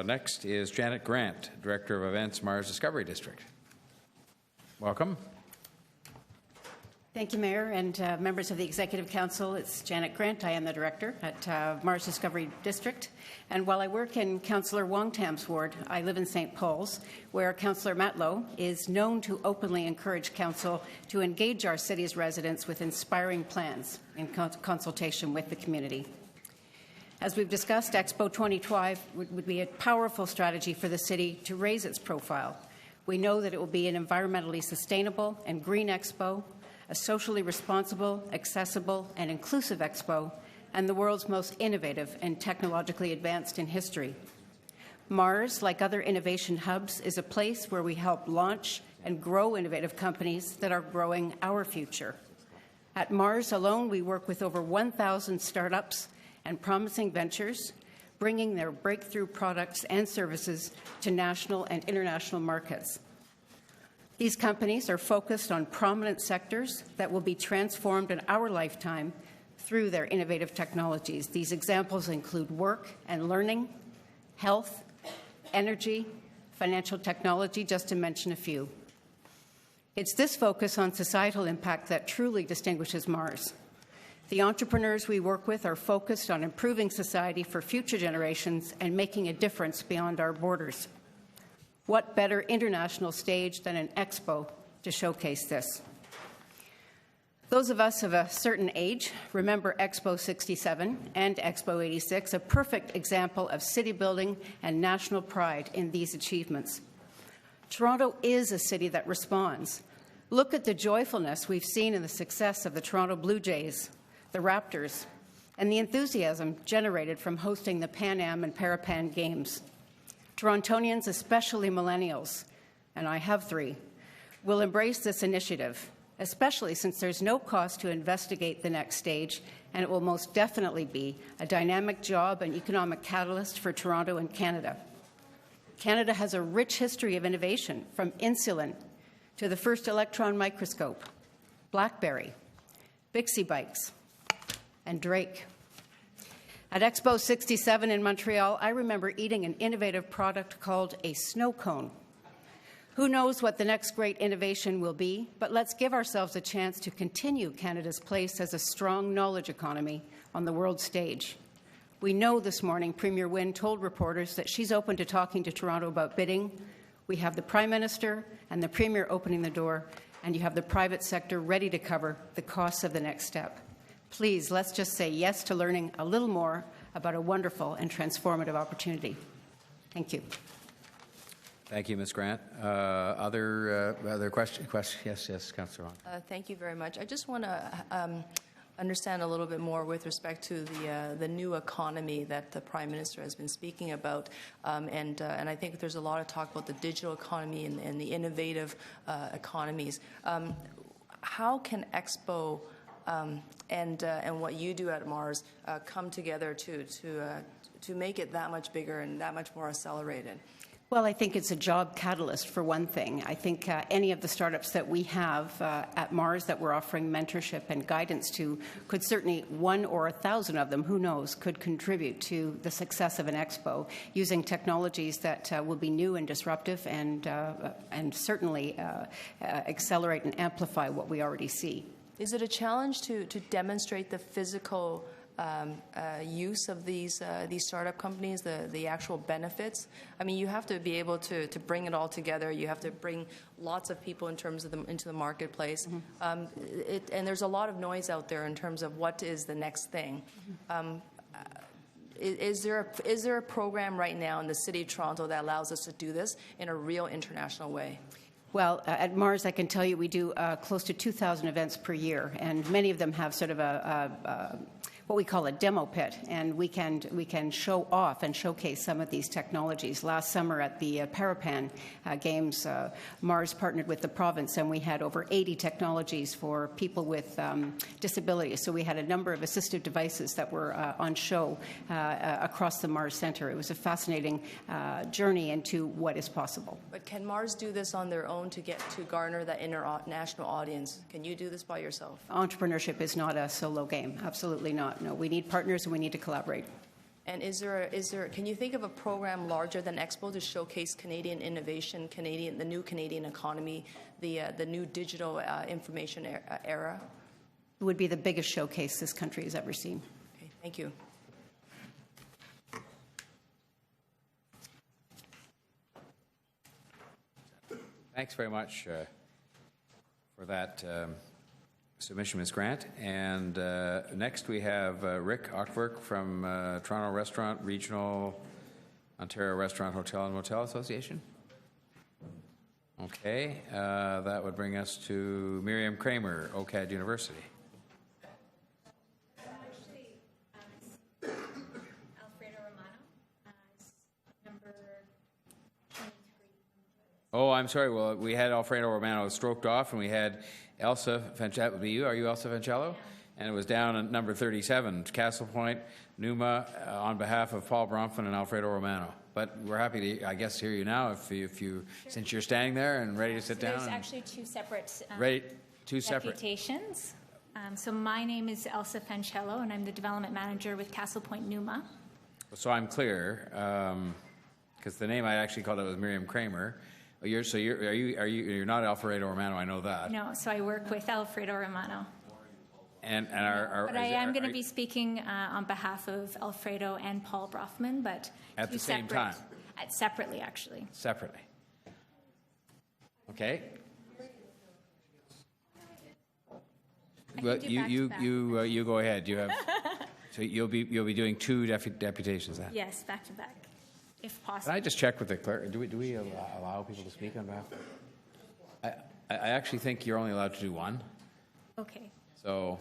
Next is Janet Grant, Director of Events, Mars Discovery District. Welcome. Thank you, Mayor, and members of the Executive Council. It's Janet Grant. I am the Director at Mars Discovery District. And while I work in Councillor Wong-Tam's ward, I live in St. Paul's, where Councillor Matlow is known to openly encourage Council to engage our city's residents with inspiring plans in consultation with the community. As we've discussed, Expo 2025 would be a powerful strategy for the city to raise its profile. We know that it will be an environmentally sustainable and green expo, a socially responsible, accessible, and inclusive expo, and the world's most innovative and technologically advanced in history. Mars, like other innovation hubs, is a place where we help launch and grow innovative companies that are growing our future. At Mars alone, we work with over 1,000 startups and promising ventures, bringing their breakthrough products and services to national and international markets. These companies are focused on prominent sectors that will be transformed in our lifetime through their innovative technologies. These examples include work and learning, health, energy, financial technology, just to mention a few. It's this focus on societal impact that truly distinguishes Mars. The entrepreneurs we work with are focused on improving society for future generations and making a difference beyond our borders. What better international stage than an expo to showcase this? Those of us of a certain age remember Expo 67 and Expo 86, a perfect example of city building and national pride in these achievements. Toronto is a city that responds. Look at the joyfulness we've seen in the success of the Toronto Blue Jays, the Raptors, and the enthusiasm generated from hosting the Pan Am and Parapan Games. Torontonians, especially millennials, and I have 3, will embrace this initiative, especially since there's no cost to investigate the next stage, and it will most definitely be a dynamic job and economic catalyst for Toronto and Canada. Canada has a rich history of innovation, from insulin to the first electron microscope, BlackBerry, Bixie bikes, and Drake. At Expo 67 in Montreal, I remember eating an innovative product called a snow cone. Who knows what the next great innovation will be, but let's give ourselves a chance to continue Canada's place as a strong knowledge economy on the world stage. We know this morning Premier Wynne told reporters that she's open to talking to Toronto about bidding. We have the Prime Minister and the Premier opening the door, and you have the private sector ready to cover the costs of the next step. Please, let's just say yes to learning a little more about a wonderful and transformative opportunity. Thank you. Thank you, Ms. Grant. Other questions? Yes, Councillor Hong. Thank you very much. I just want to understand a little bit more with respect to the new economy that the Prime Minister has been speaking about, and I think there's a lot of talk about the digital economy and the innovative economies. How can Expo and what you do at Mars come together to make it that much bigger and that much more accelerated? Well, I think it's a job catalyst for one thing. I think any of the startups that we have at Mars that we're offering mentorship and guidance to could certainly, 1 or 1,000 of them, who knows, could contribute to the success of an expo using technologies that will be new and disruptive and certainly accelerate and amplify what we already see. Is it a challenge to demonstrate the physical use of these startup companies, the actual benefits? I mean, you have to be able to bring it all together. You have to bring lots of people in terms of into the marketplace. Mm-hmm. And there's a lot of noise out there in terms of what is the next thing. Mm-hmm. Is there a program right now in the City of Toronto that allows us to do this in a real international way? Well, at Mars, I can tell you we do close to 2,000 events per year, and many of them have sort of what we call a demo pit, and we can show off and showcase some of these technologies. Last summer at the Parapan Games, Mars partnered with the province, and we had over 80 technologies for people with disabilities. So we had a number of assistive devices that were on show across the Mars Centre. It was a fascinating journey into what is possible. But can Mars do this on their own to garner that international audience? Can you do this by yourself? Entrepreneurship is not a solo game. Absolutely not. No, we need partners and we need to collaborate. And can you think of a program larger than Expo to showcase Canadian innovation, the new Canadian economy, the new digital information era? It would be the biggest showcase this country has ever seen. Okay, thank you. Thanks very much for that submission, Ms. Grant. And next we have Rick Ockberg from Toronto Restaurant Regional Ontario Restaurant Hotel and Motel Association. Okay, that would bring us to Miriam Kramer, OCAD University. Oh, I'm sorry. Well, we had Alfredo Romano stroked off, and we had Elsa Fancello. Would be you? Are you Elsa Fancello? And it was down at number 37, Castle Point, Numa, on behalf of Paul Bronfman and Alfredo Romano. But we're happy to, I guess, hear you now, since you're standing there and ready to sit down. There's actually two separate deputations. So my name is Elsa Fancello, and I'm the development manager with Castle Point Numa. So I'm clear, because the name I actually called it was Miriam Kramer. You're not Alfredo Romano, I know that. No, so I work with Alfredo Romano. But I am going to be speaking on behalf of Alfredo and Paul Bronfman, but at the same time? Separately, actually. Separately. Okay. But you go ahead. You have so you'll be doing two deputations then. Yes, back to back, if possible. Can I just check with the clerk? Do we allow people to speak on behalf? I actually think you're only allowed to do one. Okay. So.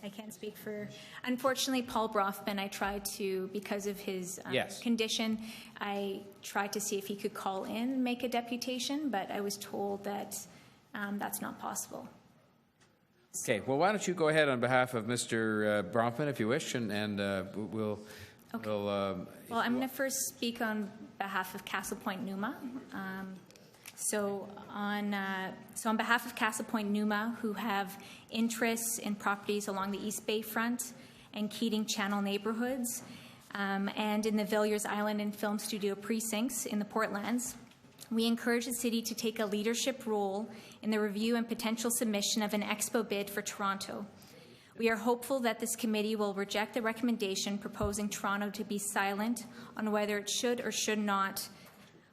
I can't speak for. Unfortunately, Paul Bronfman, I tried to, because of his condition, I tried to see if he could call in and make a deputation, but I was told that that's not possible. Okay, well, why don't you go ahead on behalf of Mr. Bronfman, if you wish, and we'll... Okay. Well, I'm going to first speak on behalf of Castle Point Numa. So on behalf of Castle Point Numa, who have interests in properties along the East Bay Front and Keating Channel neighborhoods, and in the Villiers Island and Film Studio precincts in the Portlands, we encourage the city to take a leadership role in the review and potential submission of an expo bid for Toronto. We are hopeful that this committee will reject the recommendation proposing Toronto to be silent on whether it should or should not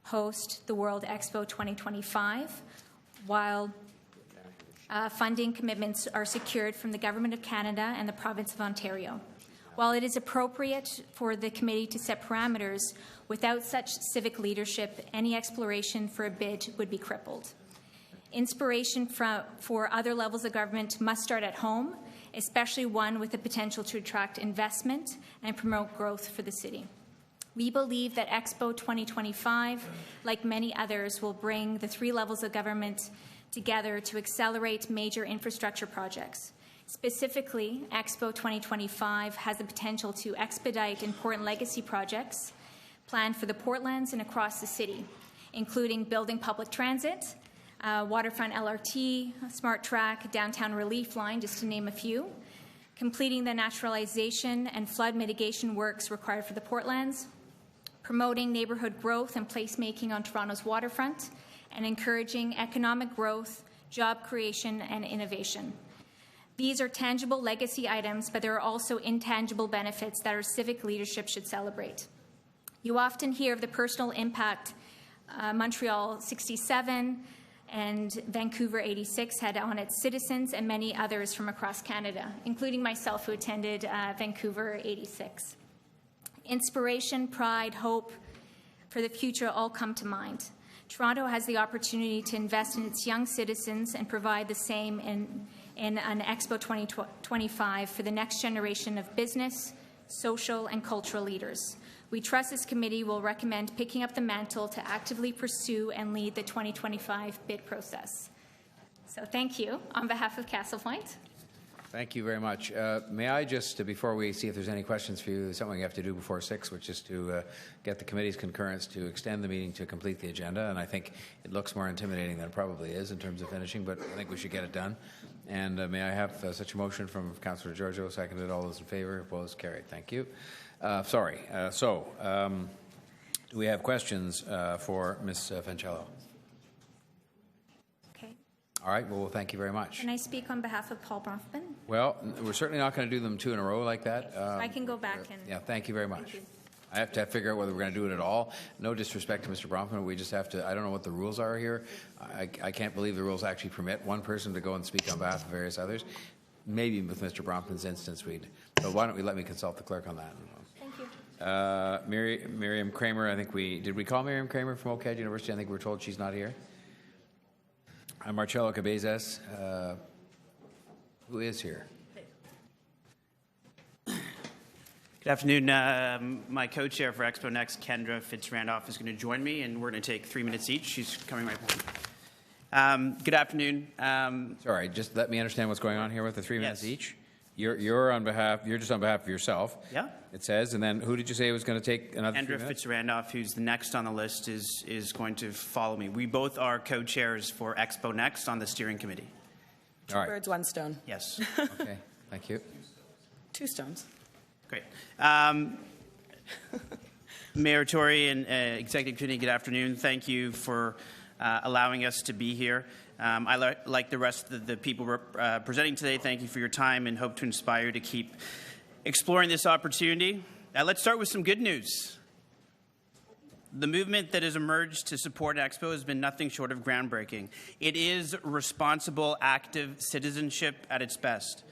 host the World Expo 2025, while funding commitments are secured from the Government of Canada and the Province of Ontario. While it is appropriate for the committee to set parameters, without such civic leadership, any exploration for a bid would be crippled. Inspiration for other levels of government must start at home, especially one with the potential to attract investment and promote growth for the city. We believe that Expo 2025, like many others, will bring the three levels of government together to accelerate major infrastructure projects. Specifically, Expo 2025 has the potential to expedite important legacy projects planned for the Portlands and across the city, including building public transit, waterfront LRT, smart track, downtown relief line, just to name a few, completing the naturalization and flood mitigation works required for the Portlands, promoting neighbourhood growth and placemaking on Toronto's waterfront, and encouraging economic growth, job creation, and innovation. These are tangible legacy items, but there are also intangible benefits that our civic leadership should celebrate. You often hear of the personal impact Montreal 67 and Vancouver 86 had on its citizens and many others from across Canada, including myself who attended Vancouver 86. Inspiration, pride, hope for the future all come to mind. Toronto has the opportunity to invest in its young citizens and provide the same in an Expo 2025 for the next generation of business, social, and cultural leaders. We trust this committee will recommend picking up the mantle to actively pursue and lead the 2025 bid process. So thank you on behalf of Castle Point. Thank you very much. May I just, before we see if there's any questions for you, something we have to do before 6, which is to get the committee's concurrence to extend the meeting to complete the agenda. And I think it looks more intimidating than it probably is in terms of finishing, but I think we should get it done. And may I have such a motion from Councillor Giorgio, seconded? All those in favour? Opposed? Carried. Thank you. Do we have questions for Ms. Fancello? Okay. All right. Well, thank you very much. Can I speak on behalf of Paul Bronfman? Well, we're certainly not going to do them 2 in a row like that. I can go back and... Yeah, thank you very much. Thank you. I have to figure out whether we're going to do it at all. No disrespect to Mr. Bronfman. We just have to, I don't know what the rules are here. I can't believe the rules actually permit one person to go and speak on behalf of various others. Maybe with Mr. Bronfman's instance, but why don't we let me consult the clerk on that? Thank you. Miriam Kramer, I think did we call Miriam Kramer from OCAD University? I think we were told she's not here. Marcelo Cabezas, who is here? Good afternoon. My co-chair for Expo Next, Kendra Fitzrandolph, is going to join me, and we're going to take 3 minutes each. She's coming right home. Good afternoon. Sorry, just let me understand what's going on here with the 3 minutes each. You're just on behalf of yourself. Yeah. It says, and then who did you say was going to take another 3 Kendra minutes? Fitzrandolph, who's the next on the list, is going to follow me. We both are co-chairs for Expo Next on the steering committee. Two birds, one stone. Yes. Okay, thank you. 2 stones. Great. Mayor Tory and Executive Committee, good afternoon. Thank you for allowing us to be here. Like the rest of the people presenting today, thank you for your time and hope to inspire you to keep exploring this opportunity. Let's start with some good news. The movement that has emerged to support Expo has been nothing short of groundbreaking. It is responsible, active citizenship at its best.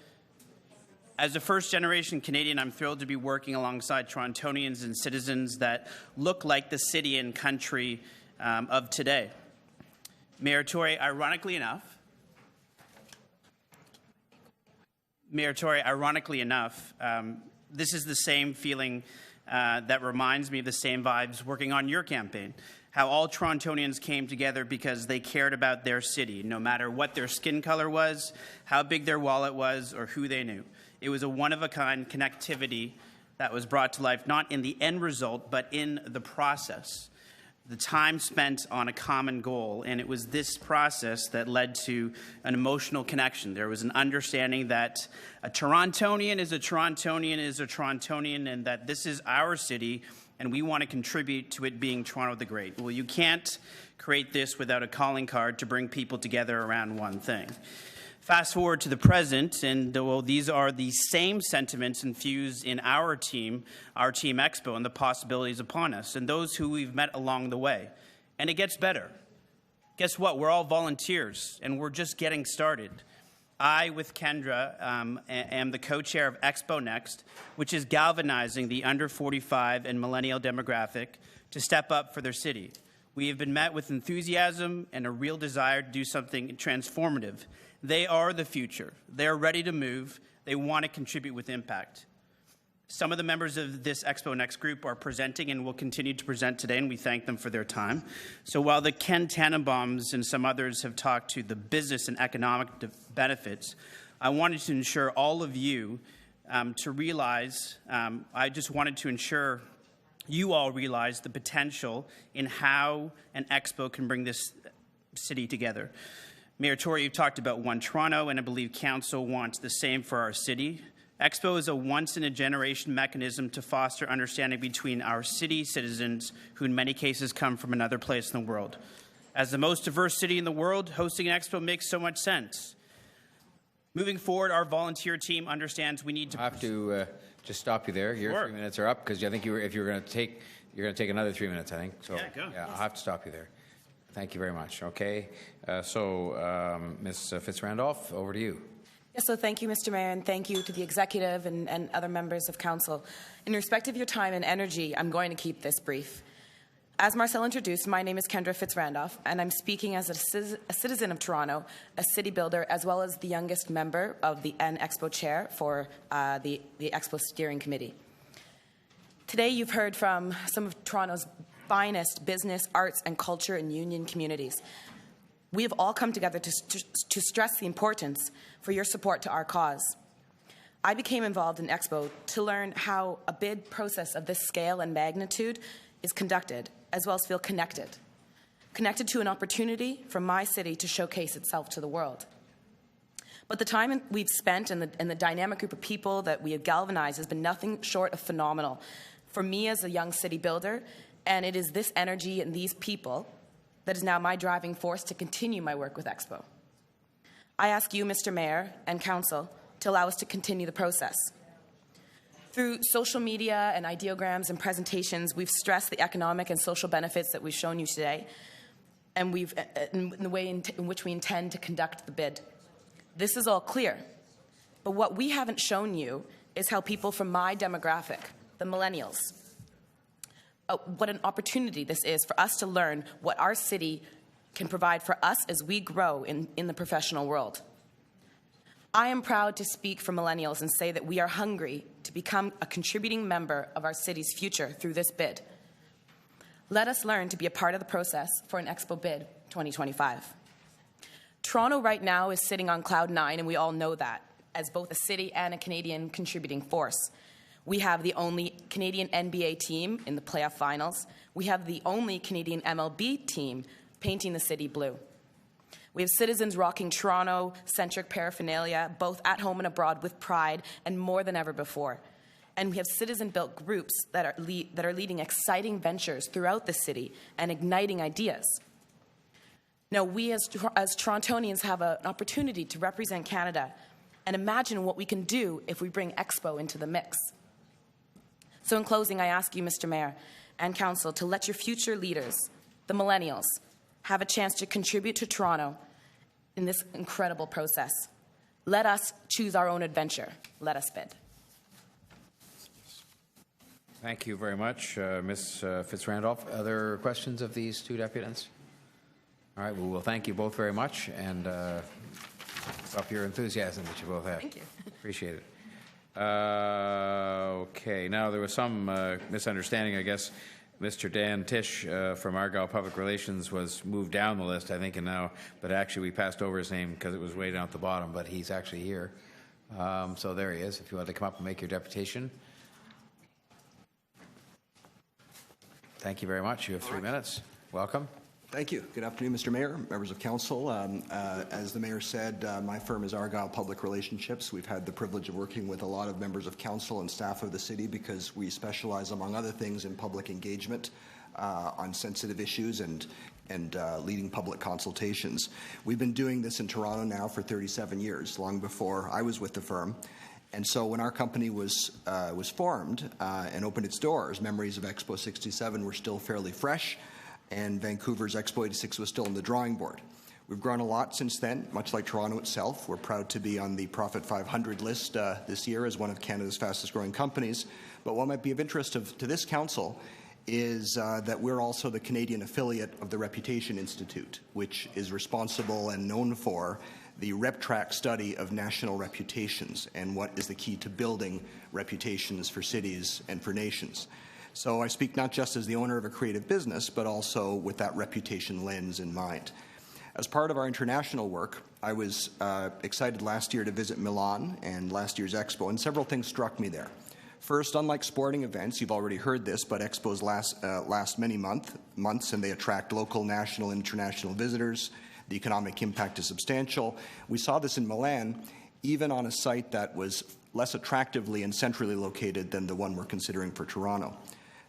As a first-generation Canadian, I'm thrilled to be working alongside Torontonians and citizens that look like the city and country of today. Mayor Tory, ironically enough, this is the same feeling that reminds me of the same vibes working on your campaign. How all Torontonians came together because they cared about their city, no matter what their skin color was, how big their wallet was, or who they knew. It was a one-of-a-kind connectivity that was brought to life not in the end result, but in the process. The time spent on a common goal, and it was this process that led to an emotional connection. There was an understanding that a Torontonian is a Torontonian is a Torontonian, and that this is our city, and we want to contribute to it being Toronto the Great. Well, you can't create this without a calling card to bring people together around one thing. Fast forward to the present, and these are the same sentiments infused in our team Expo, and the possibilities upon us, and those who we've met along the way. And it gets better. Guess what? We're all volunteers, and we're just getting started. I, with Kendra, am the co-chair of Expo Next, which is galvanizing the under 45 and millennial demographic to step up for their city. We have been met with enthusiasm and a real desire to do something transformative. They are the future. They are ready to move. They want to contribute with impact. Some of the members of this Expo Next group are presenting and will continue to present today, and we thank them for their time. So while the Ken Tannenbaums and some others have talked to the business and economic benefits, I wanted to ensure all of you to realize, I just wanted to ensure you all realize the potential in how an Expo can bring this city together. Mayor Tory, you've talked about One Toronto, and I believe Council wants the same for our city. Expo is a once-in-a-generation mechanism to foster understanding between our city citizens who in many cases come from another place in the world. As the most diverse city in the world, hosting an Expo makes so much sense. Moving forward, our volunteer team understands we need to... I have to just stop you there. Your 3 minutes are up, because I think if you're going to take another 3 minutes, I think. So, yeah, go. Yeah, I'll have to stop you there. Thank you very much. Okay. Ms. Fitzrandolph, over to you. Yes, so thank you, Mr. Mayor, and thank you to the executive and other members of council. In respect of your time and energy, I'm going to keep this brief. As Marcel introduced, my name is Kendra Fitzrandolph, and I'm speaking as a citizen of Toronto, a city builder, as well as the youngest member of the Expo chair for the Expo Steering Committee. Today, you've heard from some of Toronto's finest business, arts, and culture and union communities. We have all come together to stress the importance for your support to our cause. I became involved in Expo to learn how a bid process of this scale and magnitude is conducted, as well as feel connected to an opportunity for my city to showcase itself to the world. But the time we've spent and the dynamic group of people that we have galvanized has been nothing short of phenomenal for me as a young city builder, and it is this energy and these people that is now my driving force to continue my work with Expo. I ask you, Mr. Mayor and Council, to allow us to continue the process. Through social media and ideograms and presentations, we've stressed the economic and social benefits that we've shown you today, and in the way in which we intend to conduct the bid. This is all clear, but what we haven't shown you is how people from my demographic, the millennials, what an opportunity this is for us to learn what our city can provide for us as we grow in the professional world. I am proud to speak for millennials and say that we are hungry to become a contributing member of our city's future through this bid. Let us learn to be a part of the process for an Expo Bid 2025. Toronto right now is sitting on cloud nine, and we all know that, as both a city and a Canadian contributing force. We have the only Canadian NBA team in the playoff finals. We have the only Canadian MLB team painting the city blue. We have citizens rocking Toronto-centric paraphernalia, both at home and abroad, with pride and more than ever before. And we have citizen-built groups that are leading exciting ventures throughout the city and igniting ideas. Now, we as Torontonians have an opportunity to represent Canada and imagine what we can do if we bring Expo into the mix. So in closing, I ask you, Mr. Mayor and Council, to let your future leaders, the millennials, have a chance to contribute to Toronto in this incredible process. Let us choose our own adventure. Let us bid. Thank you very much, Ms. Fitzrandolph. Other questions of these two deputants? All right, well, we'll thank you both very much, and up your enthusiasm that you both have. Thank you. Appreciate it. Okay, now there was some misunderstanding, I guess. Mr. Dan Tisch from Argyle Public Relations was moved down the list, I think, and now, but actually we passed over his name because it was way down at the bottom, but he's actually here. So there he is, if you want to come up and make your deputation. Thank you very much. You have 3 minutes. Welcome. Thank you. Good afternoon, Mr. Mayor, members of council. As the mayor said, my firm is Argyle Public Relationships. We've had the privilege of working with a lot of members of council and staff of the city because we specialize, among other things, in public engagement on sensitive issues and leading public consultations. We've been doing this in Toronto now for 37 years, long before I was with the firm. And so when our company was formed and opened its doors, memories of Expo 67 were still fairly fresh, and Vancouver's Expo 86 was still on the drawing board. We've grown a lot since then, much like Toronto itself. We're proud to be on the Profit 500 list this year as one of Canada's fastest growing companies. But what might be of interest to this council is that we're also the Canadian affiliate of the Reputation Institute, which is responsible and known for the RepTrak study of national reputations and what is the key to building reputations for cities and for nations. So I speak not just as the owner of a creative business, but also with that reputation lens in mind. As part of our international work, I was excited last year to visit Milan and last year's Expo, and several things struck me there. First, unlike sporting events, you've already heard this, but expos last many months, and they attract local, national, and international visitors. The economic impact is substantial. We saw this in Milan, even on a site that was less attractively and centrally located than the one we're considering for Toronto.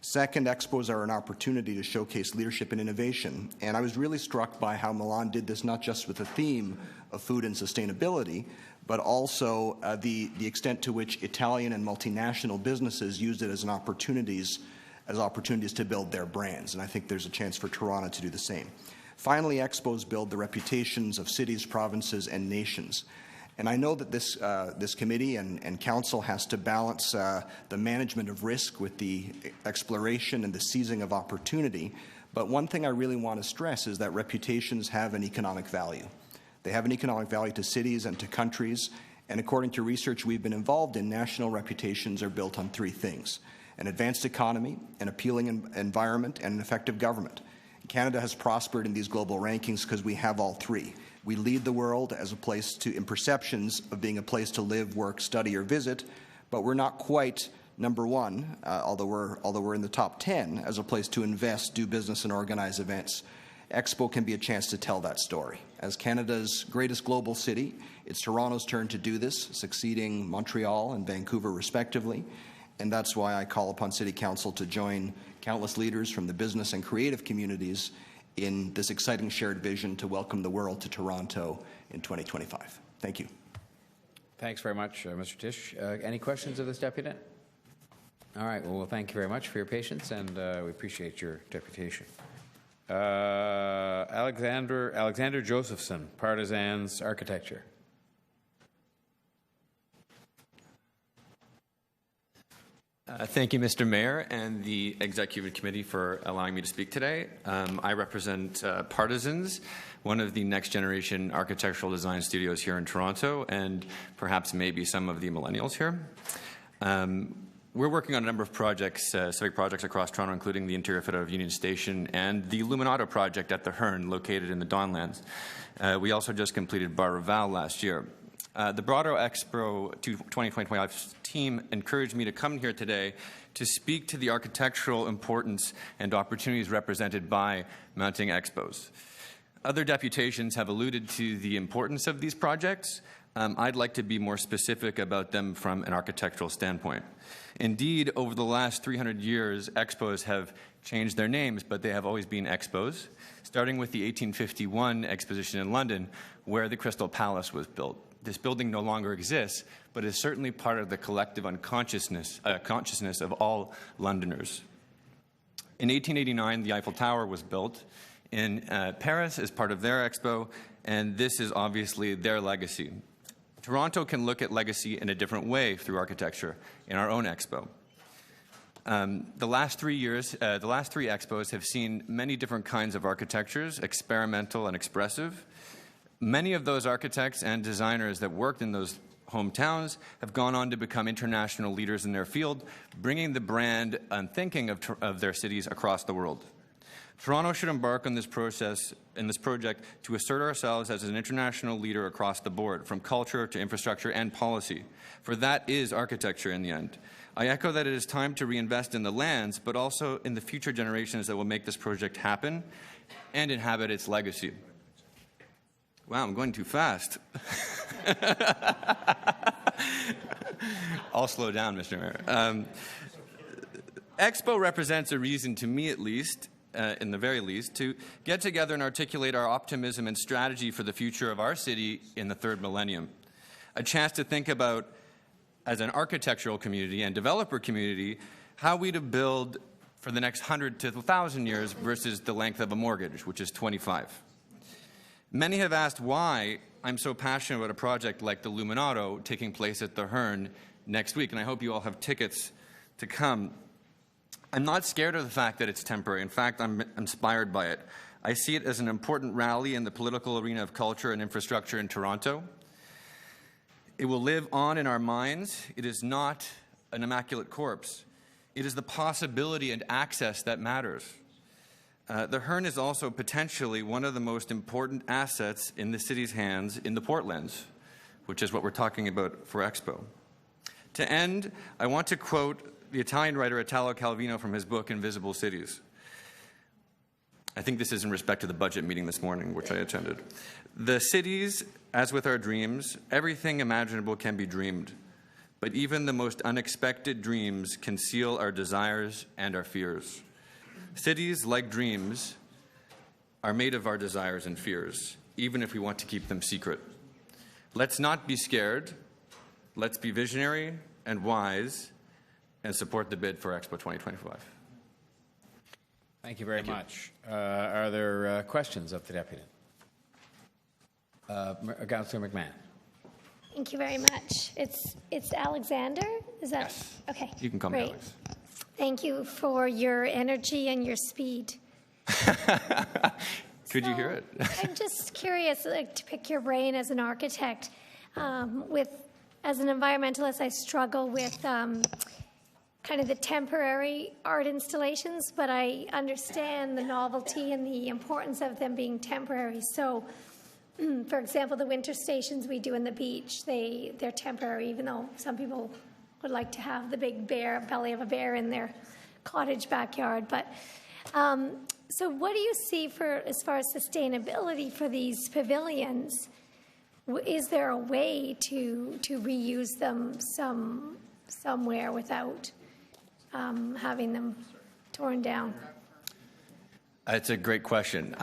Second, expos are an opportunity to showcase leadership and innovation, and I was really struck by how Milan did this not just with the theme of food and sustainability, but also the extent to which Italian and multinational businesses used it as opportunities to build their brands, and I think there's a chance for Toronto to do the same. Finally, expos build the reputations of cities, provinces, and nations. And I know that this committee and council has to balance the management of risk with the exploration and the seizing of opportunity. But one thing I really want to stress is that reputations have an economic value. They have an economic value to cities and to countries. And according to research we've been involved in, national reputations are built on three things: an advanced economy, an appealing environment, and an effective government. Canada has prospered in these global rankings because we have all three. We lead the world as a place in perceptions of being a place to live, work, study, or visit, but we're not quite number one, although we're in the top 10 as a place to invest, do business, and organize events. Expo can be a chance to tell that story. As Canada's greatest global city, it's Toronto's turn to do this, succeeding Montreal and Vancouver respectively, and that's why I call upon City Council to join countless leaders from the business and creative communities in this exciting shared vision to welcome the world to Toronto in 2025. Thank you. Thanks very much, Mr. Tisch. Any questions of this deputant? All right. Well, thank you very much for your patience, and we appreciate your deputation. Alexander Josephson, Partisans Architecture. Thank you, Mr. Mayor, and the Executive Committee for allowing me to speak today. I represent Partisans, one of the next-generation architectural design studios here in Toronto, and perhaps maybe some of the millennials here. We're working on a number of projects, civic projects across Toronto, including the interior fit of Union Station and the Luminato project at the Hearn, located in the Donlands. We also just completed Bar Reval last year. The Broader Expo 2025 team encouraged me to come here today to speak to the architectural importance and opportunities represented by mounting expos. Other deputations have alluded to the importance of these projects. I'd like to be more specific about them from an architectural standpoint. Indeed, over the last 300 years, expos have changed their names, but they have always been expos, starting with the 1851 exposition in London, where the Crystal Palace was built. This building no longer exists, but is certainly part of the collective consciousness of all Londoners. In 1889, the Eiffel Tower was built in Paris as part of their expo, and this is obviously their legacy. Toronto can look at legacy in a different way through architecture in our own expo. The last 3 expos have seen many different kinds of architectures, experimental and expressive. Many of those architects and designers that worked in those hometowns have gone on to become international leaders in their field, bringing the brand and thinking of their cities across the world. Toronto should embark on this project to assert ourselves as an international leader across the board, from culture to infrastructure and policy, for that is architecture in the end. I echo that it is time to reinvest in the lands, but also in the future generations that will make this project happen and inhabit its legacy. Wow, I'm going too fast. I'll slow down, Mr. Mayor. Expo represents a reason, to me at least, in the very least, to get together and articulate our optimism and strategy for the future of our city in the third millennium. A chance to think about, as an architectural community and developer community, how we to build for the next 100 to 1,000 years versus the length of a mortgage, which is 25. Many have asked why I'm so passionate about a project like the Luminato taking place at the Hearn next week, and I hope you all have tickets to come. I'm not scared of the fact that it's temporary. In fact, I'm inspired by it. I see it as an important rally in the political arena of culture and infrastructure in Toronto. It will live on in our minds. It is not an immaculate corpse. It is the possibility and access that matters. The Hearn is also potentially one of the most important assets in the city's hands in the Portlands, which is what we're talking about for Expo. To end, I want to quote the Italian writer Italo Calvino from his book Invisible Cities. I think this is in respect to the budget meeting this morning, which I attended. The cities, as with our dreams, everything imaginable can be dreamed, but even the most unexpected dreams conceal our desires and our fears. Cities, like dreams, are made of our desires and fears, even if we want to keep them secret. Let's not be scared. Let's be visionary and wise and support the bid for Expo 2025. Thank you very much. Are there questions of the deputy? Councillor McMahon. Thank you very much. It's Alexander? Is that? Yes. Okay. You can call me great. Alex. Thank you for your energy and your speed. Could you hear it? I'm just curious, like, to pick your brain as an architect. As an environmentalist, I struggle with kind of the temporary art installations, but I understand the novelty and the importance of them being temporary. So, for example, the winter stations we do in the beach, they're temporary, even though some people would like to have the big belly of a bear in their cottage backyard. But so what do you see as far as sustainability for these pavilions? Is there a way to reuse them somewhere without having them torn down? It's a great question.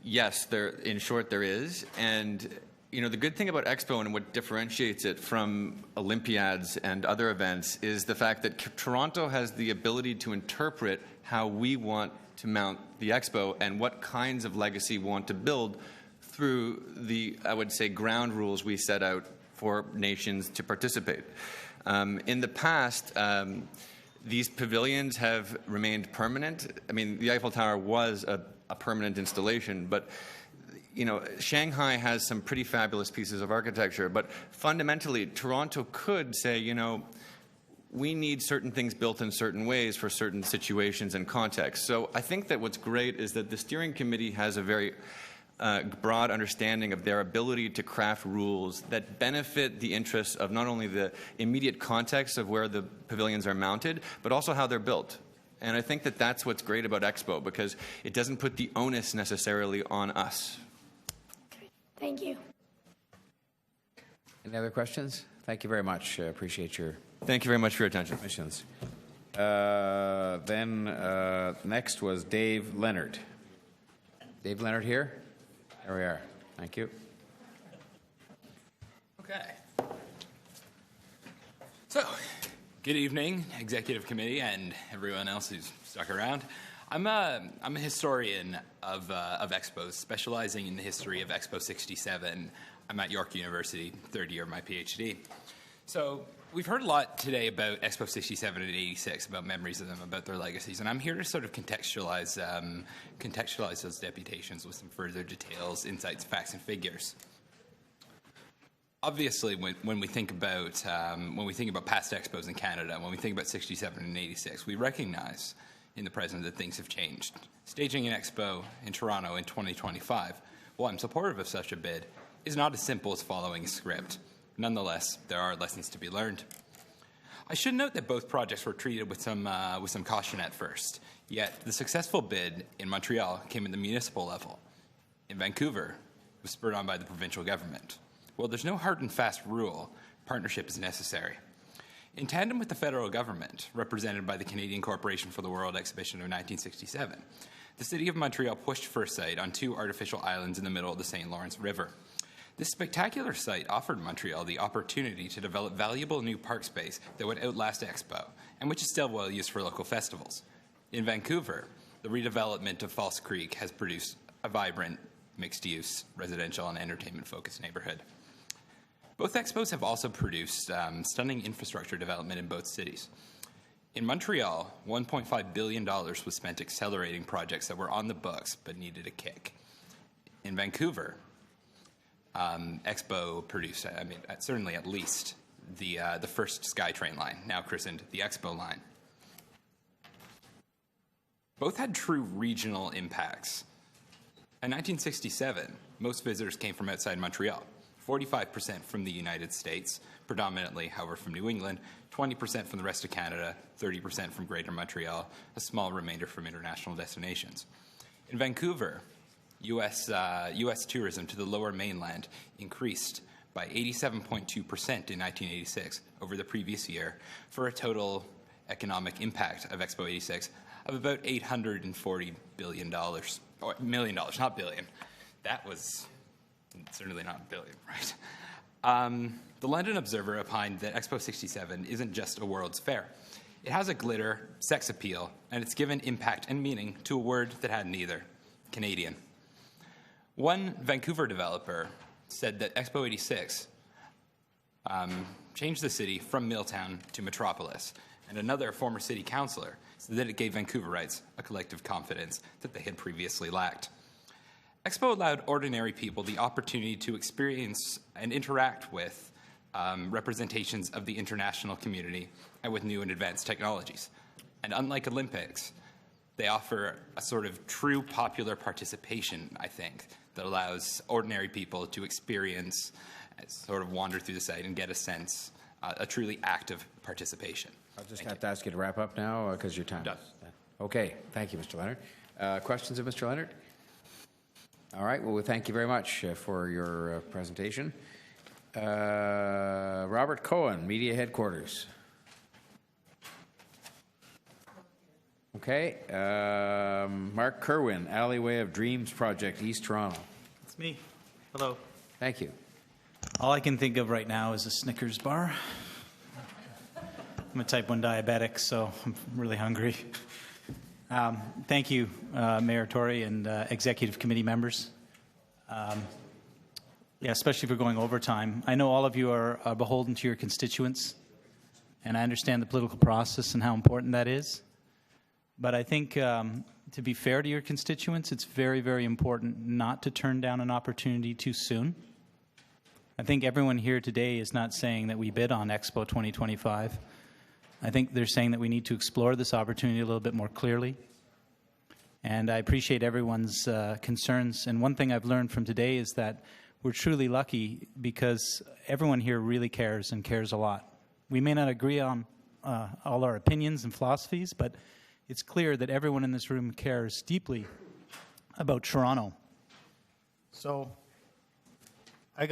Yes, in short, there is. And the good thing about Expo and what differentiates it from Olympiads and other events is the fact that Toronto has the ability to interpret how we want to mount the Expo and what kinds of legacy we want to build through the, I would say, ground rules we set out for nations to participate. In the past, these pavilions have remained permanent. I mean, the Eiffel Tower was a permanent installation, but Shanghai has some pretty fabulous pieces of architecture, but fundamentally, Toronto could say, we need certain things built in certain ways for certain situations and contexts. So I think that what's great is that the steering committee has a very broad understanding of their ability to craft rules that benefit the interests of not only the immediate context of where the pavilions are mounted, but also how they're built. And I think that that's what's great about Expo, because it doesn't put the onus necessarily on us. Thank you. Any other questions? Thank you very much. Appreciate your... Thank you very much for your attention. Questions. Next was Dave Leonard. Dave Leonard here? There we are. Thank you. Okay. So, good evening, Executive Committee and everyone else who's stuck around. I'm a historian of Expos, specializing in the history of Expo 67. I'm at York University, third year of my PhD. So we've heard a lot today about Expo 67 and 86, about memories of them, about their legacies, and I'm here to sort of contextualize those deputations with some further details, insights, facts, and figures. Obviously, when we think about past expos in Canada, when we think about 67 and 86, we recognize in the present that things have changed. Staging an expo in Toronto in 2025, while I'm supportive of such a bid, is not as simple as following a script. Nonetheless, there are lessons to be learned. I should note that both projects were treated with some caution at first. Yet the successful bid in Montreal came at the municipal level. In Vancouver, it was spurred on by the provincial government. While there's no hard and fast rule, partnership is necessary. In tandem with the federal government, represented by the Canadian Corporation for the World Exhibition of 1967, the City of Montreal pushed for a site on two artificial islands in the middle of the St. Lawrence River. This spectacular site offered Montreal the opportunity to develop valuable new park space that would outlast Expo, and which is still well used for local festivals. In Vancouver, the redevelopment of False Creek has produced a vibrant, mixed-use, residential and entertainment-focused neighborhood. Both expos have also produced stunning infrastructure development in both cities. In Montreal, $1.5 billion was spent accelerating projects that were on the books but needed a kick. In Vancouver, Expo produced, certainly at least, the first SkyTrain line, now christened the Expo line. Both had true regional impacts. In 1967, most visitors came from outside Montreal, 45% from the United States, predominantly, however, from New England, 20% from the rest of Canada, 30% from Greater Montreal, a small remainder from international destinations. In Vancouver, U.S. tourism to the Lower Mainland increased by 87.2% in 1986 over the previous year, for a total economic impact of Expo 86 of about $840 billion. Or million dollars, not billion. That was certainly not billion, right? The London Observer opined that Expo 67 isn't just a World's Fair. It has a glitter, sex appeal, and it's given impact and meaning to a word that had neither: Canadian. One Vancouver developer said that Expo 86 changed the city from Milltown to metropolis, and another former city councillor said that it gave Vancouverites a collective confidence that they had previously lacked. Expo allowed ordinary people the opportunity to experience and interact with representations of the international community and with new and advanced technologies. And unlike Olympics, they offer a sort of true popular participation, I think, that allows ordinary people to experience, sort of wander through the site and get a sense, a truly active participation. I'll just have to ask you to wrap up now because your time is done. Okay, thank you, Mr. Leonard. Questions of Mr. Leonard? All right, well, thank you very much for your presentation. Robert Cohen, Media Headquarters. Okay, Mark Kerwin, Alleyway of Dreams Project, East Toronto. It's me. Hello. Thank you. All I can think of right now is a Snickers bar. I'm a type 1 diabetic, so I'm really hungry. Thank you, Mayor Tory and executive committee members. Especially for going overtime. I know all of you are beholden to your constituents, and I understand the political process and how important that is. But I think, to be fair to your constituents, it's very, very important not to turn down an opportunity too soon. I think everyone here today is not saying that we bid on Expo 2025. I think they're saying that we need to explore this opportunity a little bit more clearly. And I appreciate everyone's concerns. And one thing I've learned from today is that we're truly lucky because everyone here really cares and cares a lot. We may not agree on all our opinions and philosophies, but it's clear that everyone in this room cares deeply about Toronto. So I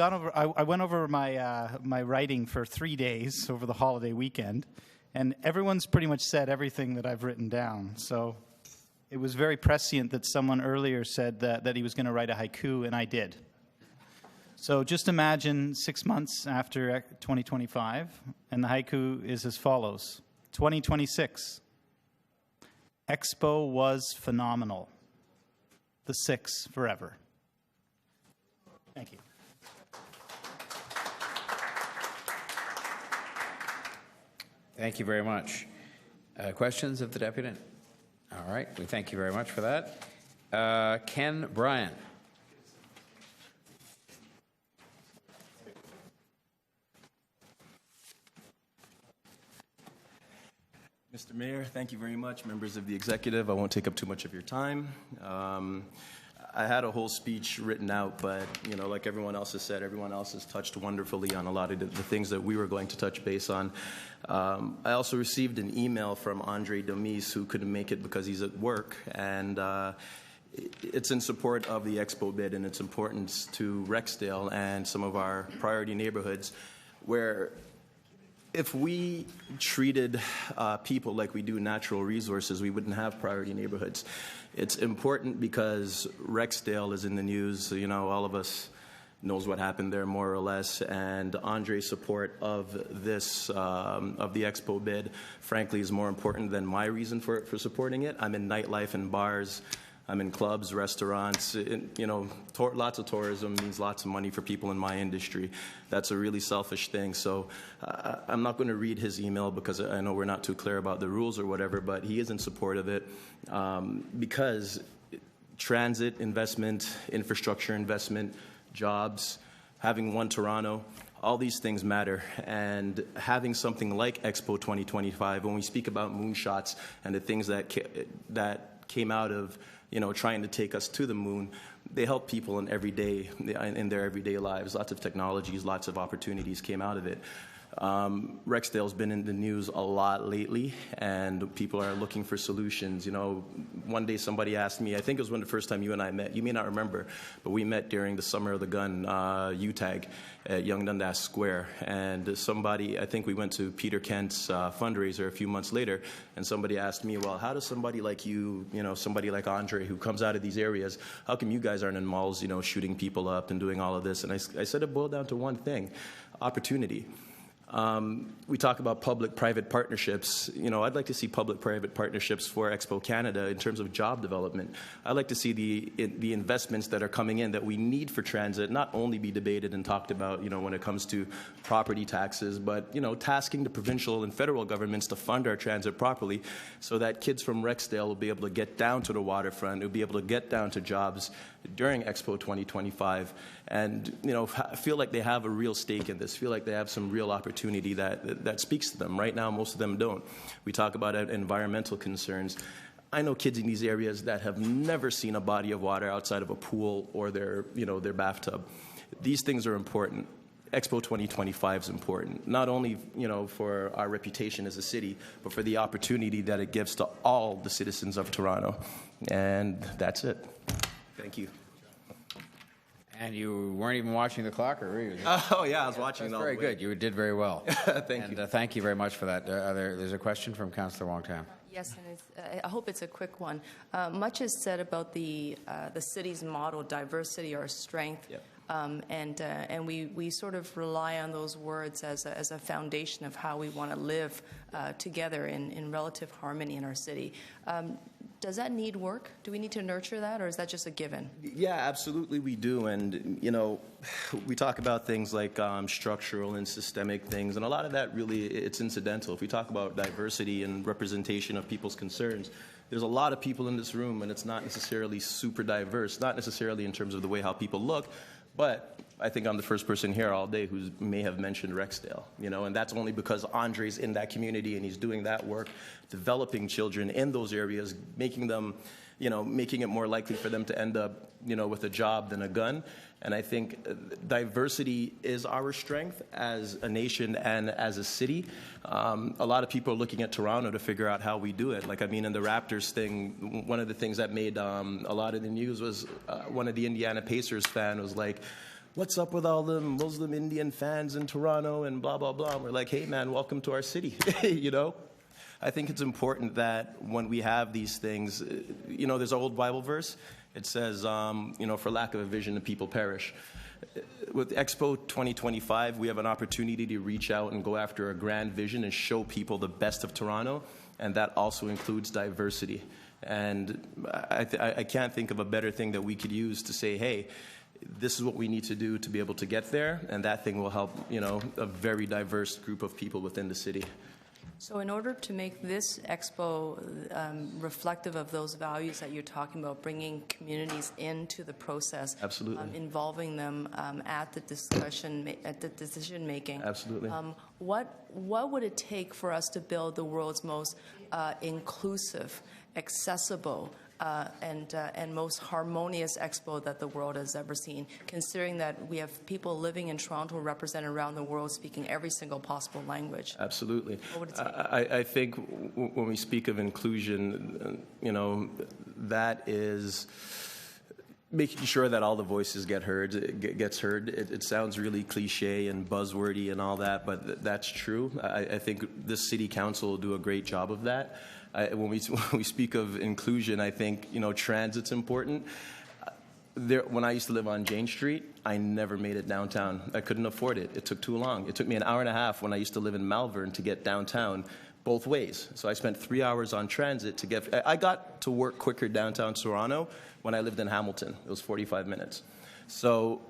went over my writing for 3 days over the holiday weekend, and everyone's pretty much said everything that I've written down. So it was very prescient that someone earlier said that he was going to write a haiku, and I did. So just imagine 6 months after 2025, and the haiku is as follows. 2026. Expo was phenomenal. The 6 forever. Thank you. Thank you very much. Questions of the Deputy? All right, we thank you very much for that. Ken Bryant. Mr. Mayor, thank you very much. Members of the executive, I won't take up too much of your time. I had a whole speech written out, but, you know, like everyone else has said, everyone else has touched wonderfully on a lot of the things that we were going to touch base on. I also received an email from Andre Domise, who couldn't make it because he's at work, and it's in support of the Expo bid and its importance to Rexdale and some of our priority neighborhoods, where if we treated people like we do natural resources, we wouldn't have priority neighborhoods. It's important because Rexdale is in the news. You know, all of us knows what happened there more or less. And Andre's support of this, of the Expo bid, frankly, is more important than my reason for supporting it. I'm in nightlife and bars. I'm in clubs, restaurants, lots of tourism means lots of money for people in my industry. That's a really selfish thing. So I'm not going to read his email because I know we're not too clear about the rules or whatever, but he is in support of it because transit investment, infrastructure investment, jobs, having one Toronto, all these things matter. And having something like Expo 2025, when we speak about moonshots and the things that came out of trying to take us to the moon, they help people in their everyday lives. Lots of technologies, lots of opportunities came out of it. Rexdale's been in the news a lot lately, and people are looking for solutions. One day somebody asked me, I think it was when the first time you and I met, you may not remember, but we met during the Summer of the Gun UTAG at Yonge Dundas Square, and I think we went to Peter Kent's fundraiser a few months later, and somebody asked me, well, how does somebody like you, somebody like Andre, who comes out of these areas, how come you guys aren't in malls, shooting people up and doing all of this? And I said it boiled down to one thing: opportunity. We talk about public-private partnerships. I'd like to see public-private partnerships for Expo Canada in terms of job development. I'd like to see the investments that are coming in that we need for transit not only be debated and talked about, when it comes to property taxes, but, tasking the provincial and federal governments to fund our transit properly so that kids from Rexdale will be able to get down to the waterfront, will be able to get down to jobs during Expo 2025, and feel like they have a real stake in this, feel like they have some real opportunity that speaks to them. Right now, most of them don't. We talk about environmental concerns. I know kids in these areas that have never seen a body of water outside of a pool or their bathtub. These things are important. Expo 2025 is important, not only for our reputation as a city, but for the opportunity that it gives to all the citizens of Toronto. And that's it. Thank you. And you weren't even watching the clock, or were you? Oh, yeah, I was watching. That's very good. You did very well. Thank you. Thank you very much for that. There's a question from Councillor Wong-Tam. Yes, and I hope it's a quick one. Much is said about the city's motto, diversity or strength. Yep. And we sort of rely on those words as a foundation of how we want to live together in relative harmony in our city. Does that need work? Do we need to nurture that, or is that just a given? Yeah, absolutely we do. And, we talk about things like structural and systemic things, and a lot of that really, it's incidental. If we talk about diversity and representation of people's concerns, there's a lot of people in this room, and it's not necessarily super diverse, not necessarily in terms of the way how people look, but I think I'm the first person here all day who may have mentioned Rexdale, and that's only because Andre's in that community and he's doing that work, developing children in those areas, making them, making it more likely for them to end up, with a job than a gun. And I think diversity is our strength as a nation and as a city. A lot of people are looking at Toronto to figure out how we do it. In the Raptors thing, one of the things that made a lot of the news was one of the Indiana Pacers fan was like, what's up with all the Muslim Indian fans in Toronto and blah, blah, blah. And we're like, hey, man, welcome to our city, I think it's important that when we have these things, there's an old Bible verse. It says, for lack of a vision, the people perish. With Expo 2025, we have an opportunity to reach out and go after a grand vision and show people the best of Toronto, and that also includes diversity. And I can't think of a better thing that we could use to say, hey, this is what we need to do to be able to get there, and that thing will help, a very diverse group of people within the city. So in order to make this expo reflective of those values that you're talking about, bringing communities into the process, absolutely, involving them at the discussion, at the decision making, absolutely, what would it take for us to build the world's most inclusive, accessible, and most harmonious expo that the world has ever seen, considering that we have people living in Toronto represented around the world speaking every single possible language? Absolutely. What would it take? I think when we speak of inclusion, that is making sure that all the voices gets heard. It sounds really cliche and buzzwordy and all that, but that's true. I think this city council will do a great job of that. When we speak of inclusion, I think, transit's important. When I used to live on Jane Street, I never made it downtown. I couldn't afford it. It took too long. It took me an hour and a half when I used to live in Malvern to get downtown, both ways. So I spent 3 hours on transit to get. I got to work quicker downtown Toronto when I lived in Hamilton. It was 45 minutes. So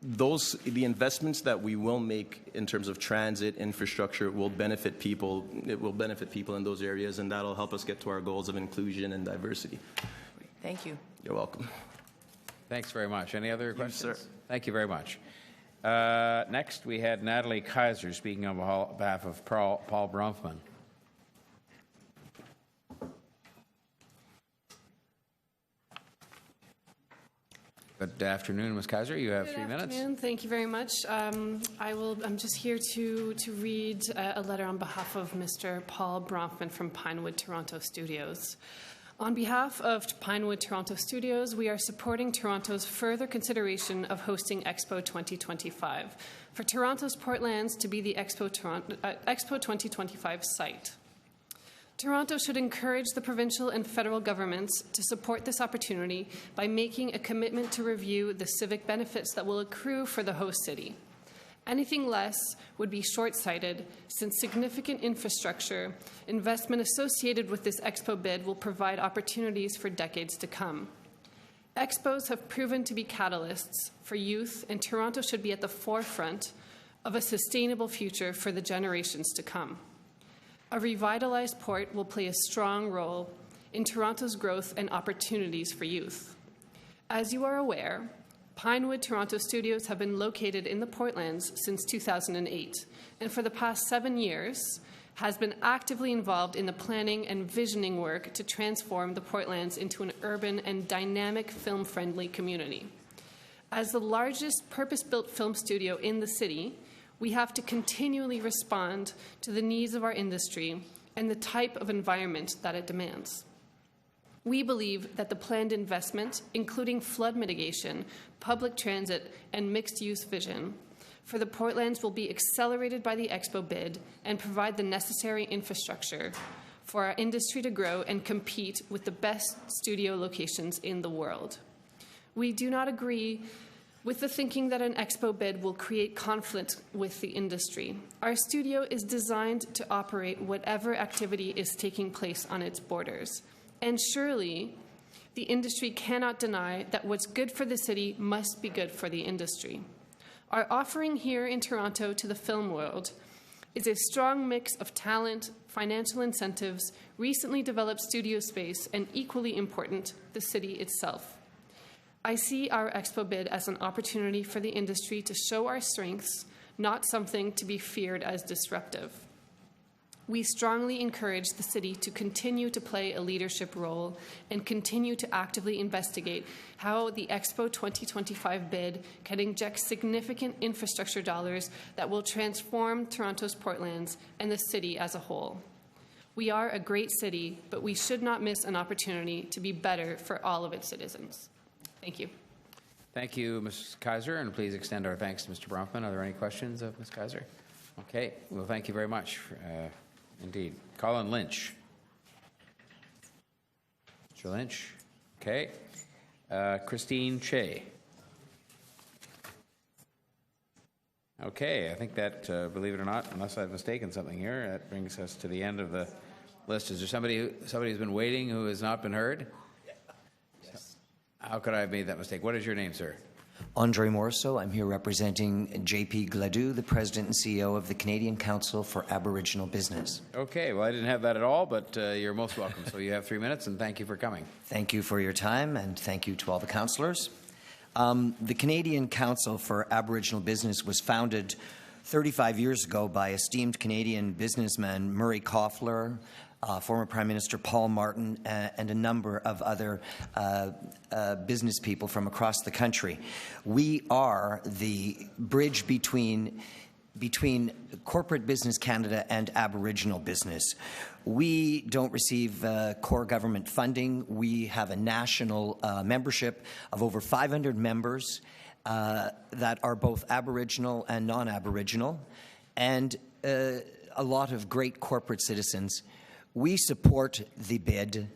the investments that we will make in terms of transit infrastructure will benefit people. It will benefit people in those areas, and that'll help us get to our goals of inclusion and diversity. Thank you. You're welcome. Thanks very much. Any other questions? Sir. Thank you very much. Next, we had Natalie Kaiser speaking on behalf of Paul Bronfman. Good afternoon, Ms. Kaiser. You have 3 minutes. Good afternoon. Thank you very much. I'm just here to read a letter on behalf of Mr. Paul Bronfman from Pinewood Toronto Studios. On behalf of Pinewood Toronto Studios, we are supporting Toronto's further consideration of hosting Expo 2025 for Toronto's Portlands to be the Expo 2025 site. Toronto should encourage the provincial and federal governments to support this opportunity by making a commitment to review the civic benefits that will accrue for the host city. Anything less would be short-sighted, since significant infrastructure investment associated with this Expo bid will provide opportunities for decades to come. Expos have proven to be catalysts for youth, and Toronto should be at the forefront of a sustainable future for the generations to come. A revitalized port will play a strong role in Toronto's growth and opportunities for youth. As you are aware, Pinewood Toronto Studios have been located in the Portlands since 2008, and for the past 7 years has been actively involved in the planning and visioning work to transform the Portlands into an urban and dynamic film-friendly community. As the largest purpose-built film studio in the city, we have to continually respond to the needs of our industry and the type of environment that it demands. We believe that the planned investment, including flood mitigation, public transit, and mixed-use vision for the Portlands will be accelerated by the Expo bid and provide the necessary infrastructure for our industry to grow and compete with the best studio locations in the world. We do not agree with the thinking that an Expo bid will create conflict with the industry. Our studio is designed to operate whatever activity is taking place on its borders. And surely, the industry cannot deny that what's good for the city must be good for the industry. Our offering here in Toronto to the film world is a strong mix of talent, financial incentives, recently developed studio space, and equally important, the city itself. I see our Expo bid as an opportunity for the industry to show our strengths, not something to be feared as disruptive. We strongly encourage the city to continue to play a leadership role and continue to actively investigate how the Expo 2025 bid can inject significant infrastructure dollars that will transform Toronto's Portlands and the city as a whole. We are a great city, but we should not miss an opportunity to be better for all of its citizens. Thank you. Thank you, Ms. Kaiser, and please extend our thanks to Mr. Bronfman. Are there any questions of Ms. Kaiser? Okay, well, thank you very much. Indeed. Colin Lynch. Mr. Lynch. Okay. Christine Che. Okay, I think that, believe it or not, unless I've mistaken something here, that brings us to the end of the list. Is there somebody who's been waiting who has not been heard? Yes. How could I have made that mistake? What is your name, sir? Andre Morso. I'm here representing JP Gladue, the President and CEO of the Canadian Council for Aboriginal Business. Okay, well, I didn't have that at all, but you're most welcome. So you have 3 minutes, and thank you for coming. Thank you for your time, and thank you to all the councillors. The Canadian Council for Aboriginal Business was founded 35 years ago by esteemed Canadian businessman Murray Koffler, former Prime Minister Paul Martin, and a number of other business people from across the country. We are the bridge between corporate business Canada and Aboriginal business. We don't receive core government funding. We have a national membership of over 500 members that are both Aboriginal and non-Aboriginal, and a lot of great corporate citizens. We support the bid.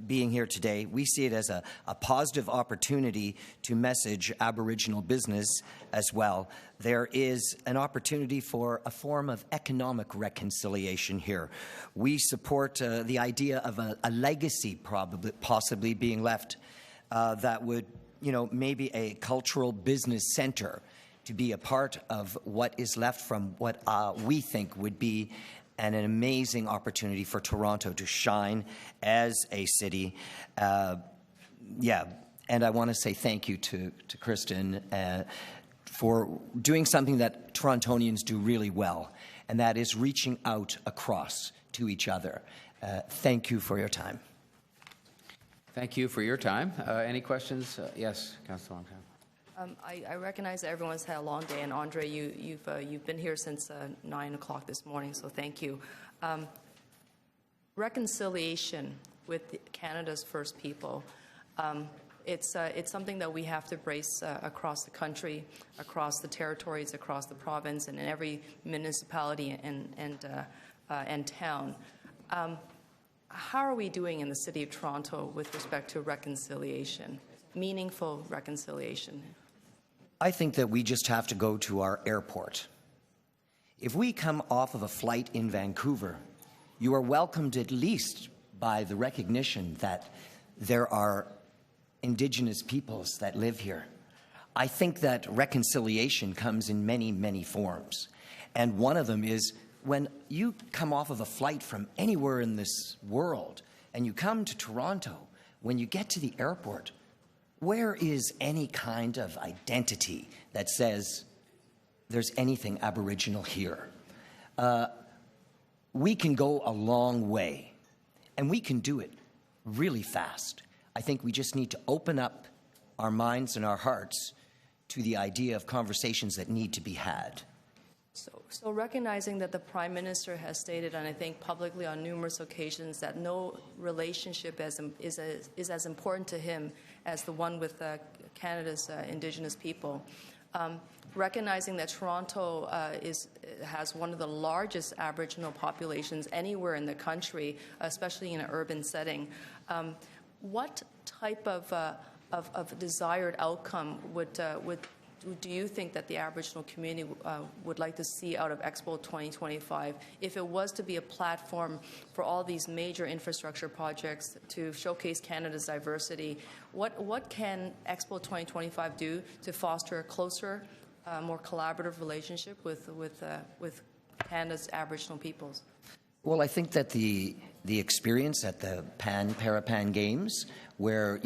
being here today. We see it as a positive opportunity to message Aboriginal business as well. There is an opportunity for a form of economic reconciliation here. We support the idea of a legacy possibly being left that would, maybe a cultural business center to be a part of what is left from what we think would be an amazing opportunity for Toronto to shine as a city. And I want to say thank you to Kristen for doing something that Torontonians do really well, and that is reaching out across to each other. Thank you for your time. Thank you for your time. Any questions? Yes, Councillor Longtime. I recognize that everyone's had a long day, and Andre, you've been here since 9 o'clock this morning, so thank you. Reconciliation with Canada's First People. It's something that we have to embrace across the country, across the territories, across the province, and in every municipality and town. How are we doing in the City of Toronto with respect to reconciliation, meaningful reconciliation? I think that we just have to go to our airport. If we come off of a flight in Vancouver, you are welcomed at least by the recognition that there are Indigenous peoples that live here. I think that reconciliation comes in many, many forms. And one of them is when you come off of a flight from anywhere in this world and you come to Toronto, when you get to the airport, where is any kind of identity that says there's anything Aboriginal here? We can go a long way, and we can do it really fast. I think we just need to open up our minds and our hearts to the idea of conversations that need to be had. So recognizing that the Prime Minister has stated, and I think publicly on numerous occasions, that no relationship is as important to him as the one with Canada's Indigenous people. Recognizing that Toronto has one of the largest Aboriginal populations anywhere in the country, especially in an urban setting, what type of desired outcome do you think that the Aboriginal community would like to see out of Expo 2025 if it was to be a platform for all these major infrastructure projects to showcase Canada's diversity? What can Expo 2025 do to foster a closer, more collaborative relationship with Canada's Aboriginal peoples? Well, I think that the experience at the Parapan Games, where,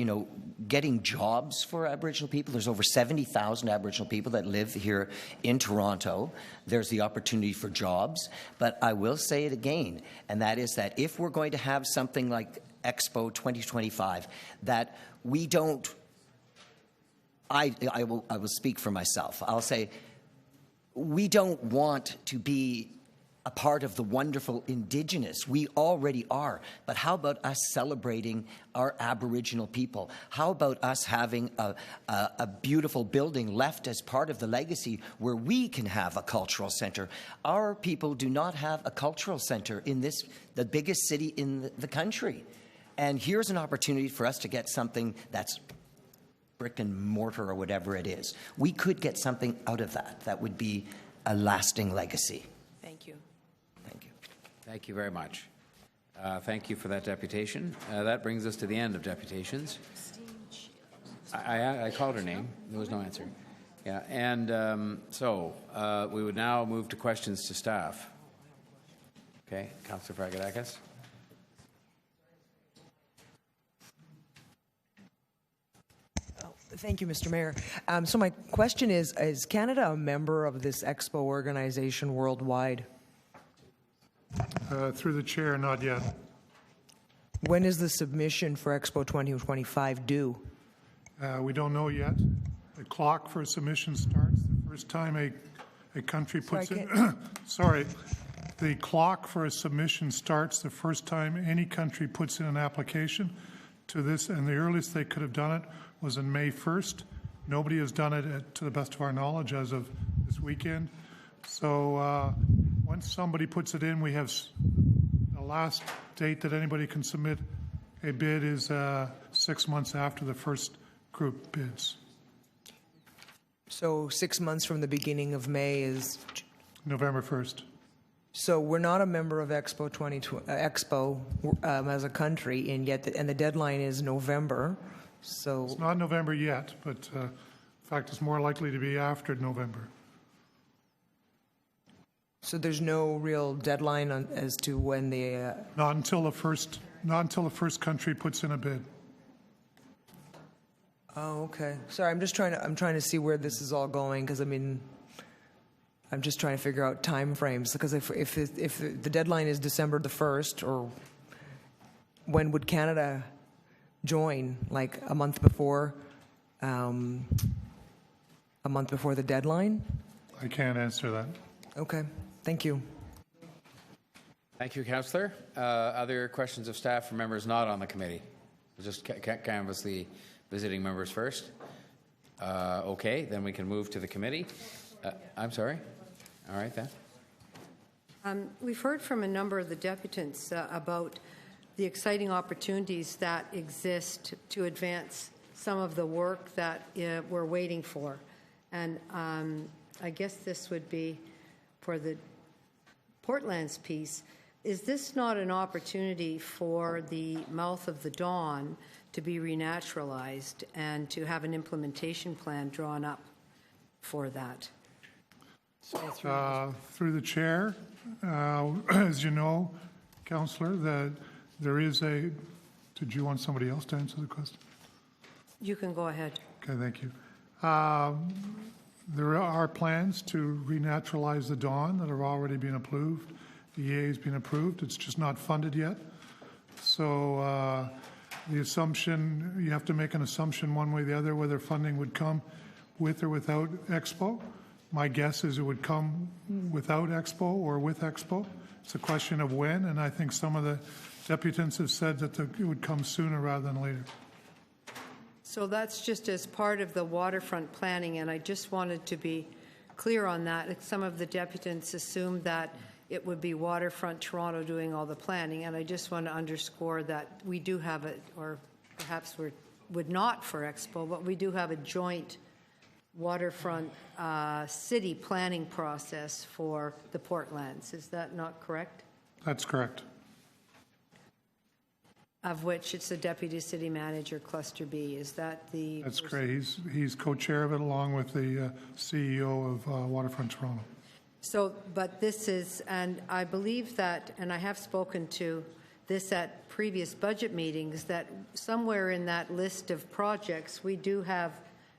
getting jobs for Aboriginal people, there's over 70,000 Aboriginal people that live here in Toronto. There's the opportunity for jobs. But I will say it again, and that is that if we're going to have something like Expo 2025, that we don't, I will speak for myself. I'll say we don't want to be a part of the wonderful Indigenous. We already are. But how about us celebrating our Aboriginal people? How about us having a beautiful building left as part of the legacy where we can have a cultural center? Our people do not have a cultural center in the biggest city in the country. And here's an opportunity for us to get something that's brick and mortar or whatever it is. We could get something out of that that would be a lasting legacy. Thank you. Thank you very much. Thank you for that deputation. That brings us to the end of deputations. I called her name. There was no answer. Yeah, and so we would now move to questions to staff. Okay, Councillor Fragadakis. Thank you, Mr. Mayor. So my question is Canada a member of this Expo organization worldwide? Through the chair, not yet. When is the submission for Expo 2025 due? We don't know yet. The clock for submission starts the first time a country puts in. Sorry. The clock for a submission starts the first time any country puts in an application to this, and the earliest they could have done it was on May 1st. Nobody has done it, to the best of our knowledge, as of this weekend. So once somebody puts it in, we have the last date that anybody can submit A bid is 6 months after the first group bids. So 6 months from the beginning of May is November 1st. So we're not a member of Expo as a country, and yet the deadline is November. So it's not November yet, but in fact, it's more likely to be after November. So there's no real deadline as to when the not until the first country puts in a bid. Oh, okay. Sorry, I'm trying to see where this is all going, because I mean, I'm just trying to figure out time frames, because if the deadline is December the 1st, or when would Canada join? Like a month before the deadline? I can't answer that. Okay, thank you. Thank you, Councillor. Other questions of staff from members not on the committee? We'll just canvass the visiting members first. Okay, then we can move to the committee. I'm sorry. All right, then. We've heard from a number of the deputants about the exciting opportunities that exist to advance some of the work that we're waiting for. And I guess this would be for the Portlands piece. Is this not an opportunity for the mouth of the Don to be renaturalized and to have an implementation plan drawn up for that? Through the chair, as you know, Councillor, that there is a. Did you want somebody else to answer the question? You can go ahead. Okay, thank you. There are plans to renaturalize the Don that have already been approved. The EA has been approved. It's just not funded yet. So the assumption, you have to make an assumption one way or the other whether funding would come with or without Expo. My guess is it would come without Expo or with Expo. It's a question of when, and I think some of the deputants have said that it would come sooner rather than later. So that's just as part of the waterfront planning, and I just wanted to be clear on that. Some of the deputants assumed that it would be Waterfront Toronto doing all the planning, and I just want to underscore that we do have it, or perhaps we would not for Expo, but we do have a joint waterfront city planning process for the Portlands. Is that not correct? That's correct. Of which it's the Deputy City Manager, Cluster B. Is that the... That's great. He's co-chair of it along with the CEO of Waterfront Toronto. So, but this is, and I believe that, and I have spoken to this at previous budget meetings, that somewhere in that list of projects, we do have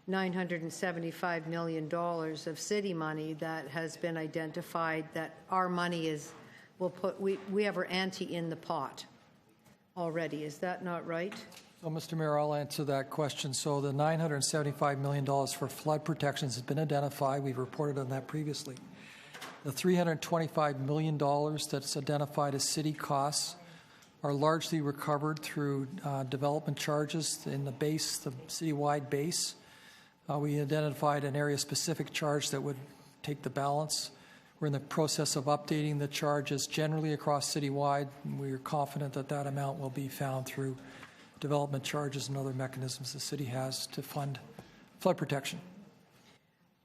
$975 million of city money that has been identified that our money is, we have our ante in the pot already. Is that not right? So, Mr. Mayor, I'll answer that question. So the $975 million for flood protections has been identified. We've reported on that previously. The $325 million that's identified as city costs are largely recovered through development charges in the base, the citywide base. We identified an area-specific charge that would take the balance. We're in the process of updating the charges generally across citywide. We are confident that that amount will be found through development charges and other mechanisms the city has to fund flood protection.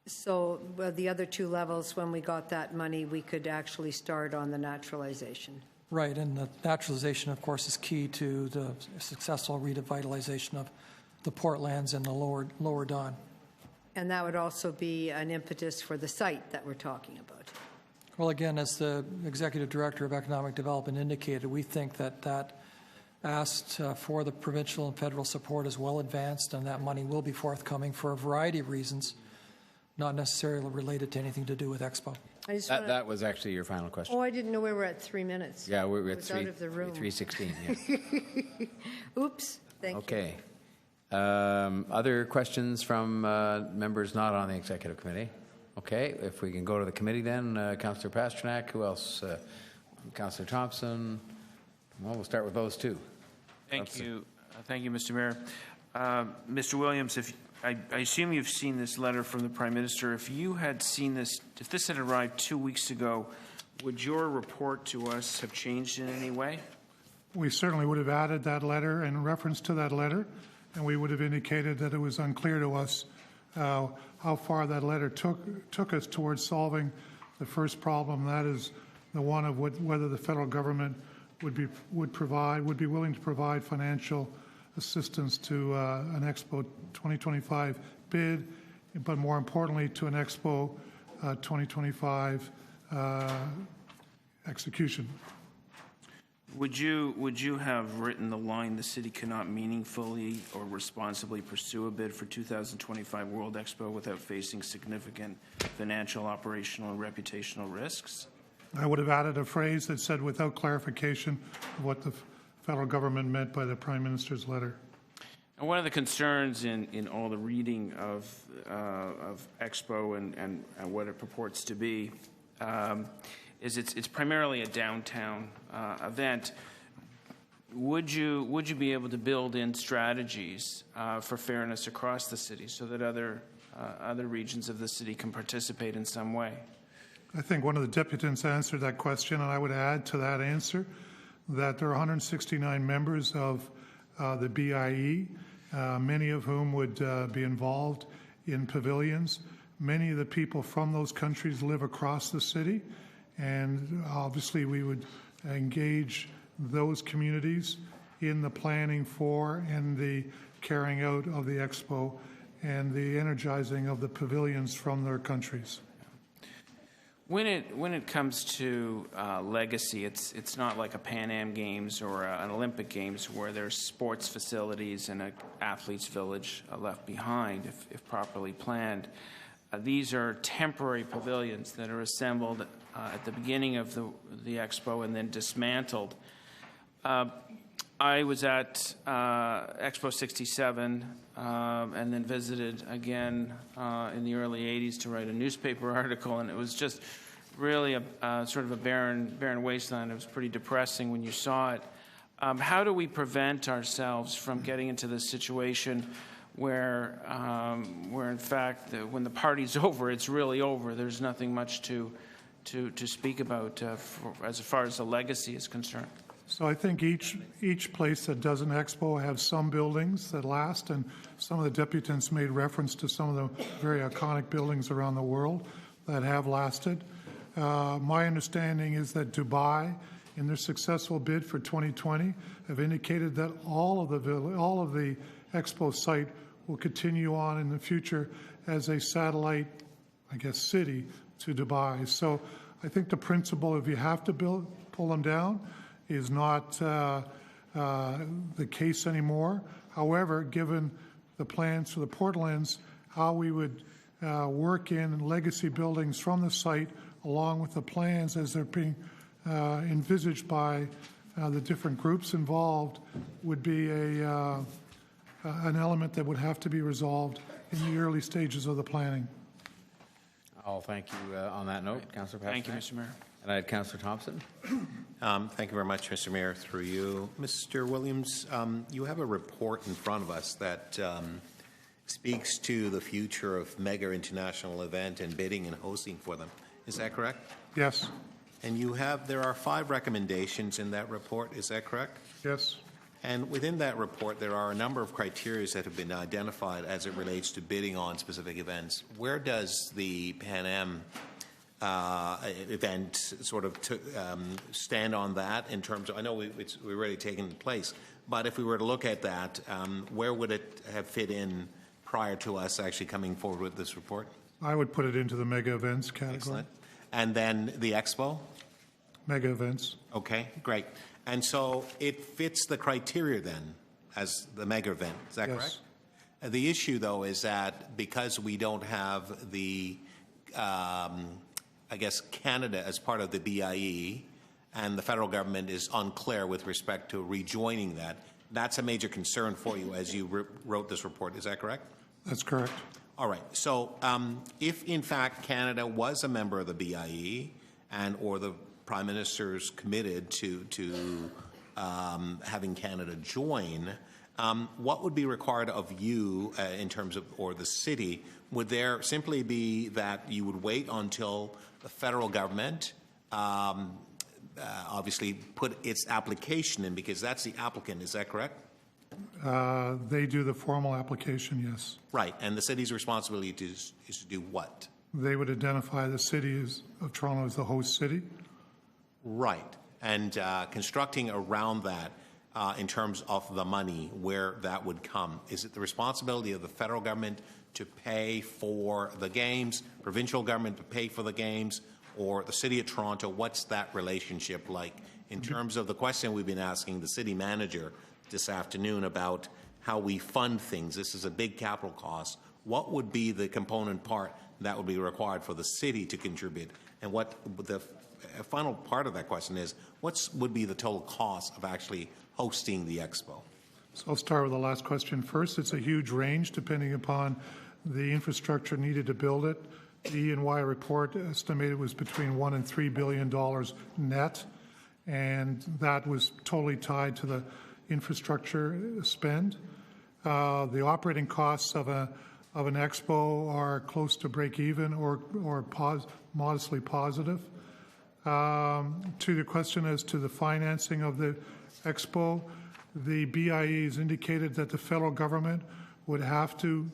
So the other two levels, when we got that money, we could actually start on the naturalization. Right, and the naturalization, of course, is key to the successful revitalization of the Portlands and the lower Don. And that would also be an impetus for the site that we're talking about. Well, again, as the Executive Director of Economic Development indicated, we think that that asked for the provincial and federal support is well advanced, and that money will be forthcoming for a variety of reasons, not necessarily related to anything to do with Expo. That was actually your final question. Oh, I didn't know we were at 3 minutes. Yeah, we're at out of the room. 3:16. Yeah. Oops. Thank you. Okay. Other questions from members not on the Executive Committee? Okay, if we can go to the committee then. Councillor Pasternak, who else? Councillor Thompson. Well, we'll start with those two. Thank you. Thank you, Mr. Mayor. Mr. Williams, I assume you've seen this letter from the Prime Minister. If you had seen this, if this had arrived 2 weeks ago, would your report to us have changed in any way? we certainly would have added that letter in reference to that letter, and we would have indicated that it was unclear to us how far that letter took us towards solving the first problem. That is the one of whether the federal government would be willing to provide financial assistance to an Expo 2025 bid, but more importantly to an Expo 2025 execution. Would you have written the line, "The city cannot meaningfully or responsibly pursue a bid for 2025 World Expo without facing significant financial, operational, and reputational risks"? I would have added a phrase that said, "without clarification of what the federal government meant by the Prime Minister's letter." And one of the concerns in all the reading of Expo and what it purports to be is it's primarily a downtown event. Would you be able to build in strategies for fairness across the city so that other regions of the city can participate in some way? I think one of the deputants answered that question, and I would add to that answer that there are 169 members of the BIE, many of whom would be involved in pavilions. Many of the people from those countries live across the city, and obviously we would engage those communities in the planning for and the carrying out of the Expo and the energizing of the pavilions from their countries. When it comes to legacy, it's not like a Pan Am Games or an Olympic Games where there's sports facilities and an athletes' village left behind if properly planned. These are temporary pavilions that are assembled at the beginning of the Expo and then dismantled. I was at Expo 67 and then visited again in the early 80s to write a newspaper article, and it was just really a sort of a barren wasteland. It was pretty depressing when you saw it. How do we prevent ourselves from getting into this situation where in fact, when the party's over, it's really over? There's nothing much to speak about as far as the legacy is concerned. So I think each place that does an expo have some buildings that last, and some of the deputants made reference to some of the very iconic buildings around the world that have lasted. My understanding is that Dubai, in their successful bid for 2020, have indicated that all of the expo site will continue on in the future as a satellite, I guess, city to Dubai. So I think the principle, if you have to pull them down, is not the case anymore. However, given the plans for the Portlands, how we would work in legacy buildings from the site along with the plans as they're being envisaged by the different groups involved would be an element that would have to be resolved in the early stages of the planning. I'll thank you on that note, Councillor Pasternak. Thank you, Mr. Mayor. And I had Councillor Thompson. Thank you very much, Mr. Mayor. Through you, Mr. Williams, you have a report in front of us that speaks to the future of mega international event and bidding and hosting for them. Is that correct? Yes. And there are 5 recommendations in that report. Is that correct? Yes. And within that report, there are a number of criteria that have been identified as it relates to bidding on specific events. Where does the Pan Am event sort of stand on that in terms of, I know we've already taken place, but if we were to look at that, where would it have fit in prior to us actually coming forward with this report? I would put it into the mega events category. Excellent. And then the expo? Mega events. Okay, great. And so it fits the criteria then as the mega event. Is that correct? The issue, though, is that because we don't have the I guess, Canada as part of the BIE, and the federal government is unclear with respect to rejoining that. That's a major concern for you as you wrote this report. Is that correct? That's correct. All right. So if, in fact, Canada was a member of the BIE or the Prime Minister's committed to having Canada join, what would be required of you in terms of, or the city? Would there simply be that you would wait until the federal government obviously put its application in, because that's the applicant. Is that correct? They do the formal application, yes. Right, and the city's responsibility is to do what? They would identify the city of Toronto as the host city. Right, and constructing around that in terms of the money, where that would come. Is it the responsibility of the federal government to pay for the games, provincial government to pay for the games, or the City of Toronto? What's that relationship like in terms of the question we've been asking the city manager this afternoon about how we fund things? This is a big capital cost. What would be the component part that would be required for the city to contribute? And what the final part of that question is, what would be the total cost of actually hosting the expo? So I'll start with the last question first. It's a huge range depending upon the infrastructure needed to build it. The E&Y report estimated was between $1 and $3 billion net, and that was totally tied to the infrastructure spend. The operating costs of an expo are close to break even or modestly positive. To the question as to the financing of the expo, the BIE has indicated that the federal government would have to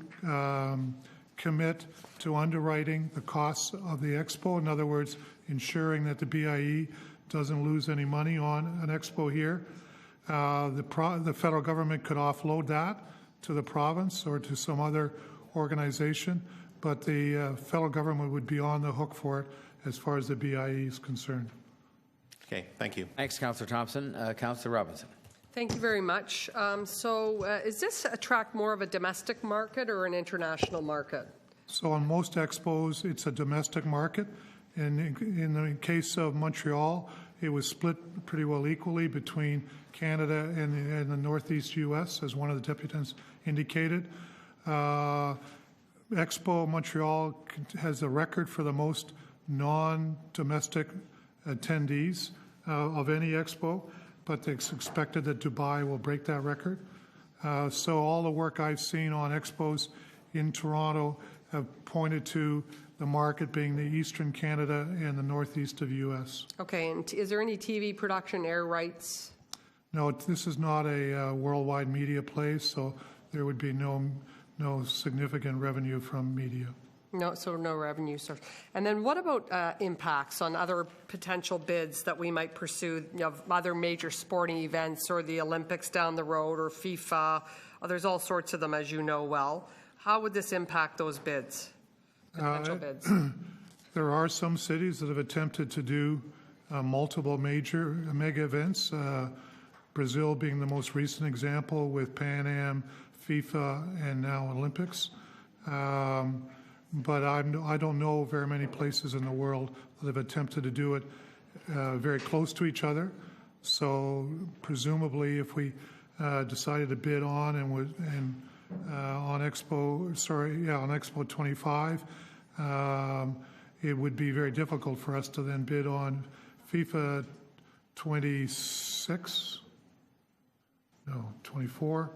commit to underwriting the costs of the expo. In other words, ensuring that the BIE doesn't lose any money on an expo here. The federal government could offload that to the province or to some other organization, but the federal government would be on the hook for it as far as the BIE is concerned. Okay, thank you. Thanks, Councillor Thompson. Councillor Robinson. Thank you very much. Is this attract more of a domestic market or an international market? So on most expos, it's a domestic market. And in the case of Montreal, it was split pretty well equally between Canada and the Northeast U.S., as one of the deputants indicated. Expo Montreal has a record for the most non-domestic attendees of any expo, but it's expected that Dubai will break that record. So all the work I've seen on expos in Toronto have pointed to the market being the Eastern Canada and the Northeast of U.S. Okay, and is there any TV production air rights? No, this is not a worldwide media play, so there would be no significant revenue from media. No, so no revenue source. And then what about impacts on other potential bids that we might pursue, other major sporting events or the Olympics down the road or FIFA? There's all sorts of them, as you know well. How would this impact those bids, potential bids? There are some cities that have attempted to do multiple major mega events, Brazil being the most recent example with Pan Am, FIFA, and now Olympics. But I don't know very many places in the world that have attempted to do it very close to each other. So presumably, if we decided to bid on on Expo 25, it would be very difficult for us to then bid on FIFA 24,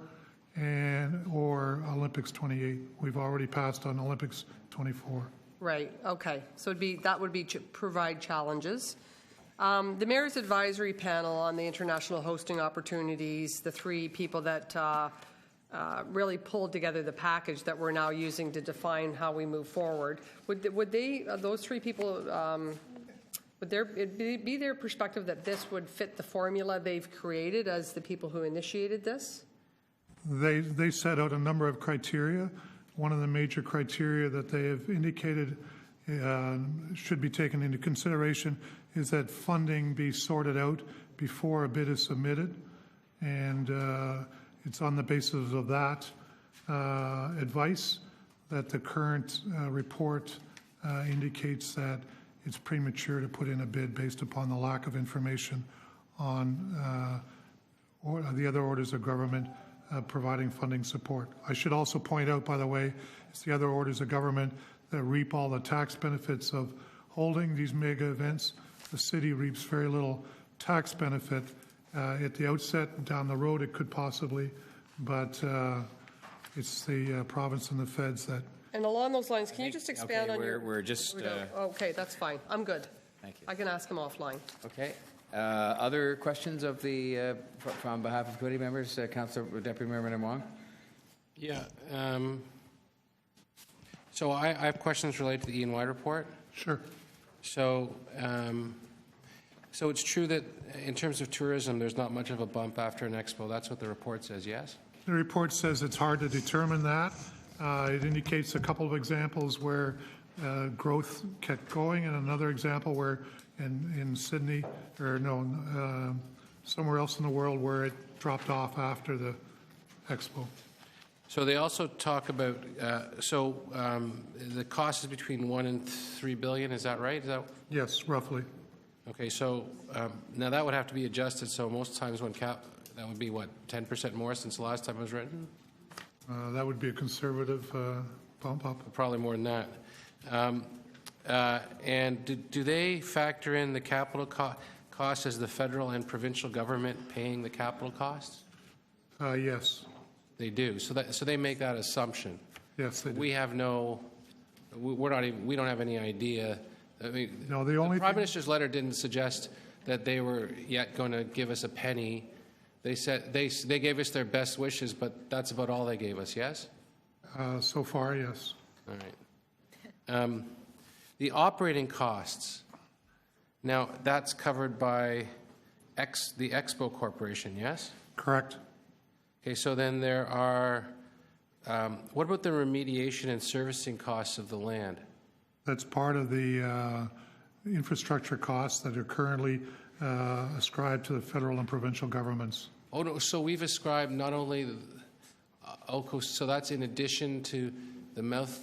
or Olympics 28. We've already passed on Olympics 24. Right. Okay. So that would be provide challenges. The Mayor's Advisory Panel on the international hosting opportunities, the three people that really pulled together the package that we're now using to define how we move forward. Would they, those three people, would it be their perspective that this would fit the formula they've created as the people who initiated this? They set out a number of criteria. One of the major criteria that they have indicated should be taken into consideration is that funding be sorted out before a bid is submitted. And it's on the basis of that advice that the current report indicates that it's premature to put in a bid based upon the lack of information on the other orders of government providing funding support. I should also point out, by the way, it's the other orders of government that reap all the tax benefits of holding these mega events. The city reaps very little tax benefit at the outset. Down the road, it could possibly, but it's the province and the feds that. And along those lines, can you just expand on your... We're just... Okay, that's fine. I'm good. Thank you. I can ask him offline. Okay. Other questions of the from behalf of committee members, Councillor Deputy Mayor Minnan-Wong? Yeah. So I have questions related to the E&Y report. Sure. So, so it's true that in terms of tourism, there's not much of a bump after an expo. That's what the report says, yes? The report says it's hard to determine that. It indicates a couple of examples where growth kept going, and another example where in Sydney, or no, somewhere else in the world where it dropped off after the expo. So they also talk about, the cost is between 1 and 3 billion, is that right? Is that? Yes, roughly. Okay, so now that would have to be adjusted, so most times when that would be what, 10% more since the last time it was written? That would be a conservative bump up. Probably more than that. And do they factor in the capital cost as the federal and provincial government paying the capital costs? Yes. They do. So they make that assumption. Yes, they do. We have no. We don't have any idea. I mean, no, the Prime Minister's letter didn't suggest that they were yet going to give us a penny. They said they gave us their best wishes, but that's about all they gave us. Yes. So far, yes. All right. The operating costs. Now that's covered by the Expo Corporation. Yes. Correct. Okay. So then there are. What about the remediation and servicing costs of the land? That's part of the infrastructure costs that are currently ascribed to the federal and provincial governments. Oh, no, so we've ascribed not only so that's in addition to the mouth,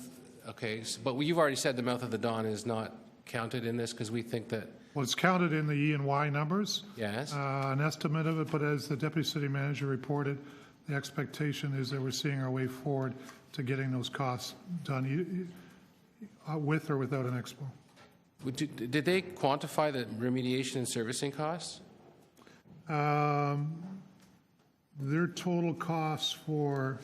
okay, but you've already said the mouth of the Don is not counted in this because we think that. Well, it's counted in the E&Y numbers. Yes. An estimate of it, but as the Deputy City Manager reported, the expectation is that we're seeing our way forward to getting those costs done with or without an expo. Did they quantify the remediation and servicing costs? Their total costs for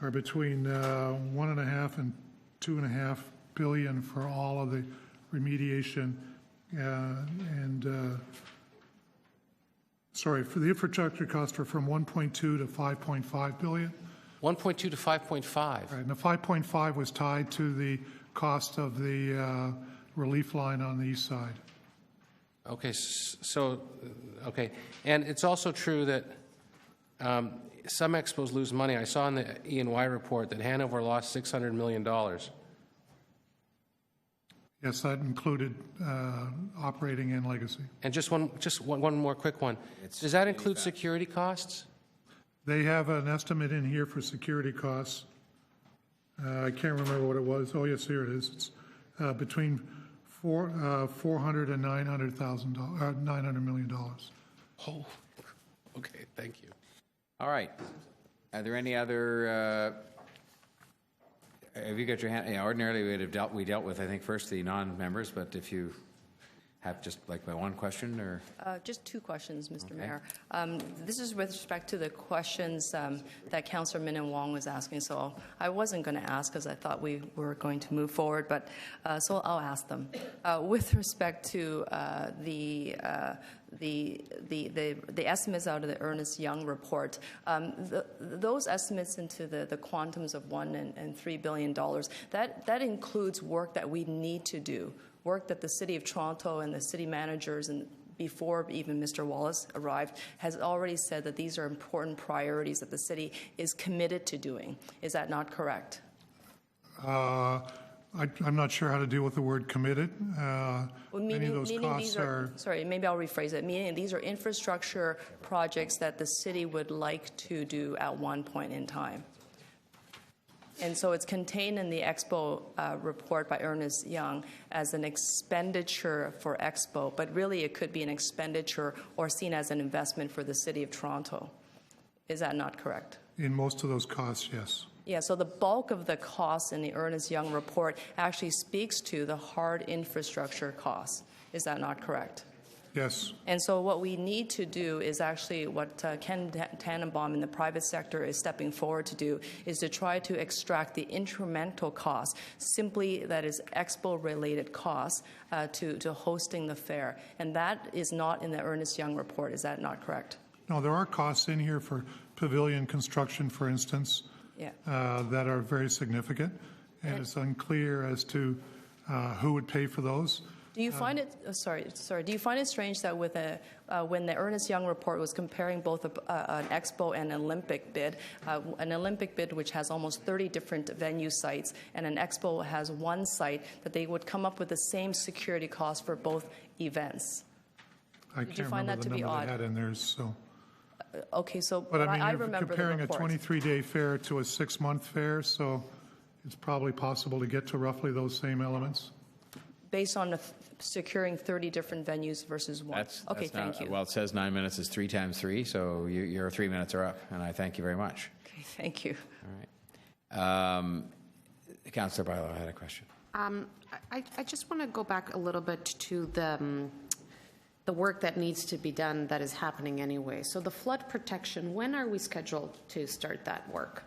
are between 1.5 and 2.5 billion for all of the remediation for the infrastructure costs are from 1.2 to 5.5 billion. 1.2 to 5.5. Right, and the 5.5 was tied to the cost of the relief line on the east side. Okay, okay, and it's also true that some expos lose money. I saw in the E&Y report that Hanover lost $600 million. Yes, that included operating and legacy. And just one more quick one. Does that include security costs? They have an estimate in here for security costs. I can't remember what it was. Oh, yes, here it is. It's between $400 and $900 million. Oh, okay. Thank you. All right. Are there any other? Have you got your hand? Yeah, ordinarily, we dealt with, I think, first the non-members, but if you have just like by one question or? Just two questions, Mr. Mayor. This is with respect to the questions that Councillor Minnan-Wong was asking. So I wasn't going to ask because I thought we were going to move forward, but so I'll ask them. With respect to the estimates out of the Ernest Young report, those estimates into the quantums of $1 and $3 billion, that includes work that we need to do, work that the City of Toronto and the city managers, and before even Mr. Wallace arrived, has already said that these are important priorities that the city is committed to doing. Is that not correct? I'm not sure how to deal with the word committed. Many of those costs are... Sorry, maybe I'll rephrase it. Meaning these are infrastructure projects that the city would like to do at one point in time. And so it's contained in the Expo report by Ernest Young as an expenditure for Expo, but really it could be an expenditure or seen as an investment for the City of Toronto. Is that not correct? In most of those costs, yes. Yeah, so the bulk of the costs in the Ernest Young report actually speaks to the hard infrastructure costs. Is that not correct? Yes. And so what we need to do is actually what Ken Tannenbaum in the private sector is stepping forward to do is to try to extract the incremental costs, simply that is expo-related costs to hosting the fair. And that is not in the Ernest Young report. Is that not correct? No, there are costs in here for pavilion construction, for instance, that are very significant, and it's unclear as to who would pay for those. Do you find it? Do you find it strange that with when the Ernest Young report was comparing both an expo and an Olympic bid which has almost 30 different venue sites, and an expo has one site, that they would come up with the same security cost for both events? I Did you can't find remember that to the be number odd? they had in theirs, so. Okay, so But I mean, I you're remember comparing the a report. 23-day fair to a 6-month fair, so it's probably possible to get to roughly those same elements. Based on securing 30 different venues versus one. Okay, thank you. Well, it says 9 minutes is 3 times 3, so your 3 minutes are up, and I thank you very much. Okay, thank you. All right. Councillor Barlow had a question. I just want to go back a little bit to the work that needs to be done that is happening anyway. So the flood protection, when are we scheduled to start that work?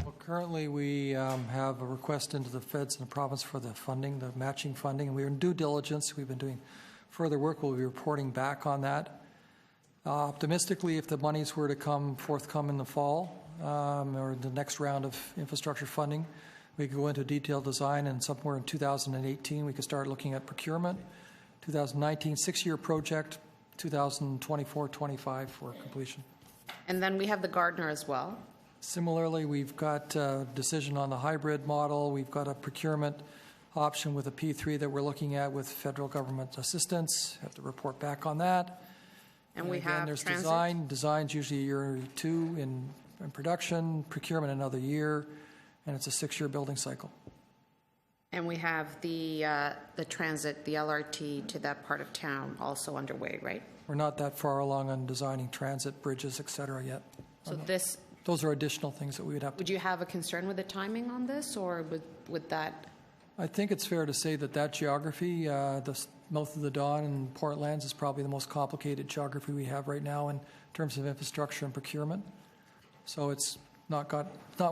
Well, currently, we have a request into the feds and the province for the funding, the matching funding, and we're in due diligence. We've been doing further work. We'll be reporting back on that. Optimistically, if the monies were to come forthcome in the fall or the next round of infrastructure funding, we could go into detailed design, and somewhere in 2018, we could start looking at procurement. 2019, 6-year project, 2024-25 for completion. And then we have the Gardner as well. Similarly, we've got a decision on the hybrid model. We've got a procurement option with a P3 that we're looking at with federal government assistance. Have to report back on that. And we again, have there's transit. design. Design's usually a year or two in production, procurement another year, and it's a 6-year building cycle. And we have the transit, the LRT to that part of town also underway, right? We're not that far along on designing transit, bridges, et cetera yet. So this... Those are additional things that we would have to... Would you have a concern with the timing on this, or would that... I think it's fair to say that geography, the mouth of the Don and Portlands, is probably the most complicated geography we have right now in terms of infrastructure and procurement. So it's not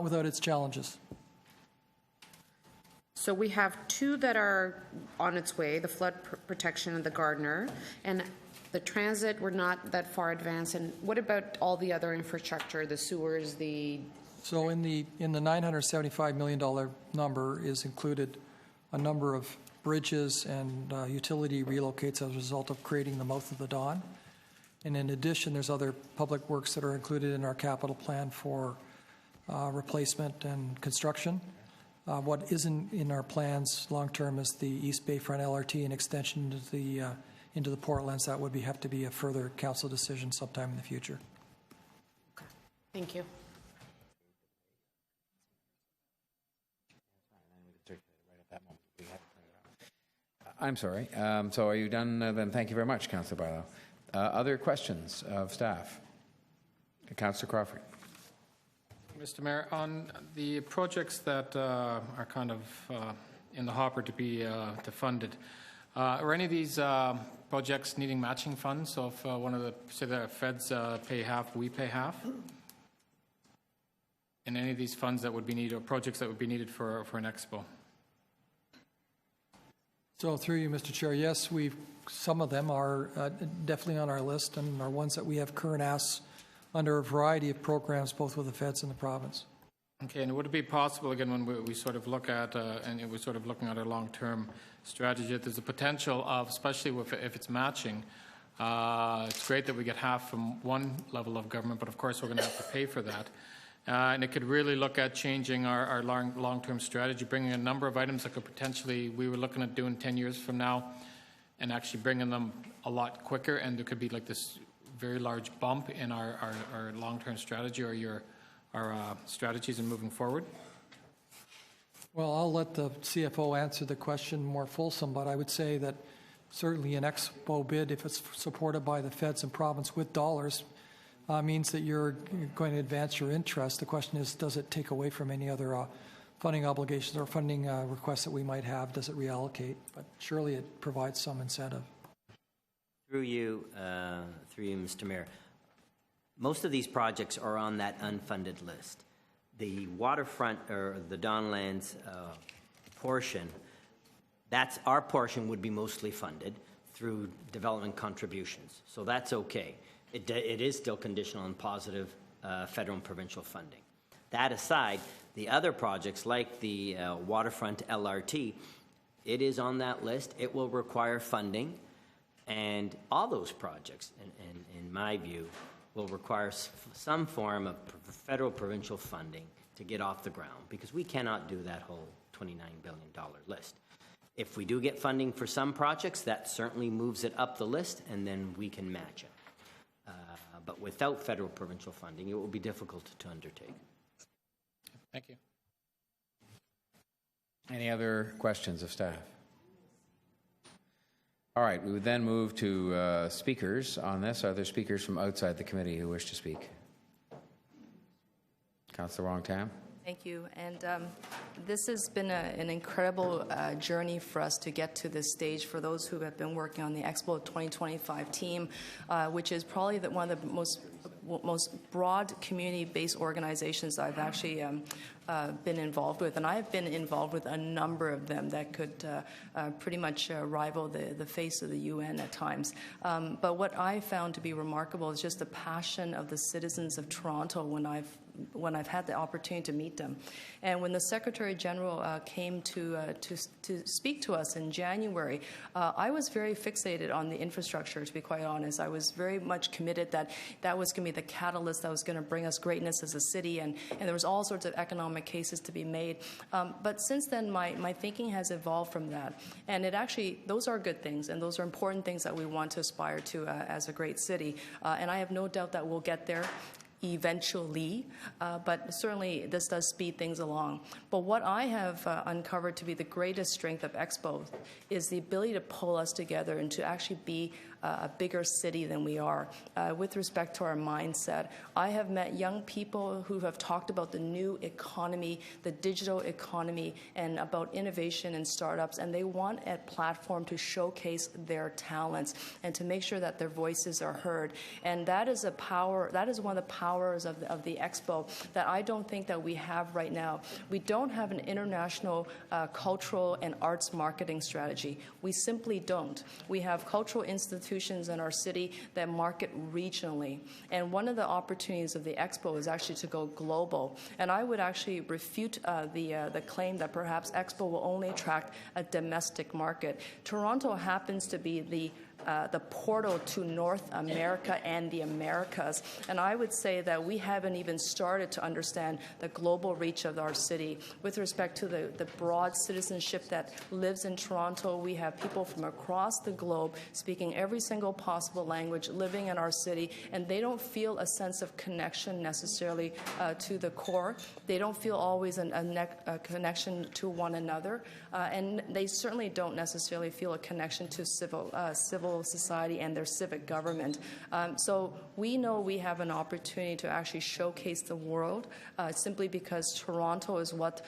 without its challenges. So we have 2 that are on its way, the flood protection and the Gardner, and the transit, we're not that far advanced. And what about all the other infrastructure, the sewers, the... So in the $975 million number is included a number of bridges and utility relocates as a result of creating the mouth of the Don. And in addition, there's other public works that are included in our capital plan for replacement and construction. What isn't in our plans long-term is the East Bayfront LRT and extension into the Portlands. That would have to be a further council decision sometime in the future. Thank you. I'm sorry. So are you done then? Thank you very much, Councillor Barlow. Other questions of staff? Councillor Crawford. Mr. Mayor, on the projects that are kind of in the hopper to be funded, are any of these projects needing matching funds? So if one of the feds pay half, we pay half? And any of these funds that would be needed, or projects that would be needed for an expo? So through you, Mr. Chair, yes, some of them are definitely on our list and are ones that we have current asks under a variety of programs, both with the feds and the province. Okay, and would it be possible, again, when we sort of look at, and we're sort of looking at our long-term strategy, that there's a potential of, especially if it's matching, it's great that we get half from one level of government, but of course we're going to have to pay for that. And it could really look at changing our long-term strategy, bringing a number of items that could potentially, we were looking at doing 10 years from now, and actually bringing them a lot quicker, and there could be like this very large bump in our long-term strategy or our strategies in moving forward? Well, I'll let the CFO answer the question more fulsome, but I would say that certainly an expo bid, if it's supported by the feds and province with dollars, means that you're going to advance your interest. The question is, does it take away from any other funding obligations or funding requests that we might have? Does it reallocate? But surely it provides some incentive. Through you, Mr. Mayor. Most of these projects are on that unfunded list. The waterfront or the Donlands portion, that's our portion would be mostly funded through development contributions. So that's okay. It is still conditional on positive federal and provincial funding. That aside, the other projects like the waterfront LRT, it is on that list. It will require funding, and all those projects, in my view, will require some form of federal provincial funding to get off the ground, because we cannot do that whole $29 billion list. If we do get funding for some projects, that certainly moves it up the list, and then we can match it. But without federal provincial funding, it will be difficult to undertake. Thank you. Any other questions of staff? All right, we would then move to speakers on this. Are there speakers from outside the committee who wish to speak? Councillor Wong Tam. Thank you. And this has been an incredible journey for us to get to this stage for those who have been working on the Expo 2025 team, which is probably one of the most broad community-based organizations I've actually been involved with. And I've been involved with a number of them that could pretty much rival the face of the UN at times. But what I found to be remarkable is just the passion of the citizens of Toronto when I've had the opportunity to meet them. And when the Secretary General came to speak to us in January, I was very fixated on the infrastructure, to be quite honest. I was very much committed that was going to be the catalyst that was going to bring us greatness as a city, and there was all sorts of economic cases to be made. But since then, my thinking has evolved from that. And those are good things, and those are important things that we want to aspire to as a great city. And I have no doubt that we'll get there eventually, but certainly this does speed things along. But what I have uncovered to be the greatest strength of Expo is the ability to pull us together and to actually be a bigger city than we are. With respect to our mindset, I have met young people who have talked about the new economy, the digital economy, and about innovation and startups, and they want a platform to showcase their talents and to make sure that their voices are heard. And that is one of the powers of the Expo that I don't think that we have right now. We don't have an international cultural and arts marketing strategy. We simply don't. We have cultural institutions in our city that market regionally. And one of the opportunities of the Expo is actually to go global. And I would actually refute the claim that perhaps Expo will only attract a domestic market. Toronto happens to be the portal to North America and the Americas. And I would say that we haven't even started to understand the global reach of our city. With respect to the broad citizenship that lives in Toronto, we have people from across the globe speaking every single possible language, living in our city, and they don't feel a sense of connection necessarily to the core. They don't feel always a connection to one another, and they certainly don't necessarily feel a connection to civil society and their civic government. So we know we have an opportunity to actually showcase the world simply because Toronto is what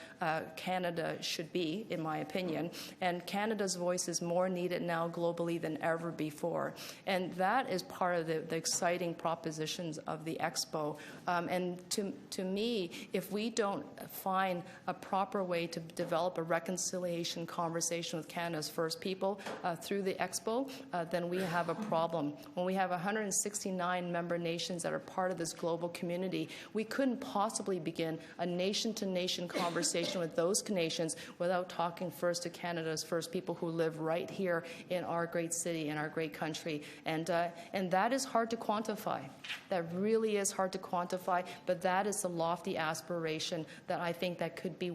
Canada should be, in my opinion. And Canada's voice is more needed now globally than ever before. And that is part of the exciting propositions of the Expo. And to me, if we don't find a proper way to develop a reconciliation conversation with Canada's First People through the Expo, then we have a problem. When we have 169 member nations that are part of this global community, we couldn't possibly begin a nation-to-nation conversation with those nations without talking first to Canada's First People who live right here in our great city, in our great country. And that is hard to quantify. That really is hard to quantify, but that is the lofty aspiration that I think that could be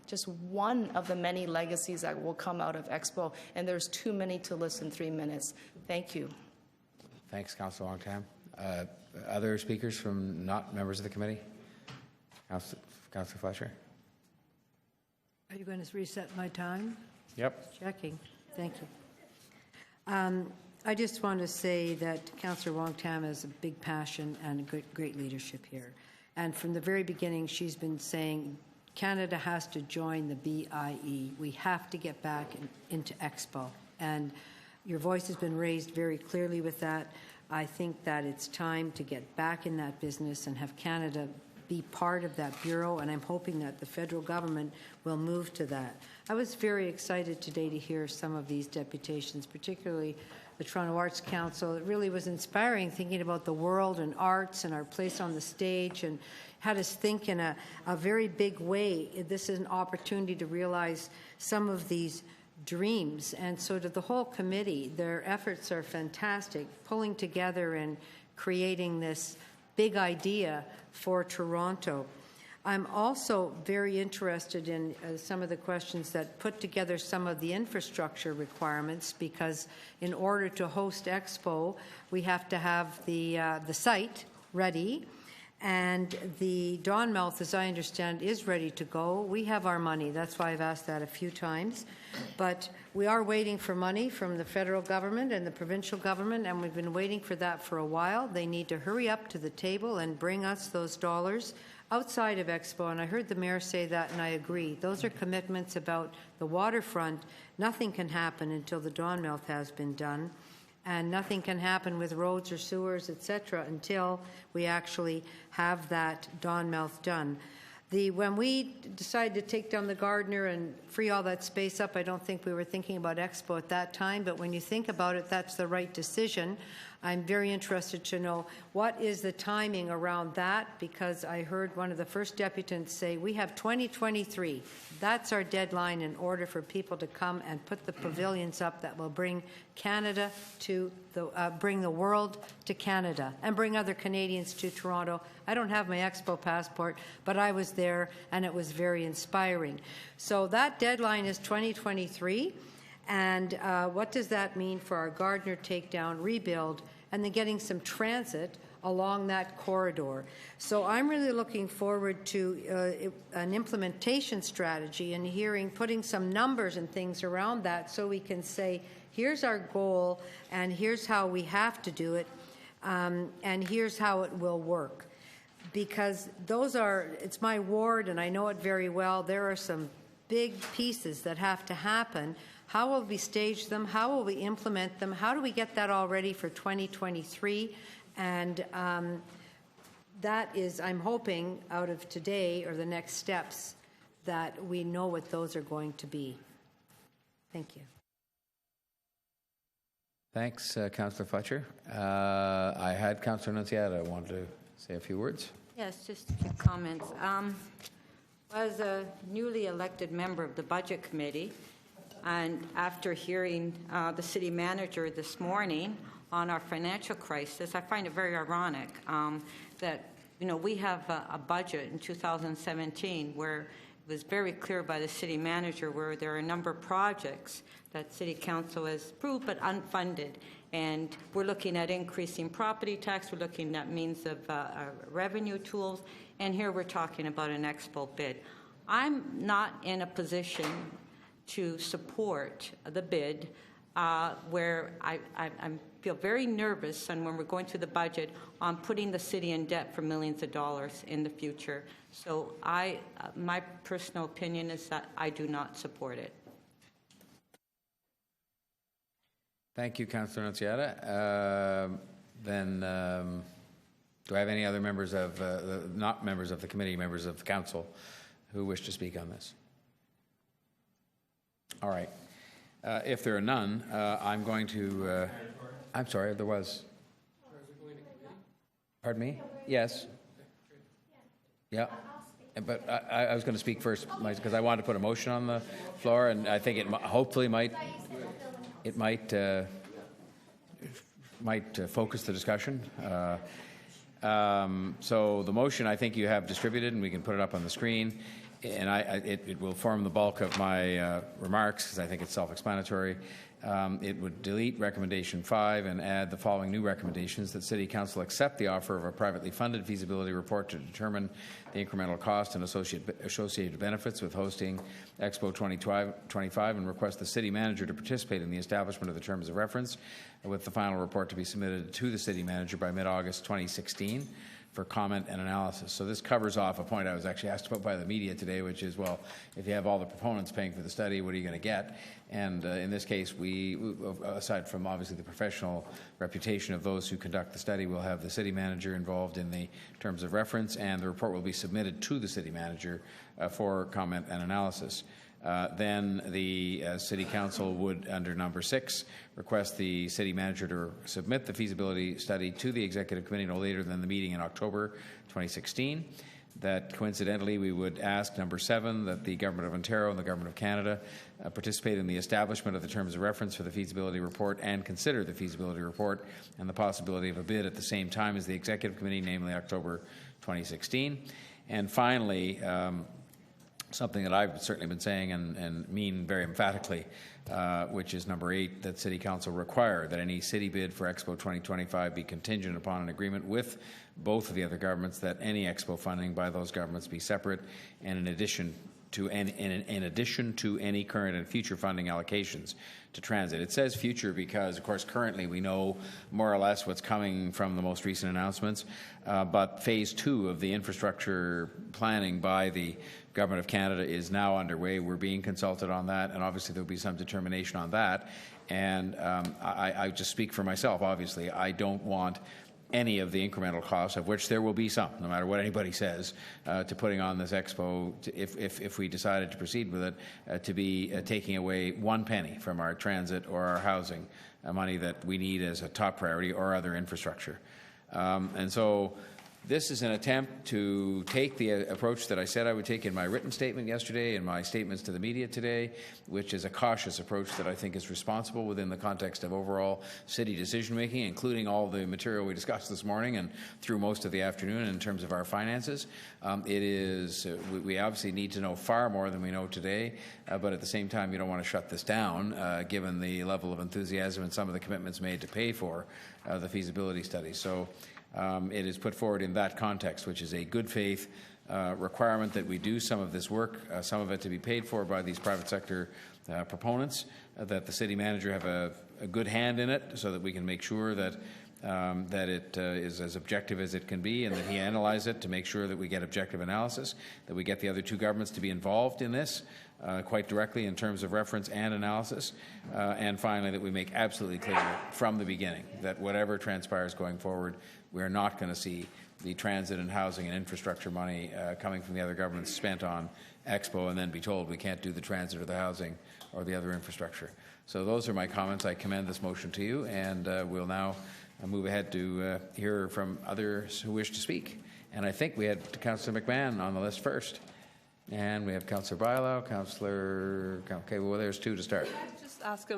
just one of the many legacies that will come out of Expo, and there's too many to list in 3 minutes. Thank you. Thanks, Councillor Longtime. Other speakers from not members of the committee? Councillor Fletcher? Are you going to reset my time? Yep. Checking. Thank you. I just want to say that Councillor Wong Tam has a big passion and great leadership here. And from the very beginning, she's been saying Canada has to join the BIE. We have to get back into Expo. And your voice has been raised very clearly with that. I think that it's time to get back in that business and have Canada be part of that bureau, and I'm hoping that the federal government will move to that. I was very excited today to hear some of these deputations, particularly the Toronto Arts Council. It really was inspiring, thinking about the world and arts and our place on the stage, and had us think in a very big way. This is an opportunity to realize some of these dreams. And so to the whole committee, their efforts are fantastic, pulling together and creating this big idea for Toronto. I'm also very interested in some of the questions that put together some of the infrastructure requirements, because in order to host Expo, we have to have the site ready, and the Donmouth, as I understand, is ready to go. We have our money. That's why I've asked that a few times. But we are waiting for money from the federal government and the provincial government, and we've been waiting for that for a while. They need to hurry up to the table and bring us those dollars outside of Expo. And I heard the mayor say that, and I agree. Those are commitments about the waterfront. Nothing can happen until the Donmouth has been done. And nothing can happen with roads or sewers, etc., until we actually have that Donmouth done. When we decided to take down the Gardner and free all that space up, I don't think we were thinking about Expo at that time, but when you think about it, that's the right decision. I'm very interested to know what is the timing around that, because I heard one of the first deputants say, we have 2023. That's our deadline in order for people to come and put the pavilions up that will bring Canada to bring the world to Canada and bring other Canadians to Toronto. I don't have my Expo passport, but I was there and it was very inspiring. So that deadline is 2023. And what does that mean for our Gardner takedown, rebuild, and then getting some transit along that corridor? So I'm really looking forward to an implementation strategy and putting some numbers and things around that, so we can say, here's our goal, and here's how we have to do it, and here's how it will work. Because it's my ward, and I know it very well. There are some big pieces that have to happen. How will we stage them? How will we implement them? How do we get that all ready for 2023? And that is, I'm hoping, out of today or the next steps, that we know what those are going to be. Thank you. Thanks, Councillor Fletcher. I had Councillor Nunziata wanted to say a few words. Yes, just a few comments. As a newly elected member of the Budget Committee, and after hearing the city manager this morning on our financial crisis, I find it very ironic that we have a budget in 2017 where it was very clear by the city manager where there are a number of projects that City Council has approved but unfunded. And we're looking at increasing property tax, we're looking at means of revenue tools, and here we're talking about an Expo bid. I'm not in a position to support the bid where I feel very nervous, and when we're going through the budget, on putting the city in debt for millions of dollars in the future. So my personal opinion is that I do not support it. Thank you, Councillor Nunziata. Then, do I have any other members of, not members of the committee, members of the council, who wish to speak on this? All right. If there are none, I'm going to, I'm sorry, there was. Pardon me? Yes. Yeah. But I was going to speak first because I wanted to put a motion on the floor, and I think it hopefully might focus the discussion. So the motion I think you have distributed, and we can put it up on the screen. And it will form the bulk of my remarks because I think it's self-explanatory. It would delete recommendation 5 and add the following new recommendations: that City Council accept the offer of a privately funded feasibility report to determine the incremental cost and associated benefits with hosting Expo 2025, and request the City Manager to participate in the establishment of the terms of reference, with the final report to be submitted to the City Manager by mid-August 2016. for comment and analysis. So this covers off a point I was actually asked about by the media today, which is, well, if you have all the proponents paying for the study, what are you going to get? And in this case, we, aside from obviously the professional reputation of those who conduct the study, we'll have the city manager involved in the terms of reference, and the report will be submitted to the city manager for comment and analysis. Then the City Council would, under number 6, request the City Manager to submit the feasibility study to the Executive Committee no later than the meeting in October 2016. That coincidentally, we would ask, number 7, that the Government of Ontario and the Government of Canada participate in the establishment of the terms of reference for the feasibility report and consider the feasibility report and the possibility of a bid at the same time as the Executive Committee, namely October 2016. And finally, something that I've certainly been saying and mean very emphatically, which is number 8, that City Council require that any city bid for Expo 2025 be contingent upon an agreement with both of the other governments that any Expo funding by those governments be separate and in addition to any current and future funding allocations to transit. It says future because, of course, currently we know more or less what's coming from the most recent announcements, but phase 2 of the infrastructure planning by the Government of Canada is now underway. We're being consulted on that, and obviously there will be some determination on that. And I just speak for myself, obviously. I don't want any of the incremental costs, of which there will be some, no matter what anybody says, to putting on this Expo, if we decided to proceed with it, to be taking away 1 penny from our transit or our housing money that we need as a top priority or other infrastructure. And so this is an attempt to take the approach that I said I would take in my written statement yesterday and my statements to the media today, which is a cautious approach that I think is responsible within the context of overall city decision-making, including all the material we discussed this morning and through most of the afternoon in terms of our finances. We obviously need to know far more than we know today, but at the same time, you don't want to shut this down, given the level of enthusiasm and some of the commitments made to pay for the feasibility study. So it is put forward in that context, which is a good faith requirement that we do some of this work, some of it to be paid for by these private sector proponents, that the city manager have a good hand in it so that we can make sure that it is as objective as it can be and that he analyze it to make sure that we get objective analysis, that we get the other 2 governments to be involved in this quite directly in terms of reference and analysis, and finally that we make absolutely clear from the beginning that whatever transpires going forward, we're not going to see the transit and housing and infrastructure money coming from the other governments spent on Expo and then be told we can't do the transit or the housing or the other infrastructure. So those are my comments. I commend this motion to you, and we'll now move ahead to hear from others who wish to speak. And I think we had Councillor McMahon on the list first. And we have Councillor Bailão, Councillor... Okay, well, there's 2 to start. Can I just ask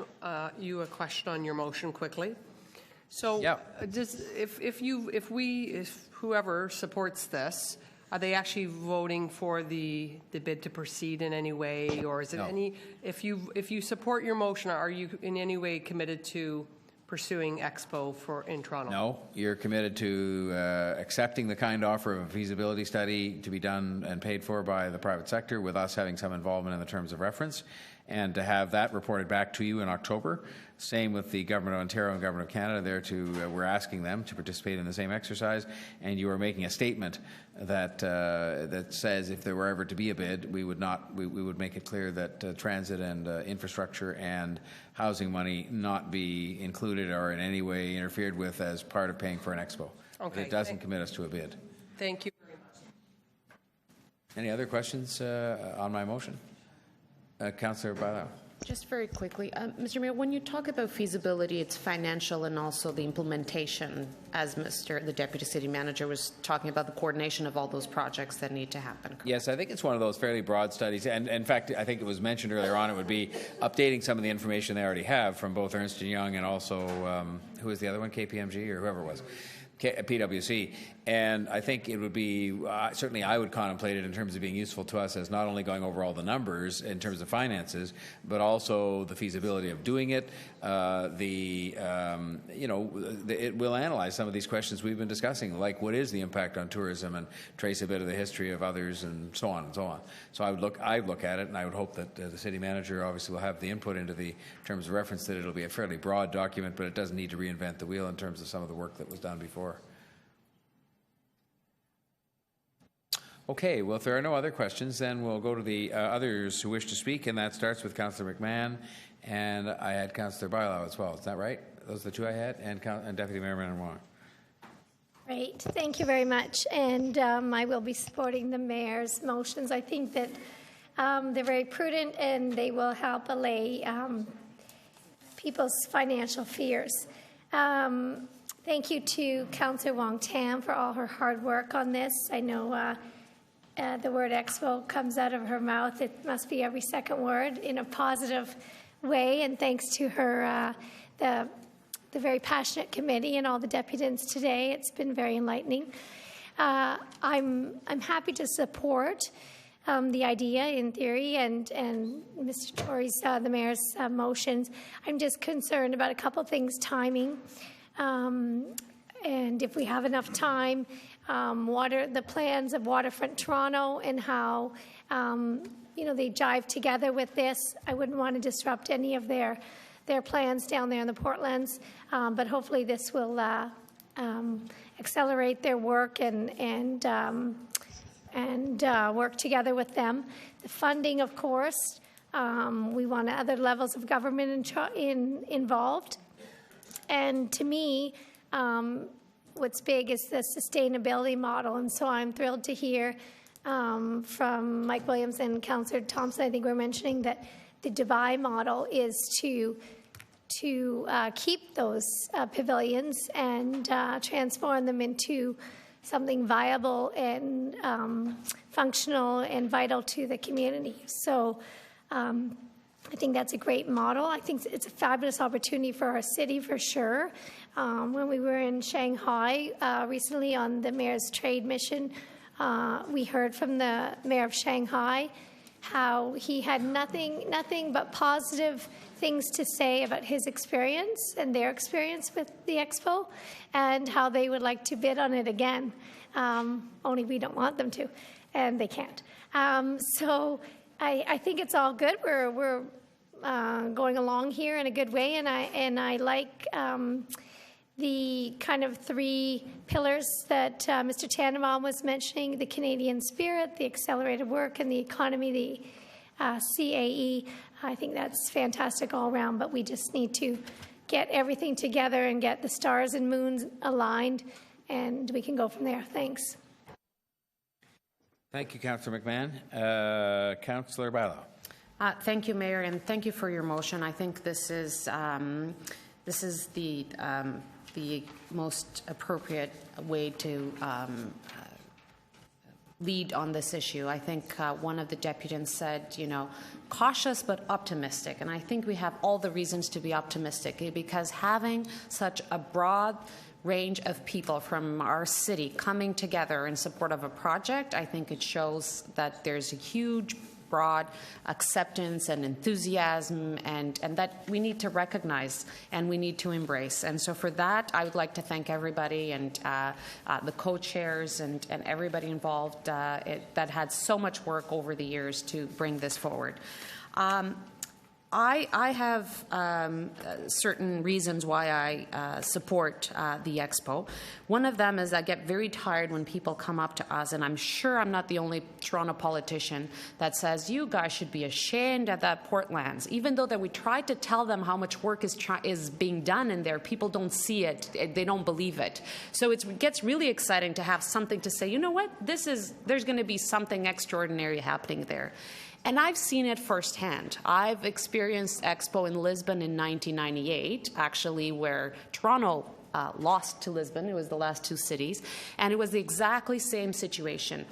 you a question on your motion quickly? So, just if whoever supports this, are they actually voting for the bid to proceed in any way, or is it any? If you support your motion, are you in any way committed to pursuing Expo in Toronto? No, you're committed to accepting the kind offer of a feasibility study to be done and paid for by the private sector, with us having some involvement in the terms of reference, and to have that reported back to you in October. Same with the Government of Ontario and Government of Canada. We're asking them to participate in the same exercise, and you are making a statement that says if there were ever to be a bid, we would make it clear that transit and infrastructure and housing money not be included or in any way interfered with as part of paying for an Expo. Okay. It doesn't commit us to a bid. Thank you very much. Any other questions on my motion? Councillor Bailão. Just very quickly, Mr. Mayor, when you talk about feasibility, it's financial and also the implementation, as the Deputy City Manager was talking about the coordination of all those projects that need to happen. Yes, I think it's one of those fairly broad studies. And in fact, I think it was mentioned earlier on, it would be updating some of the information they already have from both Ernst & Young and also, who was the other one, KPMG or whoever it was? PwC, and I think it would be, certainly I would contemplate it in terms of being useful to us as not only going over all the numbers in terms of finances, but also the feasibility of doing it. It will analyze some of these questions we've been discussing, like what is the impact on tourism, and trace a bit of the history of others, and so on and so on. So I'd look at it, and I would hope that the city manager obviously will have the input into the terms of reference, that it'll be a fairly broad document, but it doesn't need to reinvent the wheel in terms of some of the work that was done before. Okay, well, if there are no other questions, then we'll go to the others who wish to speak, and that starts with Councillor McMahon, and I had Councillor Bailão as well. Is that right? Those are the two I had, and Deputy Mayor Manon. Great, thank you very much. And I will be supporting the mayor's motions. I think that they're very prudent and they will help allay people's financial fears. Thank you to Councillor Wong Tam for all her hard work on this. I know the word expo comes out of her mouth. It must be every second word in a positive way. And thanks to her, the very passionate committee and all the deputants today. It's been very enlightening. I'm happy to support the idea in theory and Mr. Tory's, the mayor's motions. I'm just concerned about a couple things, timing. And if we have enough time, the plans of Waterfront Toronto and how, they jive together with this. I wouldn't want to disrupt any of their plans down there in the Portlands, but hopefully this will accelerate their work and work together with them. The funding, of course, we want other levels of government involved. And to me, what's big is the sustainability model, and so I'm thrilled to hear from Mike Williams and Councillor Thompson. I think we're mentioning that the Dubai model is to keep those pavilions and transform them into something viable and functional and vital to the community. So I think that's a great model. I think it's a fabulous opportunity for our city for sure. When we were in Shanghai recently on the mayor's trade mission, we heard from the mayor of Shanghai how he had nothing but positive things to say about his experience and their experience with the expo and how they would like to bid on it again. Only we don't want them to, and they can't. So I think it's all good. We're going along here in a good way, and I like the kind of three pillars that Mr. Tannenbaum was mentioning: the Canadian spirit, the accelerated work, and the economy, the CAE. I think that's fantastic all around, but we just need to get everything together and get the stars and moons aligned, and we can go from there. Thanks. Thank you, Councillor McMahon. Councillor Bailão. Thank you, Mayor, and thank you for your motion. I think this is the most appropriate way to lead on this issue. I think one of the deputants said, cautious but optimistic, and I think we have all the reasons to be optimistic because having such a broad range of people from our city coming together in support of a project, I think it shows that there's a huge broad acceptance and enthusiasm and that we need to recognize and we need to embrace. And so for that, I would like to thank everybody and the co-chairs and everybody involved that had so much work over the years to bring this forward. I have certain reasons why I support the Expo. One of them is I get very tired when people come up to us, and I'm sure I'm not the only Toronto politician that says, you guys should be ashamed of that Portlands. Even though that we try to tell them how much work is being done in there, people don't see it, they don't believe it. So it gets really exciting to have something to say, you know what, there's going to be something extraordinary happening there. And I've seen it firsthand. I've experienced Expo in Lisbon in 1998, actually, where Toronto lost to Lisbon. It was the last two cities. And it was the exactly same situation.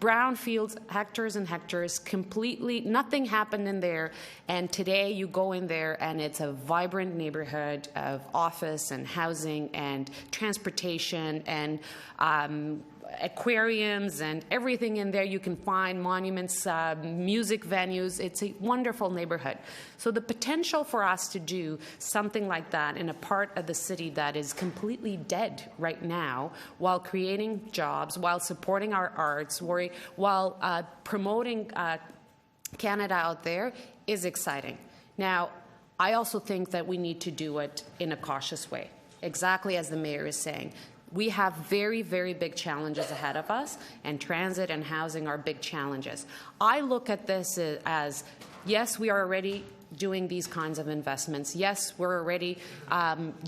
Brownfields, hectares and hectares, completely, nothing happened in there. And today you go in there and it's a vibrant neighborhood of office and housing and transportation and aquariums and everything in there. You can find monuments, music venues. It's a wonderful neighborhood. So the potential for us to do something like that in a part of the city that is completely dead right now, while creating jobs, while supporting our arts, while promoting Canada out there, is exciting. Now, I also think that we need to do it in a cautious way, exactly as the mayor is saying. We have very, very big challenges ahead of us, and transit and housing are big challenges. I look at this as, yes, we are already doing these kinds of investments. Yes, we're already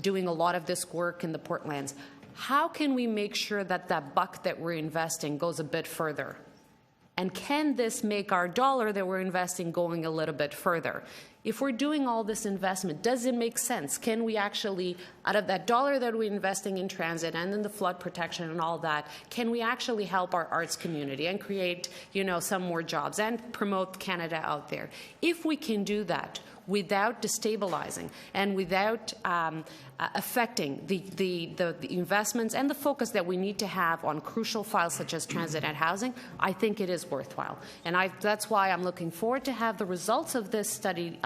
doing a lot of this work in the Portlands. How can we make sure that that buck that we're investing goes a bit further? And can this make our dollar that we're investing going a little bit further? If we're doing all this investment, does it make sense? Can we actually, out of that dollar that we're investing in transit and in the flood protection and all that, can we actually help our arts community and create, some more jobs and promote Canada out there? If we can do that without destabilizing and without affecting the investments and the focus that we need to have on crucial files such as transit and housing, I think it is worthwhile. And that's why I'm looking forward to have the results of this study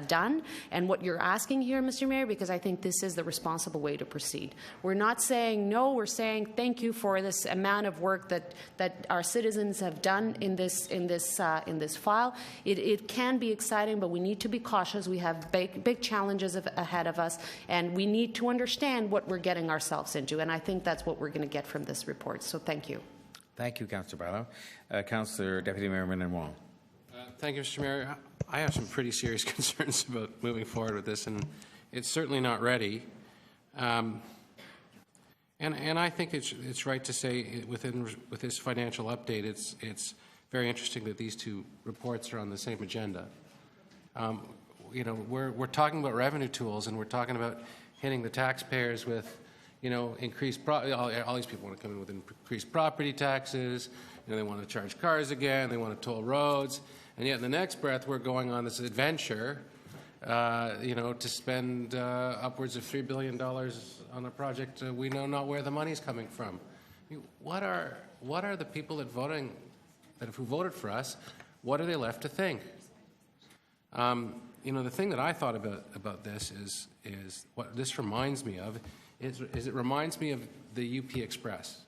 done and what you're asking here, Mr. Mayor, because I think this is the responsible way to proceed. We're not saying no, we're saying thank you for this amount of work that our citizens have done in this file. It can be exciting, but we need to be cautious. We have big challenges ahead of us, and we need to understand what we're getting ourselves into, and I think that's what we're going to get from this report. So thank you. Thank you, Councillor Barlow. Councillor Deputy Mayor Min Wong. Thank you, Mr. Mayor. I have some pretty serious concerns about moving forward with this, and it's certainly not ready. And I think it's right to say with this financial update, it's very interesting that these two reports are on the same agenda. We're talking about revenue tools, and we're talking about hitting the taxpayers with, increased all these people want to come in with increased property taxes. They want to charge cars again. They want to toll roads, and yet in the next breath, we're going on this adventure, to spend upwards of $3 billion on a project we know not where the money's coming from. What are the people who voted for us? What are they left to think? The thing that I thought about this is what this reminds me of is it reminds me of the UP Express.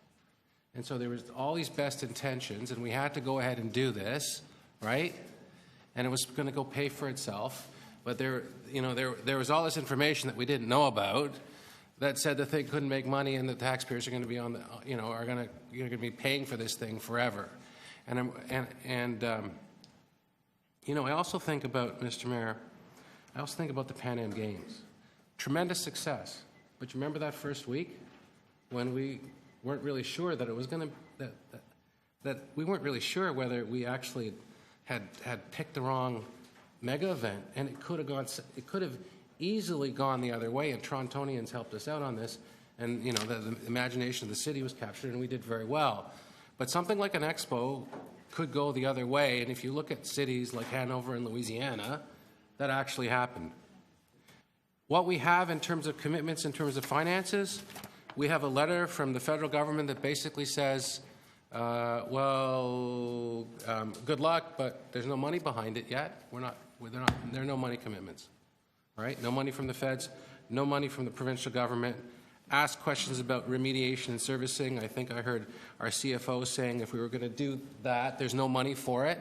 And so there was all these best intentions, and we had to go ahead and do this, right? And it was going to go pay for itself. But there was all this information that we didn't know about that said the thing couldn't make money, and the taxpayers are going to be are going to be paying for this thing forever. I also think about, Mr. Mayor, I also think about the Pan Am Games. Tremendous success. But you remember that first week when we weren't really sure that it was going to, that we weren't really sure whether we actually had picked the wrong mega event, and it could have easily gone the other way, and Torontonians helped us out on this, and the imagination of the city was captured, and we did very well. But something like an expo could go the other way, and if you look at cities like Hanover and Louisiana, that actually happened. What we have in terms of commitments, in terms of finances, we have a letter from the federal government that basically says, good luck, but there's no money behind it yet. There are no money commitments, right? No money from the feds, no money from the provincial government. Ask questions about remediation and servicing. I think I heard our CFO saying if we were going to do that, there's no money for it.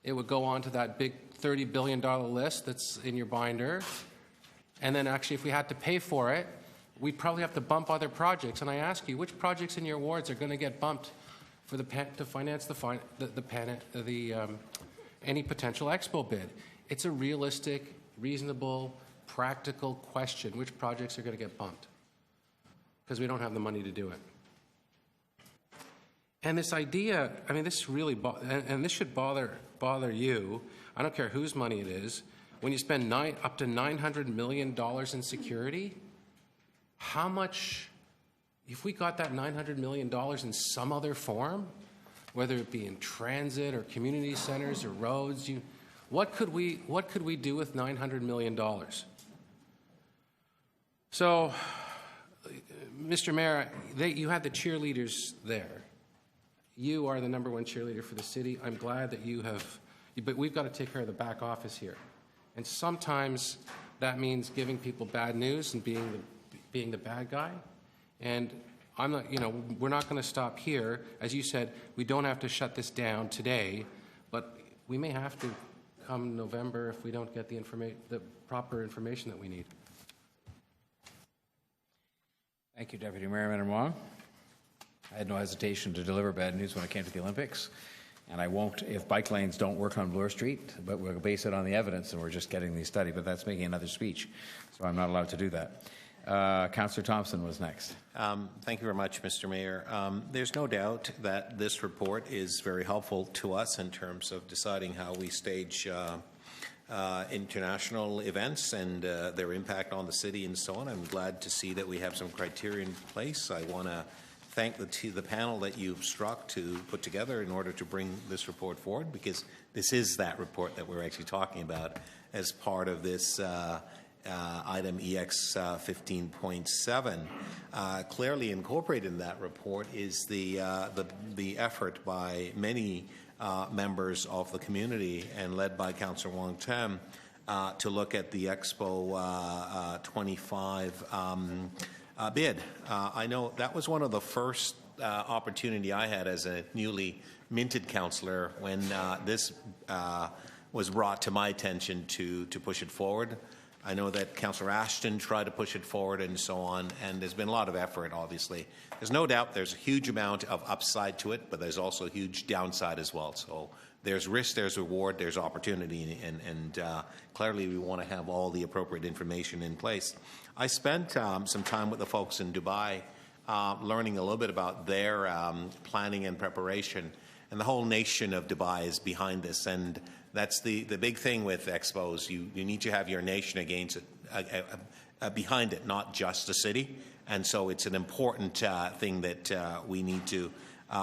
It would go on to that big $30 billion list that's in your binder. And then actually, if we had to pay for it, we'd probably have to bump other projects. And I ask you, which projects in your wards are going to get bumped for to finance any potential expo bid? It's a realistic, reasonable, practical question. Which projects are going to get bumped? Because we don't have the money to do it. And this idea, this really, and this should bother you. I don't care whose money it is. When you spend up to $900 million in security, how much, if we got that $900 million in some other form, whether it be in transit or community centers or roads, what could we do with $900 million? So, Mr. Mayor, you had the cheerleaders there. You are the #1 cheerleader for the city. I'm glad that you have, but we've got to take care of the back office here. And sometimes that means giving people bad news and being the bad guy. And I'm not, we're not going to stop here. As you said, we don't have to shut this down today, but we may have to come November if we don't get the proper information that we need. Thank you, Deputy Mayor Minnan-Wong. I had no hesitation to deliver bad news when it came to the Olympics, and I won't if bike lanes don't work on Bloor Street, but we'll base it on the evidence, and we're just getting the study, but that's making another speech, so I'm not allowed to do that. Councillor Thompson was next. Thank you very much, Mr. Mayor. There's no doubt that this report is very helpful to us in terms of deciding how we stage international events and their impact on the city and so on. I'm glad to see that we have some criteria in place. I want to thank the panel that you've struck to put together in order to bring this report forward, because this is that report that we're actually talking about as part of this item EX 15.7. Clearly incorporated in that report is the effort by many members of the community and led by Councillor Wong Tam to look at the Expo 25 bid. I know that was one of the first opportunity I had as a newly minted councillor when this was brought to my attention to push it forward. I know that Councillor Ashton tried to push it forward and so on, and there's been a lot of effort, obviously. There's no doubt there's a huge amount of upside to it, but there's also a huge downside as well. So there's risk, there's reward, there's opportunity, and clearly we want to have all the appropriate information in place. I spent some time with the folks in Dubai learning a little bit about their planning and preparation, and the whole nation of Dubai is behind this, and that's the big thing with expos. You need to have your nation against it, behind it, not just the city. And so it's an important thing that we need to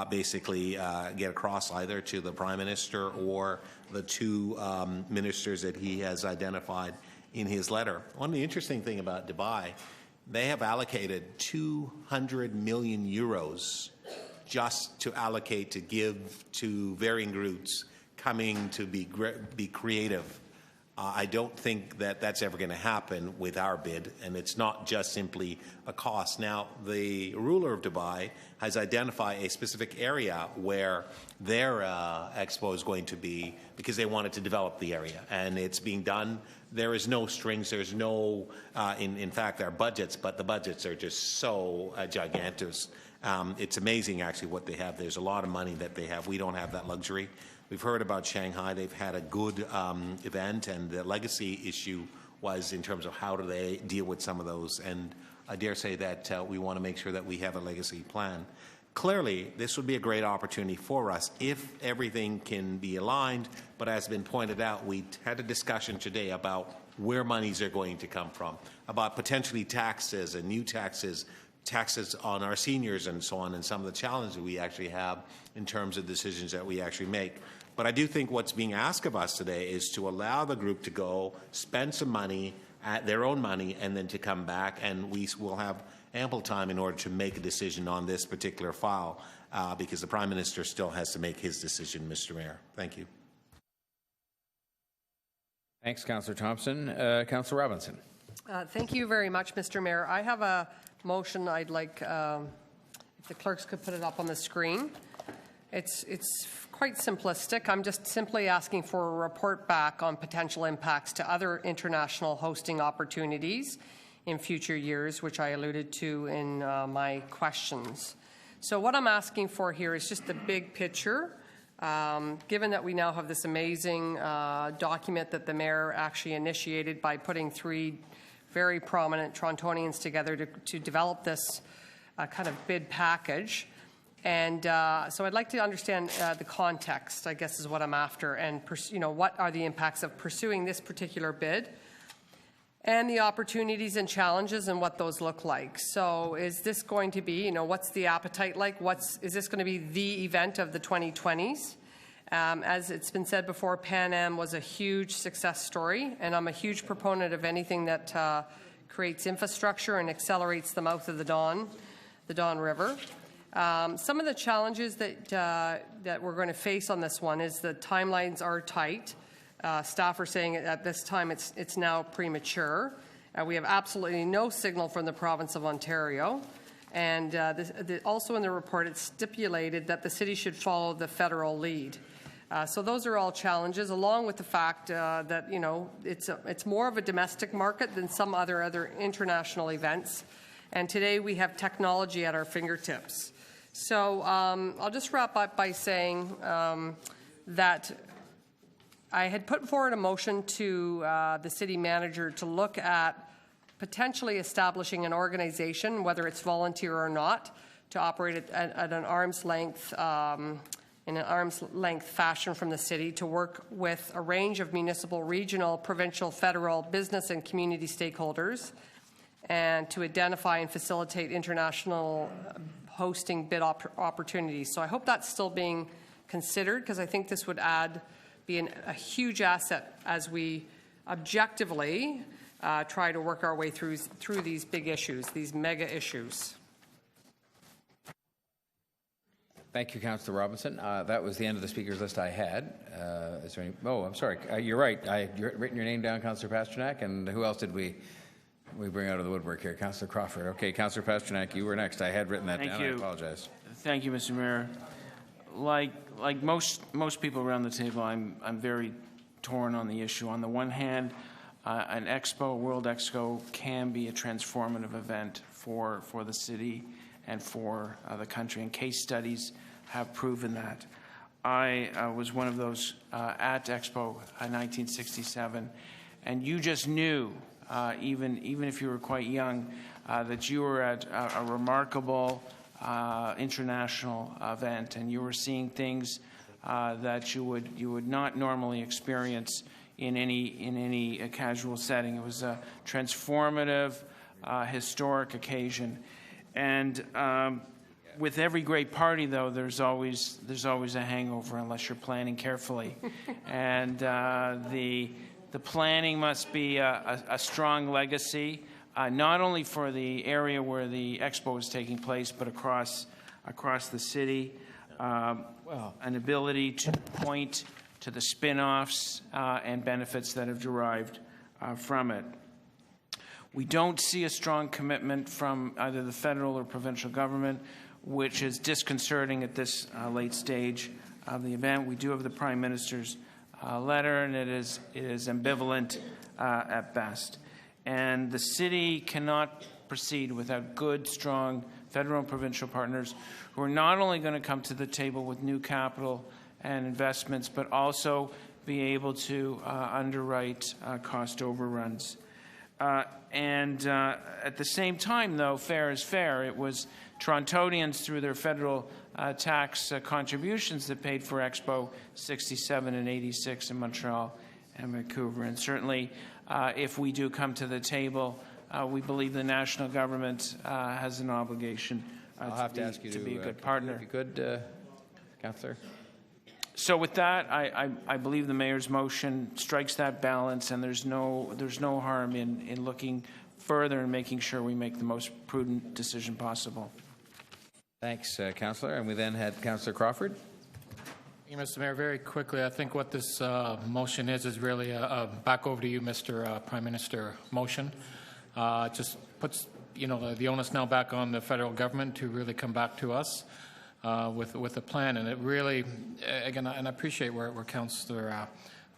basically get across either to the Prime Minister or the two ministers that he has identified in his letter. One of the interesting things about Dubai, they have allocated 200 million euros just to allocate to give to varying groups coming to be creative. I don't think that that's ever going to happen with our bid, and it's not just simply a cost. Now, the ruler of Dubai has identified a specific area where their expo is going to be because they wanted to develop the area, and it's being done. There is no strings. There's no, in fact, there are budgets, but the budgets are just so gigantic. It's amazing, actually, what they have. There's a lot of money that they have. We don't have that luxury. We've heard about Shanghai. They've had a good event, and the legacy issue was in terms of how do they deal with some of those. And I dare say that we want to make sure that we have a legacy plan. Clearly, this would be a great opportunity for us if everything can be aligned. But as has been pointed out, we had a discussion today about where monies are going to come from, about potentially taxes and new taxes on our seniors and so on, and some of the challenges we actually have in terms of decisions that we actually make. But I do think what's being asked of us today is to allow the group to go spend some money, their own money, and then to come back, and we will have ample time in order to make a decision on this particular file because the Prime Minister still has to make his decision, Mr. Mayor. Thank you. Thanks, Councillor Thompson. Councillor Robinson. Thank you very much, Mr. Mayor. I have a motion I'd like, if the clerks could put it up on the screen. It's quite simplistic. I'm just simply asking for a report back on potential impacts to other international hosting opportunities in future years, which I alluded to in my questions. So what I'm asking for here is just the big picture. Given that we now have this amazing document that the mayor actually initiated by putting three very prominent Torontonians together to develop this kind of bid package. And so I'd like to understand the context, I guess is what I'm after, and what are the impacts of pursuing this particular bid and the opportunities and challenges and what those look like. So is this going to be, what's the appetite like? Is this going to be the event of the 2020s? As it's been said before, Pan Am was a huge success story, and I'm a huge proponent of anything that creates infrastructure and accelerates the mouth of the Don River. Some of the challenges that we're going to face on this one is the timelines are tight. Staff are saying at this time it's now premature. We have absolutely no signal from the province of Ontario. And also in the report, it's stipulated that the city should follow the federal lead. So those are all challenges, along with the fact that it's more of a domestic market than some other international events. And today we have technology at our fingertips. So I'll just wrap up by saying that I had put forward a motion to the city manager to look at potentially establishing an organization, whether it's volunteer or not, to operate at an arm's length, in an arm's length fashion from the city, to work with a range of municipal, regional, provincial, federal, business and community stakeholders, and to identify and facilitate international hosting bid opportunities. So I hope that's still being considered, because I think this would be a huge asset as we objectively try to work our way through these big issues, these mega issues. Thank you, Councillor Robinson. That was the end of the speakers list I had. Is there any? Oh, I'm sorry. You're right. You've written your name down, Councillor Pasternak. And who else did we bring out of the woodwork here? Councillor Crawford. Okay, Councillor Pasternak, you were next. I had written that down. Thank you. I apologize. Thank you, Mr. Mayor. Like most people around the table, I'm very torn on the issue. On the one hand, an expo, World Expo, can be a transformative event for the city and for the country, and case studies have proven that. I was one of those at Expo in 1967, and you just knew, even if you were quite young, that you were at a remarkable international event, and you were seeing things that you would not normally experience in any casual setting. It was a transformative, historic occasion. And with every great party, though, there's always a hangover unless you're planning carefully. And the planning must be a strong legacy, not only for the area where the expo is taking place, but across the city. An ability to point to the spin-offs and benefits that have derived from it. We don't see a strong commitment from either the federal or provincial government, which is disconcerting at this late stage of the event. We do have the Prime Minister's letter, and it is ambivalent at best. And the city cannot proceed without good, strong federal and provincial partners who are not only going to come to the table with new capital and investments, but also be able to underwrite cost overruns. And at the same time, though, fair is fair. It was Torontonians, through their federal tax contributions, that paid for Expo 67 and 86 in Montreal and Vancouver. And certainly, if we do come to the table, we believe the national government has an obligation to be a good partner. If you could, Councillor. So with that, I believe the mayor's motion strikes that balance, and there's no harm in looking further and making sure we make the most prudent decision possible. Thanks, Councillor. And we then had Councillor Crawford. Mr. Mayor, very quickly, I think what this motion is really a back over to you, Mr. Prime Minister motion. Just puts the onus now back on the federal government to really come back to us with a plan. And it really, again, and I appreciate where Councillor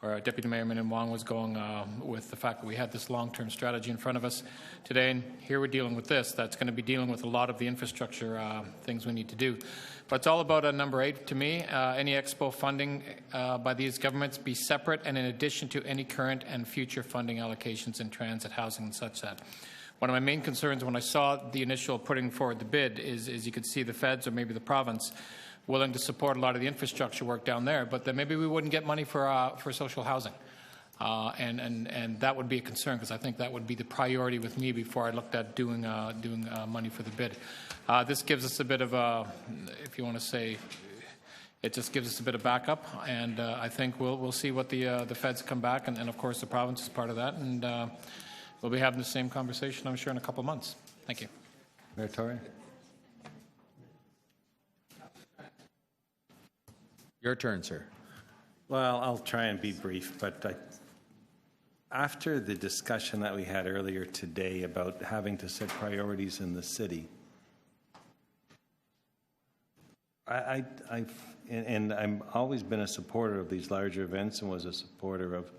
or Deputy Mayor Min Wong was going with the fact that we had this long-term strategy in front of us today, and here we're dealing with this. That's going to be dealing with a lot of the infrastructure things we need to do. But it's all about number 8 to me. Any expo funding by these governments be separate and in addition to any current and future funding allocations in transit, housing, and such that. One of my main concerns when I saw the initial putting forward the bid is you could see the feds or maybe the province willing to support a lot of the infrastructure work down there, but then maybe we wouldn't get money for social housing. And that would be a concern, because I think that would be the priority with me before I looked at doing money for the bid. This gives us a bit of a, if you want to say, it just gives us a bit of backup, and I think we'll see what the feds come back, and of course the province is part of that, and we'll be having the same conversation, I'm sure, in a couple of months. Thank you. Mayor Tory. Your turn, sir. Well, I'll try and be brief, but after the discussion that we had earlier today about having to set priorities in the city, I've always been a supporter of these larger events and was a supporter of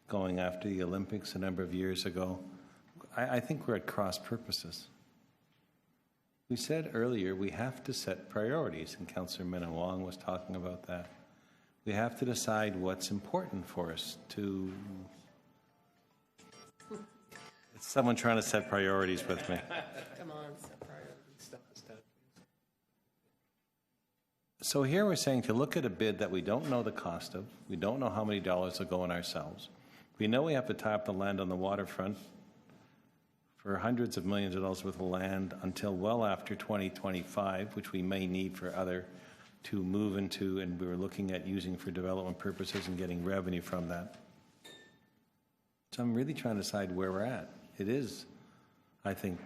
going after the Olympics a number of years ago. I think we're at cross purposes. We said earlier we have to set priorities, and Councillor Minnan-Wong was talking about that. We have to decide what's important for us to... It's someone trying to set priorities with me. Come on. So here we're saying to look at a bid that we don't know the cost of, we don't know how many dollars will go in ourselves. We know we have to tie up the land on the waterfront for hundreds of millions of dollars worth of land until well after 2025, which we may need for other to move into, and we were looking at using for development purposes and getting revenue from that. So I'm really trying to decide where we're at. It is, I think,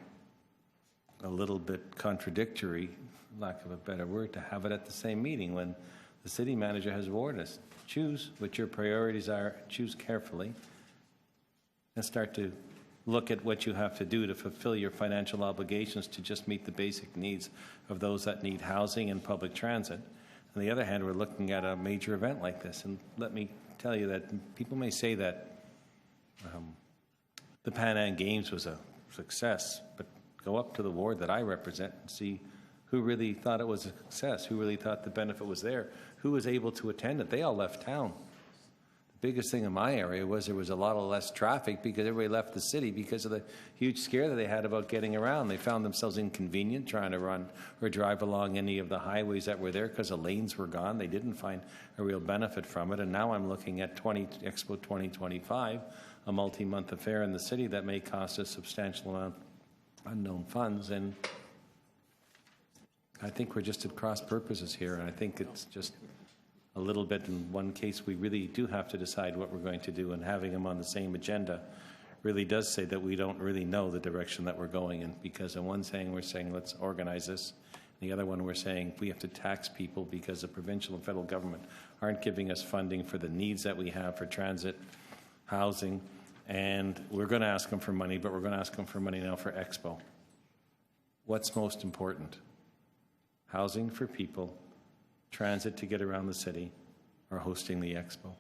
a little bit contradictory, lack of a better word, to have it at the same meeting when the city manager has warned us. Choose what your priorities are, choose carefully, and start to look at what you have to do to fulfill your financial obligations to just meet the basic needs of those that need housing and public transit. On the other hand, we're looking at a major event like this. And let me tell you that people may say that the Pan Am Games was a success, but go up to the ward that I represent and see who really thought it was a success, who really thought the benefit was there, who was able to attend it. They all left town. The biggest thing in my area was there was a lot of less traffic because everybody left the city because of the huge scare that they had about getting around. They found themselves inconvenient trying to run or drive along any of the highways that were there because the lanes were gone. They didn't find a real benefit from it. And now I'm looking at Expo 2025, a multi-month affair in the city that may cost a substantial amount of unknown funds. And I think we're just at cross purposes here, and I think it's just a little bit. In one case, we really do have to decide what we're going to do, and having them on the same agenda really does say that we don't really know the direction that we're going in, because in one saying we're saying let's organize this, the other one we're saying we have to tax people because the provincial and federal government aren't giving us funding for the needs that we have for transit, housing, and we're going to ask them for money, but we're going to ask them for money now for Expo. What's most important? Housing for people, transit to get around the city, or hosting the Expo?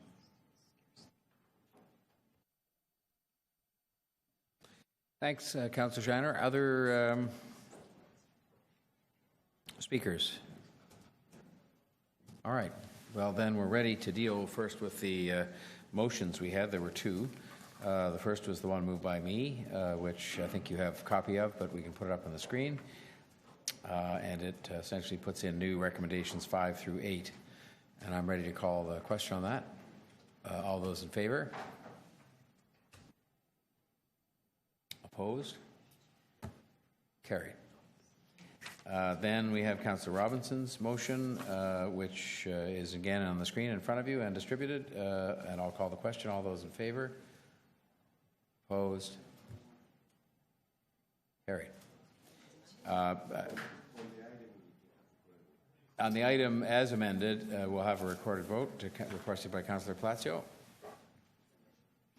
Thanks, Councillor Shiner. Other speakers? All right. Well, then we're ready to deal first with the motions we had. There were two. The first was the one moved by me, which I think you have a copy of, but we can put it up on the screen. And it essentially puts in new recommendations 5 through 8. And I'm ready to call the question on that. All those in favor? Opposed? Carried. Then we have Councillor Robinson's motion, which is again on the screen in front of you and distributed. And I'll call the question. All those in favor? Opposed? Carried. On the item as amended, we'll have a recorded vote requested by Councillor Palacio.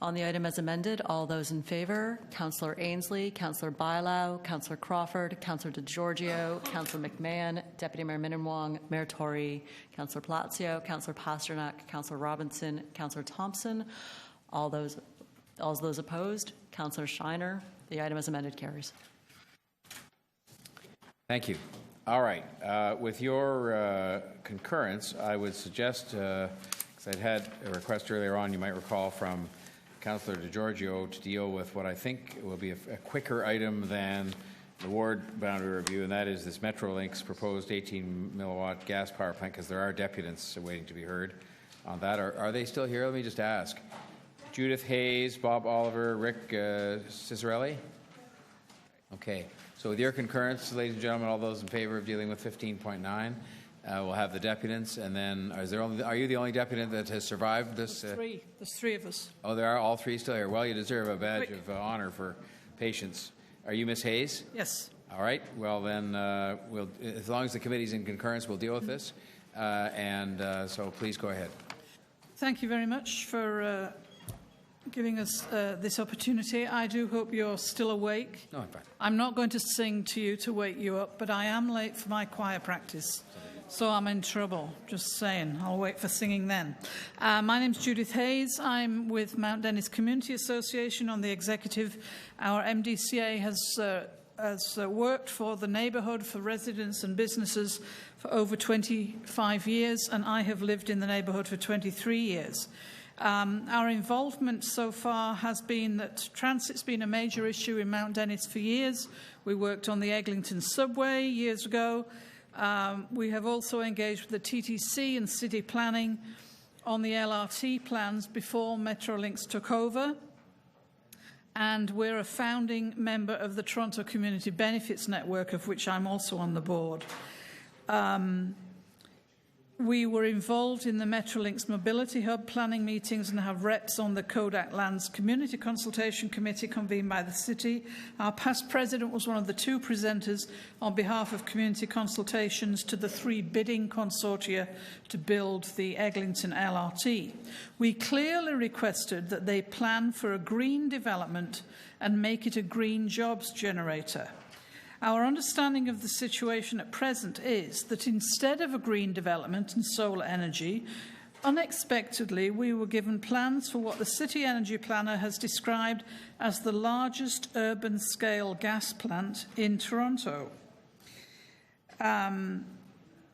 On the item as amended, all those in favor, Councillor Ainsley, Councillor Bailão, Councillor Crawford, Councillor DeGiorgio, Councillor McMahon, Deputy Mayor Minnan-Wong, Mayor Tory, Councillor Palacio, Councillor Pasternak, Councillor Robinson, Councillor Thompson. All those opposed, Councillor Shiner. The item as amended carries. Thank you. All right. With your concurrence, I would suggest, because I'd had a request earlier on, you might recall, from Councillor DeGiorgio to deal with what I think will be a quicker item than the ward boundary review, and that is this Metrolinx's proposed 18-milliwatt gas power plant, because there are deputants waiting to be heard on that. Are they still here? Let me just ask. Judith Hayes, Bob Oliver, Rick Cicerelli? Okay. So with your concurrence, ladies and gentlemen, all those in favor of dealing with 15.9, we'll have the deputants, and then are you the only deputant that has survived this? Three. There's three of us. Oh, there are all three still here. Well, you deserve a badge of honor for patience. Are you Miss Hayes? Yes. All right. Well, then, we'll, as long as the committee's in concurrence, we'll deal with this. So please go ahead. Thank you very much for giving us this opportunity. I do hope you're still awake. No, I'm fine. I'm not going to sing to you to wake you up, but I am late for my choir practice, so I'm in trouble. Just saying. I'll wait for singing then. My name's Judith Hayes. I'm with Mount Dennis Community Association on the executive. Our MDCA has has worked for the neighbourhood, for residents and businesses for over 25 years, and I have lived in the neighbourhood for 23 years. Our involvement so far has been that transit's been a major issue in Mount Dennis for years. We worked on the Eglinton subway years ago. We have also engaged with the TTC and city planning on the LRT plans before Metrolinx took over. And we're a founding member of the Toronto Community Benefits Network, of which I'm also on the board. We were involved in the Metrolinx Mobility Hub planning meetings and have reps on the Kodak Lands Community Consultation Committee convened by the city. Our past president was one of the 2 presenters on behalf of community consultations to the 3 bidding consortia to build the Eglinton LRT. We clearly requested that they plan for a green development and make it a green jobs generator. Our understanding of the situation at present is that instead of a green development and solar energy, unexpectedly we were given plans for what the city energy planner has described as the largest urban scale gas plant in Toronto.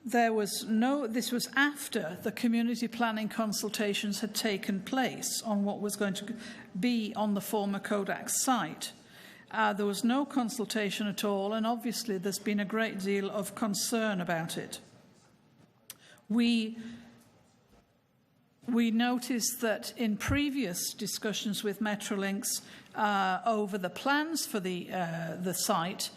This was after the community planning consultations had taken place on what was going to be on the former Kodak site. There was no consultation at all, and obviously there's been a great deal of concern about it. We noticed that in previous discussions with Metrolinx over the plans for the site,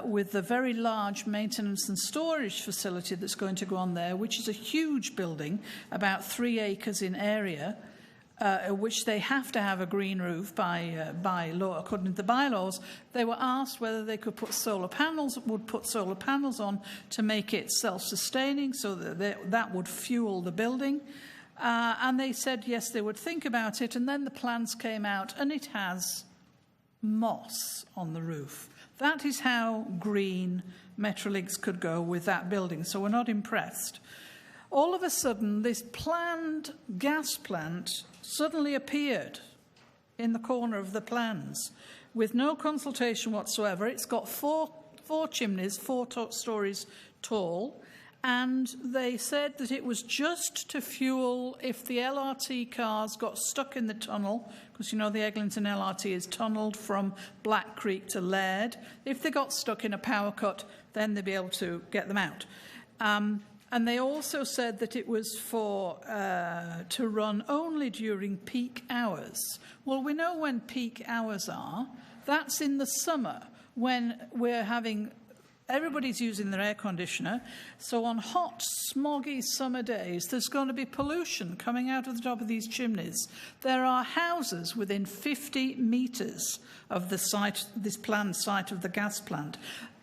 with the very large maintenance and storage facility that's going to go on there, which is a huge building, about 3 acres in area, which they have to have a green roof by law, according to the bylaws. They were asked whether they could put solar panels on to make it self-sustaining, so that that would fuel the building. And they said yes, they would think about it. And then the plans came out, and it has moss on the roof. That is how green Metrolinx could go with that building. So we're not impressed. All of a sudden, this planned gas plant suddenly appeared in the corner of the plans with no consultation whatsoever. It's got four chimneys, 4 stories tall, and they said that it was just to fuel if the LRT cars got stuck in the tunnel, because you know the Eglinton LRT is tunnelled from Black Creek to Laird. If they got stuck in a power cut, then they'd be able to get them out. And they also said that it was for to run only during peak hours. Well, we know when peak hours are. That's in the summer when everybody's using their air conditioner. So on hot, smoggy summer days, there's going to be pollution coming out of the top of these chimneys. There are houses within 50 metres of the site, this planned site of the gas plant.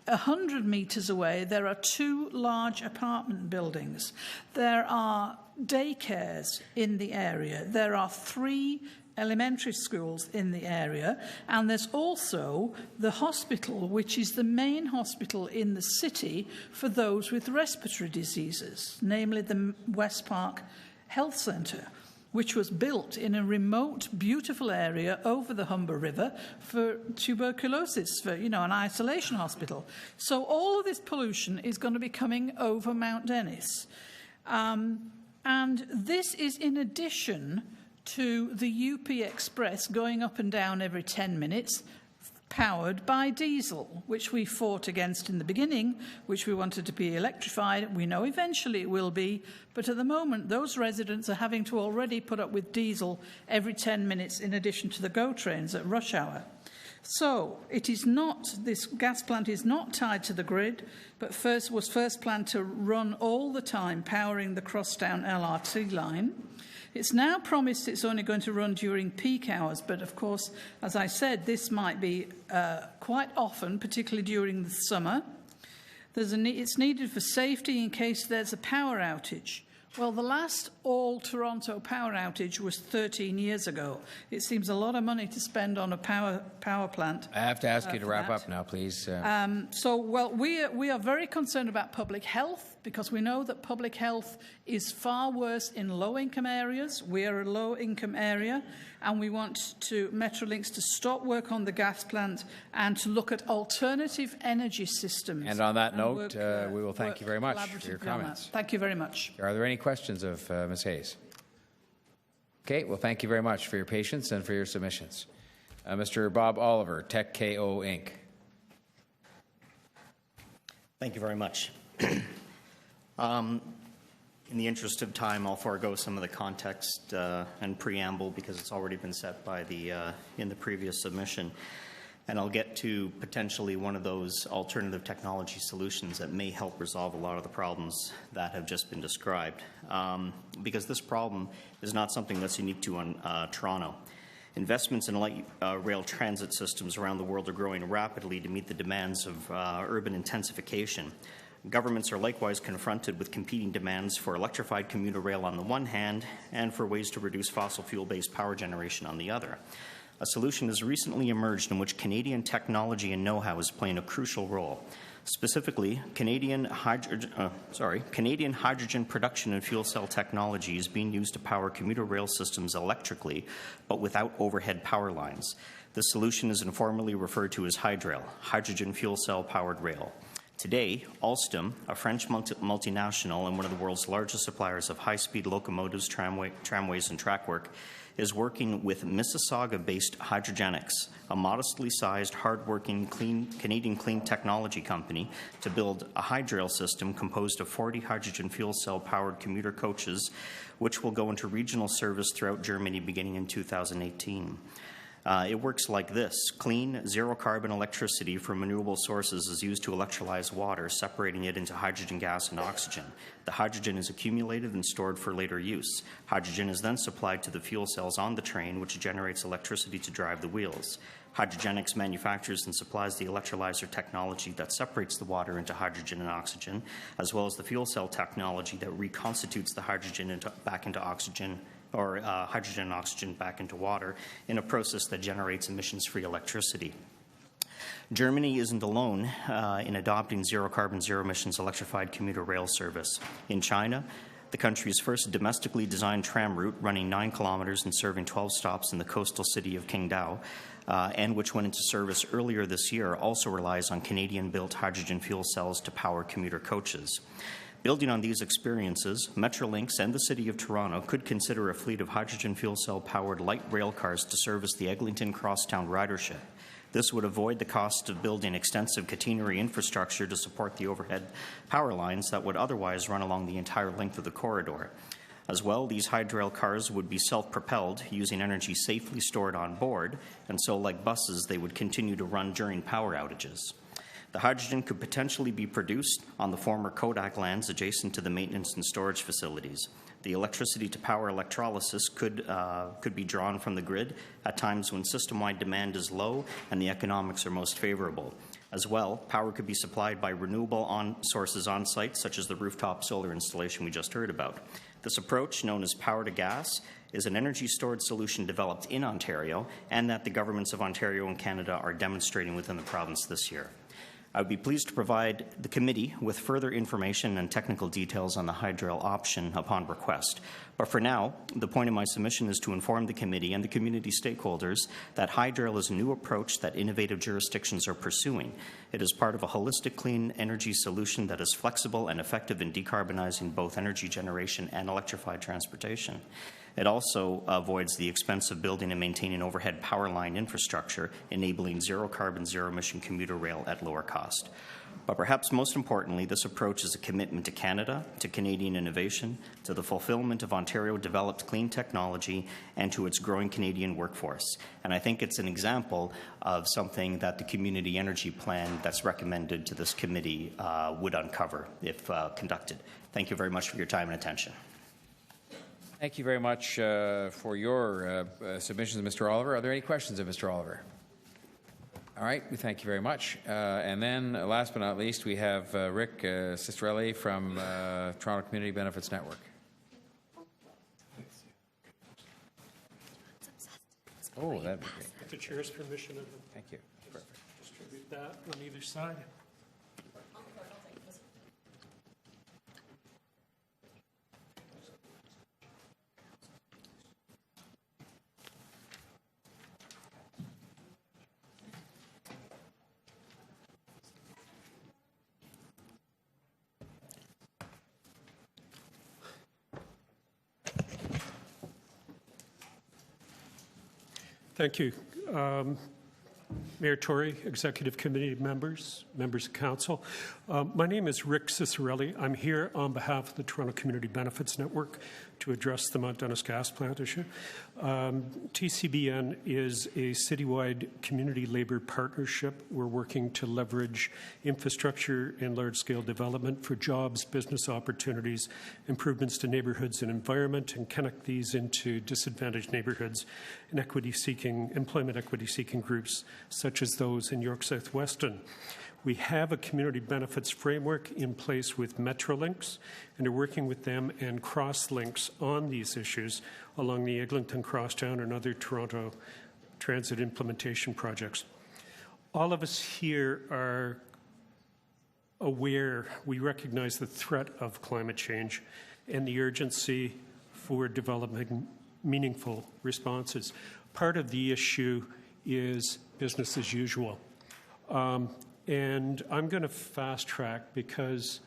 100 metres away, there are 2 large apartment buildings. There are daycares in the area. There are 3 elementary schools in the area. And there's also the hospital, which is the main hospital in the city for those with respiratory diseases, namely the West Park Health Centre, which was built in a remote, beautiful area over the Humber River for tuberculosis, for, an isolation hospital. So all of this pollution is going to be coming over Mount Dennis. And this is in addition to the UP Express going up and down every 10 minutes, powered by diesel, which we fought against in the beginning, which we wanted to be electrified. We know eventually it will be, but at the moment those residents are having to already put up with diesel every 10 minutes in addition to the GO trains at rush hour. So this gas plant is not tied to the grid, but was first planned to run all the time, powering the Crosstown LRT line. It's now promised it's only going to run during peak hours, but of course, as I said, this might be quite often, particularly during the summer. It's needed for safety in case there's a power outage. Well, the last all-Toronto power outage was 13 years ago. It seems a lot of money to spend on a power plant. I have to ask you to wrap up now, please. We are very concerned about public health because we know that public health is far worse in low-income areas. We are a low-income area, and we want Metrolinx to stop work on the gas plant and to look at alternative energy systems. And on that note, we will thank you very much for your comments. Thank you very much. Are there any questions of Ms. Hayes? Okay, well, thank you very much for your patience and for your submissions. Mr. Bob Oliver, Tech KO Inc. Thank you very much. In the interest of time, I'll forego some of the context and preamble because it's already been set by in the previous submission. And I'll get to potentially one of those alternative technology solutions that may help resolve a lot of the problems that have just been described. Because this problem is not something that's unique to Toronto. Investments in light rail transit systems around the world are growing rapidly to meet the demands of urban intensification. Governments are likewise confronted with competing demands for electrified commuter rail on the one hand and for ways to reduce fossil fuel-based power generation on the other. A solution has recently emerged in which Canadian technology and know-how is playing a crucial role. Specifically, Canadian hydrogen production and fuel cell technology is being used to power commuter rail systems electrically, but without overhead power lines. This solution is informally referred to as Hydrail, hydrogen fuel cell powered rail. Today, Alstom, a French multinational and one of the world's largest suppliers of high-speed locomotives, tramways, and track work, is working with Mississauga-based Hydrogenics, a modestly sized, hard-working Canadian clean technology company, to build a Hydrail system composed of 40 hydrogen fuel cell-powered commuter coaches, which will go into regional service throughout Germany beginning in 2018. It works like this. Clean, zero-carbon electricity from renewable sources is used to electrolyze water, separating it into hydrogen gas and oxygen. The hydrogen is accumulated and stored for later use. Hydrogen is then supplied to the fuel cells on the train, which generates electricity to drive the wheels. Hydrogenics manufactures and supplies the electrolyzer technology that separates the water into hydrogen and oxygen, as well as the fuel cell technology that reconstitutes the hydrogen back into oxygen, or hydrogen and oxygen back into water, in a process that generates emissions-free electricity. Germany isn't alone in adopting zero-carbon, zero-emissions electrified commuter rail service. In China, the country's first domestically designed tram route, running 9 kilometers and serving 12 stops in the coastal city of Qingdao, and which went into service earlier this year, also relies on Canadian-built hydrogen fuel cells to power commuter coaches. Building on these experiences, Metrolinx and the City of Toronto could consider a fleet of hydrogen fuel cell-powered light rail cars to service the Eglinton Crosstown ridership. This would avoid the cost of building extensive catenary infrastructure to support the overhead power lines that would otherwise run along the entire length of the corridor. As well, these Hydrail cars would be self-propelled, using energy safely stored on board, and so, like buses, they would continue to run during power outages. The hydrogen could potentially be produced on the former Kodak lands adjacent to the maintenance and storage facilities. The electricity to power electrolysis could be drawn from the grid at times when system-wide demand is low and the economics are most favorable. As well, power could be supplied by renewable sources on site, such as the rooftop solar installation we just heard about. This approach, known as power to gas, is an energy storage solution developed in Ontario and that the governments of Ontario and Canada are demonstrating within the province this year. I would be pleased to provide the committee with further information and technical details on the Hydrail option upon request. But for now, the point of my submission is to inform the committee and the community stakeholders that Hydrail is a new approach that innovative jurisdictions are pursuing. It is part of a holistic clean energy solution that is flexible and effective in decarbonizing both energy generation and electrified transportation. It also avoids the expense of building and maintaining overhead power line infrastructure, enabling zero-carbon, zero-emission commuter rail at lower cost. But perhaps most importantly, this approach is a commitment to Canada, to Canadian innovation, to the fulfillment of Ontario-developed clean technology, and to its growing Canadian workforce. And I think it's an example of something that the community energy plan that's recommended to this committee would uncover if conducted. Thank you very much for your time and attention. Thank you very much for your submissions, Mr. Oliver. Are there any questions of Mr. Oliver? All right, we thank you very much. And then, last but not least, we have Rick Cistrelli from Toronto Community Benefits Network. Oh, that'd be great. With the chair's permission. Thank you. Perfect. Distribute that on either side. Thank you. Mayor Tory, Executive Committee members, members of Council. My name is Rick Ciccarelli. I'm here on behalf of the Toronto Community Benefits Network to address the Mount Dennis gas plant issue. TCBN is a citywide community labor partnership. We're working to leverage infrastructure and large-scale development for jobs, business opportunities, improvements to neighborhoods and environment, and connect these into disadvantaged neighborhoods and employment equity-seeking groups such as those in York South-Weston. We have a community benefits framework in place with Metrolinx and are working with them and Crosslinx on these issues along the Eglinton Crosstown and other Toronto transit implementation projects. All of us here are aware, we recognize the threat of climate change and the urgency for developing meaningful responses. Part of the issue is business as usual. And I'm going to fast track because,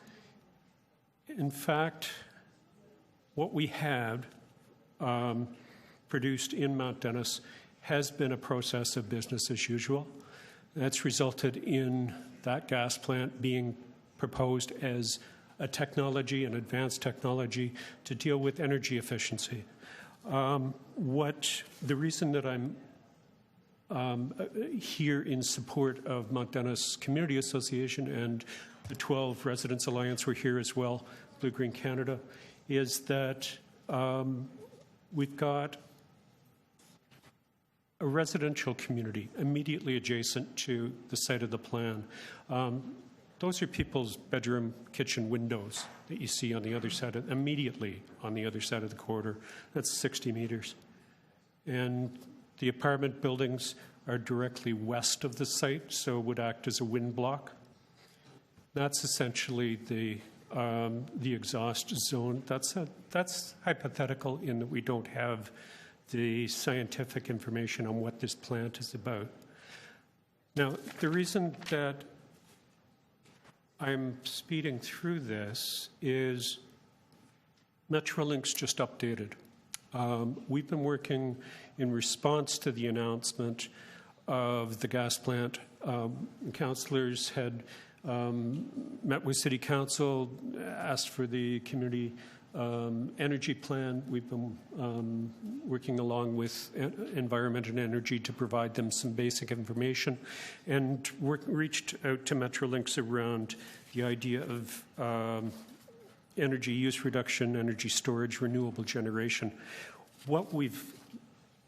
in fact, what we had produced in Mount Dennis has been a process of business as usual. That's resulted in that gas plant being proposed as a technology, an advanced technology, to deal with energy efficiency. The reason that I'm here in support of Mount Dennis Community Association and the 12 Residents Alliance, we're here as well, Blue Green Canada, is that we've got a residential community immediately adjacent to the site of the plan. Those are people's bedroom, kitchen windows that you see on the other side, immediately on the other side of the corridor. That's 60 meters. And the apartment buildings are directly west of the site, so would act as a wind block. That's essentially the exhaust zone. That's hypothetical in that we don't have the scientific information on what this plant is about. Now, the reason that I'm speeding through this is Metrolinx just updated. We've been working in response to the announcement of the gas plant. Councillors had met with City Council, asked for the community energy plan. We've been working along with Environment and Energy to provide them some basic information, and reached out to Metrolinx around the idea of energy use reduction, energy storage, renewable generation. What we've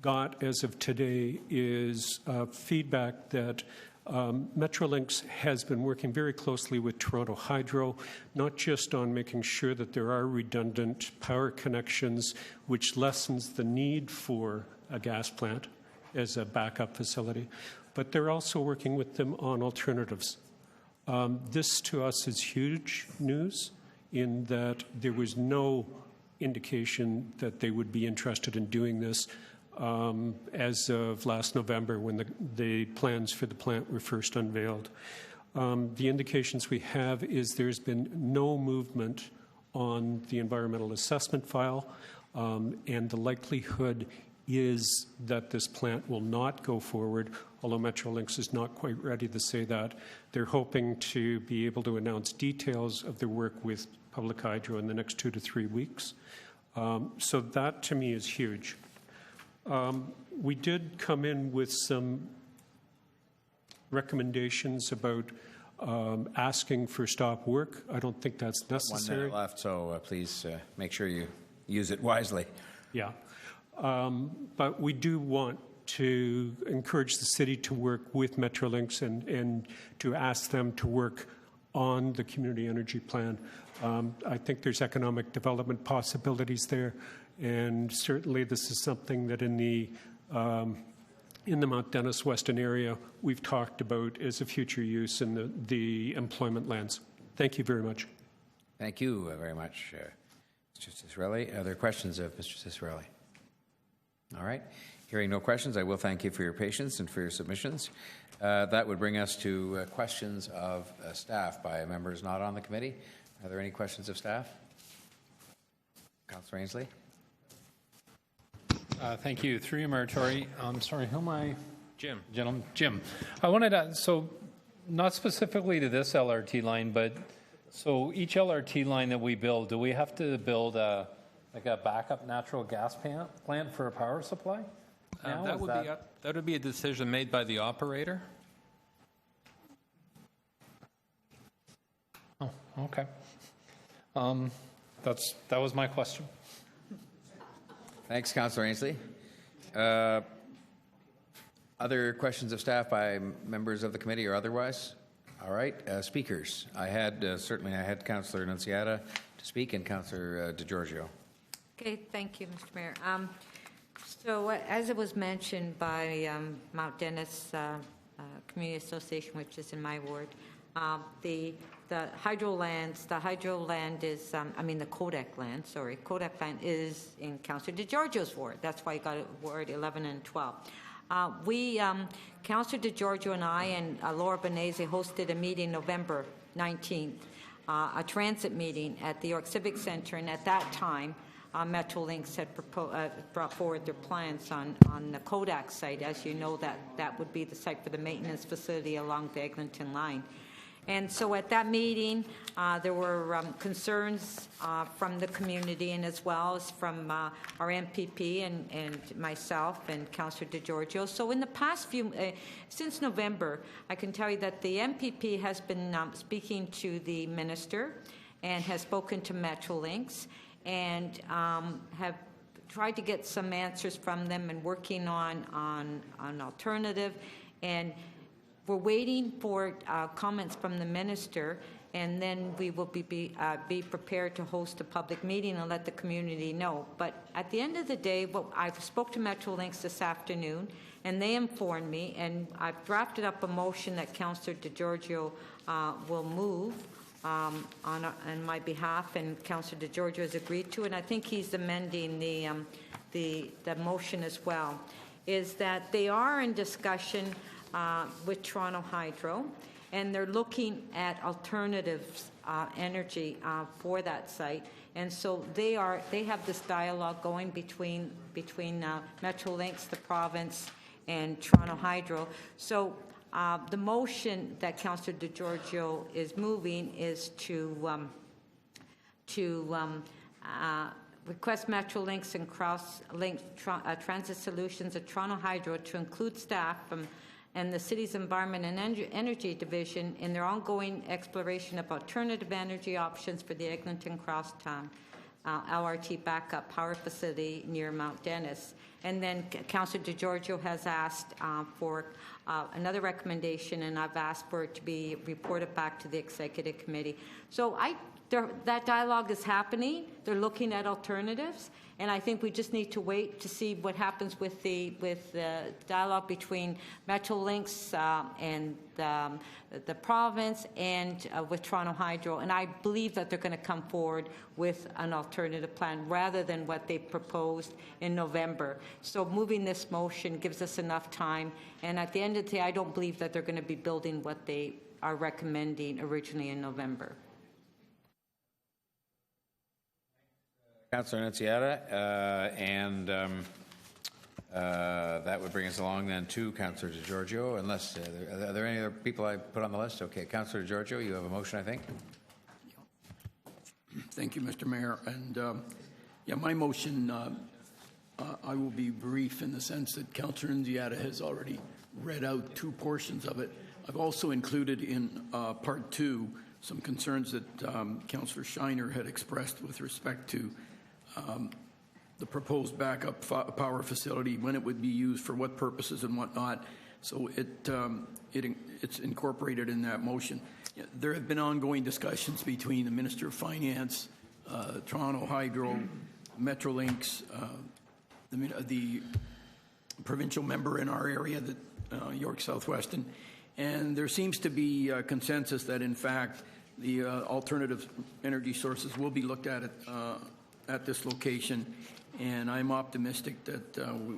got as of today is feedback that Metrolinx has been working very closely with Toronto Hydro, not just on making sure that there are redundant power connections, which lessens the need for a gas plant as a backup facility, but they're also working with them on alternatives. This to us is huge news in that there was no indication that they would be interested in doing this as of last November when the plans for the plant were first unveiled. The indications we have is there's been no movement on the environmental assessment file, and the likelihood is that this plant will not go forward, although Metrolinx is not quite ready to say that. They're hoping to be able to announce details of their work with Public Hydro in the next 2 to 3 weeks. So that, to me, is huge. We did come in with some recommendations about asking for stop work. I don't think that's necessary. 1 minute left, so please make sure you use it wisely. Yeah. But we do want to encourage the city to work with Metrolinx and to ask them to work on the community energy plan. I think there's economic development possibilities there, and certainly this is something that in the Mount Dennis Weston area we've talked about as a future use in the employment lands. Thank you very much. Thank you very much, Mr. Ciccarelli. Are there questions of Mr. Ciccarelli? All right. Hearing no questions, I will thank you for your patience and for your submissions. That would bring us to questions of staff by members not on the committee. Are there any questions of staff? Councillor Ainsley? Thank you. Through you, Mayor Tory. I'm sorry, who am I? Jim. Jim. I wanted to, so not specifically to this LRT line, but so each LRT line that we build, do we have to build like a backup natural gas plant for a power supply? That would be a decision made by the operator. Oh, okay. That was my question. Thanks, Councillor Ainsley. Other questions of staff by members of the committee or otherwise? All right, speakers. I had Councillor Nunziata to speak and Councillor DeGiorgio. Okay, thank you, Mr. Mayor. So as it was mentioned by Mount Dennis Community Association, which is in my ward, the hydro land is, the Kodak land is in Councillor DeGiorgio's ward. That's why I got it ward 11 and 12. Councillor DeGiorgio and I and Laura Benese hosted a meeting November 19th, a transit meeting at the York Civic Centre, and at that time, Metrolinx had brought forward their plans on the Kodak site. As you know, that would be the site for the maintenance facility along the Eglinton line. And so at that meeting, there were concerns from the community and as well as from our MPP and myself and Councillor DeGiorgio. So in the past since November, I can tell you that the MPP has been speaking to the minister and has spoken to Metrolinx and have tried to get some answers from them and working on alternative. And we're waiting for comments from the minister, and then we will be prepared to host a public meeting and let the community know. But at the end of the day, I spoke to Metrolinx this afternoon, and they informed me, and I've drafted up a motion that Councillor DeGiorgio will move on my behalf, and Councillor DeGiorgio has agreed to, and I think he's amending the motion as well, is that they are in discussion with Toronto Hydro, and they're looking at alternatives energy for that site. And so they have this dialogue going between Metrolinx, the province, and Toronto Hydro. So the motion that Councillor DeGiorgio is moving is to request Metrolinx and Crosslink Transit Solutions at Toronto Hydro to include staff and the city's Environment and Energy Division in their ongoing exploration of alternative energy options for the Eglinton Crosstown LRT backup power facility near Mount Dennis. And then Councillor DeGiorgio has asked for another recommendation, and I've asked for it to be reported back to the Executive Committee. So that dialogue is happening. They're looking at alternatives, and I think we just need to wait to see what happens with the dialogue between Metrolinx and the province and with Toronto Hydro. And I believe that they're going to come forward with an alternative plan rather than what they proposed in November. So moving this motion gives us enough time. And at the end of the day, I don't believe that they're going to be building what they are recommending originally in November. Councillor Nunziata, and that would bring us along then to Councillor DeGiorgio, unless, are there any other people I put on the list? Okay, Councillor DeGiorgio, you have a motion, I think? Thank you, Mr. Mayor. And my motion, I will be brief in the sense that Councillor Nunziata has already read out two portions of it. I've also included in part two some concerns that Councillor Shiner had expressed with respect to the proposed backup power facility, when it would be used, for what purposes and whatnot. So it's incorporated in that motion. There have been ongoing discussions between the Minister of Finance, Toronto Hydro, Metrolinx, the provincial member in our area, York Southwestern, and there seems to be a consensus that, in fact, the alternative energy sources will be looked at this location, and I'm optimistic that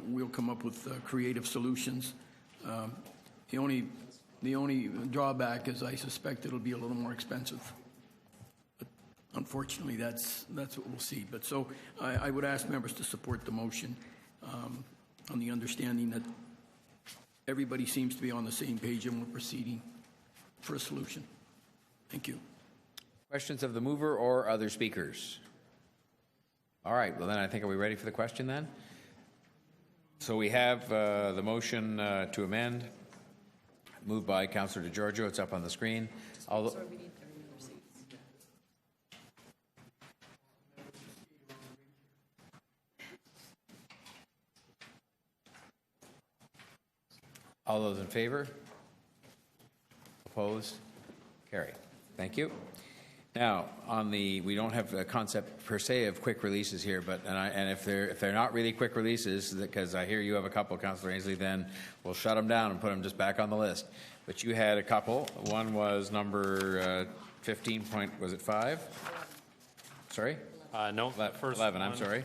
we'll come up with creative solutions. The only drawback is I suspect it'll be a little more expensive. But unfortunately, that's what we'll see. But so I would ask members to support the motion. on the understanding that everybody seems to be on the same page and we're proceeding for a solution. Thank you. Questions of the mover or other speakers? All right, well then I think, are we ready for the question then? So we have the motion to amend, moved by Councillor DeGiorgio. It's up on the screen. All those in favor? Opposed? Carried. Thank you. Now, on the, we don't have a concept per se of quick releases here, but and if they're not really quick releases, because I hear you have a couple, Councillor Ainsley, then we'll shut them down and put them just back on the list. But you had a couple. One was number 15 point, was it 5? Sorry? No, first 11. I'm sorry.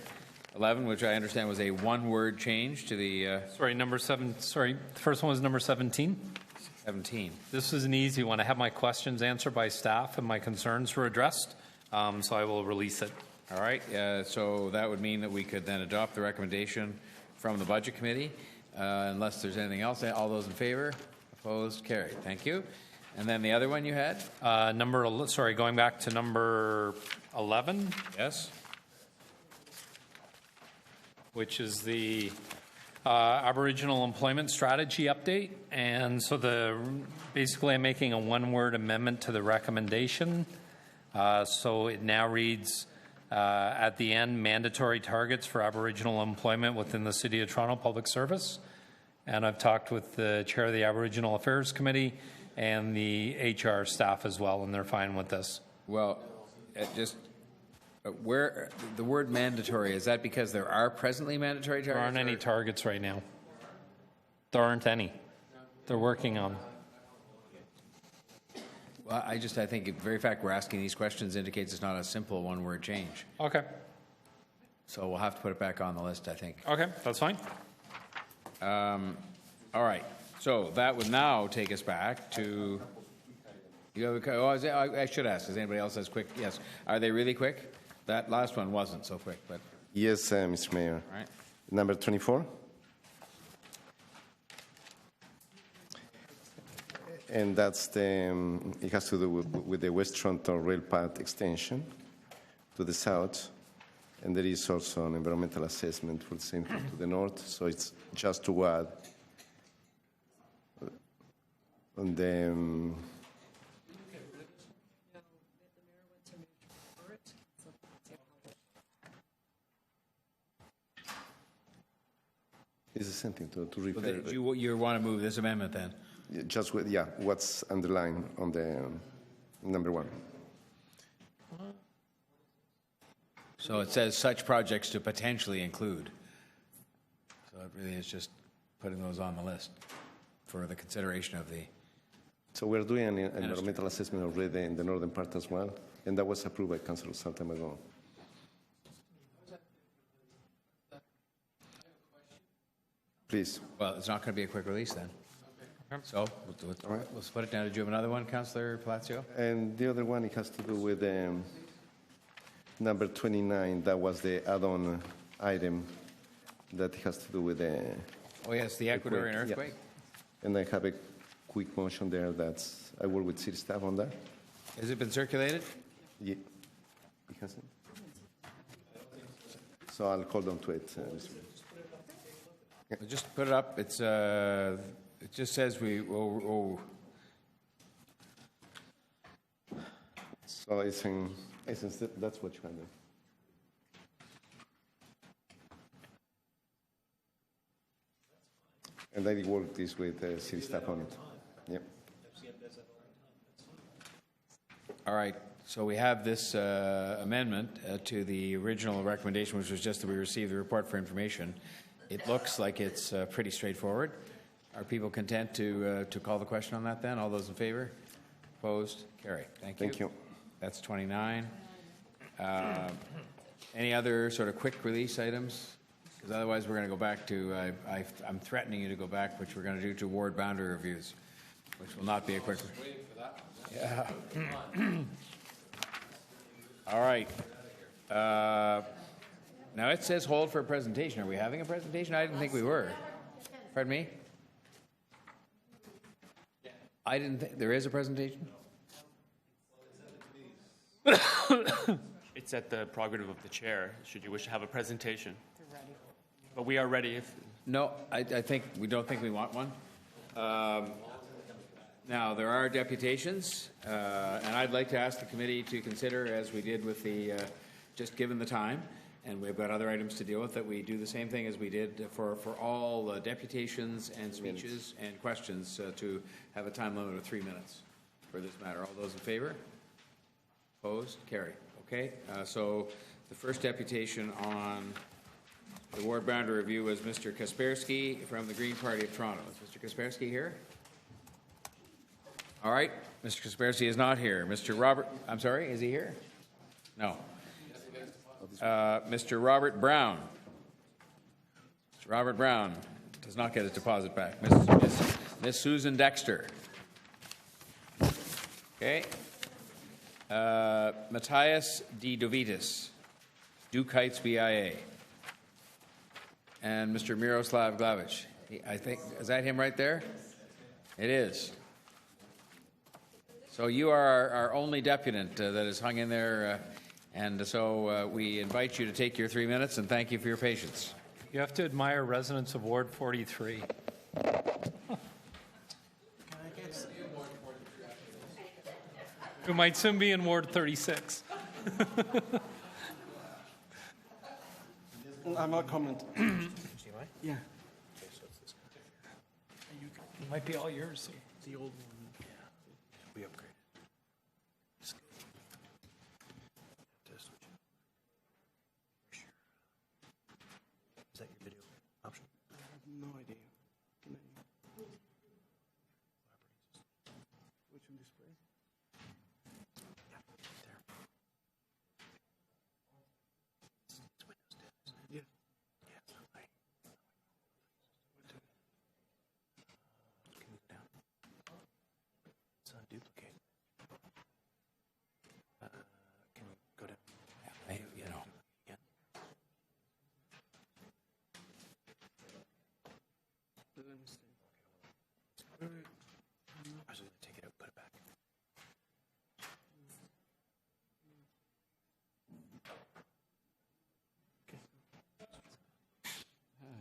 11, which I understand was a one-word change to the. Sorry, number 7. Sorry, the first one was number 17. 17. This is an easy one. I have my questions answered by staff and my concerns were addressed, so I will release it. All right. So that would mean that we could then adopt the recommendation from the Budget Committee, unless there's anything else. All those in favor? Opposed? Carried. Thank you. And then the other one you had? Going back to number 11. Yes. Which is the Aboriginal Employment Strategy Update. And so basically I'm making a one-word amendment to the recommendation. So it now reads, at the end, mandatory targets for Aboriginal employment within the City of Toronto Public Service. And I've talked with the chair of the Aboriginal Affairs Committee and the HR staff as well, and they're fine with this. Well, where the word mandatory, is that because there are presently mandatory targets? There aren't any targets right now. There aren't any. They're working on. Well, I think the very fact we're asking these questions indicates it's not a simple one-word change. Okay. So we'll have to put it back on the list, I think. Okay, that's fine. All right. So that would now take us back to. You have I should ask. Does anybody else has quick? Yes. Are they really quick? That last one wasn't so quick, but. Yes, Mr. Mayor. All right. Number 24. And that's it has to do with the West Toronto rail path extension to the south. And there is also an environmental assessment for the same thing to the north. So it's just to add on the. It's the same thing to repair. You want to move this amendment then? Just with, what's underlined on the number 1. So it says such projects to potentially include. So it really is just putting those on the list for the consideration of the. So we're doing an environmental assessment already in the northern part as well, and that was approved by Council some time ago. Please. Well, it's not going to be a quick release then. So we'll split it down. Did you have another one, Councillor Palacio? And the other one, it has to do with number 29. That was the add-on item that has to do with the. Oh yes, the Ecuadorian earthquake. Yeah. And I have a quick motion there. I work with city staff on that. Has it been circulated? Yeah. It hasn't. So I'll call them to it. Just put it up. It's it just says we. So it's in essence that's what you have there. And I work this with city staff on it. Yep. All right. So we have this amendment to the original recommendation, which was just that we receive the report for information. It looks like it's pretty straightforward. Are people content to call the question on that then? All those in favor? Opposed? Carried. Thank you. That's 29. Any other sort of quick release items? Because otherwise we're going to go back to, I'm threatening you to go back, which we're going to do to ward boundary reviews, which will not be a quick. Yeah. All right. Now it says hold for a presentation. Are we having a presentation? I didn't think we were. Pardon me? I didn't think there is a presentation? It's at the prerogative of the chair, should you wish to have a presentation. But we are ready if... No, I think we don't think we want one. Now, there are deputations, and I'd like to ask the committee to consider, as we did with the, just given the time, and we've got other items to deal with, that we do the same thing as we did for all deputations and speeches and questions, to have a time limit of 3 minutes for this matter. All those in favor? Opposed? Carried. Okay, so the first deputation on the ward boundary review was Mr. Kaspersky from the Green Party of Toronto. Is Mr. Kaspersky here? All right, Mr. Kaspersky is not here. Mr. Robert, I'm sorry, is he here? No. Mr. Robert Brown. Mr. Robert Brown does not get his deposit back. Miss Susan Dexter. Okay. Matthias D. Dovitis, Duke Heights BIA. And Mr. Miroslav Glavich. I think, is that him right there? It is. So you are our only deputant that is hung in there, and so we invite you to take your 3 minutes, and thank you for your patience. You have to admire residents of Ward 43. Who might soon be in Ward 36. I'm not comment. Yeah. It might be all yours. The old one. We upgraded. Is that your video option? I have no idea. Can I... Which one display? Yeah, there. It's Windows 10. Yeah. Yeah, it's not right. Can you go down? It's on duplicate. Can you go down? Yeah, you know. Yeah. Let me see. I was going to take it out, put it back.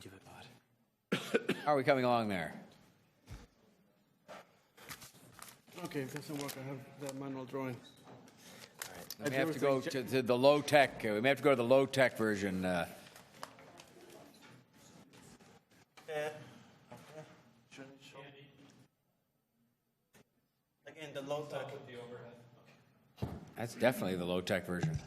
Give it a thought. How are we coming along there? Okay, if it doesn't work, I have that manual drawing. We may have to go to the low tech. We may have to go to the low tech version. Again, the low tech. That's definitely the low tech version.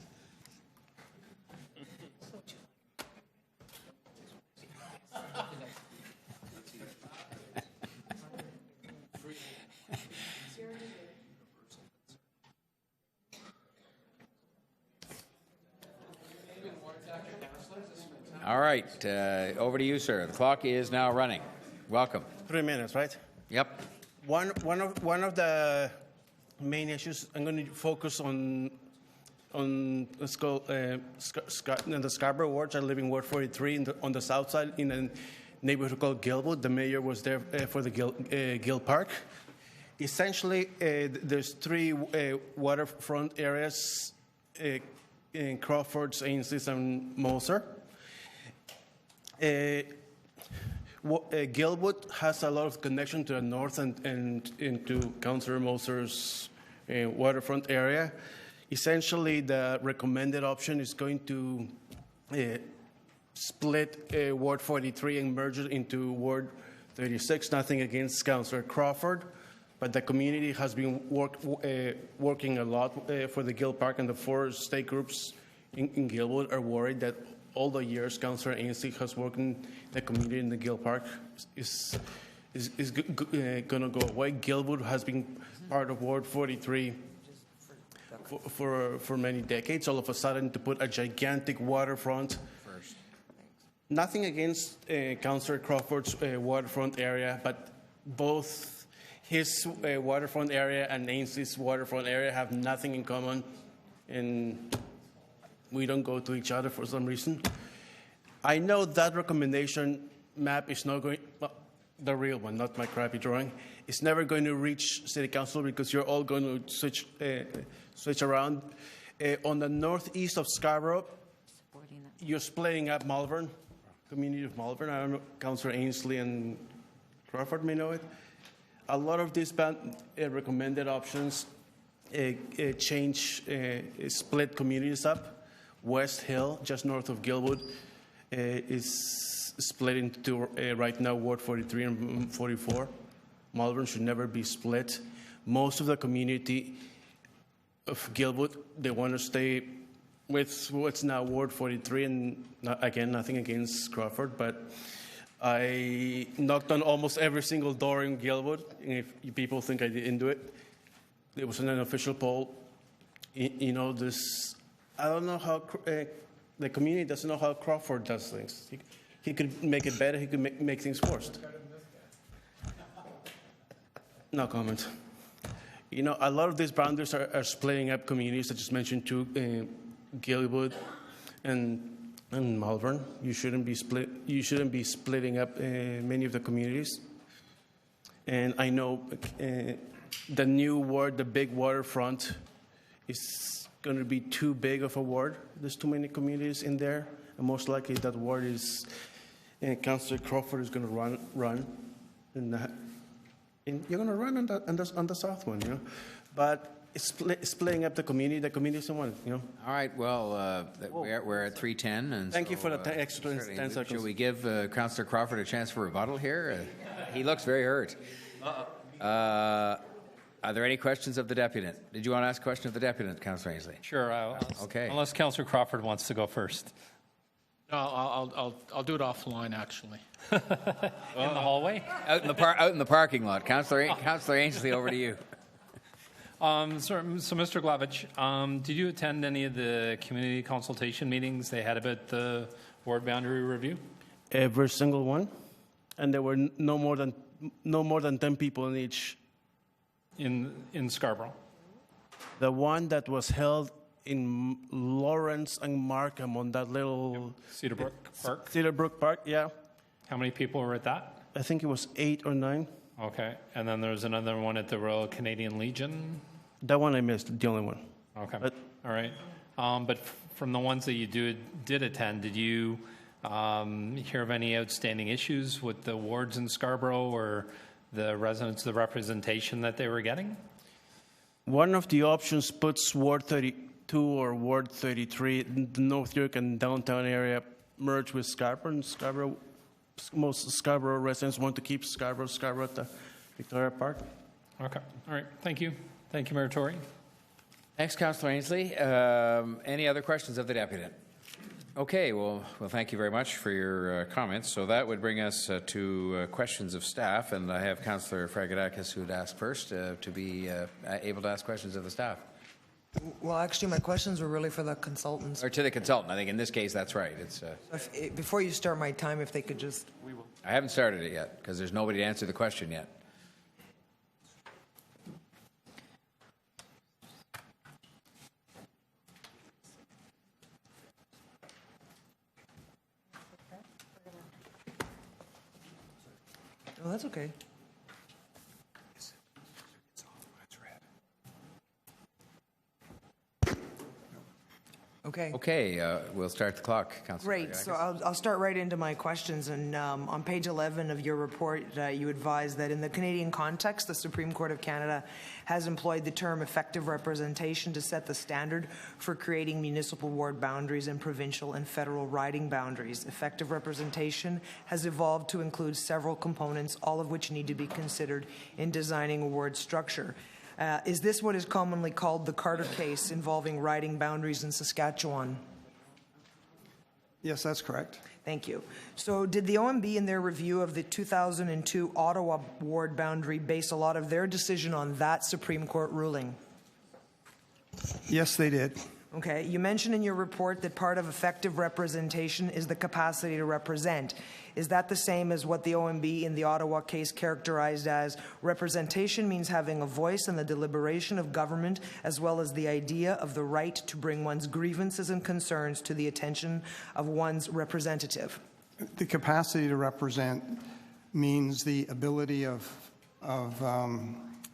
All right, over to you, sir. The clock is now running. Welcome. 3 minutes, right? Yep. One of the main issues I'm going to focus on in the Scarborough wards. I live in Ward 43 on the south side in a neighborhood called Gilwood. The mayor was there for the Gill Park. Essentially, there's three waterfront areas in Crawfords, Ainsley's, and Moser. Gilwood has a lot of connection to the north and into Councillor Moser's waterfront area. Essentially, the recommended option is going to split Ward 43 and merge it into Ward 36. Nothing against Councillor Crawford, but the community has been working a lot for the Gill Park, and the four state groups in Gilwood are worried that all the years Councillor Ainsley has worked in the community in the Gill Park is going to go away. Gilwood has been part of Ward 43 for many decades. All of a sudden, to put a gigantic waterfront. Nothing against Councillor Crawford's waterfront area, but both his waterfront area and Ainsley's waterfront area have nothing in common, and we don't go to each other for some reason. I know that recommendation map is not going, well, the real one, not my crappy drawing, it's never going to reach City Council because you're all going to switch around. On the northeast of Scarborough, you're splitting up Malvern, community of Malvern. I don't know, Councillor Ainsley and Crawford may know it. A lot of these recommended options split communities up. West Hill, just north of Gilwood, is split into right now Ward 43 and 44. Malvern should never be split. Most of the community of Gilwood, they want to stay with what's now Ward 43, and again, nothing against Crawford, but I knocked on almost every single door in Gilwood, and if people think I didn't do it, it was an unofficial poll. You know, this, I don't know how, the community doesn't know how Crawford does things. He could make it better, he could make things worse. No comment. You know, a lot of these boundaries are splitting up communities. I just mentioned two, Gilwood and Malvern. You shouldn't be splitting up many of the communities. And I know the new ward, the big waterfront, is going to be too big of a ward. There's too many communities in there, and most likely that ward is, Councillor Crawford is going to run, and you're going to run on the south one, you know. But it's splitting up the community. The community doesn't want it, you know. All right. Well, we're at 3:10, and thank you for the extra 10 seconds. Should we give Councillor Crawford a chance for rebuttal here? He looks very hurt. Are there any questions of the deputant? Did you want to ask a question of the deputant, Councillor Ainsley? Sure. Okay. Unless Councillor Crawford wants to go first. No, I'll do it offline, actually. In the hallway? Out in the parking lot. Councillor Ainsley, over to you. So Mr. Glavich, did you attend any of the community consultation meetings they had about the ward boundary review? Every single one, and there were no more than 10 people in each. In Scarborough. The one that was held in Lawrence and Markham on that little Cedarbrook Park. Cedarbrook Park, yeah. How many people were at that? I think it was 8 or 9. Okay, and then there's another one at the Royal Canadian Legion. That one I missed, the only one. Okay, all right. But from the ones that you did attend, did you hear of any outstanding issues with the wards in Scarborough or the residents, the representation that they were getting? One of the options puts Ward 32 or Ward 33, the North York and downtown area, merge with Scarborough. And most Scarborough residents want to keep Scarborough at the Victoria Park. Okay, all right. Thank you. Thank you, Mayor Tory. Thanks, Councillor Ainsley. Any other questions of the deputant? Okay, well, thank you very much for your comments. So that would bring us to questions of staff, and I have Councillor Fragadakis who'd ask first to be able to ask questions of the staff. Well, actually, my questions were really for the consultants. Or to the consultant. I think in this case that's right. It's. Before you start my time, if they could just. We will. I haven't started it yet because there's nobody to answer the question yet. Oh, that's okay. Okay. Okay, we'll start the clock, Councillor. Great. So I'll start right into my questions. And on page 11 of your report, you advise that in the Canadian context, the Supreme Court of Canada has employed the term effective representation to set the standard for creating municipal ward boundaries and provincial and federal riding boundaries. Effective representation has evolved to include several components, all of which need to be considered in designing a ward structure. Is this what is commonly called the Carter case involving riding boundaries in Saskatchewan? Yes, that's correct. Thank you. So did the OMB in their review of the 2002 Ottawa ward boundary base a lot of their decision on that Supreme Court ruling? Yes, they did. Okay, you mentioned in your report that part of effective representation is the capacity to represent. Is that the same as what the OMB in the Ottawa case characterized as representation means having a voice in the deliberation of government as well as the idea of the right to bring one's grievances and concerns to the attention of one's representative? The capacity to represent means the ability of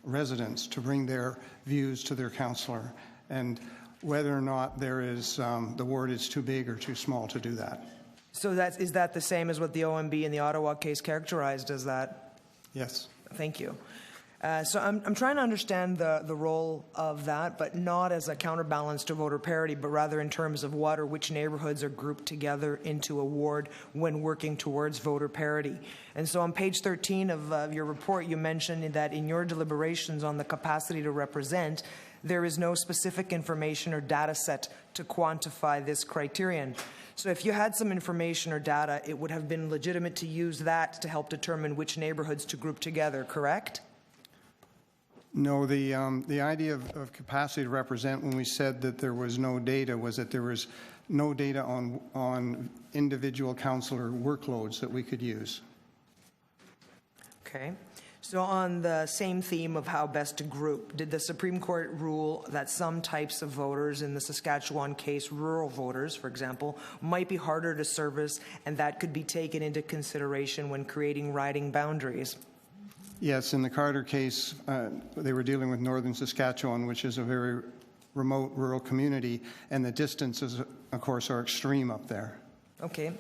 residents to bring their views to their councillor, and whether or not there is the ward is too big or too small to do that. So is that the same as what the OMB in the Ottawa case characterized as that? Yes. Thank you. So I'm trying to understand the role of that, but not as a counterbalance to voter parity, but rather in terms of what or which neighborhoods are grouped together into a ward when working towards voter parity. And so on page 13 of your report, you mentioned that in your deliberations on the capacity to represent, there is no specific information or data set to quantify this criterion. So if you had some information or data, it would have been legitimate to use that to help determine which neighborhoods to group together, correct? No, the idea of capacity to represent, when we said that there was no data, was that there was no data on individual councillor workloads that we could use. Okay. So on the same theme of how best to group, did the Supreme Court rule that some types of voters, in the Saskatchewan case, rural voters, for example, might be harder to service, and that could be taken into consideration when creating riding boundaries? Yes, in the Carter case, they were dealing with northern Saskatchewan, which is a very remote rural community, and the distances, of course, are extreme up there. Okay.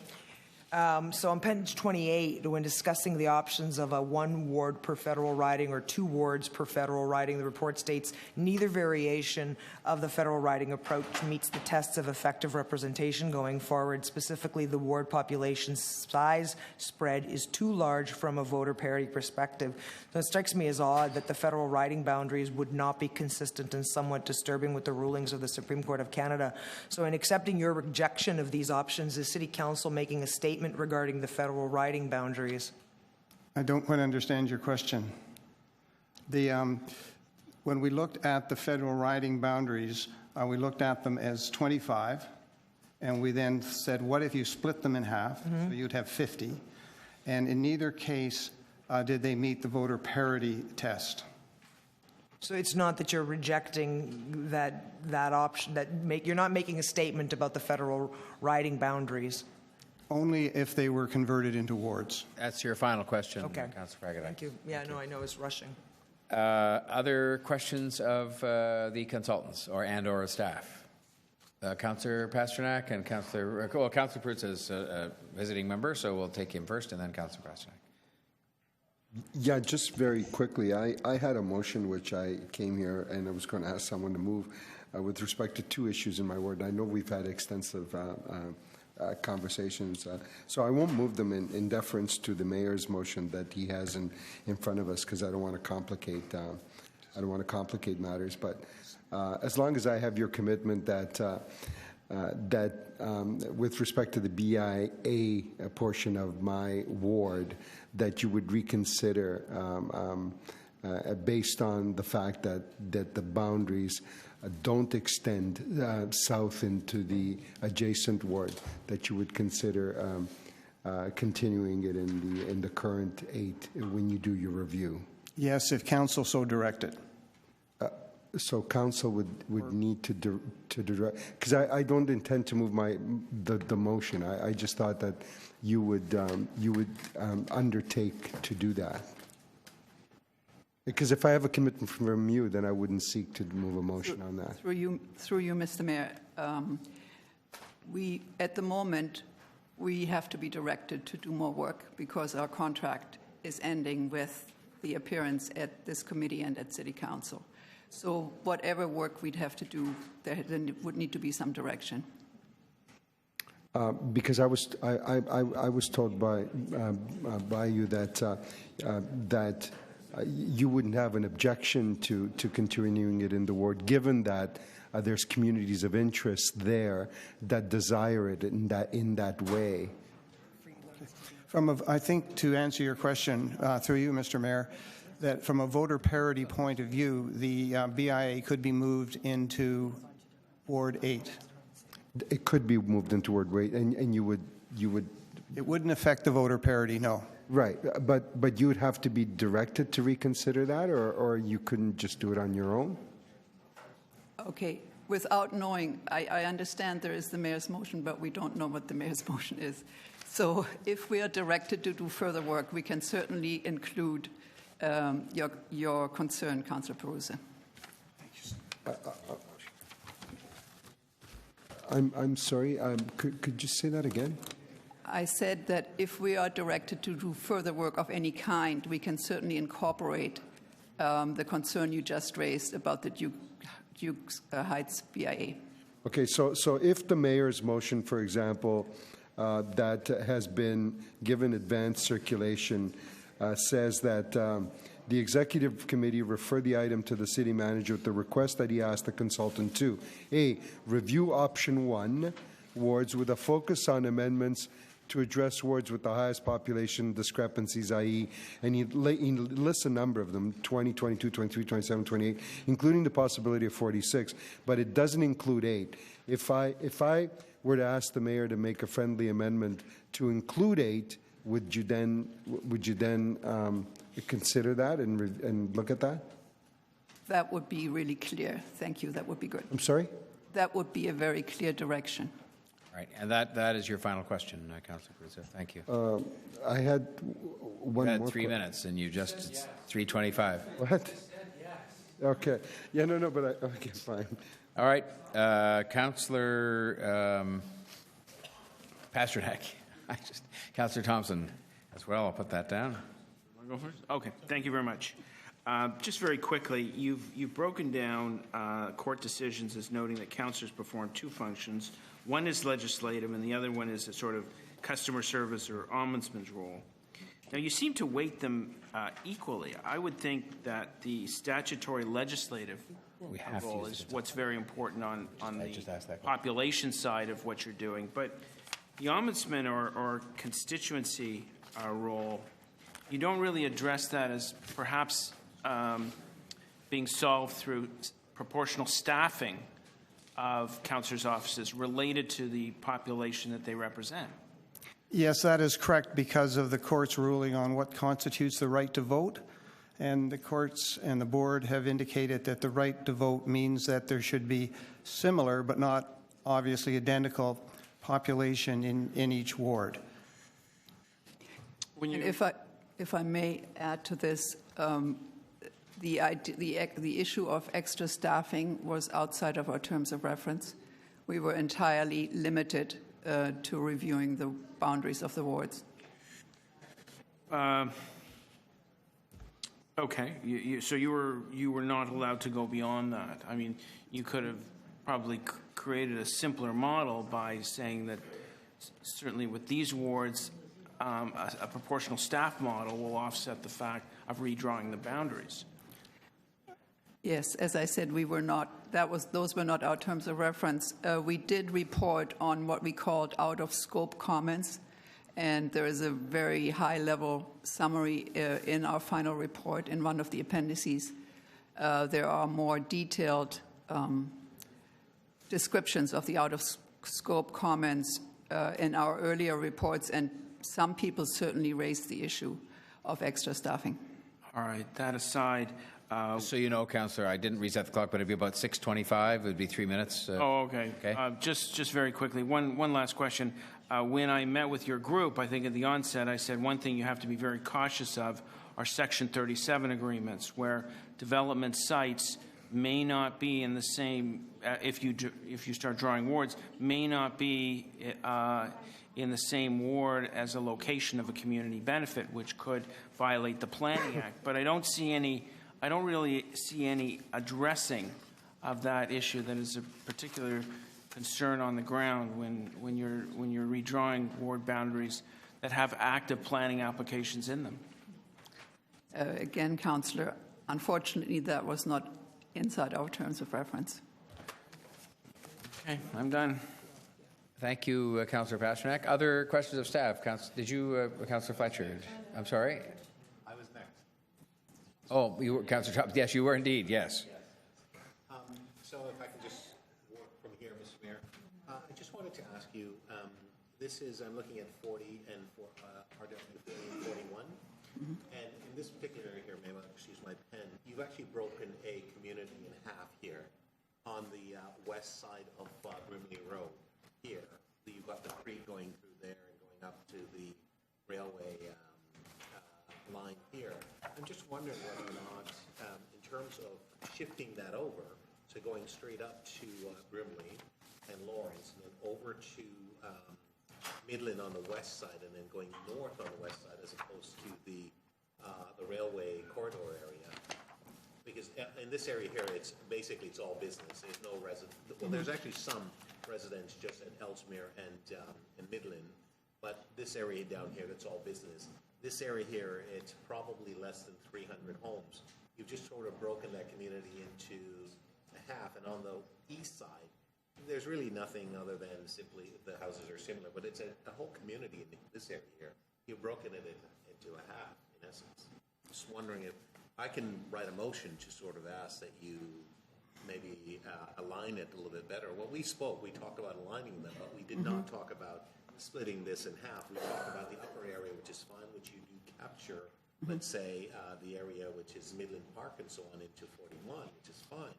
So on page 28, when discussing the options of a 1 ward per federal riding or 2 wards per federal riding, the report states neither variation of the federal riding approach meets the tests of effective representation going forward. Specifically, the ward population size spread is too large from a voter parity perspective. So it strikes me as odd that the federal riding boundaries would not be consistent and somewhat disturbing with the rulings of the Supreme Court of Canada. So in accepting your rejection of these options, is City Council making a statement regarding the federal riding boundaries? I don't quite understand your question. When we looked at the federal riding boundaries, we looked at them as 25, and we then said, what if you split them in half? So you'd have 50. And in neither case did they meet the voter parity test. So it's not that you're rejecting that option, you're not making a statement about the federal riding boundaries? Only if they were converted into wards. That's your final question, Okay. Councillor Fragedine. Thank you. Yeah, no, I know it's rushing. Other questions of the consultants or staff? Councillor Pasternak and Councillor Prutz is a visiting member, so we'll take him first, and then Councillor Pasternak. Yeah, just very quickly, I had a motion which I came here and I was going to ask someone to move with respect to 2 issues in my ward. I know we've had extensive conversations, so I won't move them in deference to the mayor's motion that he has in front of us, because I don't want to complicate matters. But as long as I have your commitment that with respect to the BIA portion of my ward, that you would reconsider based on the fact that the boundaries don't extend south into the adjacent ward, that you would consider continuing it in the current 8 when you do your review. Yes, if council so directed. So council would need to direct, because I don't intend to move the motion. I just thought that you would undertake to do that. Because if I have a commitment from you, then I wouldn't seek to move a motion on that. Through you, Mr. Mayor, at the moment, we have to be directed to do more work because our contract is ending with the appearance at this committee and at City Council. So whatever work we'd have to do, there then would need to be some direction. Because I was told by you that you wouldn't have an objection to continuing it in the ward, given that there's communities of interest there that desire it in that way. I think to answer your question through you, Mr. Mayor, that from a voter parity point of view, the BIA could be moved into Ward 8. It could be moved into Ward 8, and you would... It wouldn't affect the voter parity, no. Right, but you would have to be directed to reconsider that, or you couldn't just do it on your own? Okay, without knowing, I understand there is the mayor's motion, but we don't know what the mayor's motion is. So if we are directed to do further work, we can certainly include your concern, Councillor Perusa. I'm sorry, could you say that again? I said that if we are directed to do further work of any kind, we can certainly incorporate the concern you just raised about the Dukes Heights BIA. Okay, so if the mayor's motion, for example, that has been given advanced circulation says that the executive committee refer the item to the city manager with the request that he ask the consultant to A, review option 1 wards with a focus on amendments to address wards with the highest population discrepancies, i.e., and he lists a number of them, 20, 22, 23, 27, 28, including the possibility of 46, but it doesn't include 8. If I were to ask the mayor to make a friendly amendment to include 8, would you then consider that and look at that? That would be really clear. Thank you. That would be good. I'm sorry? That would be a very clear direction. Right, and that is your final question, Councillor Perusa. Thank you. I had one you had more 3 minutes, and you just, it's 3:25. What? Okay. Yeah, no, but okay, fine. All right, Councillor Pasternak. Councillor Thompson as well. I'll put that down. Want to go first? Okay, thank you very much. Just very quickly, you've broken down court decisions as noting that councillors perform two functions. One is legislative, and the other one is a sort of customer service or ombudsman's role. Now, you seem to weight them equally. I would think that the statutory legislative role is what's very important on the population side of what you're doing. But the ombudsman or constituency role, you don't really address that as perhaps being solved through proportional staffing of councillors' offices related to the population that they represent. Yes, that is correct because of the court's ruling on what constitutes the right to vote. And the courts and the board have indicated that the right to vote means that there should be similar but not obviously identical population in each ward. And if I may add to this, the issue of extra staffing was outside of our terms of reference. We were entirely limited to reviewing the boundaries of the wards. Okay, so you were not allowed to go beyond that. I mean, you could have probably created a simpler model by saying that certainly with these wards, a proportional staff model will offset the fact of redrawing the boundaries. Yes, as I said, we were not. Those were not our terms of reference. We did report on what we called out-of-scope comments, and there is a very high-level summary in our final report in one of the appendices. There are more detailed descriptions of the out-of-scope comments in our earlier reports, and some people certainly raised the issue of extra staffing. All right, that aside. So you know, Councillor, I didn't reset the clock, but it'd be about 6:25. It would be 3 minutes. Okay. Just very quickly, one last question. When I met with your group, I think at the onset, I said one thing you have to be very cautious of are Section 37 agreements, where development sites may not be in the same. If you start drawing wards, may not be in the same ward as a location of a community benefit, which could violate the Planning Act. But I don't really see any addressing of that issue that is a particular concern on the ground when you're redrawing ward boundaries that have active planning applications in them. Again, Councillor, unfortunately, that was not inside our terms of reference. Okay, I'm done. Thank you, Councillor Pasternak. Other questions of staff? Did you, Councillor Fletcher? I'm sorry? I was next. Oh, you were, Councillor Thompson. Yes, you were indeed, yes. So if I can just work from here. to ask you, this is, I'm looking at 40 and RW 41. And in this particular area here, maybe I'll excuse my pen, you've actually broken a community in half here on the west side of Brimley Road here. So you've got the creek going through there and going up to the railway line here. I'm just wondering whether or not, in terms of shifting that over, so going straight up to Brimley and Lawrence, and then over to Midland on the west side, and then going north on the west side, as opposed to the railway corridor area. Because in this area here, it's all business. There's no resident. Well, there's actually some residents just at Ellesmere and Midland, but this area down here, that's all business. This area here, it's probably less than 300 homes. You've just sort of broken that community into a half, and on the east side, there's really nothing other than simply the houses are similar, but it's a whole community in this area here. You've broken it into a half, in essence. Just wondering if I can write a motion to sort of ask that you maybe align it a little bit better. When we spoke, we talked about aligning them, but we did not talk about splitting this in half. We talked about the upper area, which is fine, which you do capture, let's say, the area which is Midland Park and so on into 41, which is fine.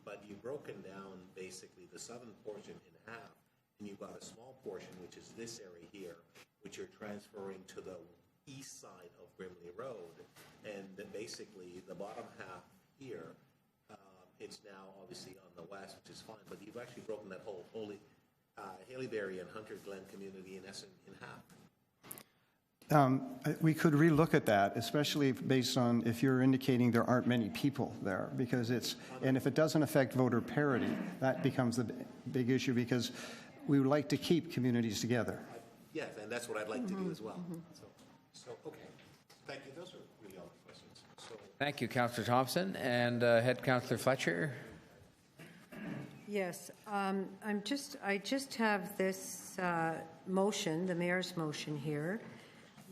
But you've broken down basically the southern portion in half, and you've got a small portion, which is this area here, which you're transferring to the east side of Brimley Road. And then basically the bottom half here, it's now obviously on the west, which is fine, but you've actually broken that whole Haleyberry and Hunter Glen community in essence in half. We could relook at that, especially based on if you're indicating there aren't many people there, because and if it doesn't affect voter parity, that becomes the big issue, because we would like to keep communities together. Yes, and that's what I'd like to do as well. So okay. Thank you. Those are really all the questions. Thank you, Councillor Thompson. And Head Councillor Fletcher. Yes, I just have this motion, the mayor's motion here,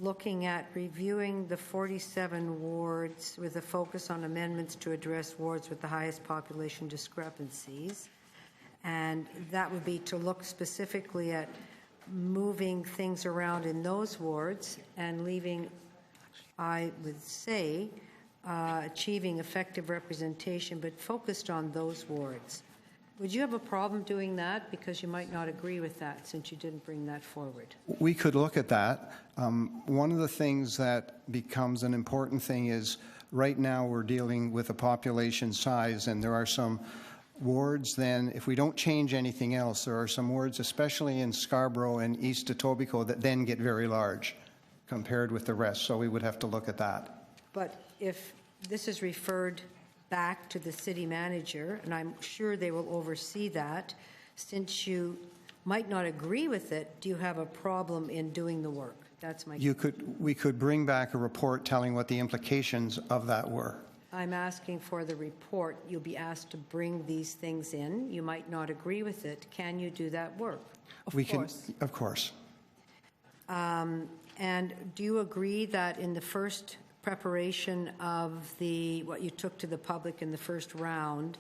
looking at reviewing the 47 wards with a focus on amendments to address wards with the highest population discrepancies. And that would be to look specifically at moving things around in those wards and leaving, I would say, achieving effective representation, but focused on those wards. Would you have a problem doing that? Because you might not agree with that since you didn't bring that forward. We could look at that. One of the things that becomes an important thing is right now we're dealing with a population size, and there are some wards then, if we don't change anything else, there are some wards, especially in Scarborough and East Etobicoke, that then get very large compared with the rest. So we would have to look at that. But if this is referred back to the city manager, and I'm sure they will oversee that, since you might not agree with it, do you have a problem in doing the work? That's my question. We could bring back a report telling what the implications of that were. I'm asking for the report. You'll be asked to bring these things in. You might not agree with it. Can you do that work? Of course. And do you agree that in the first preparation of what you took to the public in the first round,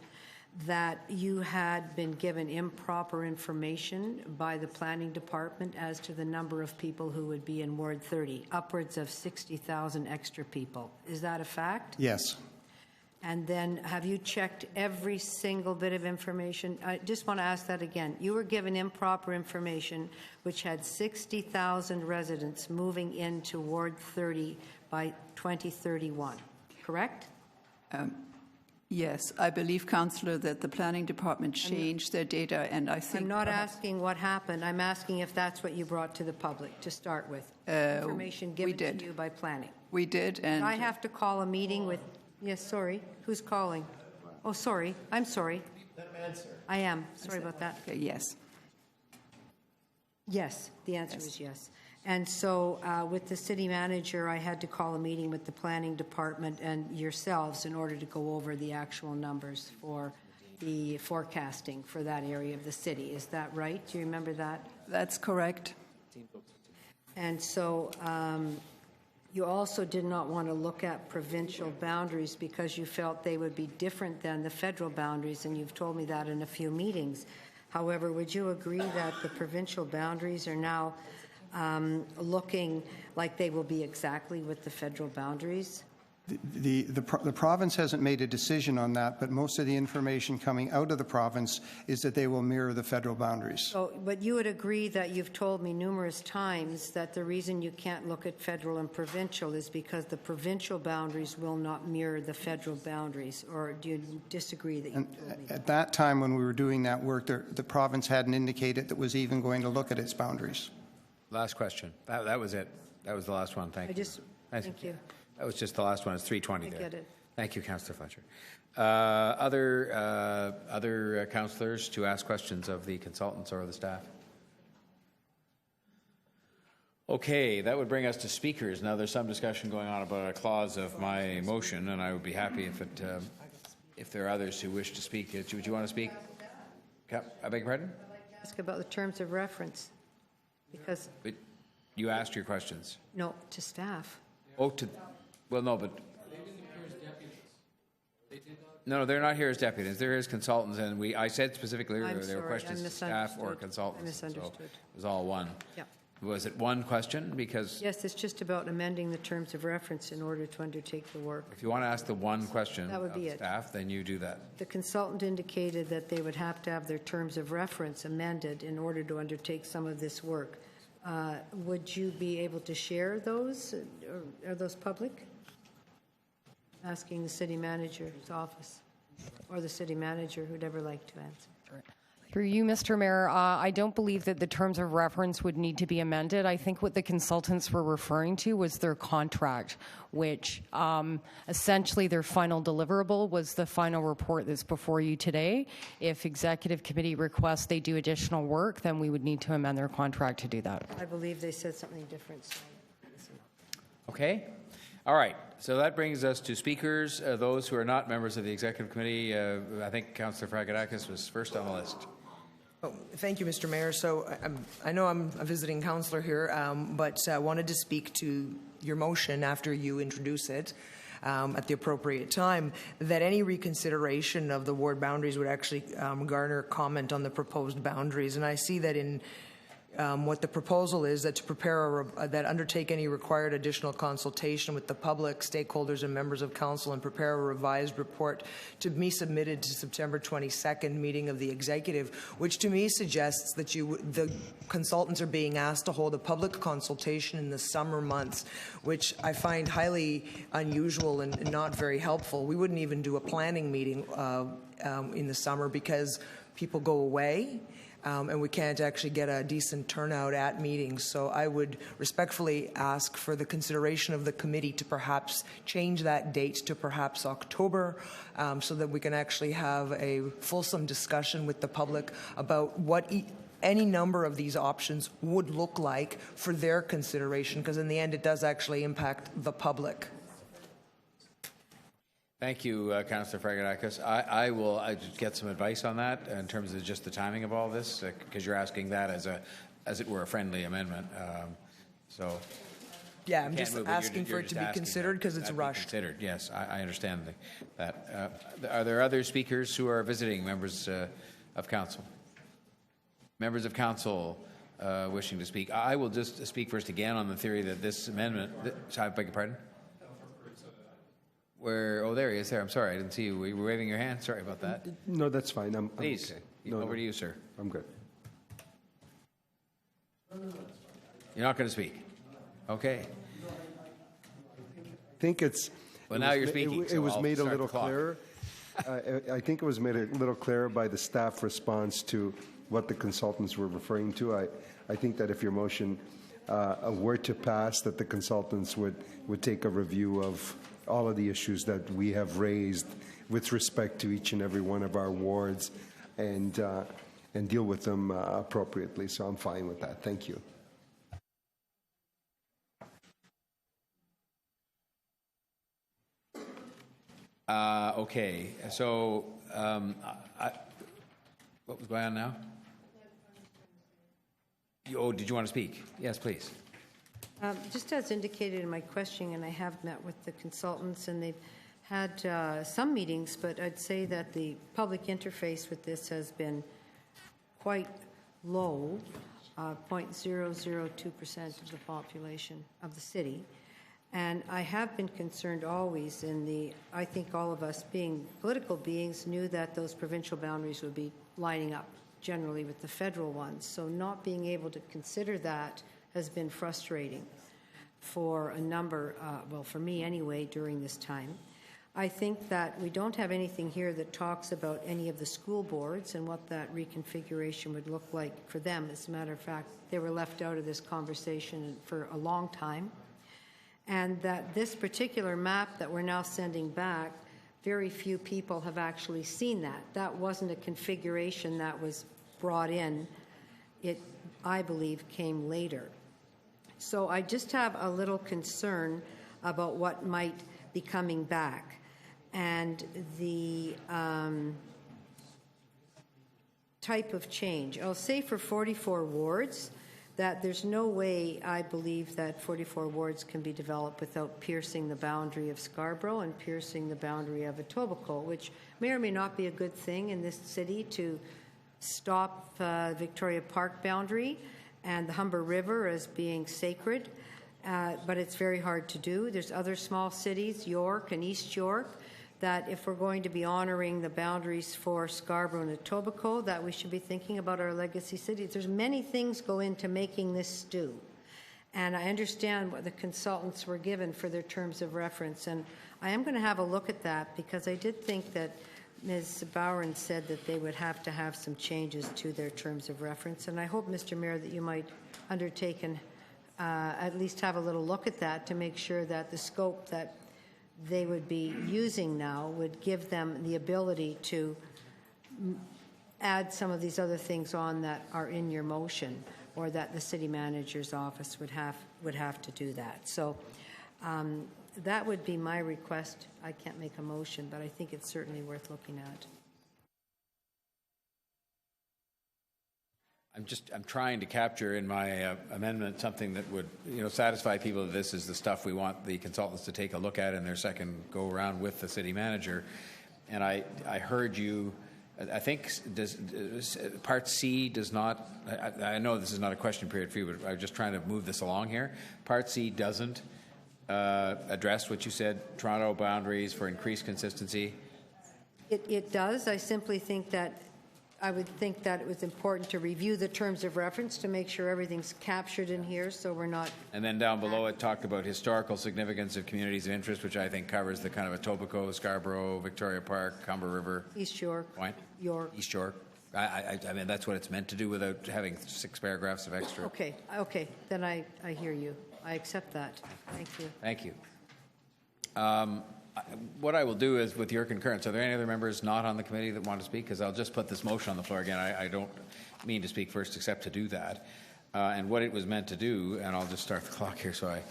that you had been given improper information by the planning department as to the number of people who would be in Ward 30, upwards of 60,000 extra people? Is that a fact? Yes. And then have you checked every single bit of information? I just want to ask that again. You were given improper information which had 60,000 residents moving into Ward 30 by 2031, correct? Yes, I believe, Councillor, that the planning department changed their data, and I think... I'm not asking what happened. I'm asking if that's what you brought to the public to start with. Information given to you by planning. We did, and... I have to call a meeting with... Yes, sorry. Who's calling? Oh, sorry. I'm sorry. Let him answer. I am. Sorry about that. Okay, yes. Yes, the answer is yes. And so with the city manager, I had to call a meeting with the planning department and yourselves in order to go over the actual numbers for the forecasting for that area of the city. Is that right? Do you remember that? That's correct. And so you also did not want to look at provincial boundaries because you felt they would be different than the federal boundaries, and you've told me that in a few meetings. However, would you agree that the provincial boundaries are now looking like they will be exactly with the federal boundaries? The province hasn't made a decision on that, but most of the information coming out of the province is that they will mirror the federal boundaries. So, but you would agree that you've told me numerous times that the reason you can't look at federal and provincial is because the provincial boundaries will not mirror the federal boundaries, or do you disagree that you told me? At that time when we were doing that work, the province hadn't indicated that it was even going to look at its boundaries. Last question. That was it. That was the last one. Thank you. Thank you. That was just the last one. It's 3:20 there. I get it. Thank you, Councillor Fletcher. Other councillors to ask questions of the consultants or the staff? Okay, that would bring us to speakers. Now, there's some discussion going on about a clause of my motion, and I would be happy if there are others who wish to speak. Would you want to speak? I beg your pardon? Ask about the terms of reference, because But you asked your questions. no, to staff. Oh, well, no, but no, they're not here as deputies. They're here as consultants, and I said specifically earlier there were questions to staff or consultants. I misunderstood. So it was all one. Yeah. Was it one question? Because Yes, it's just about amending the terms of reference in order to undertake the work. if you want to ask the one question That would of be it. staff, then you do that. The consultant indicated that they would have to have their terms of reference amended in order to undertake some of this work. Would you be able to share those? Or are those public? Asking the city manager's office or the city manager who'd ever like to answer. Through you, Mr. Mayor, I don't believe that the terms of reference would need to be amended. I think what the consultants were referring to was their contract, which essentially their final deliverable was the final report that's before you today. If executive committee requests they do additional work, then we would need to amend their contract to do that. I believe they said something different. So Okay. All right. So that brings us to speakers. Those who are not members of the executive committee, I think Councillor Fragedakis was first on the list. Oh, thank you, Mr. Mayor. So I know I'm a visiting councillor here, but I wanted to speak to your motion after you introduce it at the appropriate time, that any reconsideration of the ward boundaries would actually garner comment on the proposed boundaries. And I see that in what the proposal is, that to prepare that undertake any required additional consultation with the public, stakeholders, and members of council, and prepare a revised report to be submitted to September 22nd meeting of the executive, which to me suggests that the consultants are being asked to hold a public consultation in the summer months, which I find highly unusual and not very helpful. We wouldn't even do a planning meeting in the summer because people go away. And we can't actually get a decent turnout at meetings. So I would respectfully ask for the consideration of the committee to perhaps change that date to perhaps October, so that we can actually have a fulsome discussion with the public about what any number of these options would look like for their consideration, because in the end it does actually impact the public. Thank you, Councillor Fragedakis. I will get some advice on that in terms of just the timing of all this, because you're asking that as it were, a friendly amendment. So yeah, I'm just asking for it to be considered because it's rushed. Considered, yes, I understand that. Are there other speakers who are visiting members of council? Members of council wishing to speak. I will just speak first again on the theory that this amendment. I beg your pardon. Oh, there he is. There. I'm sorry, I didn't see you. You were waving your hand. Sorry about that. No, that's fine. I'm Please, okay. over to you, sir. I'm good. You're not going to speak. Okay. I think it's. Well, now you're speaking. It was made a little clearer. I think it was made a little clearer by the staff response to what the consultants were referring to. I think that if your motion were to pass, that the consultants would take a review of all of the issues that we have raised with respect to each and every one of our wards and deal with them appropriately. So I'm fine with that. Thank you. Okay. So what was going on now? Oh, did you want to speak? Yes, please. Just as indicated in my questioning, and I have met with the consultants, and they've had some meetings, but I'd say that the public interface with this has been quite low, 0.002% of the population of the city. And I have been concerned always I think all of us being political beings knew that those provincial boundaries would be lining up generally with the federal ones. So not being able to consider that has been frustrating for a number, well, for me anyway, during this time. I think that we don't have anything here that talks about any of the school boards and what that reconfiguration would look like for them. As a matter of fact, they were left out of this conversation for a long time. And that this particular map that we're now sending back, very few people have actually seen that. That wasn't a configuration that was brought in. It, I believe, came later. So I just have a little concern about what might be coming back. And the type of change. I'll say for 44 wards, that there's no way, I believe, that 44 wards can be developed without piercing the boundary of Scarborough and piercing the boundary of Etobicoke, which may or may not be a good thing in this city to stop Victoria Park boundary and the Humber River as being sacred, but it's very hard to do. There's other small cities, York and East York, that if we're going to be honoring the boundaries for Scarborough and Etobicoke, that we should be thinking about our legacy cities. There's many things go into making this stew. And I understand what the consultants were given for their terms of reference. And I am going to have a look at that because I did think that Ms. Bowron said that they would have to have some changes to their terms of reference. And I hope, Mr. Mayor, that you might undertake and at least have a little look at that to make sure that the scope that they would be using now would give them the ability to add some of these other things on that are in your motion, or that the city manager's office would have to do that. So that would be my request. I can't make a motion, but I think it's certainly worth looking at. I'm trying to capture in my amendment something that would, satisfy people that this is the stuff we want the consultants to take a look at in their second go around with the city manager. And I heard you. I think Part C does not. I know this is not a question period for you, but I'm just trying to move this along here. Part C doesn't address what you said. Toronto boundaries for increased consistency. It does. I simply think that. I would think that it was important to review the terms of reference to make sure everything's captured in here, so we're not. And then down below it talked about historical significance of communities of interest, which I think covers the kind of Etobicoke, Scarborough, Victoria Park, Humber River. East York. Point? York. East York. I mean, that's what it's meant to do without having 6 paragraphs of extra. Okay. Then I hear you. I accept that. Thank you. Thank you. What I will do is, with your concurrence, are there any other members not on the committee that want to speak? Because I'll just put this motion on the floor again. I don't mean to speak first except to do that. And what it was meant to do, and I'll just start the clock here so I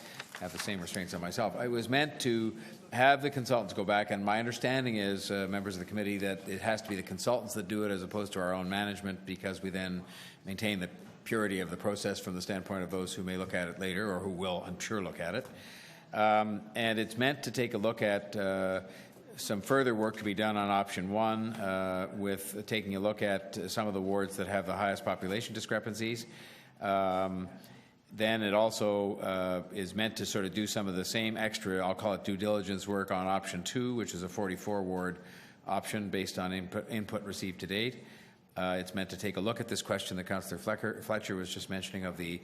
have the same restraints on myself. It was meant to have the consultants go back, and my understanding is, members of the committee, that it has to be the consultants that do it as opposed to our own management, because we then maintain the purity of the process from the standpoint of those who may look at it later, or who will, I'm sure, look at it. And it's meant to take a look at some further work to be done on option 1 with taking a look at some of the wards that have the highest population discrepancies. Then it also is meant to sort of do some of the same extra, I'll call it due diligence work on option 2, which is a 44 ward option based on input received to date. It's meant to take a look at this question that Councillor Fletcher was just mentioning of the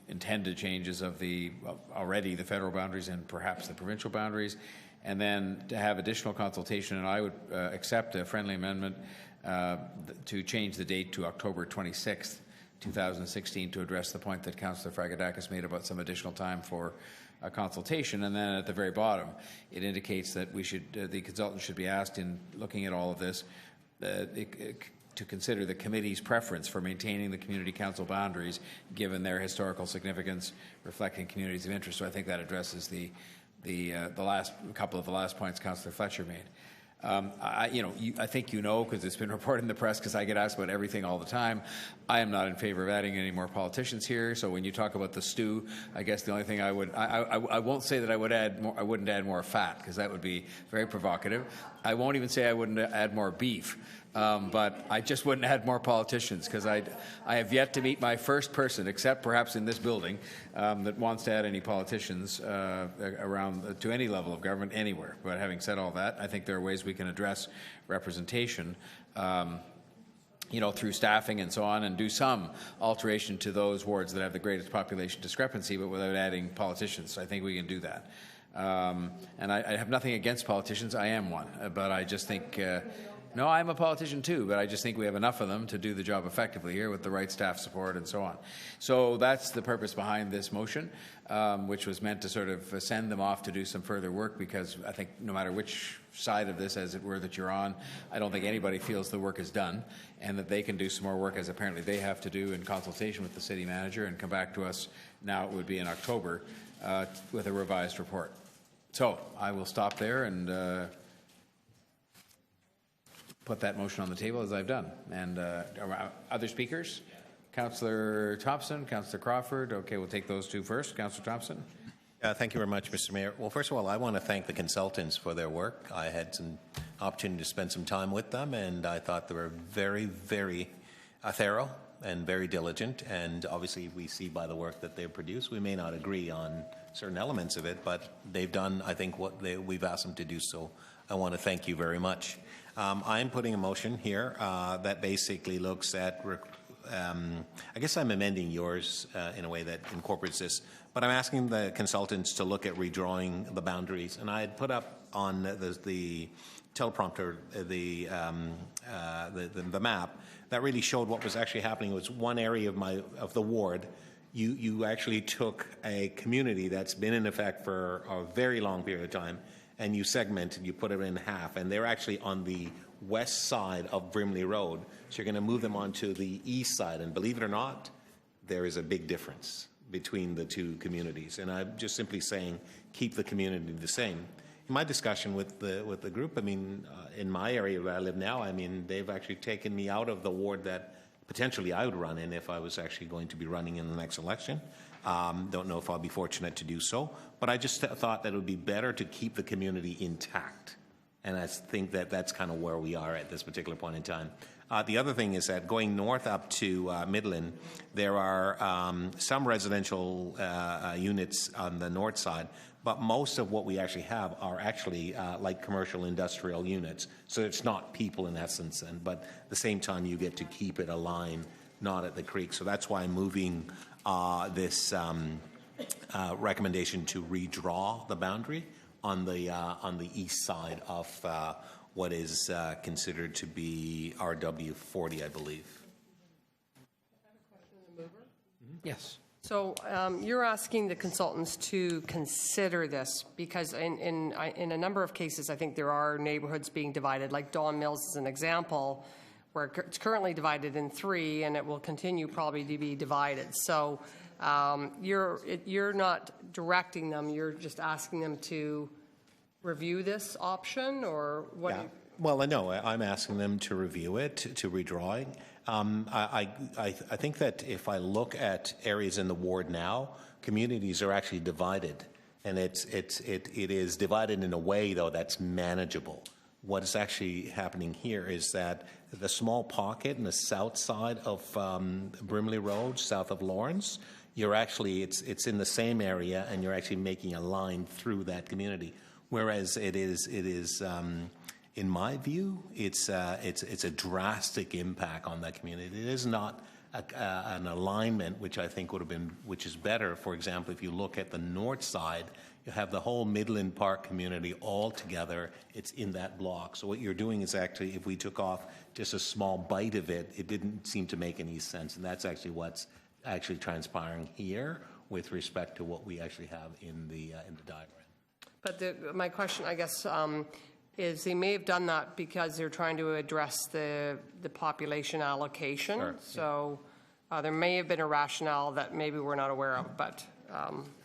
intended changes of already the federal boundaries and perhaps the provincial boundaries, and then to have additional consultation. And I would accept a friendly amendment to change the date to October 26th, 2016, to address the point that Councillor Fragadakis made about some additional time for a consultation. And then at the very bottom, it indicates that the consultant should be asked, in looking at all of this, to consider the committee's preference for maintaining the community council boundaries given their historical significance, reflecting communities of interest. So I think that addresses the couple of the last points Councillor Fletcher made. I think because it's been reported in the press, because I get asked about everything all the time. I am not in favor of adding any more politicians here. So when you talk about the stew, I guess the only thing I won't say that I wouldn't add more fat, because that would be very provocative. I won't even say I wouldn't add more beef, but I just wouldn't add more politicians, because I have yet to meet my first person, except perhaps in this building, that wants to add any politicians around to any level of government anywhere. But having said all that, I think there are ways we can address representation, through staffing and so on, and do some alteration to those wards that have the greatest population discrepancy, but without adding politicians. I think we can do that. And I have nothing against politicians. I am one. But I just think, no, I'm a politician too, but I just think we have enough of them to do the job effectively here with the right staff support and so on. So that's the purpose behind this motion, which was meant to sort of send them off to do some further work, because I think no matter which side of this, as it were, that you're on, I don't think anybody feels the work is done, and that they can do some more work, as apparently they have to do in consultation with the city manager, and come back to us, now it would be in October, with a revised report. So I will stop there and put that motion on the table, as I've done. And other speakers? Councillor Thompson, Councillor Crawford. Okay, we'll take those two first. Councillor Thompson. Thank you very much, Mr. Mayor. Well, first of all, I want to thank the consultants for their work. I had some opportunity to spend some time with them, and I thought they were very, very thorough and very diligent. And obviously, we see by the work that they've produced, we may not agree on certain elements of it, but they've done, I think, what we've asked them to do. So I want to thank you very much. I'm putting a motion here that basically looks at, I guess I'm amending yours in a way that incorporates this, but I'm asking the consultants to look at redrawing the boundaries. And I had put up on the teleprompter the map that really showed what was actually happening. It was one area of the ward. You actually took a community that's been in effect for a very long period of time, and you segmented, you put it in half, and they're actually on the west side of Brimley Road. So you're going to move them onto the east side, and believe it or not, there is a big difference between the two communities. And I'm just simply saying, keep the community the same. In my discussion with the group, I mean, in my area where I live now, I mean, they've actually taken me out of the ward that potentially I would run in if I was actually going to be running in the next election. Don't know if I'll be fortunate to do so, but I just thought that it would be better to keep the community intact. And I think that that's kind of where we are at this particular point in time. The other thing is that going north up to Midland, there are some residential units on the north side, but most of what we actually have are actually like commercial industrial units. So it's not people in essence, but at the same time you get to keep it aligned, not at the creek. So that's why I'm moving this recommendation to redraw the boundary on the east side of what is considered to be RW 40, I believe. Yes. So you're asking the consultants to consider this because in a number of cases, I think there are neighborhoods being divided, like Don Mills is an example, where it's currently divided in 3, and it will continue probably to be divided. So you're not directing them; you're just asking them to review this option, or what? Yeah. Well, no, I'm asking them to review it, to redraw it. I think that if I look at areas in the ward now, communities are actually divided, and it is divided in a way though that's manageable. What is actually happening here is that the small pocket in the south side of Brimley Road, south of Lawrence, you're actually it's in the same area, and you're actually making a line through that community. Whereas it is. In my view, it's a drastic impact on that community. It is not an alignment which I think would have been, which is better. For example, if you look at the north side, you have the whole Midland Park community all together. It's in that block. So what you're doing is actually, if we took off just a small bite of it, it didn't seem to make any sense. And that's actually what's actually transpiring here with respect to what we actually have in the diagram. But my question, I guess, is they may have done that because they're trying to address the population allocation. Sure. So there may have been a rationale that maybe we're not aware of, but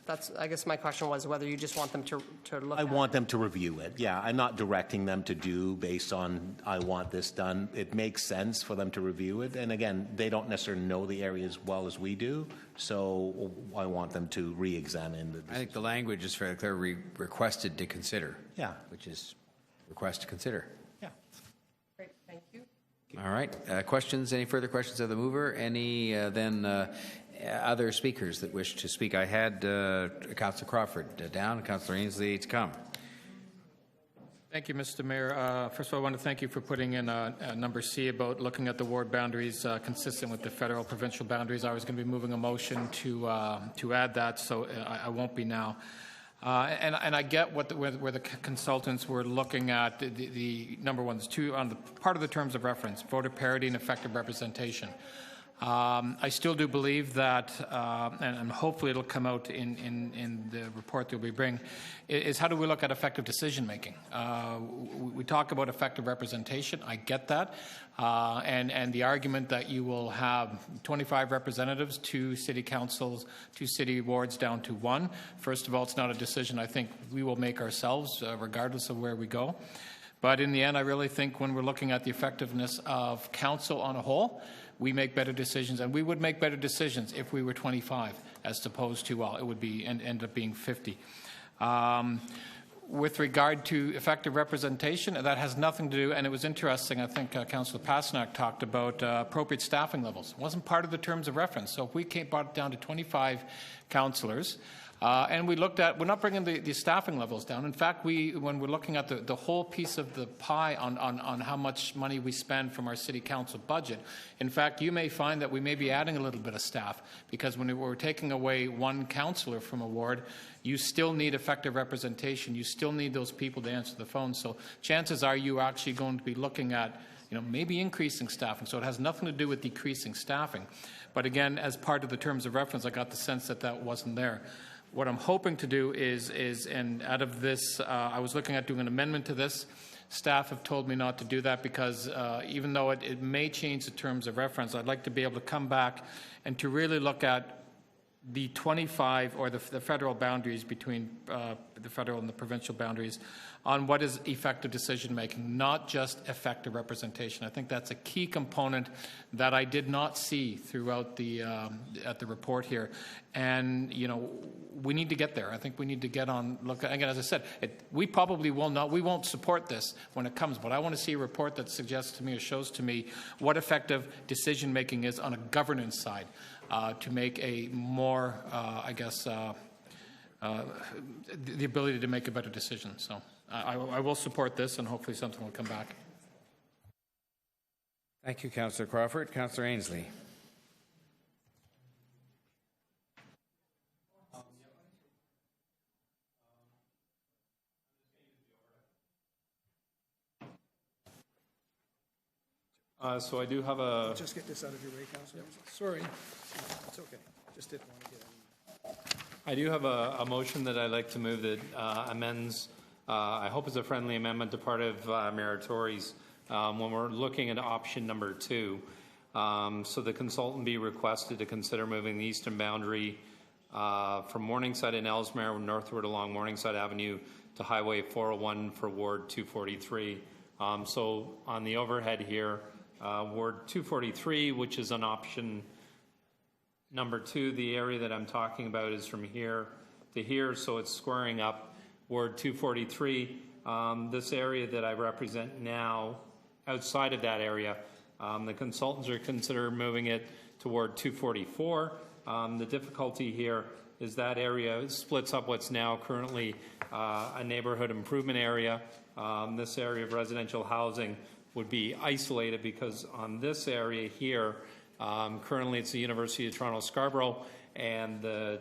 that's, I guess my question was whether you just want them to look at it. I want them to review it. Yeah, I'm not directing them to do based on I want this done. It makes sense for them to review it. And again, they don't necessarily know the area as well as we do, so I want them to re-examine the decision. I think the language is fairly clear, requested to consider. Yeah. Which is request to consider. Yeah. Great, thank you. All right. Questions? Any further questions of the mover? Any other speakers that wish to speak? I had Councillor Crawford down, Councillor Ainsley to come. Thank you, Mr. Mayor. First of all, I want to thank you for putting in number C about looking at the ward boundaries consistent with the federal provincial boundaries. I was going to be moving a motion to add that, so I won't be now. And I get where the consultants were looking at the number one, two on the part of the terms of reference, voter parity and effective representation. I still do believe that, and hopefully it'll come out in the report that we bring, is how do we look at effective decision making? We talk about effective representation. I get that. And the argument that you will have 25 representatives, 2 city councils, 2 city wards down to 1. First of all, it's not a decision I think we will make ourselves, regardless of where we go. But in the end, I really think when we're looking at the effectiveness of council on a whole, we make better decisions, and we would make better decisions if we were 25, as opposed to, well, it would be end up being 50. With regard to effective representation, that has nothing to do, and it was interesting, I think Councillor Pasternak talked about appropriate staffing levels. It wasn't part of the terms of reference. So if we brought it down to 25 councillors, and we looked at, we're not bringing the staffing levels down. In fact, when we're looking at the whole piece of the pie on how much money we spend from our city council budget, in fact, you may find that we may be adding a little bit of staff, because when we're taking away 1 councillor from a ward, you still need effective representation. You still need those people to answer the phone. So chances are you're actually going to be looking at, maybe increasing staffing. So it has nothing to do with decreasing staffing. But again, as part of the terms of reference, I got the sense that wasn't there. What I'm hoping to do is and out of this, I was looking at doing an amendment to this. Staff have told me not to do that because even though it may change the terms of reference, I'd like to be able to come back and to really look at the 25 or the federal boundaries between the federal and the provincial boundaries on what is effective decision making, not just effective representation. I think that's a key component that I did not see throughout at the report here. And we need to get there. I think we need to get on. Look again, as I said, we probably will not. We won't support this when it comes. But I want to see a report that suggests to me or shows to me what effective decision making is on a governance side to make a more, the ability to make a better decision. So I will support this, and hopefully something will come back. Thank you, Councillor Crawford. Councillor Ainsley. So I do have a... Just get this out of your way, Councillor. Sorry. It's okay. Just didn't want to get in. I do have a motion that I'd like to move that amends, I hope it's a friendly amendment to part of Mayor Tory's when we're looking at option number 2. So the consultant be requested to consider moving the eastern boundary from Morningside and Ellesmere northward along Morningside Avenue to Highway 401 for Ward 243. So on the overhead here, Ward 243, which is an option number 2, the area that I'm talking about is from here to here, so it's squaring up Ward 243. This area that I represent now, outside of that area, the consultants are considering moving it to Ward 244. The difficulty here is that area splits up what's now currently a neighborhood improvement area. This area of residential housing would be isolated because on this area here, currently it's the University of Toronto Scarborough and the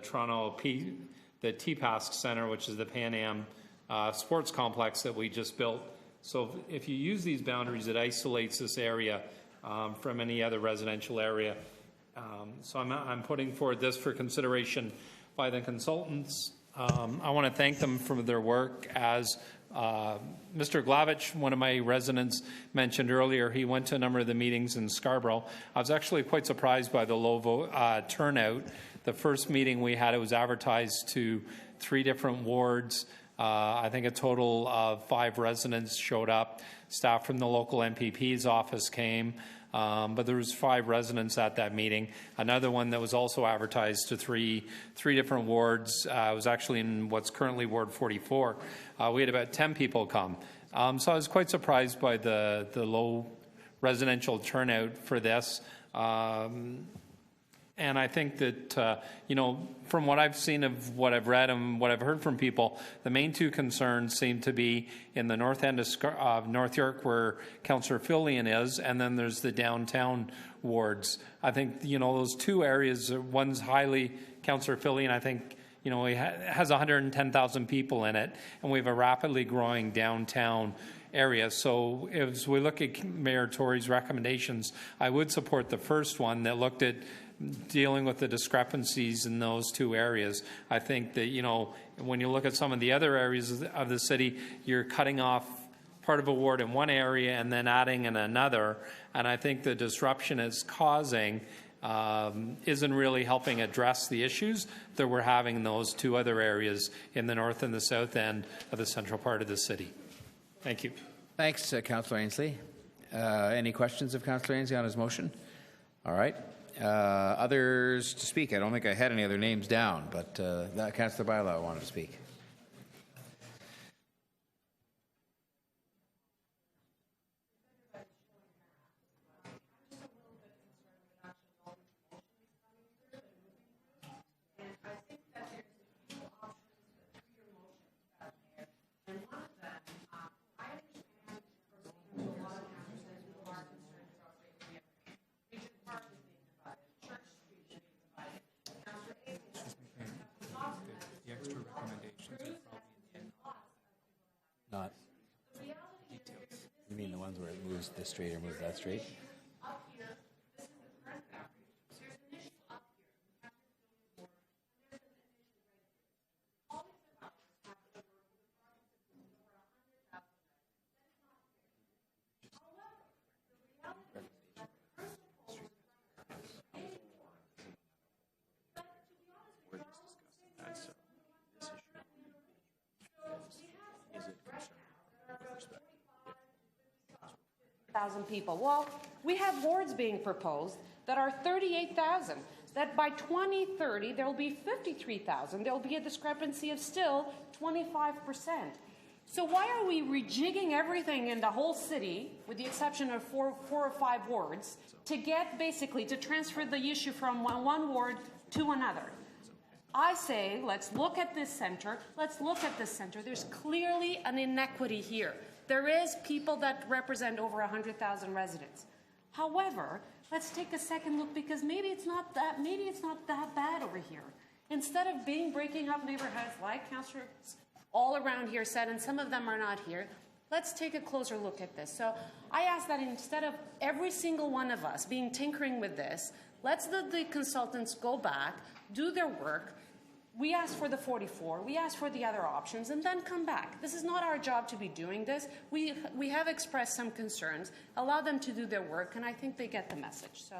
the TPASC Center, which is the Pan Am sports complex that we just built. So if you use these boundaries, it isolates this area from any other residential area. So I'm putting forward this for consideration by the consultants. I want to thank them for their work. As Mr. Glavich, one of my residents, mentioned earlier, he went to a number of the meetings in Scarborough. I was actually quite surprised by the low turnout. The first meeting we had, it was advertised to 3 different wards. I think a total of 5 residents showed up. Staff from the local MPP's office came. But there was 5 residents at that meeting. Another one that was also advertised to three different wards was actually in what's currently Ward 44. We had about 10 people come. So I was quite surprised by the low residential turnout for this. And I think that, from what I've seen of what I've read and what I've heard from people, the main two concerns seem to be in the north end of North York, where Councillor Fillion is, and then there's the downtown wards. I think, those two areas, one's highly, Councillor Fillion, I think, he has 110,000 people in it, and we have a rapidly growing downtown area. So as we look at Mayor Tory's recommendations, I would support the first one that looked at dealing with the discrepancies in those two areas. I think that, when you look at some of the other areas of the city, you're cutting off part of a ward in one area and then adding in another. And I think the disruption it's causing isn't really helping address the issues that we're having in those two other areas in the north and the south end of the central part of the city. Thank you. Thanks, Councillor Ainsley. Any questions of Councillor Ainsley on his motion? All right. Others to speak? I don't think I had any other names down, but Councillor Bailão wanted to speak. Not details. You mean the ones where it moves this straight or moves that straight? People. Well, we have wards being proposed that are 38,000. That by 2030 there will be 53,000. There will be a discrepancy of still 25%. So why are we rejigging everything in the whole city, with the exception of four or five wards, to get basically to transfer the issue from one ward to another? I say, let's look at this center. Let's look at this center. There's clearly an inequity here. There is people that represent over 100,000 residents. However, let's take a second look, because maybe it's not that bad over here. Instead of breaking up neighborhoods like Councillors all around here said, and some of them are not here, let's take a closer look at this. So I ask that instead of every single one of us tinkering with this, let's the consultants go back, do their work. We asked for the 44, we asked for the other options, and then come back. This is not our job to be doing this. We have expressed some concerns. Allow them to do their work, and I think they get the message. So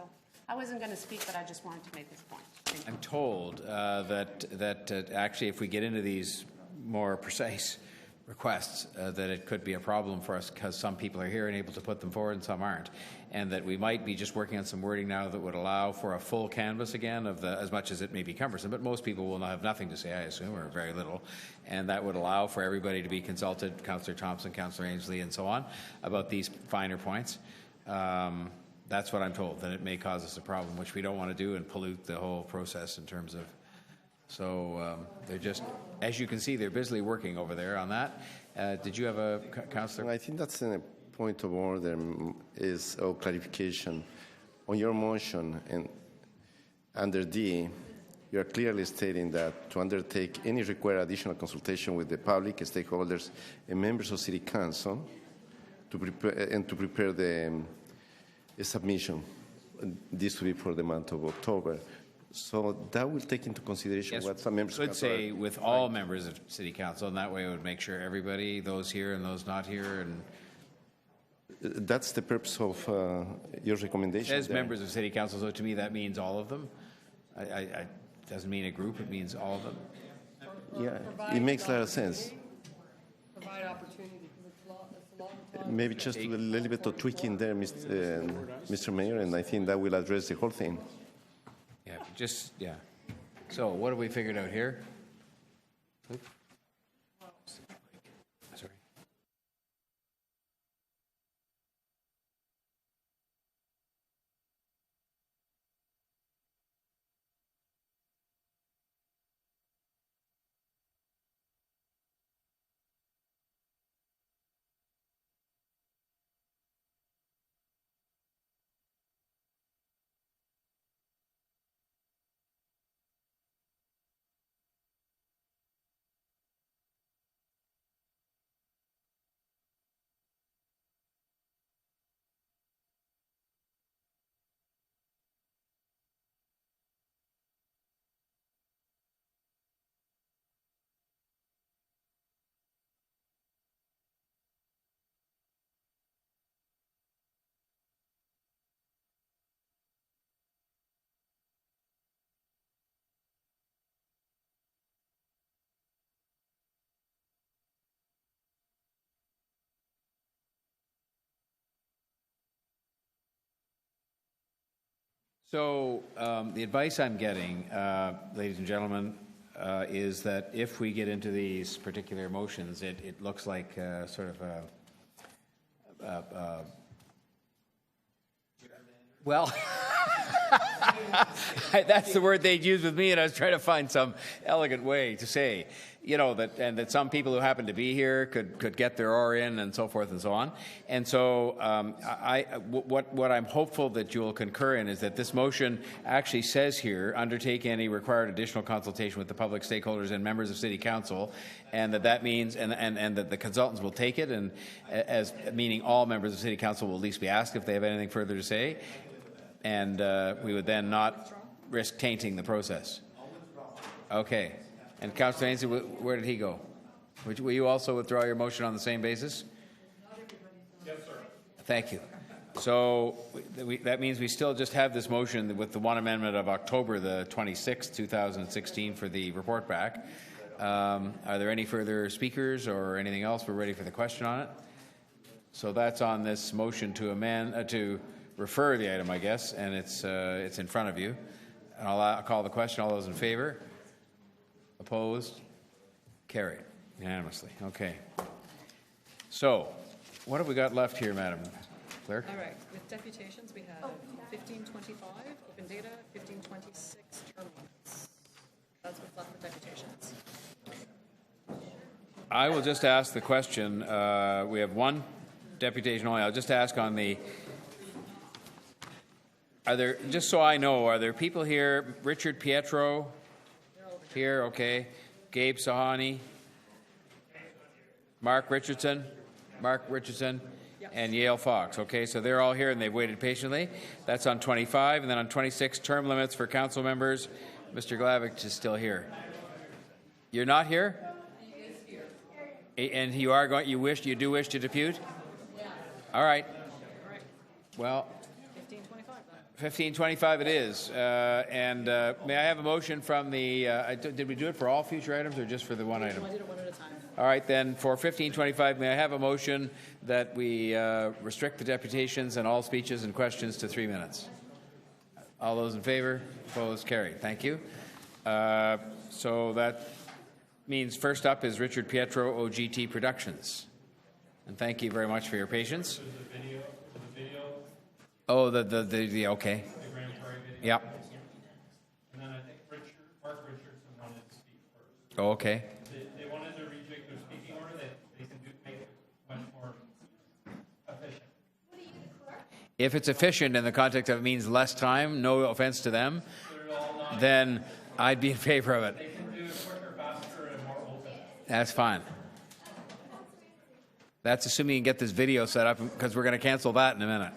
I wasn't going to speak, but I just wanted to make this point. Thank you. I'm told that actually, if we get into these more precise requests, that it could be a problem for us, because some people are here and able to put them forward and some aren't, and that we might be just working on some wording now that would allow for a full canvas again of as much as it may be cumbersome, but most people will have nothing to say, I assume, or very little, and that would allow for everybody to be consulted, Councillor Thompson, Councillor Ainsley, and so on, about these finer points. That's what I'm told, that it may cause us a problem, which we don't want to do and pollute the whole process in terms of. So they're just, as you can see, they're busily working over there on that. Did you have a Councillor? I think that's a point of order or clarification. On your motion, and under D, you are clearly stating that to undertake any required additional consultation with the public, stakeholders, and members of City Council to prepare the submission. This will be for the month of October. So that will take into consideration what some members could say with all members of City Council, and that way it would make sure everybody, those here and those not here, and that's the purpose of your recommendation. As members of City Council, so to me that means all of them. I doesn't mean a group; it means all of them. Yeah, it makes a lot of sense. Provide opportunity. Maybe just a little bit of tweaking there, Mr. Mayor, and I think that will address the whole thing. Yeah. So what have we figured out here? Sorry. So the advice I'm getting, ladies and gentlemen, is that if we get into these particular motions, it looks like sort of well, that's the word they'd use with me, and I was trying to find some elegant way to say, you know, that some people who happen to be here could get their oar in, and so forth and so on. And so what I'm hopeful that you'll concur in is that this motion actually says here, undertake any required additional consultation with the public stakeholders and members of City Council, and that means, and that the consultants will take it, and as meaning all members of City Council will at least be asked if they have anything further to say, and we would then not risk tainting the process. Okay. And Councillor Ainsley, where did he go? Will you also withdraw your motion on the same basis? Yes, sir. Thank you. So that means we still just have this motion with the one amendment of October the 26th, 2016 for the report back. Are there any further speakers or anything else? We're ready for the question on it. So that's on this motion to amend, to refer the item, I guess, and it's in front of you. And I'll call the question. All those in favor? Opposed? Carried unanimously. Okay. So, what have we got left here, Madam Clerk? All right. With deputations, we have 1525 open data, 1526 term limits. That's what's left with deputations. I will just ask the question. We have one deputation only. I'll just ask on the. Are there, just so I know, are there people here? Richard Pietro? Here, okay. Gabe Sahani, Mark Richardson, and Yale Fox. Okay, so they're all here and they've waited patiently. That's on 25, and then on 26, term limits for council members. Mr. Glavich is still here. You're not here? He is here. And you are going. You do wish to depute? Yeah. All right. Well. 1525 it is. May I have a motion from the, did we do it for all future items or just for the one item? I did it one at a time. All right, then for 1525, may I have a motion that we restrict the deputations and all speeches and questions to 3 minutes? All those in favor? Opposed? Carried. Thank you. So that means first up is Richard Pietro, OGT Productions. And thank you very much for your patience. Oh, the okay. The Grand Prairie video. Yep. And then I think Mark Richardson wanted to speak first. Oh, okay. They wanted to reject their speaking order that they can make it much more efficient. If it's efficient in the context of it means less time, no offense to them, then I'd be in favor of it. They can do it quicker, faster, and more open. That's fine. That's assuming you can get this video set up, because we're going to cancel that in a minute.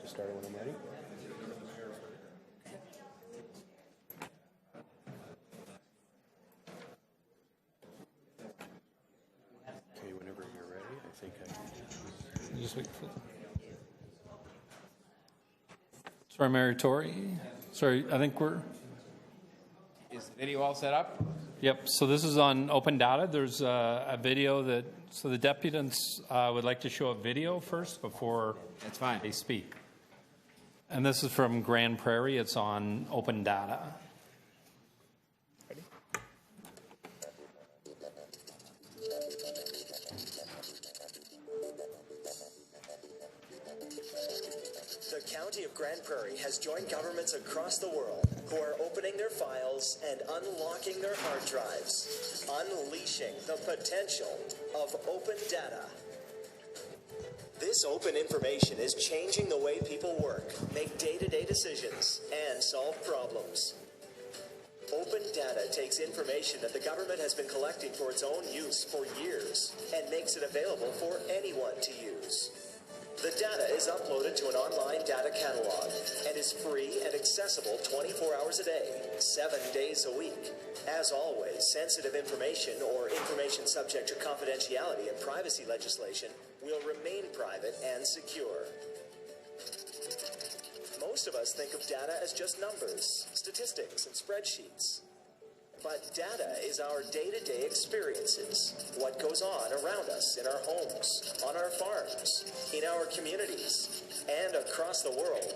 Start when I'm ready. Okay, whenever you're ready, I think I. Just wait for. Sorry, Mary Tory. Sorry, I think we're. Is the video all set up? Yep. So this is on open data. There's a video that. So the deputants would like to show a video first before. That's fine. They speak. And this is from Grand Prairie. It's on open data. Ready? The County of Grand Prairie has joined governments across the world who are opening their files and unlocking their hard drives, unleashing the potential of open data. This open information is changing the way people work, make day-to-day decisions, and solve problems. Open data takes information that the government has been collecting for its own use for years and makes it available for anyone to use. The data is uploaded to an online data catalog and is free and accessible 24 hours a day, 7 days a week. As always, sensitive information or information subject to confidentiality and privacy legislation will remain private and secure. Most of us think of data as just numbers, statistics, and spreadsheets. But data is our day-to-day experiences, what goes on around us in our homes, on our farms, in our communities, and across the world.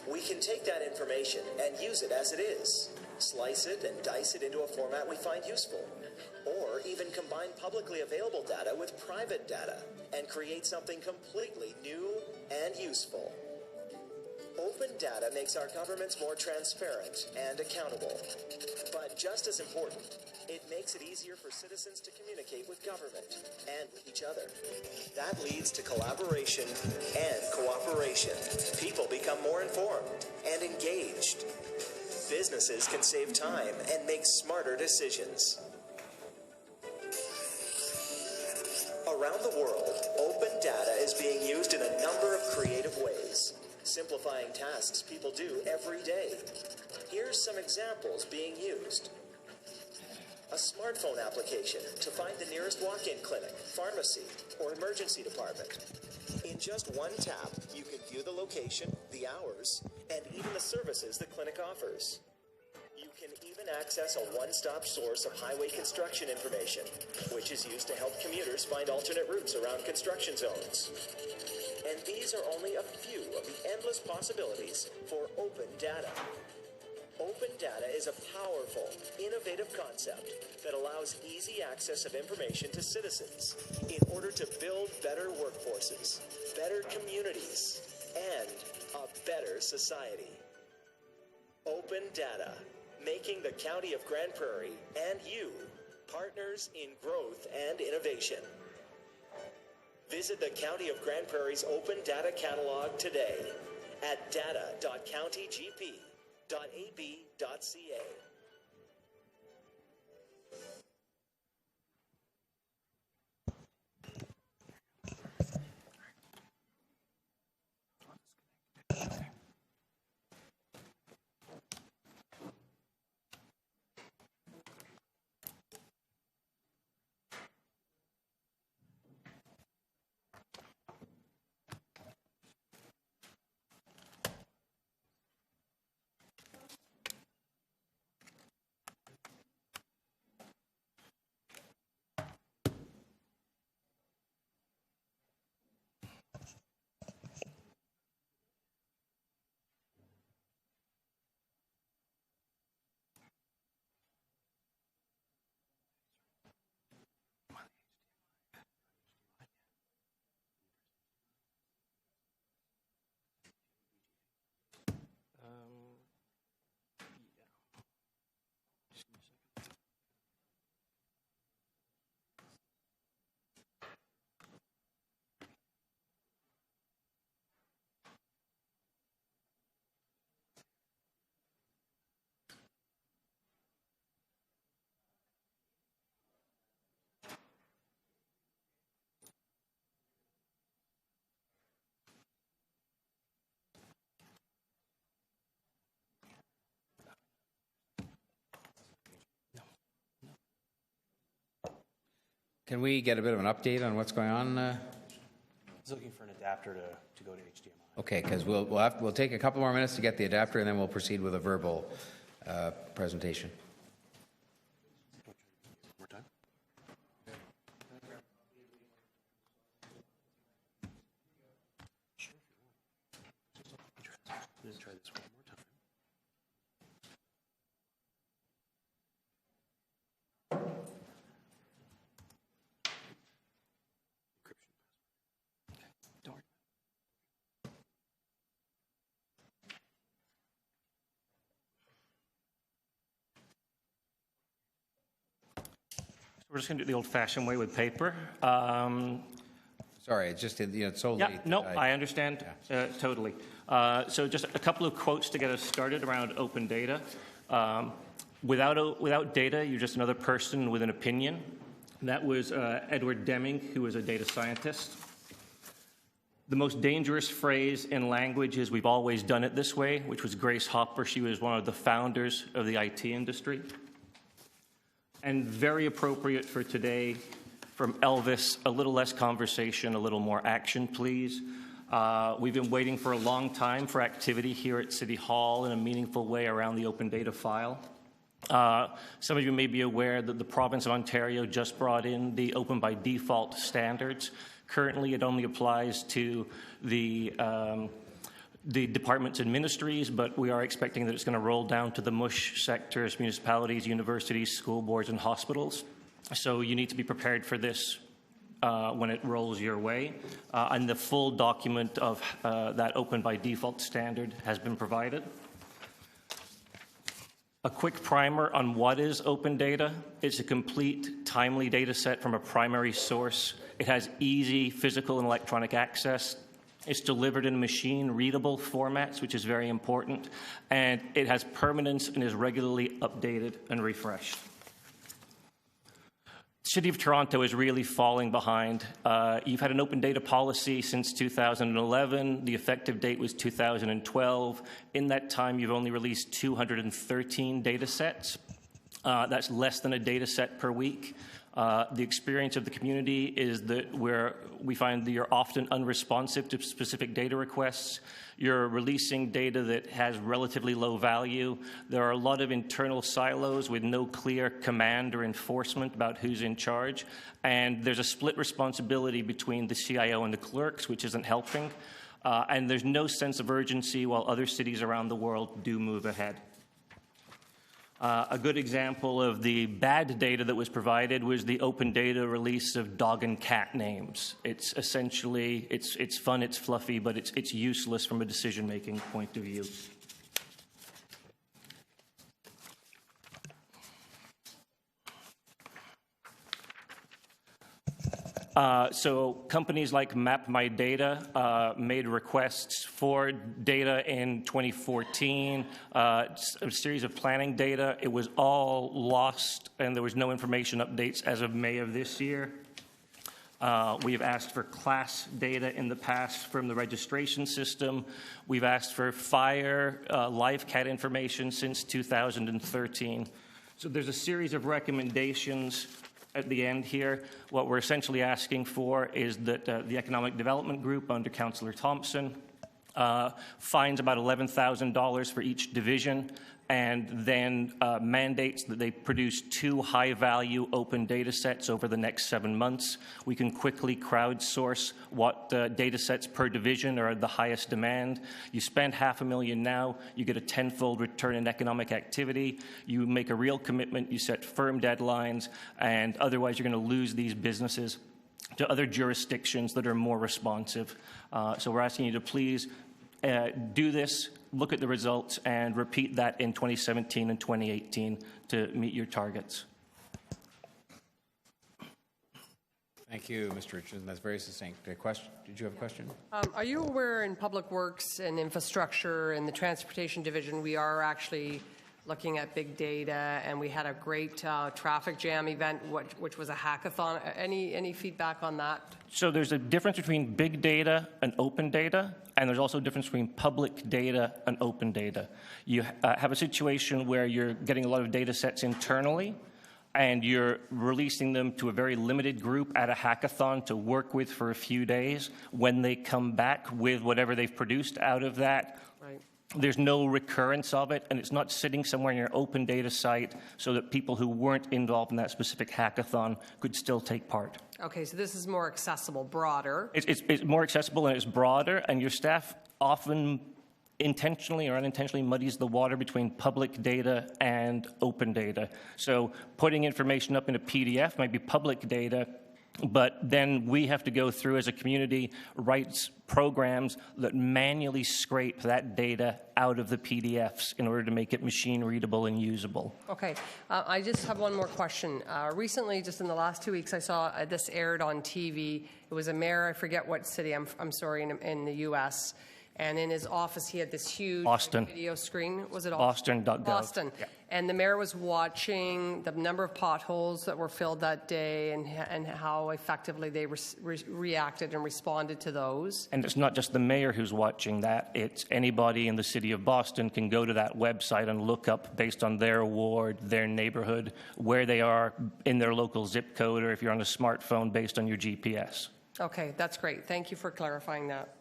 We can take that information and use it as it is, slice it and dice it into a format we find useful, or even combine publicly available data with private data and create something completely new and useful. Open data makes our governments more transparent and accountable. But just as important, it makes it easier for citizens to communicate with government and with each other. That leads to collaboration and cooperation. People become more informed and engaged. Businesses can save time and make smarter decisions. Around the world, open data is being used in a number of creative ways, simplifying tasks people do every day. Here's some examples being used. A smartphone application to find the nearest walk-in clinic, pharmacy, or emergency department. In just one tap, you can view the location, the hours, and even the services the clinic offers. You can even access a one-stop source of highway construction information, which is used to help commuters find alternate routes around construction zones. And these are only a few of the endless possibilities for open data. Open data is a powerful, innovative concept that allows easy access of information to citizens in order to build better workforces, better communities, and a better society. Open data, making the County of Grand Prairie and you partners in growth and innovation. Visit the County of Grand Prairie's Open Data Catalog today at data.countygp.ab.ca. Can we get a bit of an update on what's going on? I was looking for an adapter to go to HDMI. Okay, because we'll take a couple more minutes to get the adapter, and then we'll proceed with a verbal presentation. More time? Sure, if you want. Let's try this one more time. We're just going to do it the old-fashioned way with paper. Sorry, it's just it's so Yeah, late. no, I understand totally. So just a couple of quotes to get us started around open data. Without data, you're just another person with an opinion. That was Edward Deming, who was a data scientist. The most dangerous phrase in language is "we've always done it this way," which was Grace Hopper. She was one of the founders of the IT industry. And very appropriate for today, from Elvis, a little less conversation, a little more action, please. We've been waiting for a long time for activity here at City Hall in a meaningful way around the open data file. Some of you may be aware that the province of Ontario just brought in the open by default standards. Currently, it only applies to the departments and ministries, but we are expecting that it's going to roll down to the MUSH sectors, municipalities, universities, school boards, and hospitals. So you need to be prepared for this when it rolls your way. And the full document of that open by default standard has been provided. A quick primer on what is open data. It's a complete, timely data set from a primary source. It has easy physical and electronic access. It's delivered in machine-readable formats, which is very important. And it has permanence and is regularly updated and refreshed. City of Toronto is really falling behind. You've had an open data policy since 2011. The effective date was 2012. In that time, you've only released 213 data sets. That's less than a data set per week. The experience of the community is that we find that you're often unresponsive to specific data requests. You're releasing data that has relatively low value. There are a lot of internal silos with no clear command or enforcement about who's in charge. And there's a split responsibility between the CIO and the clerks, which isn't helping. And there's no sense of urgency while other cities around the world do move ahead. A good example of the bad data that was provided was the open data release of dog and cat names. It's essentially, it's fun, it's fluffy, but it's useless from a decision-making point of view. So companies like MapMyData made requests for data in 2014, a series of planning data. It was all lost, and there was no information updates as of May of this year. We have asked for class data in the past from the registration system. We've asked for fire, live cat information since 2013. So there's a series of recommendations at the end here. What we're essentially asking for is that the Economic Development Group under Councillor Thompson finds about $11,000 for each division, and then mandates that they produce 2 high-value open data sets over the next 7 months. We can quickly crowdsource what data sets per division are the highest demand. You spend $500,000 now, you get a 10-fold return in economic activity. You make a real commitment, you set firm deadlines, and otherwise you're going to lose these businesses to other jurisdictions that are more responsive. So we're asking you to please do this, look at the results, and repeat that in 2017 and 2018 to meet your targets. Thank you, Mr. Richardson. That's very succinct. Question? Did you have a question? Are you aware in Public Works and Infrastructure and the Transportation Division, we are actually looking at big data, and we had a great traffic jam event, which was a hackathon. Any feedback on that? So there's a difference between big data and open data, and there's also a difference between public data and open data. You have a situation where you're getting a lot of data sets internally, and you're releasing them to a very limited group at a hackathon to work with for a few days. When they come back with whatever they've produced out of that, right, there's no recurrence of it, and it's not sitting somewhere in your open data site so that people who weren't involved in that specific hackathon could still take part. Okay, so this is more accessible, broader. It's more accessible and it's broader, and your staff often intentionally or unintentionally muddies the water between public data and open data. So putting information up in a PDF might be public data, but then we have to go through as a community, write programs that manually scrape that data out of the PDFs in order to make it machine readable and usable. Okay, I just have one more question. Recently, just in the last 2 weeks, I saw this aired on TV. It was a mayor, I forget what city, I'm sorry, in the U.S., and in his office he had this huge Boston. video screen. Was it Boston.gov. Boston. Yeah. And the mayor was watching the number of potholes that were filled that day and how effectively they reacted and responded to those. And it's not just the mayor who's watching that. It's anybody in the city of Boston can go to that website and look up, based on their ward, their neighborhood, where they are in their local zip code, or if you're on a smartphone, based on your GPS. Okay, that's great. Thank you for clarifying that.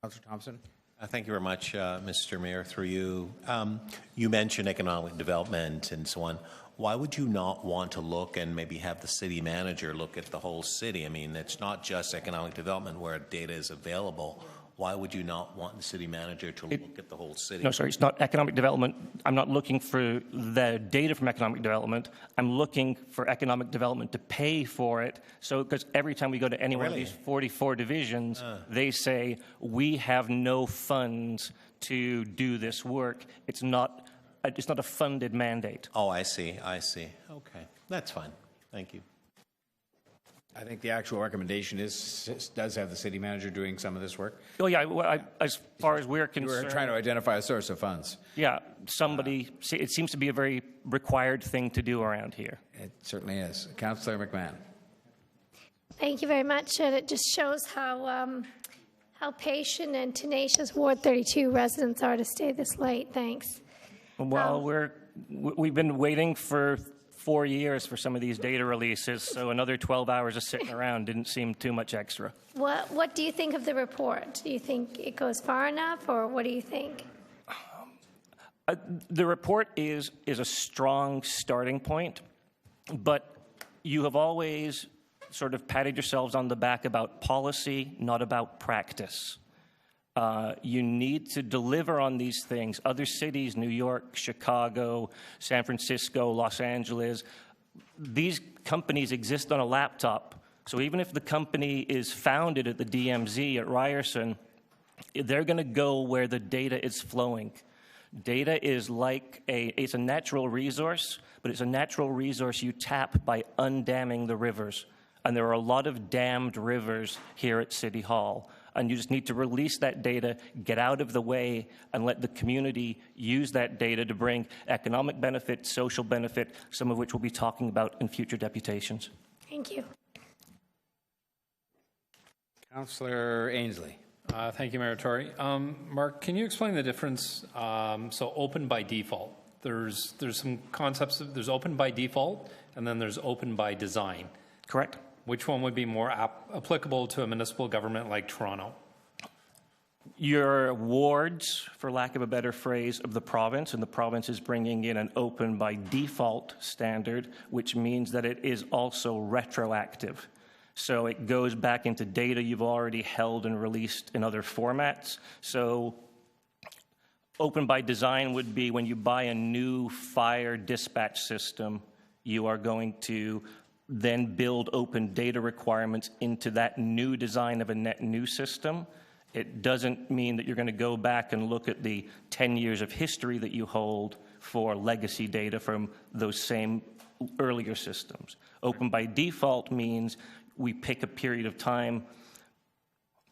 Councillor Thompson. Thank you very much, Mr. Mayor, through you. You mentioned economic development and so on. Why would you not want to look and maybe have the city manager look at the whole city? I mean, it's not just economic development where data is available. Why would you not want the city manager to look at the whole city? No, sorry, it's not economic development. I'm not looking for the data from economic development. I'm looking for economic development to pay for it. So, because every time we go to any one of these 44 divisions, they say, we have no funds to do this work. It's not a funded mandate. Oh, I see. Okay, that's fine. Thank you. I think the actual recommendation does have the city manager doing some of this work. Oh, yeah, as far as we're concerned. We're trying to identify a source of funds. Yeah, it seems to be a very required thing to do around here. It certainly is. Councillor McMahon. Thank you very much, and it just shows how patient and tenacious Ward 32 residents are to stay this late. Thanks. Well, we've been waiting for 4 years for some of these data releases, so another 12 hours of sitting around didn't seem too much extra. What do you think of the report? Do you think it goes far enough, or what do you think? The report is a strong starting point, but you have always sort of patted yourselves on the back about policy, not about practice. You need to deliver on these things. Other cities, New York, Chicago, San Francisco, Los Angeles, these companies exist on a laptop. So even if the company is founded at the DMZ at Ryerson, they're going to go where the data is flowing. Data is it's a natural resource, but it's a natural resource you tap by undamming the rivers. And there are a lot of dammed rivers here at City Hall. And you just need to release that data, get out of the way, and let the community use that data to bring economic benefit, social benefit, some of which we'll be talking about in future deputations. Thank you. Councillor Ainsley. Thank you, Mayor Tory. Mark, can you explain the difference? So open by default. There's some concepts. There's open by default, and then there's open by design. Correct. Which one would be more applicable to a municipal government like Toronto? Your wards, for lack of a better phrase, of the province, and the province is bringing in an open by default standard, which means that it is also retroactive. So it goes back into data you've already held and released in other formats. So open by design would be when you buy a new fire dispatch system, you are going to then build open data requirements into that new design of a net new system. It doesn't mean that you're going to go back and look at the 10 years of history that you hold for legacy data from those same earlier systems. Open by default means we pick a period of time,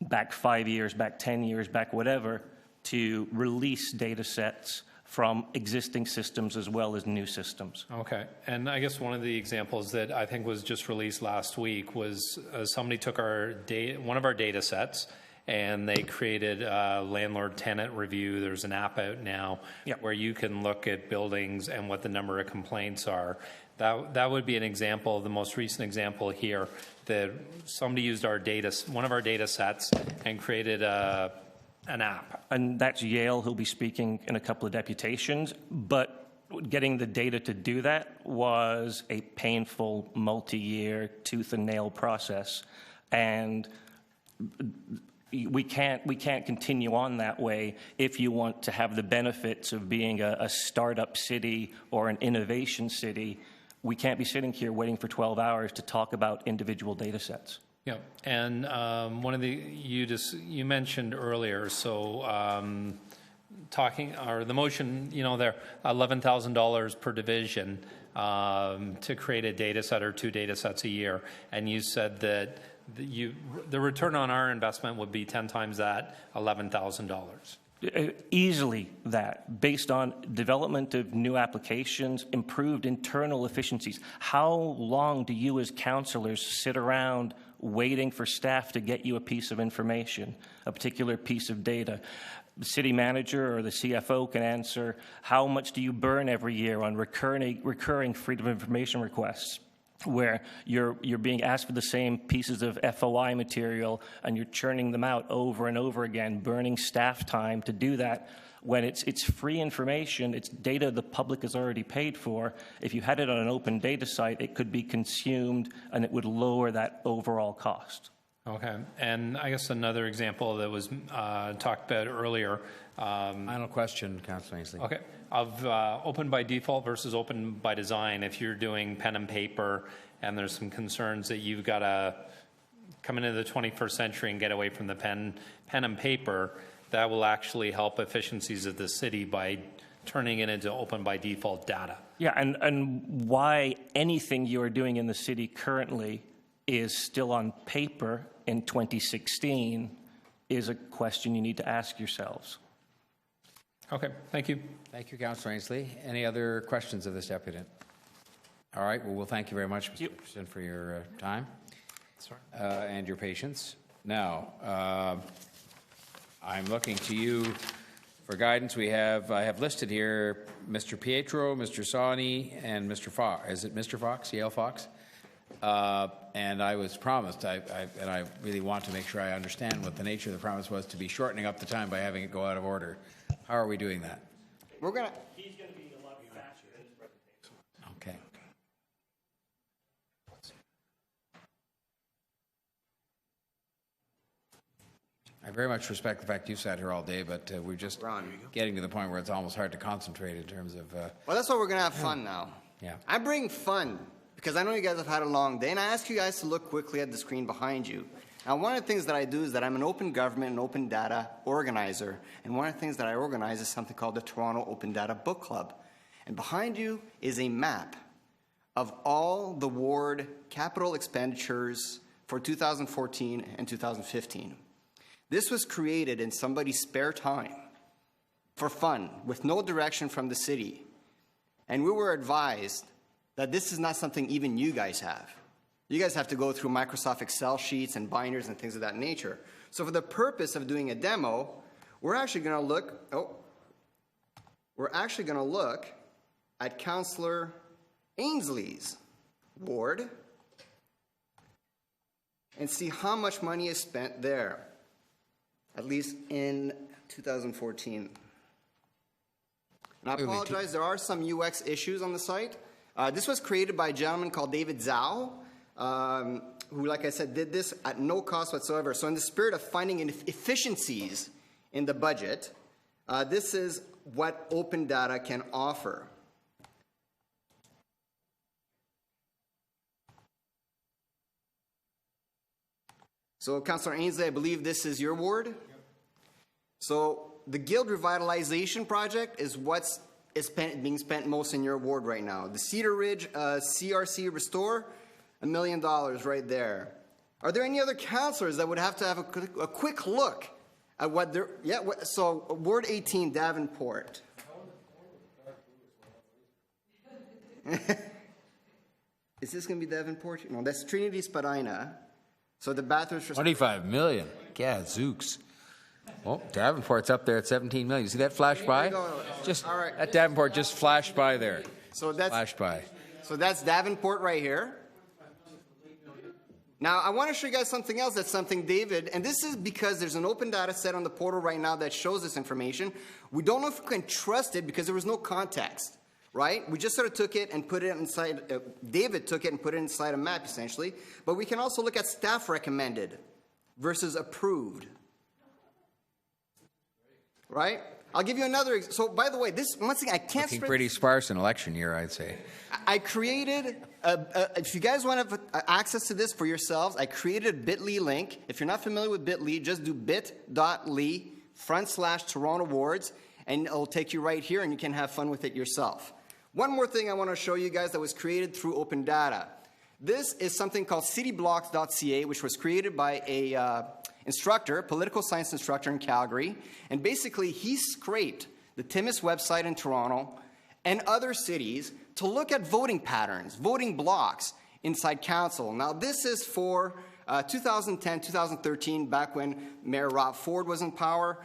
back 5 years, back 10 years, back whatever, to release data sets from existing systems as well as new systems. Okay, and I guess one of the examples that I think was just released last week was somebody took one of our data sets and they created a landlord-tenant review. There's an app out now where you can look at buildings and what the number of complaints are. That would be an example, the most recent example here, that somebody used one of our data sets and created an app. And that's Yale, who'll be speaking in a couple of deputations. But getting the data to do that was a painful, multi-year, tooth and nail process. And we can't continue on that way if you want to have the benefits of being a startup city or an innovation city. We can't be sitting here waiting for 12 hours to talk about individual data sets. Yeah, and one of the you mentioned earlier. So the motion, there, $11,000 per division to create a data set or 2 data sets a year, and you said that the return on our investment would be 10 times that, $11,000. Easily that, based on development of new applications, improved internal efficiencies. How long do you as councillors sit around waiting for staff to get you a piece of information, a particular piece of data? The city manager or the CFO can answer, how much do you burn every year on recurring freedom of information requests, where you're being asked for the same pieces of FOI material and you're churning them out over and over again, burning staff time to do that, when it's free information, it's data the public has already paid for. If you had it on an open data site, it could be consumed and it would lower that overall cost. Okay, and I guess another example that was talked about earlier. Final question, Councillor Ainsley. Okay, of open by default versus open by design. If you're doing pen and paper and there's some concerns that you've got to come into the 21st century and get away from the pen and paper, that will actually help efficiencies of the city by turning it into open by default data. Yeah, and why anything you are doing in the city currently is still on paper in 2016 is a question you need to ask yourselves. Okay, thank you. Thank you, Councillor Ainsley. Any other questions of this deputant? All right, well, we'll thank you very much, Mr. Richardson, for your time and your patience. Now, I'm looking to you for guidance. I have listed here Mr. Pietro, Mr. Sawney, and Mr. Fox. Is it Mr. Fox, Yale Fox? And I was promised, and I really want to make sure I understand what the nature of the promise was, to be shortening up the time by having it go out of order. How are we doing that? We're going to... He's going to be a lot faster in his presentation. Okay. I very much respect the fact you've sat here all day, but we're just getting to the point where it's almost hard to concentrate in terms of... Well, that's why we're going to have fun now. Yeah. I bring fun because I know you guys have had a long day, and I ask you guys to look quickly at the screen behind you. Now, one of the things that I do is that I'm an open government and open data organizer, and one of the things that I organize is something called the Toronto Open Data Book Club. And behind you is a map of all the ward capital expenditures for 2014 and 2015. This was created in somebody's spare time for fun, with no direction from the city. And we were advised that this is not something even you guys have. You guys have to go through Microsoft Excel sheets and binders and things of that nature. So for the purpose of doing a demo, we're actually going to look at Councillor Ainsley's ward and see how much money is spent there, at least in 2014. And I apologize, there are some UX issues on the site. This was created by a gentleman called David Zhao, who, like I said, did this at no cost whatsoever. So in the spirit of finding efficiencies in the budget, this is what open data can offer. So, Councillor Ainsley, I believe this is your ward? Yep. So the Guild Revitalization Project is what's being spent most in your ward right now. The Cedar Ridge CRC Restore, $1 million right there. Are there any other councillors that would have to have a quick look at what they're... Yeah, so Ward 18, Davenport. Is this going to be Davenport? No, that's Trinity Spadina. So the bathrooms... 25 million. Gadzooks. Oh, Davenport's up there at 17 million. You see that flash by? Just all right. That Davenport just flashed by there. So that's flashed by. So that's Davenport right here. Now I want to show you guys something else. That's something David, and this is because there's an open data set on the portal right now that shows this information. We don't know if we can trust it because there was no context, right? We just sort of took it and put it inside. David took it and put it inside a map essentially. But we can also look at staff recommended versus approved. Right? I'll give you another. So, by the way, this once again, I can't. Looking pretty sparse in election year, I'd say. I created. If you guys want to have access to this for yourselves, I created a Bitly link. If you're not familiar with Bitly, just do bit.ly/Toronto Wards, and it'll take you right here, and you can have fun with it yourself. One more thing I want to show you guys that was created through open data. This is something called cityblocks.ca, which was created by an instructor, political science instructor in Calgary, and basically he scraped the Timis website in Toronto and other cities to look at voting patterns, voting blocks inside council. Now, this is for 2010, 2013, back when Mayor Rob Ford was in power,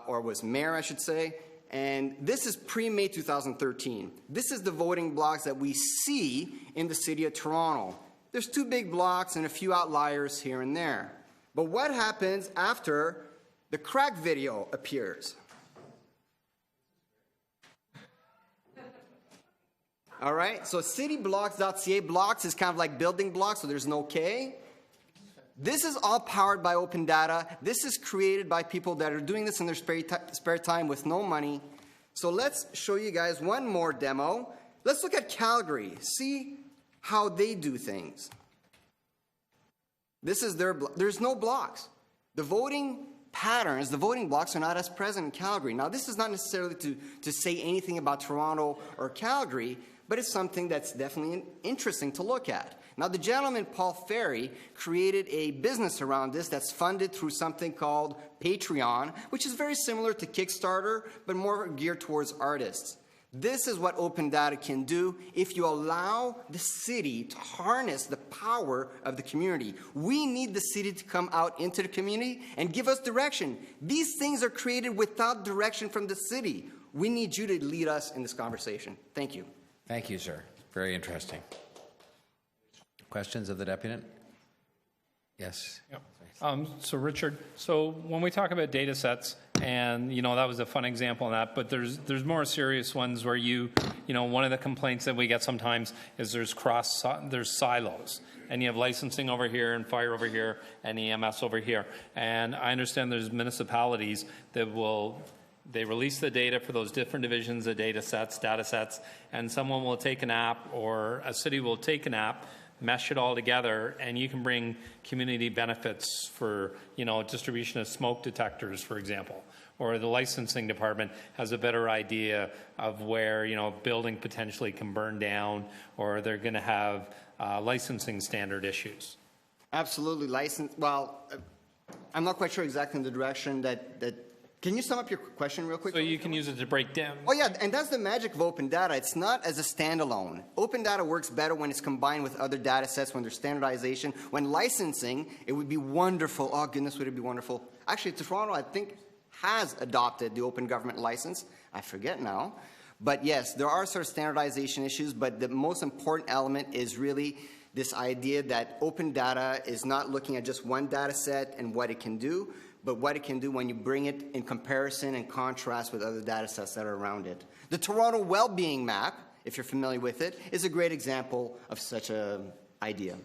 or was mayor, I should say. And this is pre-May 2013. This is the voting blocks that we see in the city of Toronto. There's 2 big blocks and a few outliers here and there. But what happens after the crack video appears? All right, so cityblocks.ca blocks is kind of like building blocks, so there's no K. This is all powered by open data. This is created by people that are doing this in their spare time with no money. So let's show you guys one more demo. Let's look at Calgary, see how they do things. This is there's no blocks. The voting patterns, the voting blocks are not as present in Calgary. Now, this is not necessarily to say anything about Toronto or Calgary, but it's something that's definitely interesting to look at. Now, the gentleman, Paul Ferry, created a business around this that's funded through something called Patreon, which is very similar to Kickstarter, but more geared towards artists. This is what open data can do if you allow the city to harness the power of the community. We need the city to come out into the community and give us direction. These things are created without direction from the city. We need you to lead us in this conversation. Thank you. Thank you, sir. Very interesting. Questions of the deputant? Yes. Yep. So Richard, so when we talk about data sets, and that was a fun example of that, but there's more serious ones where one of the complaints that we get sometimes is there's silos, and you have licensing over here and fire over here and EMS over here. And I understand there's municipalities that they release the data for those different divisions of data sets, and someone will take an app, or a city will take an app, mesh it all together, and you can bring community benefits for, distribution of smoke detectors, for example. Or the licensing department has a better idea of where, building potentially can burn down, or they're going to have licensing standard issues. Absolutely. Well, I'm not quite sure exactly in the direction that can you sum up your question real quick? So you can use it to break down. Oh, yeah, and that's the magic of open data. It's not as a standalone. Open data works better when it's combined with other data sets, when there's standardization. When licensing, it would be wonderful. Oh, goodness, would it be wonderful. Actually, Toronto, I think, has adopted the open government license. I forget now. But yes, there are sort of standardization issues, but the most important element is really this idea that open data is not looking at just one data set and what it can do, but what it can do when you bring it in comparison and contrast with other data sets that are around it. The Toronto Wellbeing Map, if you're familiar with it, is a great example of such an idea.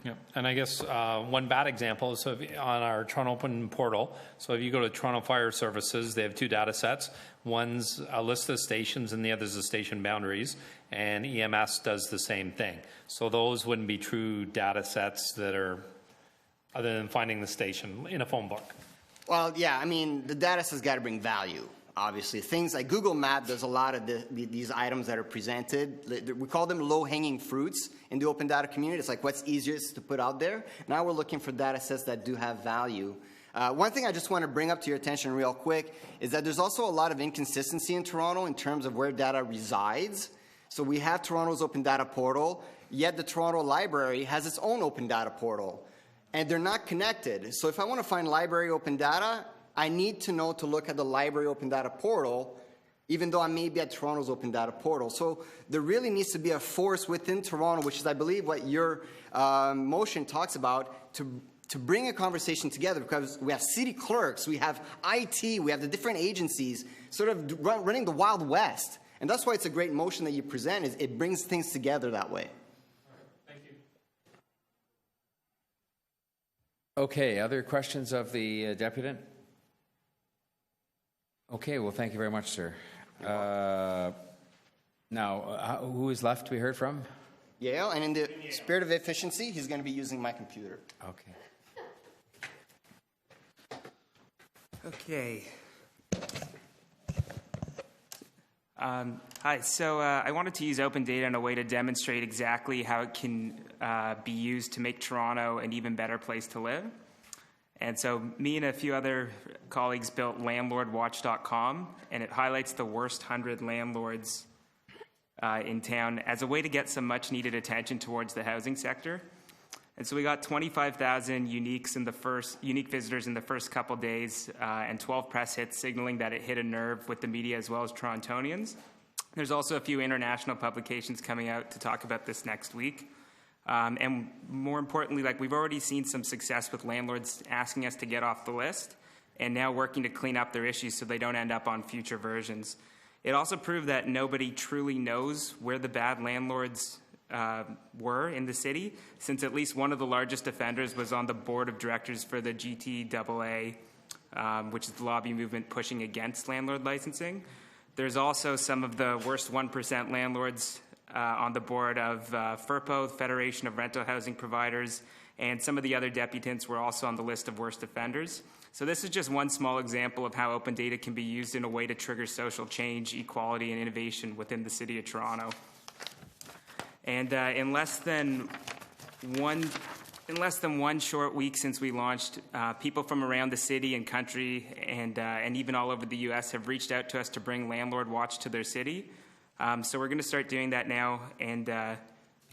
Yeah, and I guess one bad example is on our Toronto Open portal. So if you go to Toronto Fire Services, they have 2 data sets. One's a list of stations and the other's the station boundaries, and EMS does the same thing. So those wouldn't be true data sets that are, other than finding the station in a phone book. Well, yeah, I mean, the data set's got to bring value, obviously. Things like Google Map does a lot of these items that are presented. We call them low-hanging fruits in the open data community. It's like what's easiest to put out there. Now we're looking for data sets that do have value. One thing I just want to bring up to your attention real quick is that there's also a lot of inconsistency in Toronto in terms of where data resides. So we have Toronto's open data portal, yet the Toronto Library has its own open data portal. And they're not connected. So if I want to find library open data, I need to know to look at the library open data portal, even though I may be at Toronto's open data portal. So there really needs to be a force within Toronto, which is, I believe, what your motion talks about, to bring a conversation together, because we have city clerks, we have IT, we have the different agencies sort of running the Wild West. And that's why it's a great motion that you present, is it brings things together that way. Okay, other questions of the deputant? Okay, well, thank you very much, sir. Now, who is left to be heard from? Yale, and in the spirit of efficiency, he's going to be using my computer. Okay. Okay. Hi, so I wanted to use open data in a way to demonstrate exactly how it can be used to make Toronto an even better place to live. And so me and a few other colleagues built landlordwatch.com, and it highlights the worst 100 landlords in town as a way to get some much needed attention towards the housing sector. And so we got 25,000 unique visitors in the first couple days, and 12 press hits signaling that it hit a nerve with the media as well as Torontonians. There's also a few international publications coming out to talk about this next week. And more importantly, we've already seen some success with landlords asking us to get off the list and now working to clean up their issues so they don't end up on future versions. It also proved that nobody truly knows where the bad landlords were in the city, since at least one of the largest offenders was on the board of directors for the GTAA, which is the lobby movement pushing against landlord licensing. There's also some of the worst 1% landlords on the board of FRPO, Federation of Rental Housing Providers, and some of the other deputants were also on the list of worst offenders. So this is just one small example of how open data can be used in a way to trigger social change, equality, and innovation within the City of Toronto. And in less than one short week since we launched, people from around the city and country and even all over the U.S. have reached out to us to bring Landlord Watch to their city. So we're going to start doing that now, and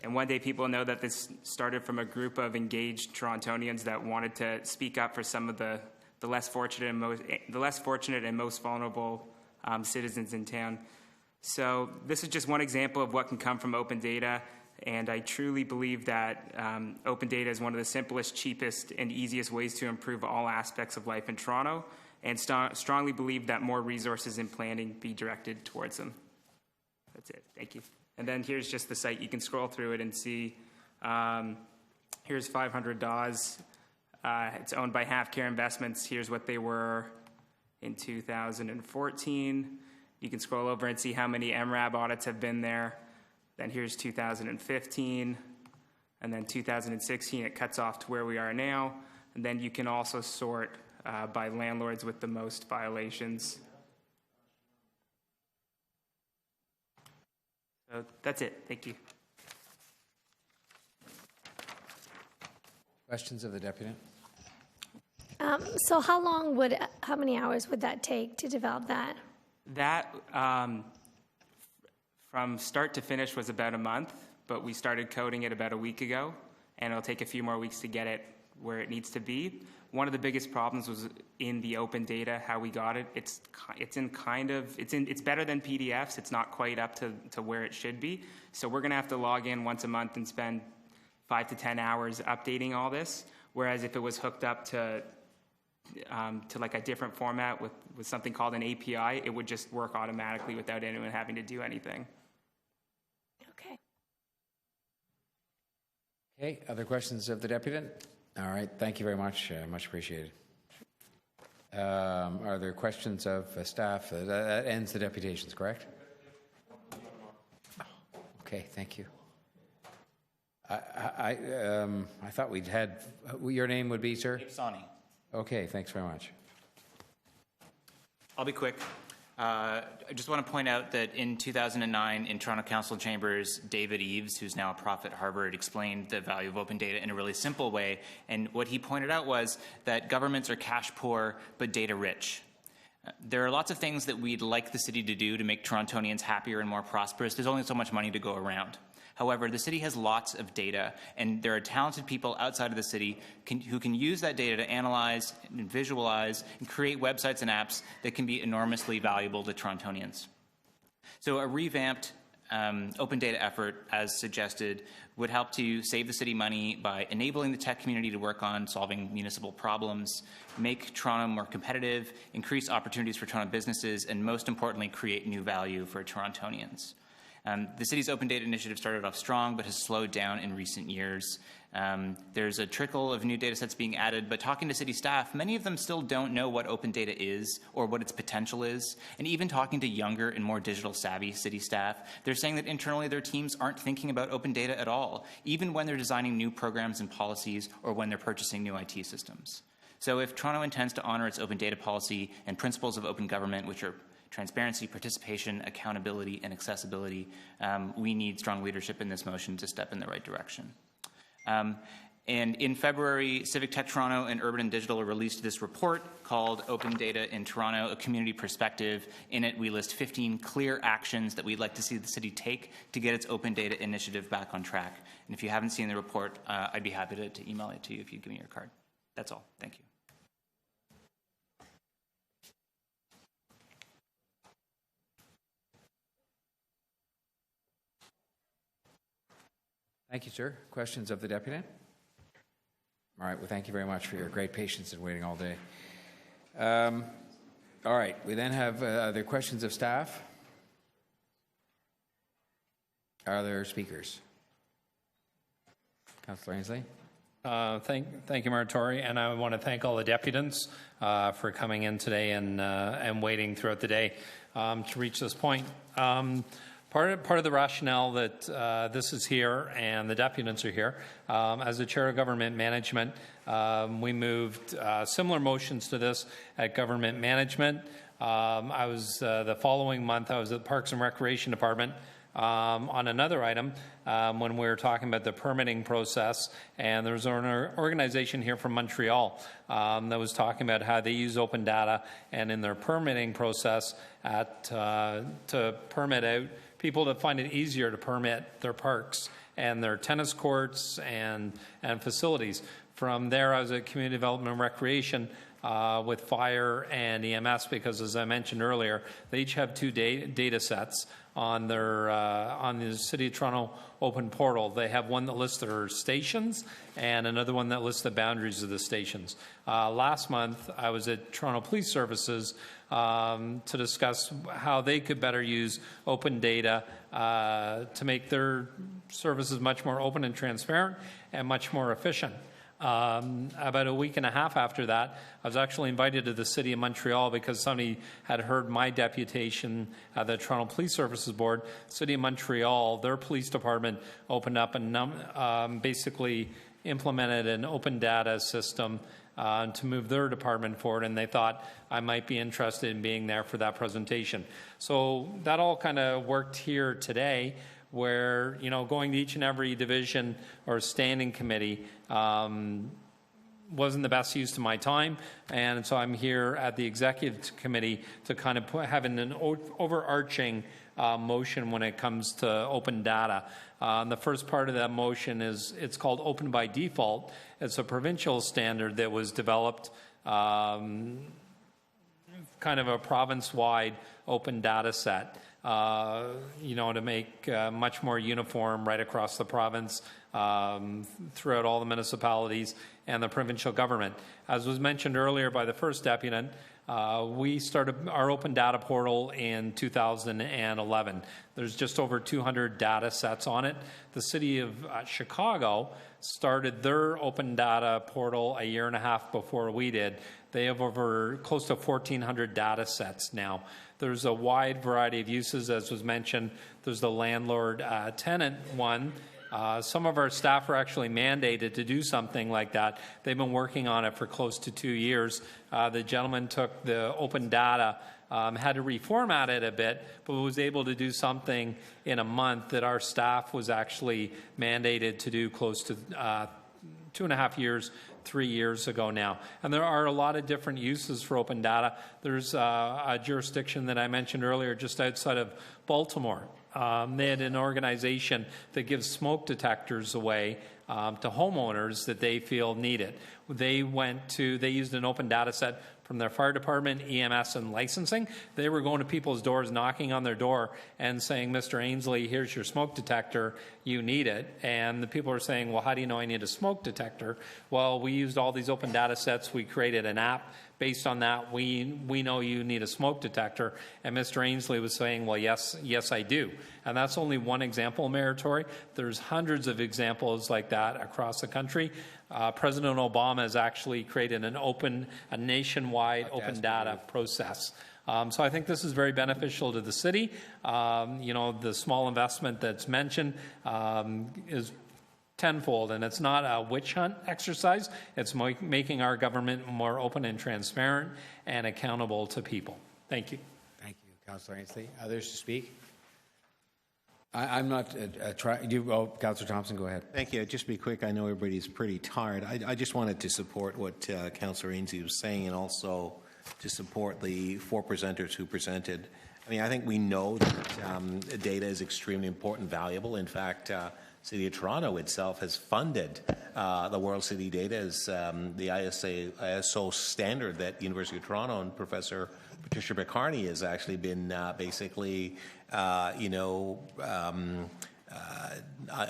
one day people know that this started from a group of engaged Torontonians that wanted to speak up for some of the less fortunate and most vulnerable citizens in town. So this is just one example of what can come from open data, and I truly believe that open data is one of the simplest, cheapest, and easiest ways to improve all aspects of life in Toronto, and strongly believe that more resources in planning be directed towards them. That's it. Thank you. And then here's just the site. You can scroll through it and see. Here's 500 DAWs. It's owned by Halfcare Investments. Here's what they were in 2014. You can scroll over and see how many MRAB audits have been there. Then here's 2015. And then 2016, it cuts off to where we are now. And then you can also sort by landlords with the most violations. So that's it. Thank you. Questions of the deputy? So how many hours would that take to develop that? That, from start to finish, was about a month, but we started coding it about a week ago, and it'll take a few more weeks to get it where it needs to be. One of the biggest problems was in the open data, how we got it. It's better than PDFs. It's not quite up to where it should be. So we're going to have to log in once a month and spend 5 to 10 hours updating all this. Whereas if it was hooked up to like a different format with something called an API, it would just work automatically without anyone having to do anything. Okay. Okay, other questions of the deputy? All right, thank you very much. Much appreciated. Are there questions of staff? That ends the deputations, correct? Okay, thank you. I thought we'd had, your name would be, sir? Ipsani. Okay, thanks very much. I'll be quick. I just want to point out that in 2009, in Toronto Council Chambers, David Eves, who's now a prof at Harvard, explained the value of open data in a really simple way. And what he pointed out was that governments are cash poor, but data rich. There are lots of things that we'd like the city to do to make Torontonians happier and more prosperous. There's only so much money to go around. However, the city has lots of data, and there are talented people outside of the city who can use that data to analyze and visualize and create websites and apps that can be enormously valuable to Torontonians. So a revamped open data effort, as suggested, would help to save the city money by enabling the tech community to work on solving municipal problems, make Toronto more competitive, increase opportunities for Toronto businesses, and most importantly, create new value for Torontonians. The city's open data initiative started off strong, but has slowed down in recent years. There's a trickle of new data sets being added, but talking to city staff, many of them still don't know what open data is or what its potential is. And even talking to younger and more digital savvy city staff, they're saying that internally their teams aren't thinking about open data at all, even when they're designing new programs and policies or when they're purchasing new IT systems. So if Toronto intends to honor its open data policy and principles of open government, which are transparency, participation, accountability, and accessibility, we need strong leadership in this motion to step in the right direction. And in February, Civic Tech Toronto and Urban and Digital released this report called Open Data in Toronto, A Community Perspective. In it, we list 15 clear actions that we'd like to see the city take to get its open data initiative back on track. And if you haven't seen the report, I'd be happy to email it to you if you give me your card. That's all. Thank you. Thank you, sir. Questions of the deputy? All right. Well, thank you very much for your great patience in waiting all day. All right. We then have the questions of staff. Are there speakers? Councillor Ainsley. Thank you, Mayor Tory, and I want to thank all the deputants for coming in today and waiting throughout the day to reach this point. Part of the rationale that this is here and the deputants are here, as the Chair of Government Management, we moved similar motions to this at Government Management. I was the following month, I was at the Parks and Recreation Department on another item when we were talking about the permitting process, and there was an organization here from Montreal that was talking about how they use open data and in their permitting process to permit out people to find it easier to permit their parks and their tennis courts and facilities. From there, I was at Community Development and Recreation with fire and EMS because, as I mentioned earlier, they each have two data sets on their on the City of Toronto open portal. They have one that lists their stations and another one that lists the boundaries of the stations. Last month, I was at Toronto Police Services to discuss how they could better use open data to make their services much more open and transparent and much more efficient. About a week and a half after that, I was actually invited to the City of Montreal because somebody had heard my deputation at the Toronto Police Services Board. City of Montreal, their police department opened up and basically implemented an open data system to move their department forward, and they thought I might be interested in being there for that presentation. So that all kind of worked here today, where, you know, going to each and every division or standing committee wasn't the best use of my time, and so I'm here at the executive committee to kind of having an overarching motion when it comes to open data. The first part of that motion is, it's called Open by Default. It's a provincial standard that was developed, kind of a province-wide open data set, you know, to make much more uniform right across the province, throughout all the municipalities and the provincial government. As was mentioned earlier by the first deputant, we started our open data portal in 2011. There's just over 200 data sets on it. The city of Chicago started their open data portal a year and a half before we did. They have over close to 1,400 data sets now. There's a wide variety of uses, as was mentioned. There's the landlord-tenant one. Some of our staff are actually mandated to do something like that. They've been working on it for close to 2 years. The gentleman took the open data, had to reformat it a bit, but was able to do something in a month that our staff was actually mandated to do close to 2.5 years, 3 years ago now. And there are a lot of different uses for open data. There's a jurisdiction that I mentioned earlier just outside of Baltimore. They had an organization that gives smoke detectors away to homeowners that they feel need it. They used an open data set from their fire department, EMS, and licensing. They were going to people's doors, knocking on their door and saying, Mr. Ainsley, here's your smoke detector, you need it. And the people are saying, well, how do you know I need a smoke detector? Well, we used all these open data sets. We created an app. Based on that, we know you need a smoke detector. And Mr. Ainsley was saying, well, yes, I do. And that's only one example, Mayor Tory. There's hundreds of examples like that across the country. President Obama has actually created a nationwide open data process. So I think this is very beneficial to the city. You know, the small investment that's mentioned is tenfold, and it's not a witch hunt exercise. It's making our government more open and transparent and accountable to people. Thank you. Thank you, Councillor Ainsley. Others to speak? I'm not trying. Councillor Thompson, go ahead. Thank you. Just be quick. I know everybody's pretty tired. I just wanted to support what Councillor Ainslie was saying, and also to support the 4 presenters who presented. I mean, I think we know that data is extremely important, valuable. In fact, City of Toronto itself has funded the World City Data as the ISO standard that University of Toronto and Professor Patricia McCarney has actually been basically, I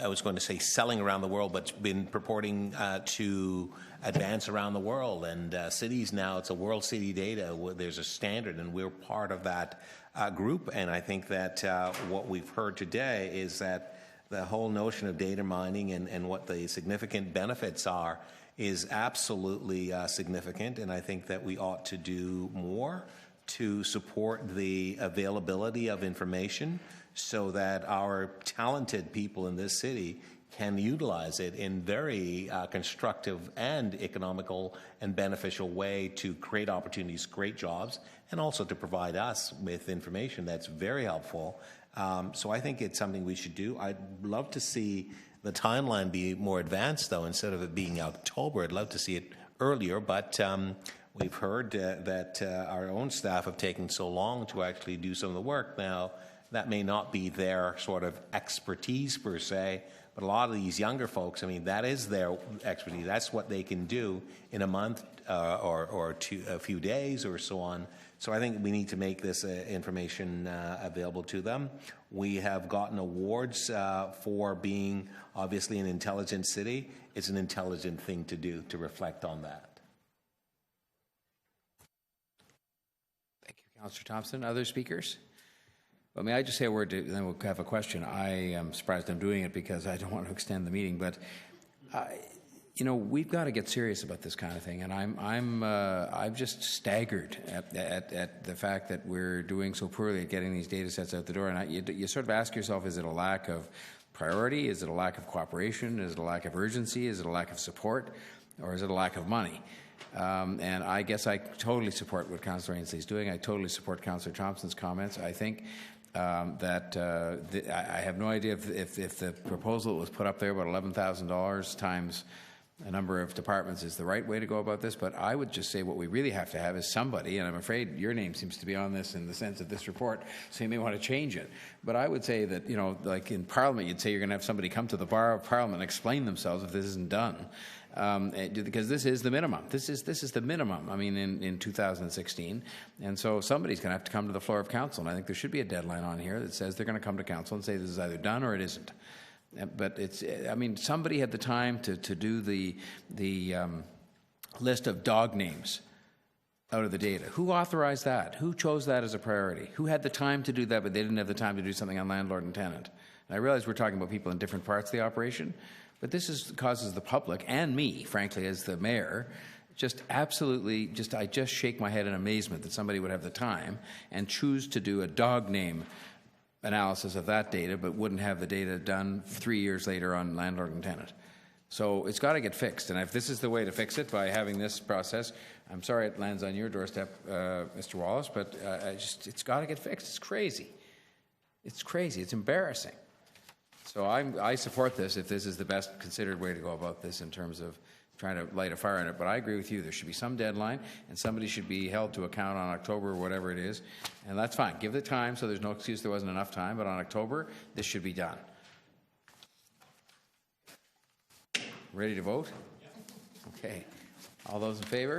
was going to say selling around the world, but been purporting to advance around the world. And cities now, it's a World City Data. There's a standard, and we're part of that group. And I think that what we've heard today is that the whole notion of data mining and what the significant benefits are is absolutely significant. And I think that we ought to do more to support the availability of information so that our talented people in this city can utilize it in very constructive and economical and beneficial way to create opportunities, create jobs, and also to provide us with information that's very helpful. So I think it's something we should do. I'd love to see the timeline be more advanced, though. Instead of it being October, I'd love to see it earlier, but we've heard that our own staff have taken so long to actually do some of the work. Now, that may not be their sort of expertise per se, but a lot of these younger folks, I mean, that is their expertise. That's what they can do in a month or a few days or so on. So I think we need to make this information available to them. We have gotten awards for being obviously an intelligent city. It's an intelligent thing to do, to reflect on that. Thank you, Councillor Thompson. Other speakers? Well, may I just say a word, then we'll have a question. I am surprised I'm doing it because I don't want to extend the meeting, but we've got to get serious about this kind of thing, and I'm just staggered at the fact that we're doing so poorly at getting these data sets out the door. And you sort of ask yourself, is it a lack of priority? Is it a lack of cooperation? Is it a lack of urgency? Is it a lack of support? Or is it a lack of money? And I guess I totally support what Councillor Ainslie is doing. I totally support Councillor Thompson's comments. I think that I have no idea if the proposal that was put up there about $11,000 times a number of departments is the right way to go about this, but I would just say what we really have to have is somebody, and I'm afraid your name seems to be on this in the sense of this report, so you may want to change it. But I would say that, like in Parliament, you'd say you're going to have somebody come to the bar of Parliament and explain themselves if this isn't done. Because this is the minimum. This is the minimum, I mean, in 2016. And so somebody's going to have to come to the floor of council, and I think there should be a deadline on here that says they're going to come to council and say this is either done or it isn't. But somebody had the time to do the list of dog names out of the data. Who authorized that? Who chose that as a priority? Who had the time to do that, but they didn't have the time to do something on landlord and tenant? And I realize we're talking about people in different parts of the operation, but this causes the public and me, frankly, as the mayor, just absolutely, I just shake my head in amazement that somebody would have the time and choose to do a dog name analysis of that data, but wouldn't have the data done 3 years later on landlord and tenant. So it's got to get fixed. And if this is the way to fix it, by having this process, I'm sorry it lands on your doorstep, Mr. Wallace, but it's got to get fixed. It's crazy. It's crazy. It's embarrassing. So I support this if this is the best considered way to go about this in terms of trying to light a fire in it. But I agree with you. There should be some deadline, and somebody should be held to account on October or whatever it is. And that's fine. Give the time so there's no excuse there wasn't enough time. But on October, this should be done. Ready to vote? Okay. All those in favor?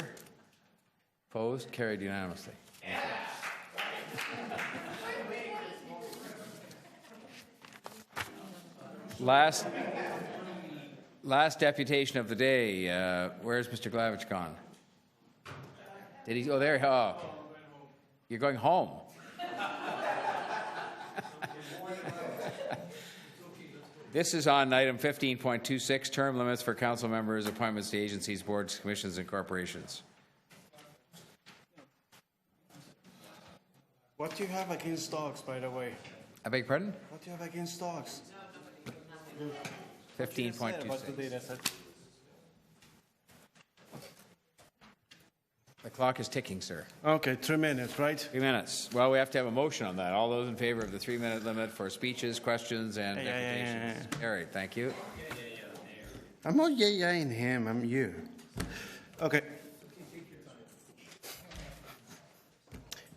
Opposed? Carried unanimously. Last deputation of the day. Where's Mr. Glavich gone? Did he? Oh, there. Oh, you're going home. This is on item 15.26, term limits for council members, appointments to agencies, boards, commissions, and corporations. What do you have against dogs, by the way? I beg your pardon? What do you have against dogs? 15.26. What's the data set? Clock is ticking, sir. Okay, 3 minutes, right? 3 minutes. Well, we have to have a motion on that. All those in favor of the 3-minute limit for speeches, questions, and deputations? Carried. Thank you. I'm not yaying him, I'm you. Okay.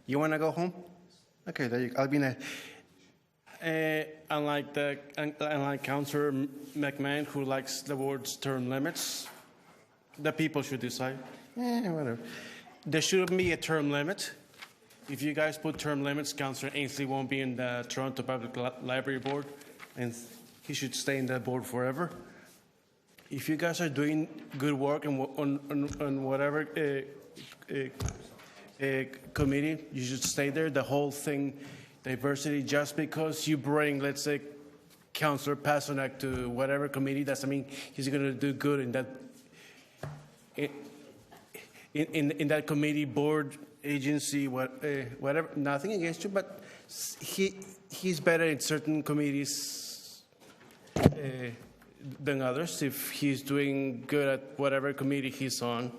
You want to go home? Okay, there you go. I'll be nice. Unlike Councillor McMahon, who likes the words term limits, the people should decide. Whatever. There shouldn't be a term limit. If you guys put term limits, Councillor Ainsley won't be in the Toronto Public Library Board, and he should stay in that board forever. If you guys are doing good work on whatever committee, you should stay there. The whole thing, diversity, just because you bring, let's say, Councillor Pasternak to whatever committee, doesn't mean he's going to do good in that in that committee, board, agency, whatever. Nothing against you, but he's better in certain committees than others. If he's doing good at whatever committee he's on,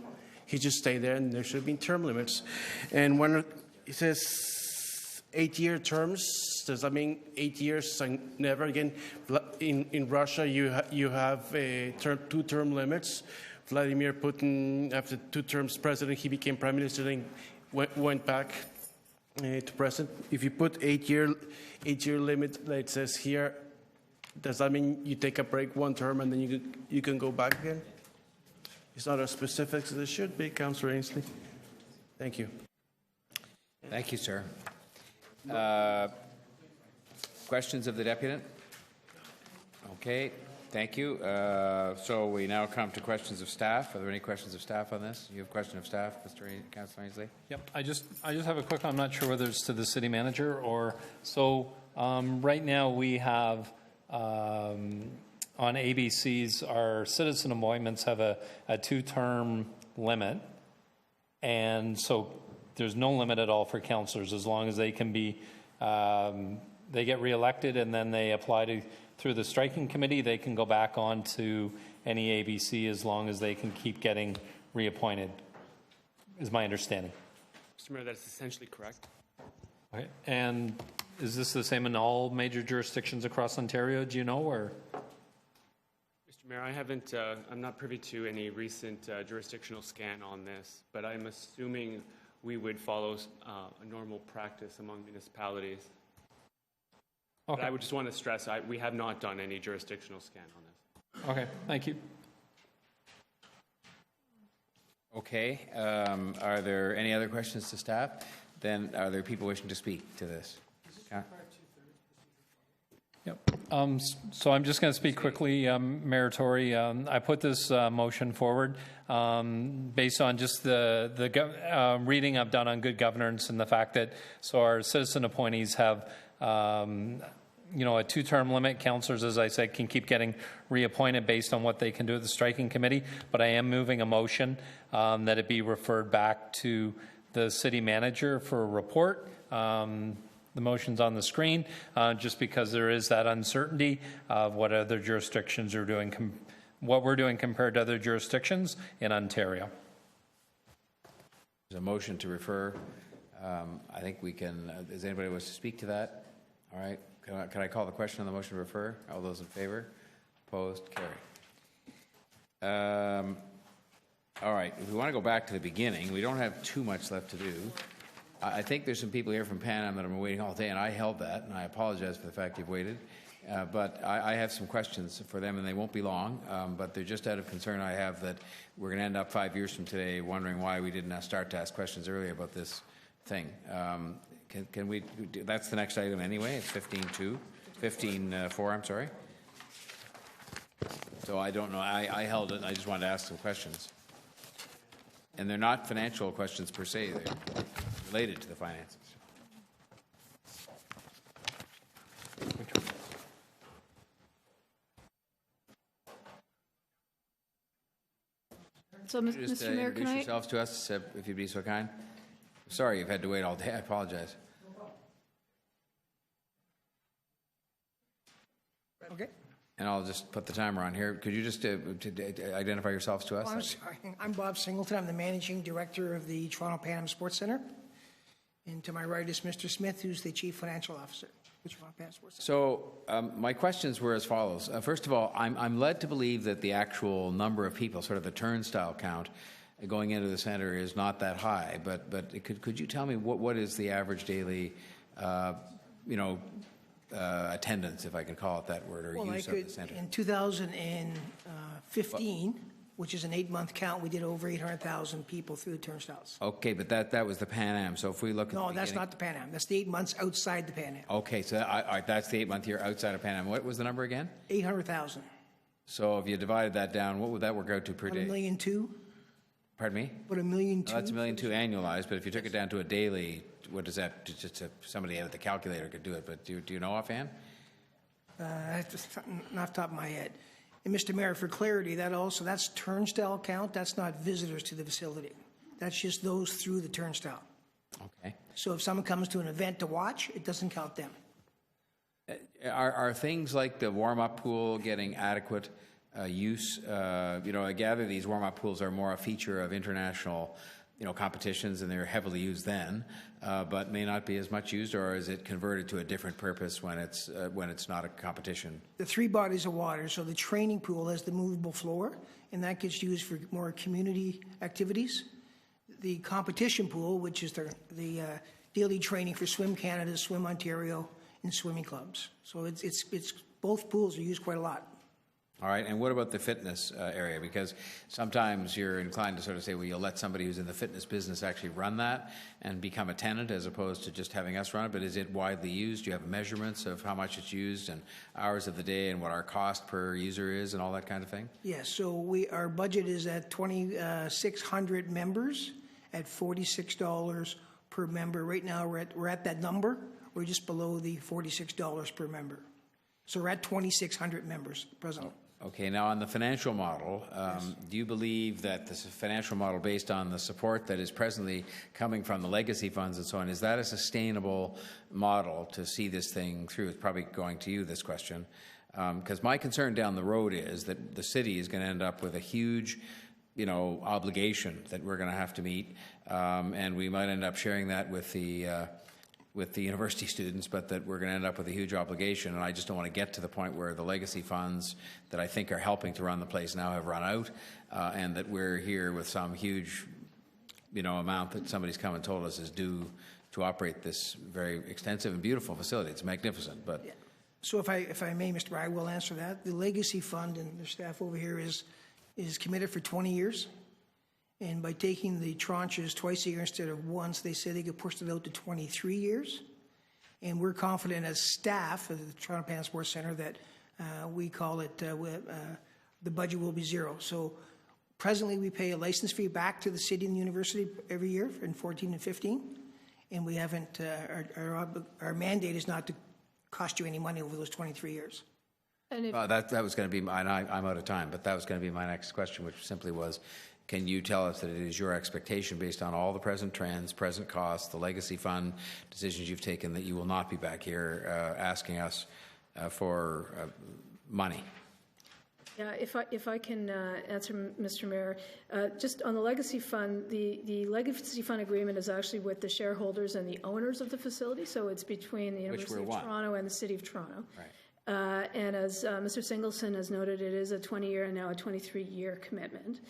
he just stay there, and there should be term limits. And when it says 8-year terms, does that mean 8 years and never again? In Russia, you have 2-term limits. Vladimir Putin, after 2 terms president, he became prime minister, then went back to president. If you put 8-year limit, like it says here, does that mean you take a break 1 term and then you can go back again? It's not as specific as it should be, Councillor Ainsley. Thank you. Thank you, sir. Questions of the deputant? Okay. Thank you. So we now come to questions of staff. Are there any questions of staff on this? You have a question of staff, Mr. Councillor Ainsley? Yep. I just have a quick. I'm not sure whether it's to the city manager or so. Right now we have on ABCs our citizen appointments have a 2-term limit, and so there's no limit at all for councillors as long as they can be they get reelected and then they apply to. Through the striking committee, they can go back on to any ABC as long as they can keep getting reappointed, is my understanding. Mr. Mayor, that's essentially correct. Okay. And is this the same in all major jurisdictions across Ontario, do you know, or? Mr. Mayor, I'm not privy to any recent jurisdictional scan on this, but I'm assuming we would follow a normal practice among municipalities. Okay. But I would just want to stress, we have not done any jurisdictional scan on this. Okay, thank you. Okay, are there any other questions to staff? Then are there people wishing to speak to this? Yep. So I'm just going to speak quickly, Mayor Tory. I put this motion forward based on just the reading I've done on good governance and the fact that our citizen appointees have a 2-term limit. Councillors, as I said, can keep getting reappointed based on what they can do at the striking committee. But I am moving a motion that it be referred back to the city manager for a report. The motion's on the screen, just because there is that uncertainty of what other jurisdictions are doing, what we're doing compared to other jurisdictions in Ontario. There's a motion to refer. I think we can. Does anybody wish to speak to that? All right. Can I call the question on the motion to refer? All those in favor? Opposed? Carry. All right. If we want to go back to the beginning, we don't have too much left to do. I think there's some people here from Pan Am that have been waiting all day, and I held that, and I apologize for the fact you've waited. But I have some questions for them, and they won't be long, but they're just out of concern I have that we're going to end up 5 years from today wondering why we didn't start to ask questions earlier about this thing. Can we, that's the next item anyway, it's 15.4, I'm sorry. So I don't know, I held it, I just wanted to ask some questions. And they're not financial questions per se, they're related to the finances. So, Just Mr. Mayor, introduce yourselves to us, if you'd be so kind. Sorry you've had to wait all day. I apologize. Okay. And I'll just put the timer on here. Could you just identify yourselves to us? I'm sorry. I'm Bob Singleton. I'm the managing director of the Toronto Pan Am Sports Centre. And to my right is Mr. Smith, who's the chief financial officer of the Toronto Pan Am Sports Centre. So my questions were as follows. First of all, I'm led to believe that the actual number of people, sort of the turnstile count, going into the centre is not that high. But could you tell me what is the average daily, attendance, if I can call it that word, or use of the centre? In 2015, which is an 8-month count, we did over 800,000 people through the turnstiles. Okay, but that was the Pan Am. So if we look at No, that's not the Pan Am. That's the 8 months outside the Pan Am. Okay, so that's the 8-month year outside of Pan Am. What was the number again? 800,000. So if you divided that down, what would that work out to per day? $1.2 million. Pardon me? What, $1.2 million? That's $1.2 million annualized, but if you took it down to a daily, what does that, just somebody at the calculator could do it, but do you know offhand? Not off the top of my head. And Mr. Mayor, for clarity, that's turnstile count. That's not visitors to the facility. That's just those through the turnstile. Okay. So if someone comes to an event to watch, it doesn't count them. Are things like the warm-up pool getting adequate use? I gather these warm-up pools are more a feature of international, competitions, and they're heavily used then, but may not be as much used, or is it converted to a different purpose when it's not a competition? The 3 bodies of water. So the training pool has the movable floor, and that gets used for more community activities. The competition pool, which is the daily training for Swim Canada, Swim Ontario, and swimming clubs. So it's both pools are used quite a lot. All right, and what about the fitness area? Because sometimes you're inclined to sort of say, well, you'll let somebody who's in the fitness business actually run that and become a tenant as opposed to just having us run it, but is it widely used? Do you have measurements of how much it's used and hours of the day and what our cost per user is and all that kind of thing? Yes, so our budget is at 2,600 members at $46 per member. Right now, we're at that number. We're just below the $46 per member. So we're at 2,600 members presently. Okay, now on the financial model, do you believe that this financial model based on the support that is presently coming from the legacy funds and so on, is that a sustainable model to see this thing through? It's probably going to you, this question. Because my concern down the road is that the city is going to end up with a huge obligation that we're going to have to meet, and we might end up sharing that with the university students, but that we're going to end up with a huge obligation. And I just don't want to get to the point where the legacy funds that I think are helping to run the place now have run out, and that we're here with some huge, amount that somebody's come and told us is due to operate this very extensive and beautiful facility. It's magnificent, but. Yeah. So if I may, Mr. Mayor, I will answer that. The legacy fund and the staff over here is committed for 20 years. And by taking the tranches twice a year instead of once, they say they could push it out to 23 years. And we're confident as staff of the Toronto Pan Am Sports Centre that we call it, the budget will be zero. So presently we pay a license fee back to the city and the university every year in 14 and 15. And we haven't, our mandate is not to cost you any money over those 23 years. And that was going to be mine. I'm out of time, but that was going to be my next question, which simply was, can you tell us that it is your expectation, based on all the present trends, present costs, the legacy fund decisions you've taken, that you will not be back here asking us for money? Yeah, if I can answer, Mr. Mayor, just on the legacy fund, the legacy fund agreement is actually with the shareholders and the owners of the facility, so it's between the University of Toronto and the City of Toronto. Right. And as Mr. Singleton has noted, it is a 20-year and now a 23-year commitment.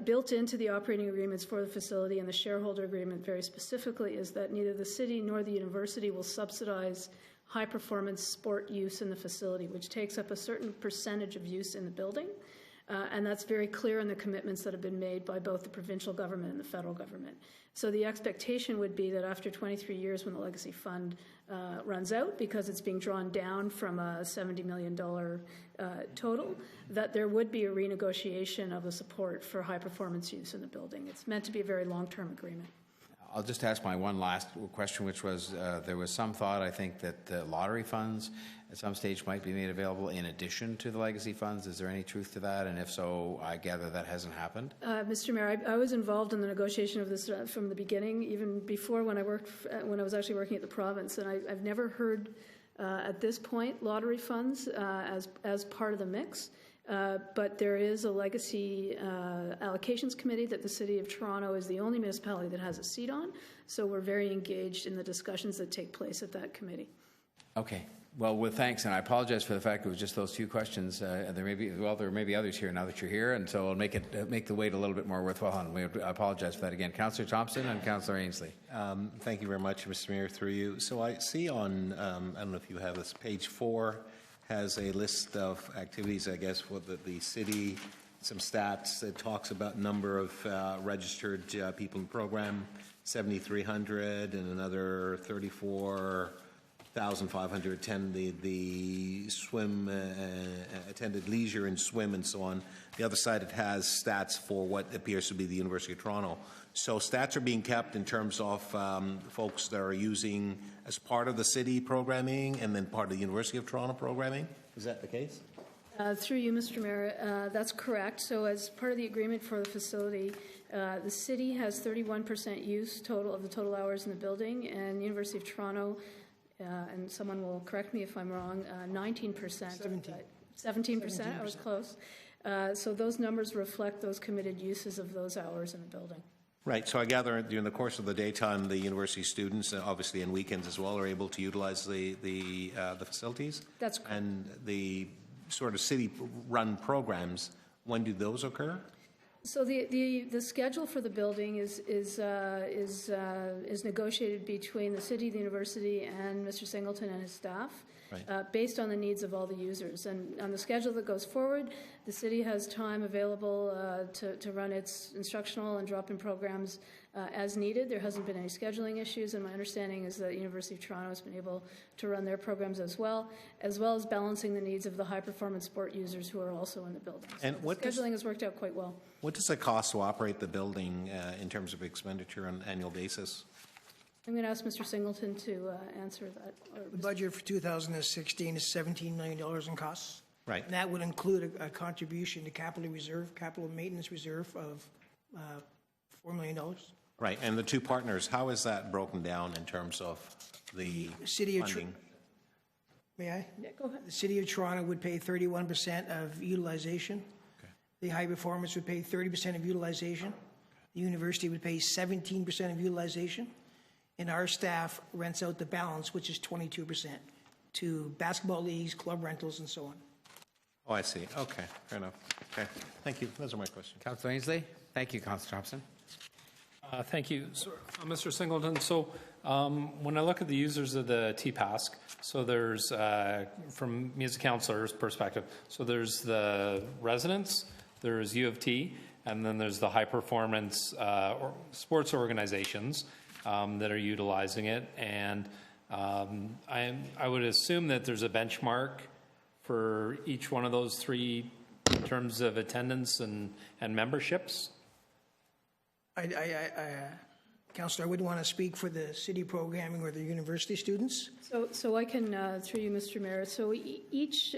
Built into the operating agreements for the facility and the shareholder agreement very specifically is that neither the city nor the university will subsidize high-performance sport use in the facility, which takes up a certain percentage of use in the building. And that's very clear in the commitments that have been made by both the provincial government and the federal government. So the expectation would be that after 23 years, when the legacy fund runs out, because it's being drawn down from a $70 million total, that there would be a renegotiation of the support for high-performance use in the building. It's meant to be a very long-term agreement. I'll just ask my one last question, which was, there was some thought, I think, that the lottery funds at some stage might be made available in addition to the legacy funds. Is there any truth to that? And if so, I gather that hasn't happened. Mr. Mayor, I was involved in the negotiation of this from the beginning, even before when I was actually working at the province, and I've never heard At this point, lottery funds as part of the mix. But there is a legacy allocations committee that the City of Toronto is the only municipality that has a seat on. So we're very engaged in the discussions that take place at that committee. Okay. Well, with thanks, and I apologize for the fact it was just those two questions. There may be others here now that you're here, and so I'll make the wait a little bit more worthwhile. And I apologize for that again. Councillor Thompson and Councillor Ainsley. Thank you very much, Mr. Mayor, through you. So I see on, I don't know if you have this, page 4 has a list of activities, I guess, for the city, some stats that talks about number of registered people in the program, 7,300, and another 34,500 attended the swim, attended leisure and swim and so on. The other side, it has stats for what appears to be the University of Toronto. So stats are being kept in terms of folks that are using as part of the city programming and then part of the University of Toronto programming. Is that the case? Through you, Mr. Mayor, that's correct. So as part of the agreement for the facility, the city has 31% use total of the total hours in the building, and the University of Toronto, and someone will correct me if I'm wrong, 19%. 17%, I was close. So those numbers reflect those committed uses of those hours in the building. Right. So I gather during the course of the daytime, the university students, obviously in weekends as well, are able to utilize the facilities. That's correct. And the sort of city-run programs, when do those occur? So the schedule for the building is negotiated between the city, the university, and Mr. Singleton and his staff. Right. Based on the needs of all the users. And on the schedule that goes forward, the city has time available to run its instructional and drop-in programs as needed. There hasn't been any scheduling issues, and my understanding is that the University of Toronto has been able to run their programs as well as balancing the needs of the high-performance sport users who are also in the building. So and what scheduling has worked out quite well. What does it cost to operate the building in terms of expenditure on an annual basis? I'm going to ask Mr. Singleton to answer that. The budget for 2016 is $17 million in costs. Right. And that would include a contribution to capital maintenance reserve of $4 million. Right. And the two partners, how is that broken down in terms of the city funding? May I? Yeah, go ahead. The City of Toronto would pay 31% of utilization. Okay. The high performance would pay 30% of utilization. The university would pay 17% of utilization. And our staff rents out the balance, which is 22%, to basketball leagues, club rentals, and so on. Oh, I see. Okay, fair enough. Okay, thank you. Those are my questions. Councillor Ainsley. Thank you, Councillor Thompson. Thank you, Mr. Singleton. So when I look at the users of the TPASC, so there's, from me as a councillor's perspective, so there's the residents, there's U of T, and then there's the high-performance sports organizations that are utilizing it, and I would assume that there's a benchmark for each one of those three in terms of attendance and memberships. Councillor, I wouldn't want to speak for the city programming or the university students. So I can, through you, Mr. Mayor. So each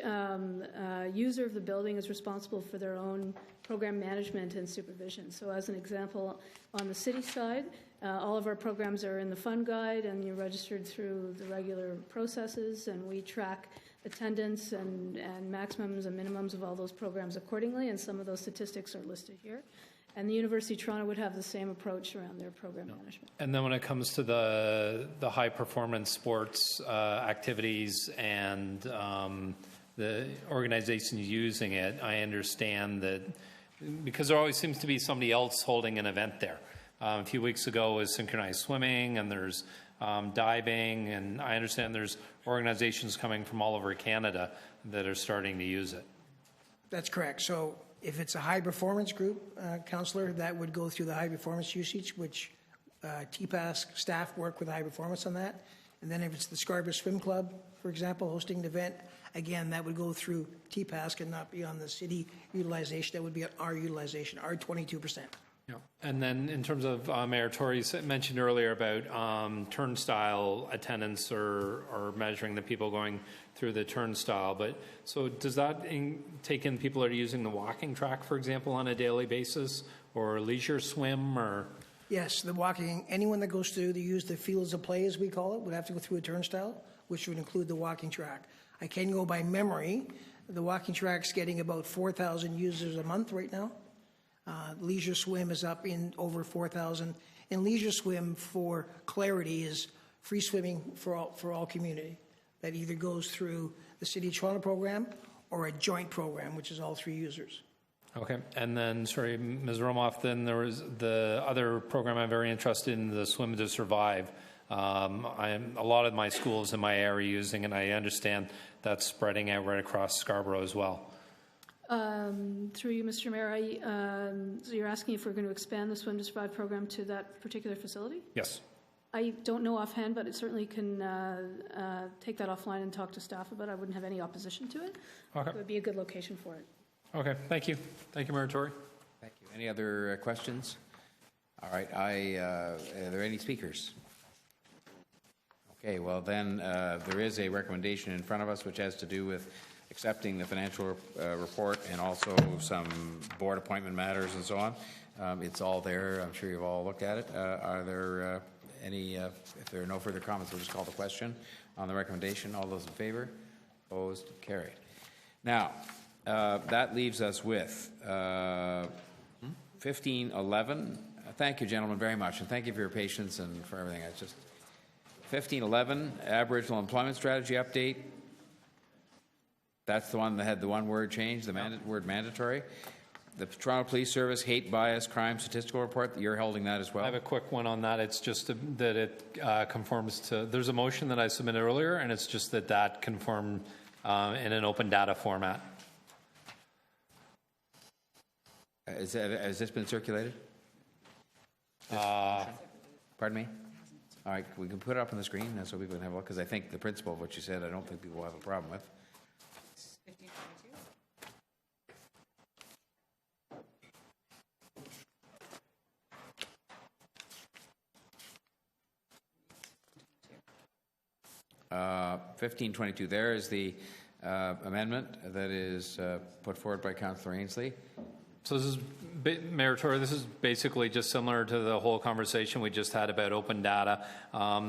user of the building is responsible for their own program management and supervision. So as an example, on the city side, all of our programs are in the fund guide, and you're registered through the regular processes, and we track attendance and maximums and minimums of all those programs accordingly, and some of those statistics are listed here. And the University of Toronto would have the same approach around their program management. And then when it comes to the high-performance sports activities and the organizations using it, I understand that because there always seems to be somebody else holding an event there. A few weeks ago was synchronized swimming, and there's diving, and I understand there's organizations coming from all over Canada that are starting to use it. That's correct. So if it's a high-performance group, Councillor, that would go through the high-performance usage, which TPASC staff work with high-performance on that. And then if it's the Scarborough Swim Club, for example, hosting an event, again, that would go through TPASC and not be on the city utilization. That would be on our utilization, our 22%. Yeah. And then in terms of Mayor Tory mentioned earlier about turnstile attendance or measuring the people going through the turnstile, but so does that take in people that are using the walking track, for example, on a daily basis, or leisure swim, or? Yes, the walking, anyone that goes through to use the fields of play, as we call it, would have to go through a turnstile, which would include the walking track. I can go by memory. The walking track's getting about 4,000 users a month right now. Leisure Swim is up in over 4,000. And Leisure Swim, for clarity, is free swimming for all community. That either goes through the City of Toronto program or a joint program, which is all 3 users. Okay, and then, sorry, Ms. Romoff, then there was the other program I'm very interested in, the Swim to Survive. A lot of my schools in my area using, and I understand that's spreading out right across Scarborough as well. Through you, Mr. Mayor, so you're asking if we're going to expand the Swim to Survive program to that particular facility? Yes. I don't know offhand, but it certainly can take that offline and talk to staff about it. I wouldn't have any opposition to it. Okay. It would be a good location for it. Okay, thank you. Thank you, Mayor Tory. Thank you. Any other questions? All right, are there any speakers? Okay, well then, there is a recommendation in front of us which has to do with accepting the financial report and also some board appointment matters and so on. It's all there. I'm sure you've all looked at it. Are there any, if there are no further comments, we'll just call the question on the recommendation. All those in favor? Opposed? Carried. Now, that leaves us with 1511. Thank you, gentlemen, very much, and thank you for your patience and for everything. It's just 1511, Aboriginal Employment Strategy Update. That's the one that had the one word change, the word mandatory. The Toronto Police Service Hate Bias Crime Statistical Report, you're holding that as well? I have a quick one on that. It's just that it conforms to, there's a motion that I submitted earlier, and it's just that conformed in an open data format. Has this been circulated? Pardon me? All right, we can put it up on the screen so people can have a look, because I think the principle of what you said, I don't think people will have a problem with. 1522. There is the amendment that is put forward by Councillor Ainsley. So this is, Mayor Tory, this is basically just similar to the whole conversation we just had about open data.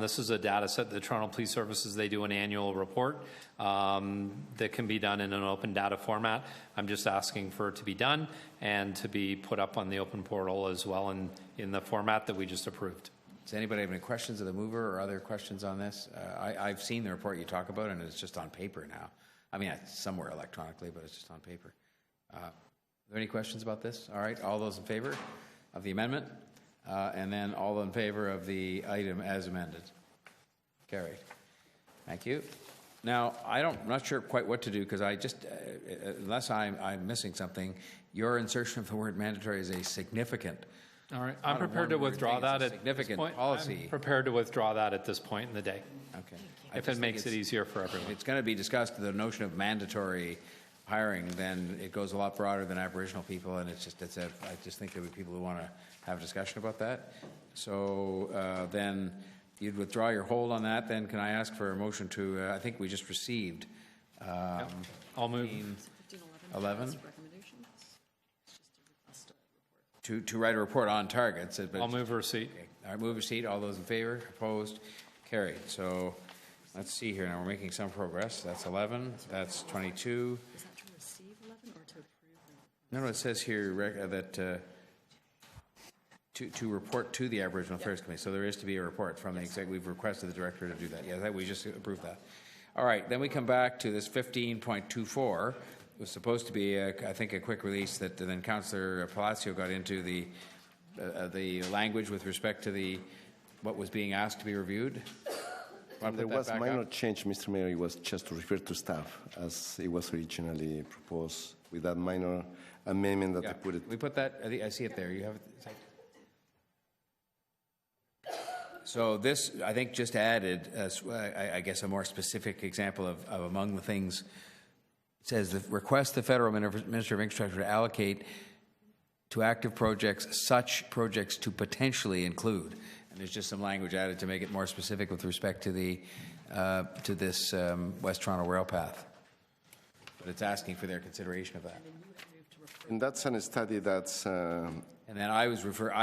This is a data set that the Toronto Police Services, they do an annual report that can be done in an open data format. I'm just asking for it to be done and to be put up on the open portal as well in the format that we just approved. Does anybody have any questions of the mover or other questions on this? I've seen the report you talk about, and it's just on paper now. I mean, it's somewhere electronically, but it's just on paper. Are there any questions about this? All right, all those in favor of the amendment? And then all in favor of the item as amended? Carried. Thank you. Now, I'm not sure quite what to do, because I just, unless I'm missing something, your insertion of the word mandatory is a significant. All right, I'm prepared to withdraw that at significant this point. policy. I'm prepared to withdraw that at this point in the day. Okay. If it makes it easier for everyone. If it's going to be discussed, the notion of mandatory hiring, then it goes a lot broader than Aboriginal people, and I just think there would be people who want to have a discussion about that. So then you'd withdraw your hold on that. Then can I ask for a motion to? I think we just received. I'll move. 11. To write a report on targets. I'll move receipt. Okay. All right, move receipt. All those in favor? Opposed? Carried. So let's see here. Now we're making some progress. That's 11. That's 22. Is that to receive 11 or to approve? No, it says here that to report to the Aboriginal Affairs Committee. So there is to be a report from the exec. We've requested the director to do that. Yeah, we just approved that. All right, then we come back to this 15.24. It was supposed to be, I think, a quick release that then Councillor Palacio got into the language with respect to what was being asked to be reviewed. There was a minor change, Mr. Mayor. It was just to refer to staff as it was originally proposed with that minor amendment that they put it. We put that, I see it there. You have it. So this, I think, just added, I guess, a more specific example of among the things. It says, request the Federal Minister of Infrastructure to allocate to active projects such projects to potentially include. And there's just some language added to make it more specific with respect to this West Toronto Rail Path. But it's asking for their consideration of that. And that's a study that's... And then I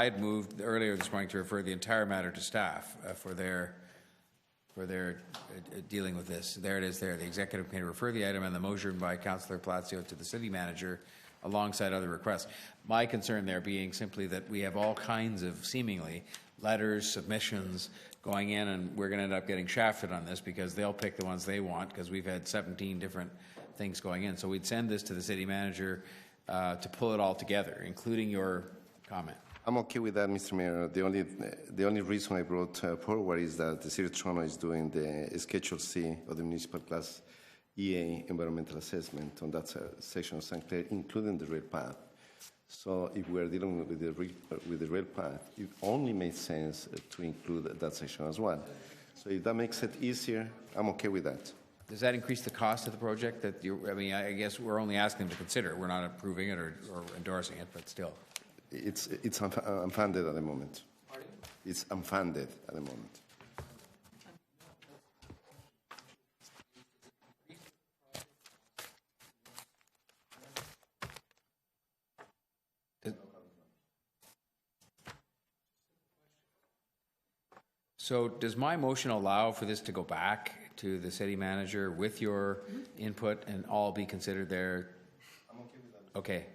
had moved earlier this morning to refer the entire matter to staff for their for their dealing with this. There it is there. The executive committee refer the item and the motion by Councillor Palacio to the city manager alongside other requests. My concern there being simply that we have all kinds of seemingly letters, submissions going in, and we're going to end up getting shafted on this because they'll pick the ones they want because we've had 17 different things going in. So we'd send this to the city manager to pull it all together, including your comment. I'm okay with that, Mr. Mayor. The only reason I brought forward is that the City of Toronto is doing the Schedule C of the Municipal Class EA environmental assessment on that section of St. Clair, including the rail path. So if we're dealing with the rail path, it only makes sense to include that section as well. So if that makes it easier, I'm okay with that. Does that increase the cost of the project? I mean, I guess we're only asking them to consider. We're not approving it or endorsing it, but still. It's unfunded at the moment. It's unfunded at the moment. So does my motion allow for this to go back to the city manager with your input and all be considered there? I'm okay with that. Okay.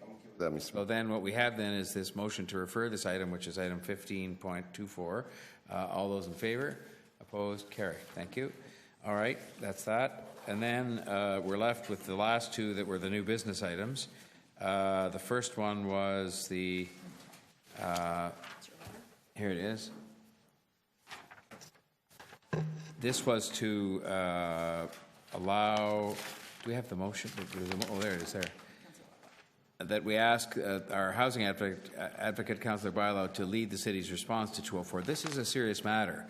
So then what we have then is this motion to refer this item, which is item 15.24. All those in favor? Opposed? Carry. Thank you. All right, that's that. And then we're left with the last two that were the new business items. The first one was the, here it is. This was to allow, do we have the motion? Oh, there it is there. That we ask our housing advocate, Councillor Bailão, to lead the city's response to 204. This is a serious matter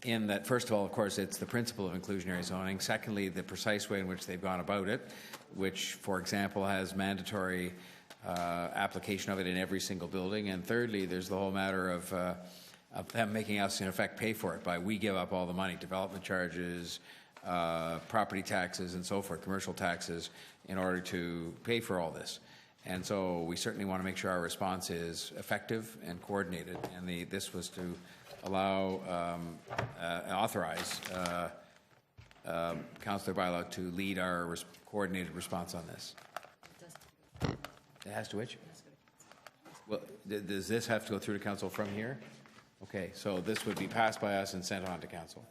in that, first of all, of course, it's the principle of inclusionary zoning. Secondly, the precise way in which they've gone about it, which, for example, has mandatory application of it in every single building. And thirdly, there's the whole matter of them making us, in effect, pay for it by we give up all the money, development charges, property taxes, and so forth, commercial taxes, in order to pay for all this. And so we certainly want to make sure our response is effective and coordinated. And this was to allow, authorize Councillor Bailão to lead our coordinated response on this. It has to which? Well, does this have to go through to council from here? Okay, so this would be passed by us and sent on to council.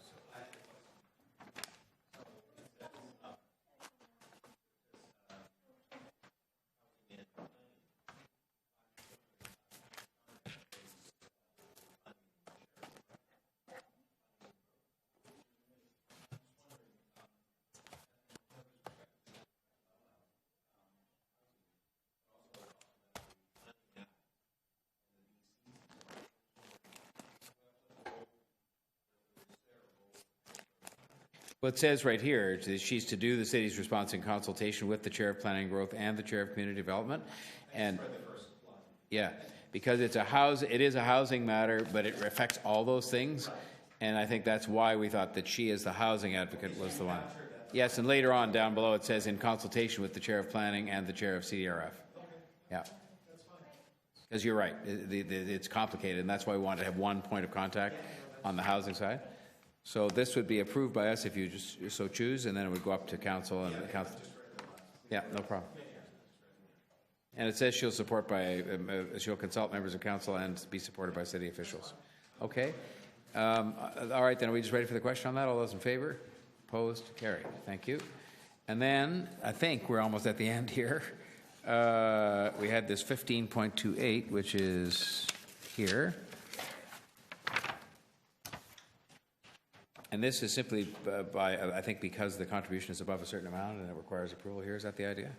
Well, it says right here that she's to do the city's response in consultation with the Chair of Planning and Growth and the Chair of Community Development. And yeah, because it is a housing matter, but it affects all those things. And I think that's why we thought that she, as the housing advocate, was the one. Yes, and later on down below it says in consultation with the Chair of Planning and the Chair of CDRF. Yeah. Because you're right, it's complicated, and that's why we wanted to have one point of contact on the housing side. So this would be approved by us if you just so choose, and then it would go up to council and council. Yeah, no problem. And it says she'll she'll consult members of council and be supported by city officials. Okay. All right, then are we just ready for the question on that? All those in favor? Opposed? Carried. Thank you. And then I think we're almost at the end here. We had this 15.28, which is here. And this is simply I think because the contribution is above a certain amount and it requires approval here. Is that the idea?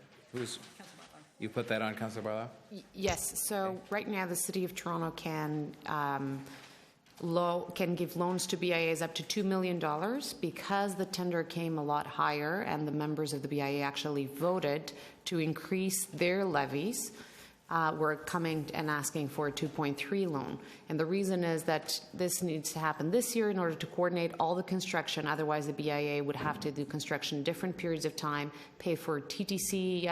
You put that on, Councillor Bailão? Yes. So right now the City of Toronto can give loans to BIAs up to $2 million. Because the tender came a lot higher and the members of the BIA actually voted to increase their levies, we're coming and asking for a 2.3 loan. And the reason is that this needs to happen this year in order to coordinate all the construction. Otherwise, the BIA would have to do construction in different periods of time, pay for TTC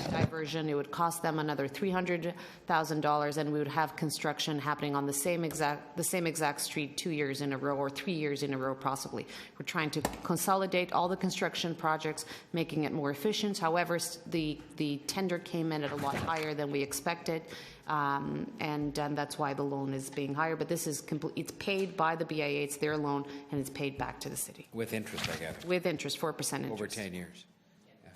diversion. It would cost them another $300,000, and we would have construction happening on the same exact street 2 years in a row or 3 years in a row, possibly. We're trying to consolidate all the construction projects, making it more efficient. However, the tender came in at a lot higher than we expected, and that's why the loan is being higher. But this is it's paid by the BIA, it's their loan, and it's paid back to the city. With interest, I gather. With interest, 4% interest. Over 10 years. Yeah.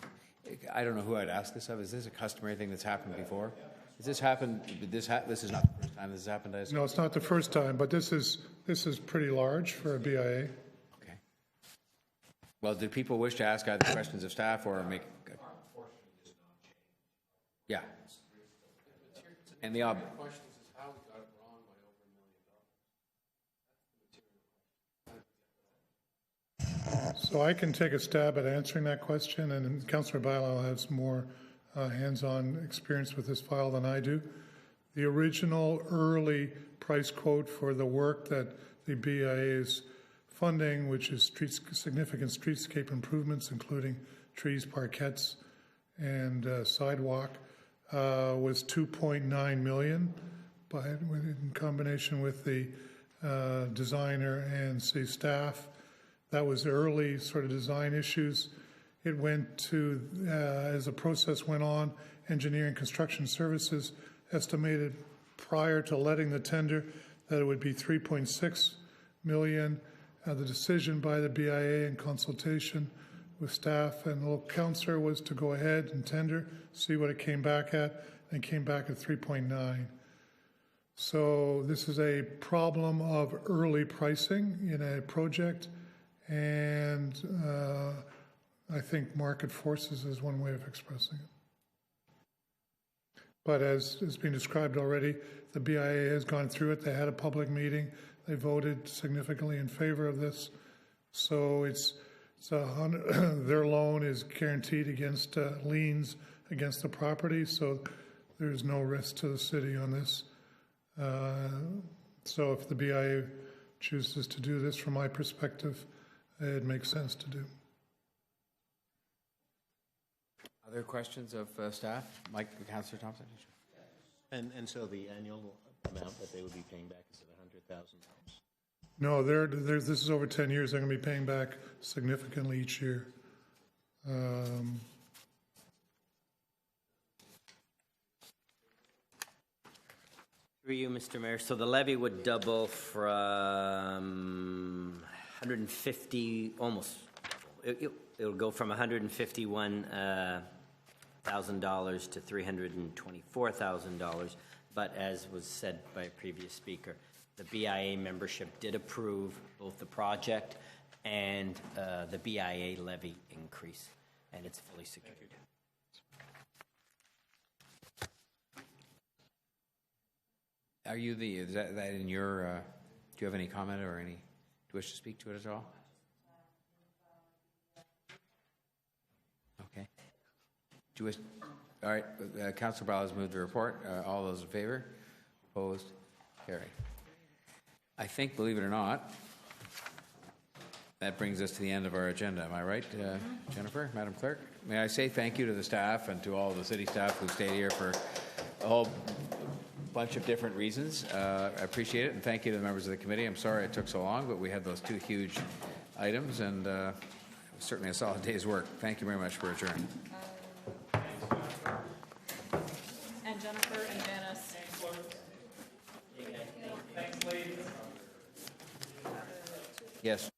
I don't know who I'd ask this of. Is this a customary thing that's happened before? Has this happened? This is not the first time this has happened. No, it's not the first time, but this is pretty large for a BIA. Okay. Well, do people wish to ask either questions of staff or make? Yeah. And the question is how we got it wrong by over $1 million. So I can take a stab at answering that question, and Councillor Bailão has more hands-on experience with this file than I do. The original early price quote for the work that the BIA is funding, which is significant streetscape improvements, including trees, parkettes, and sidewalk, was $2.9 million, in combination with the designer and city staff. That was early sort of design issues. It went to, as the process went on, Engineering Construction Services estimated prior to letting the tender that it would be $3.6 million. The decision by the BIA in consultation with staff and the local councillor was to go ahead and tender, see what it came back at, and came back at 3.9. So this is a problem of early pricing in a project, and I think market forces is one way of expressing it. But as has been described already, the BIA has gone through it. They had a public meeting. They voted significantly in favor of this. So their loan is guaranteed against liens against the property, so there's no risk to the city on this. So if the BIA chooses to do this, from my perspective, it makes sense to do. Other questions of staff? Mike, Councillor Thompson? And so the annual amount that they would be paying back is at $100,000? No, this is over 10 years. They're going to be paying back significantly each year. Through you, Mr. Mayor. So the levy would double from 150, almost. It'll go from $151,000 to $324,000. But as was said by a previous speaker, the BIA membership did approve both the project and the BIA levy increase, and it's fully secured. Are you is that in your, do you have any comment or do you wish to speak to it at all? Okay. Do you wish, all right, Councillor Bailão has moved the report. All those in favor? Opposed? Carried. I think, believe it or not, that brings us to the end of our agenda. Am I right, Jennifer, Madam Clerk? May I say thank you to the staff and to all the city staff who stayed here for a whole bunch of different reasons. I appreciate it, and thank you to the members of the committee. I'm sorry it took so long, but we had those two huge items, and it was certainly a solid day's work. Thank you very much for adjourning. And Jennifer and Janice. Yes.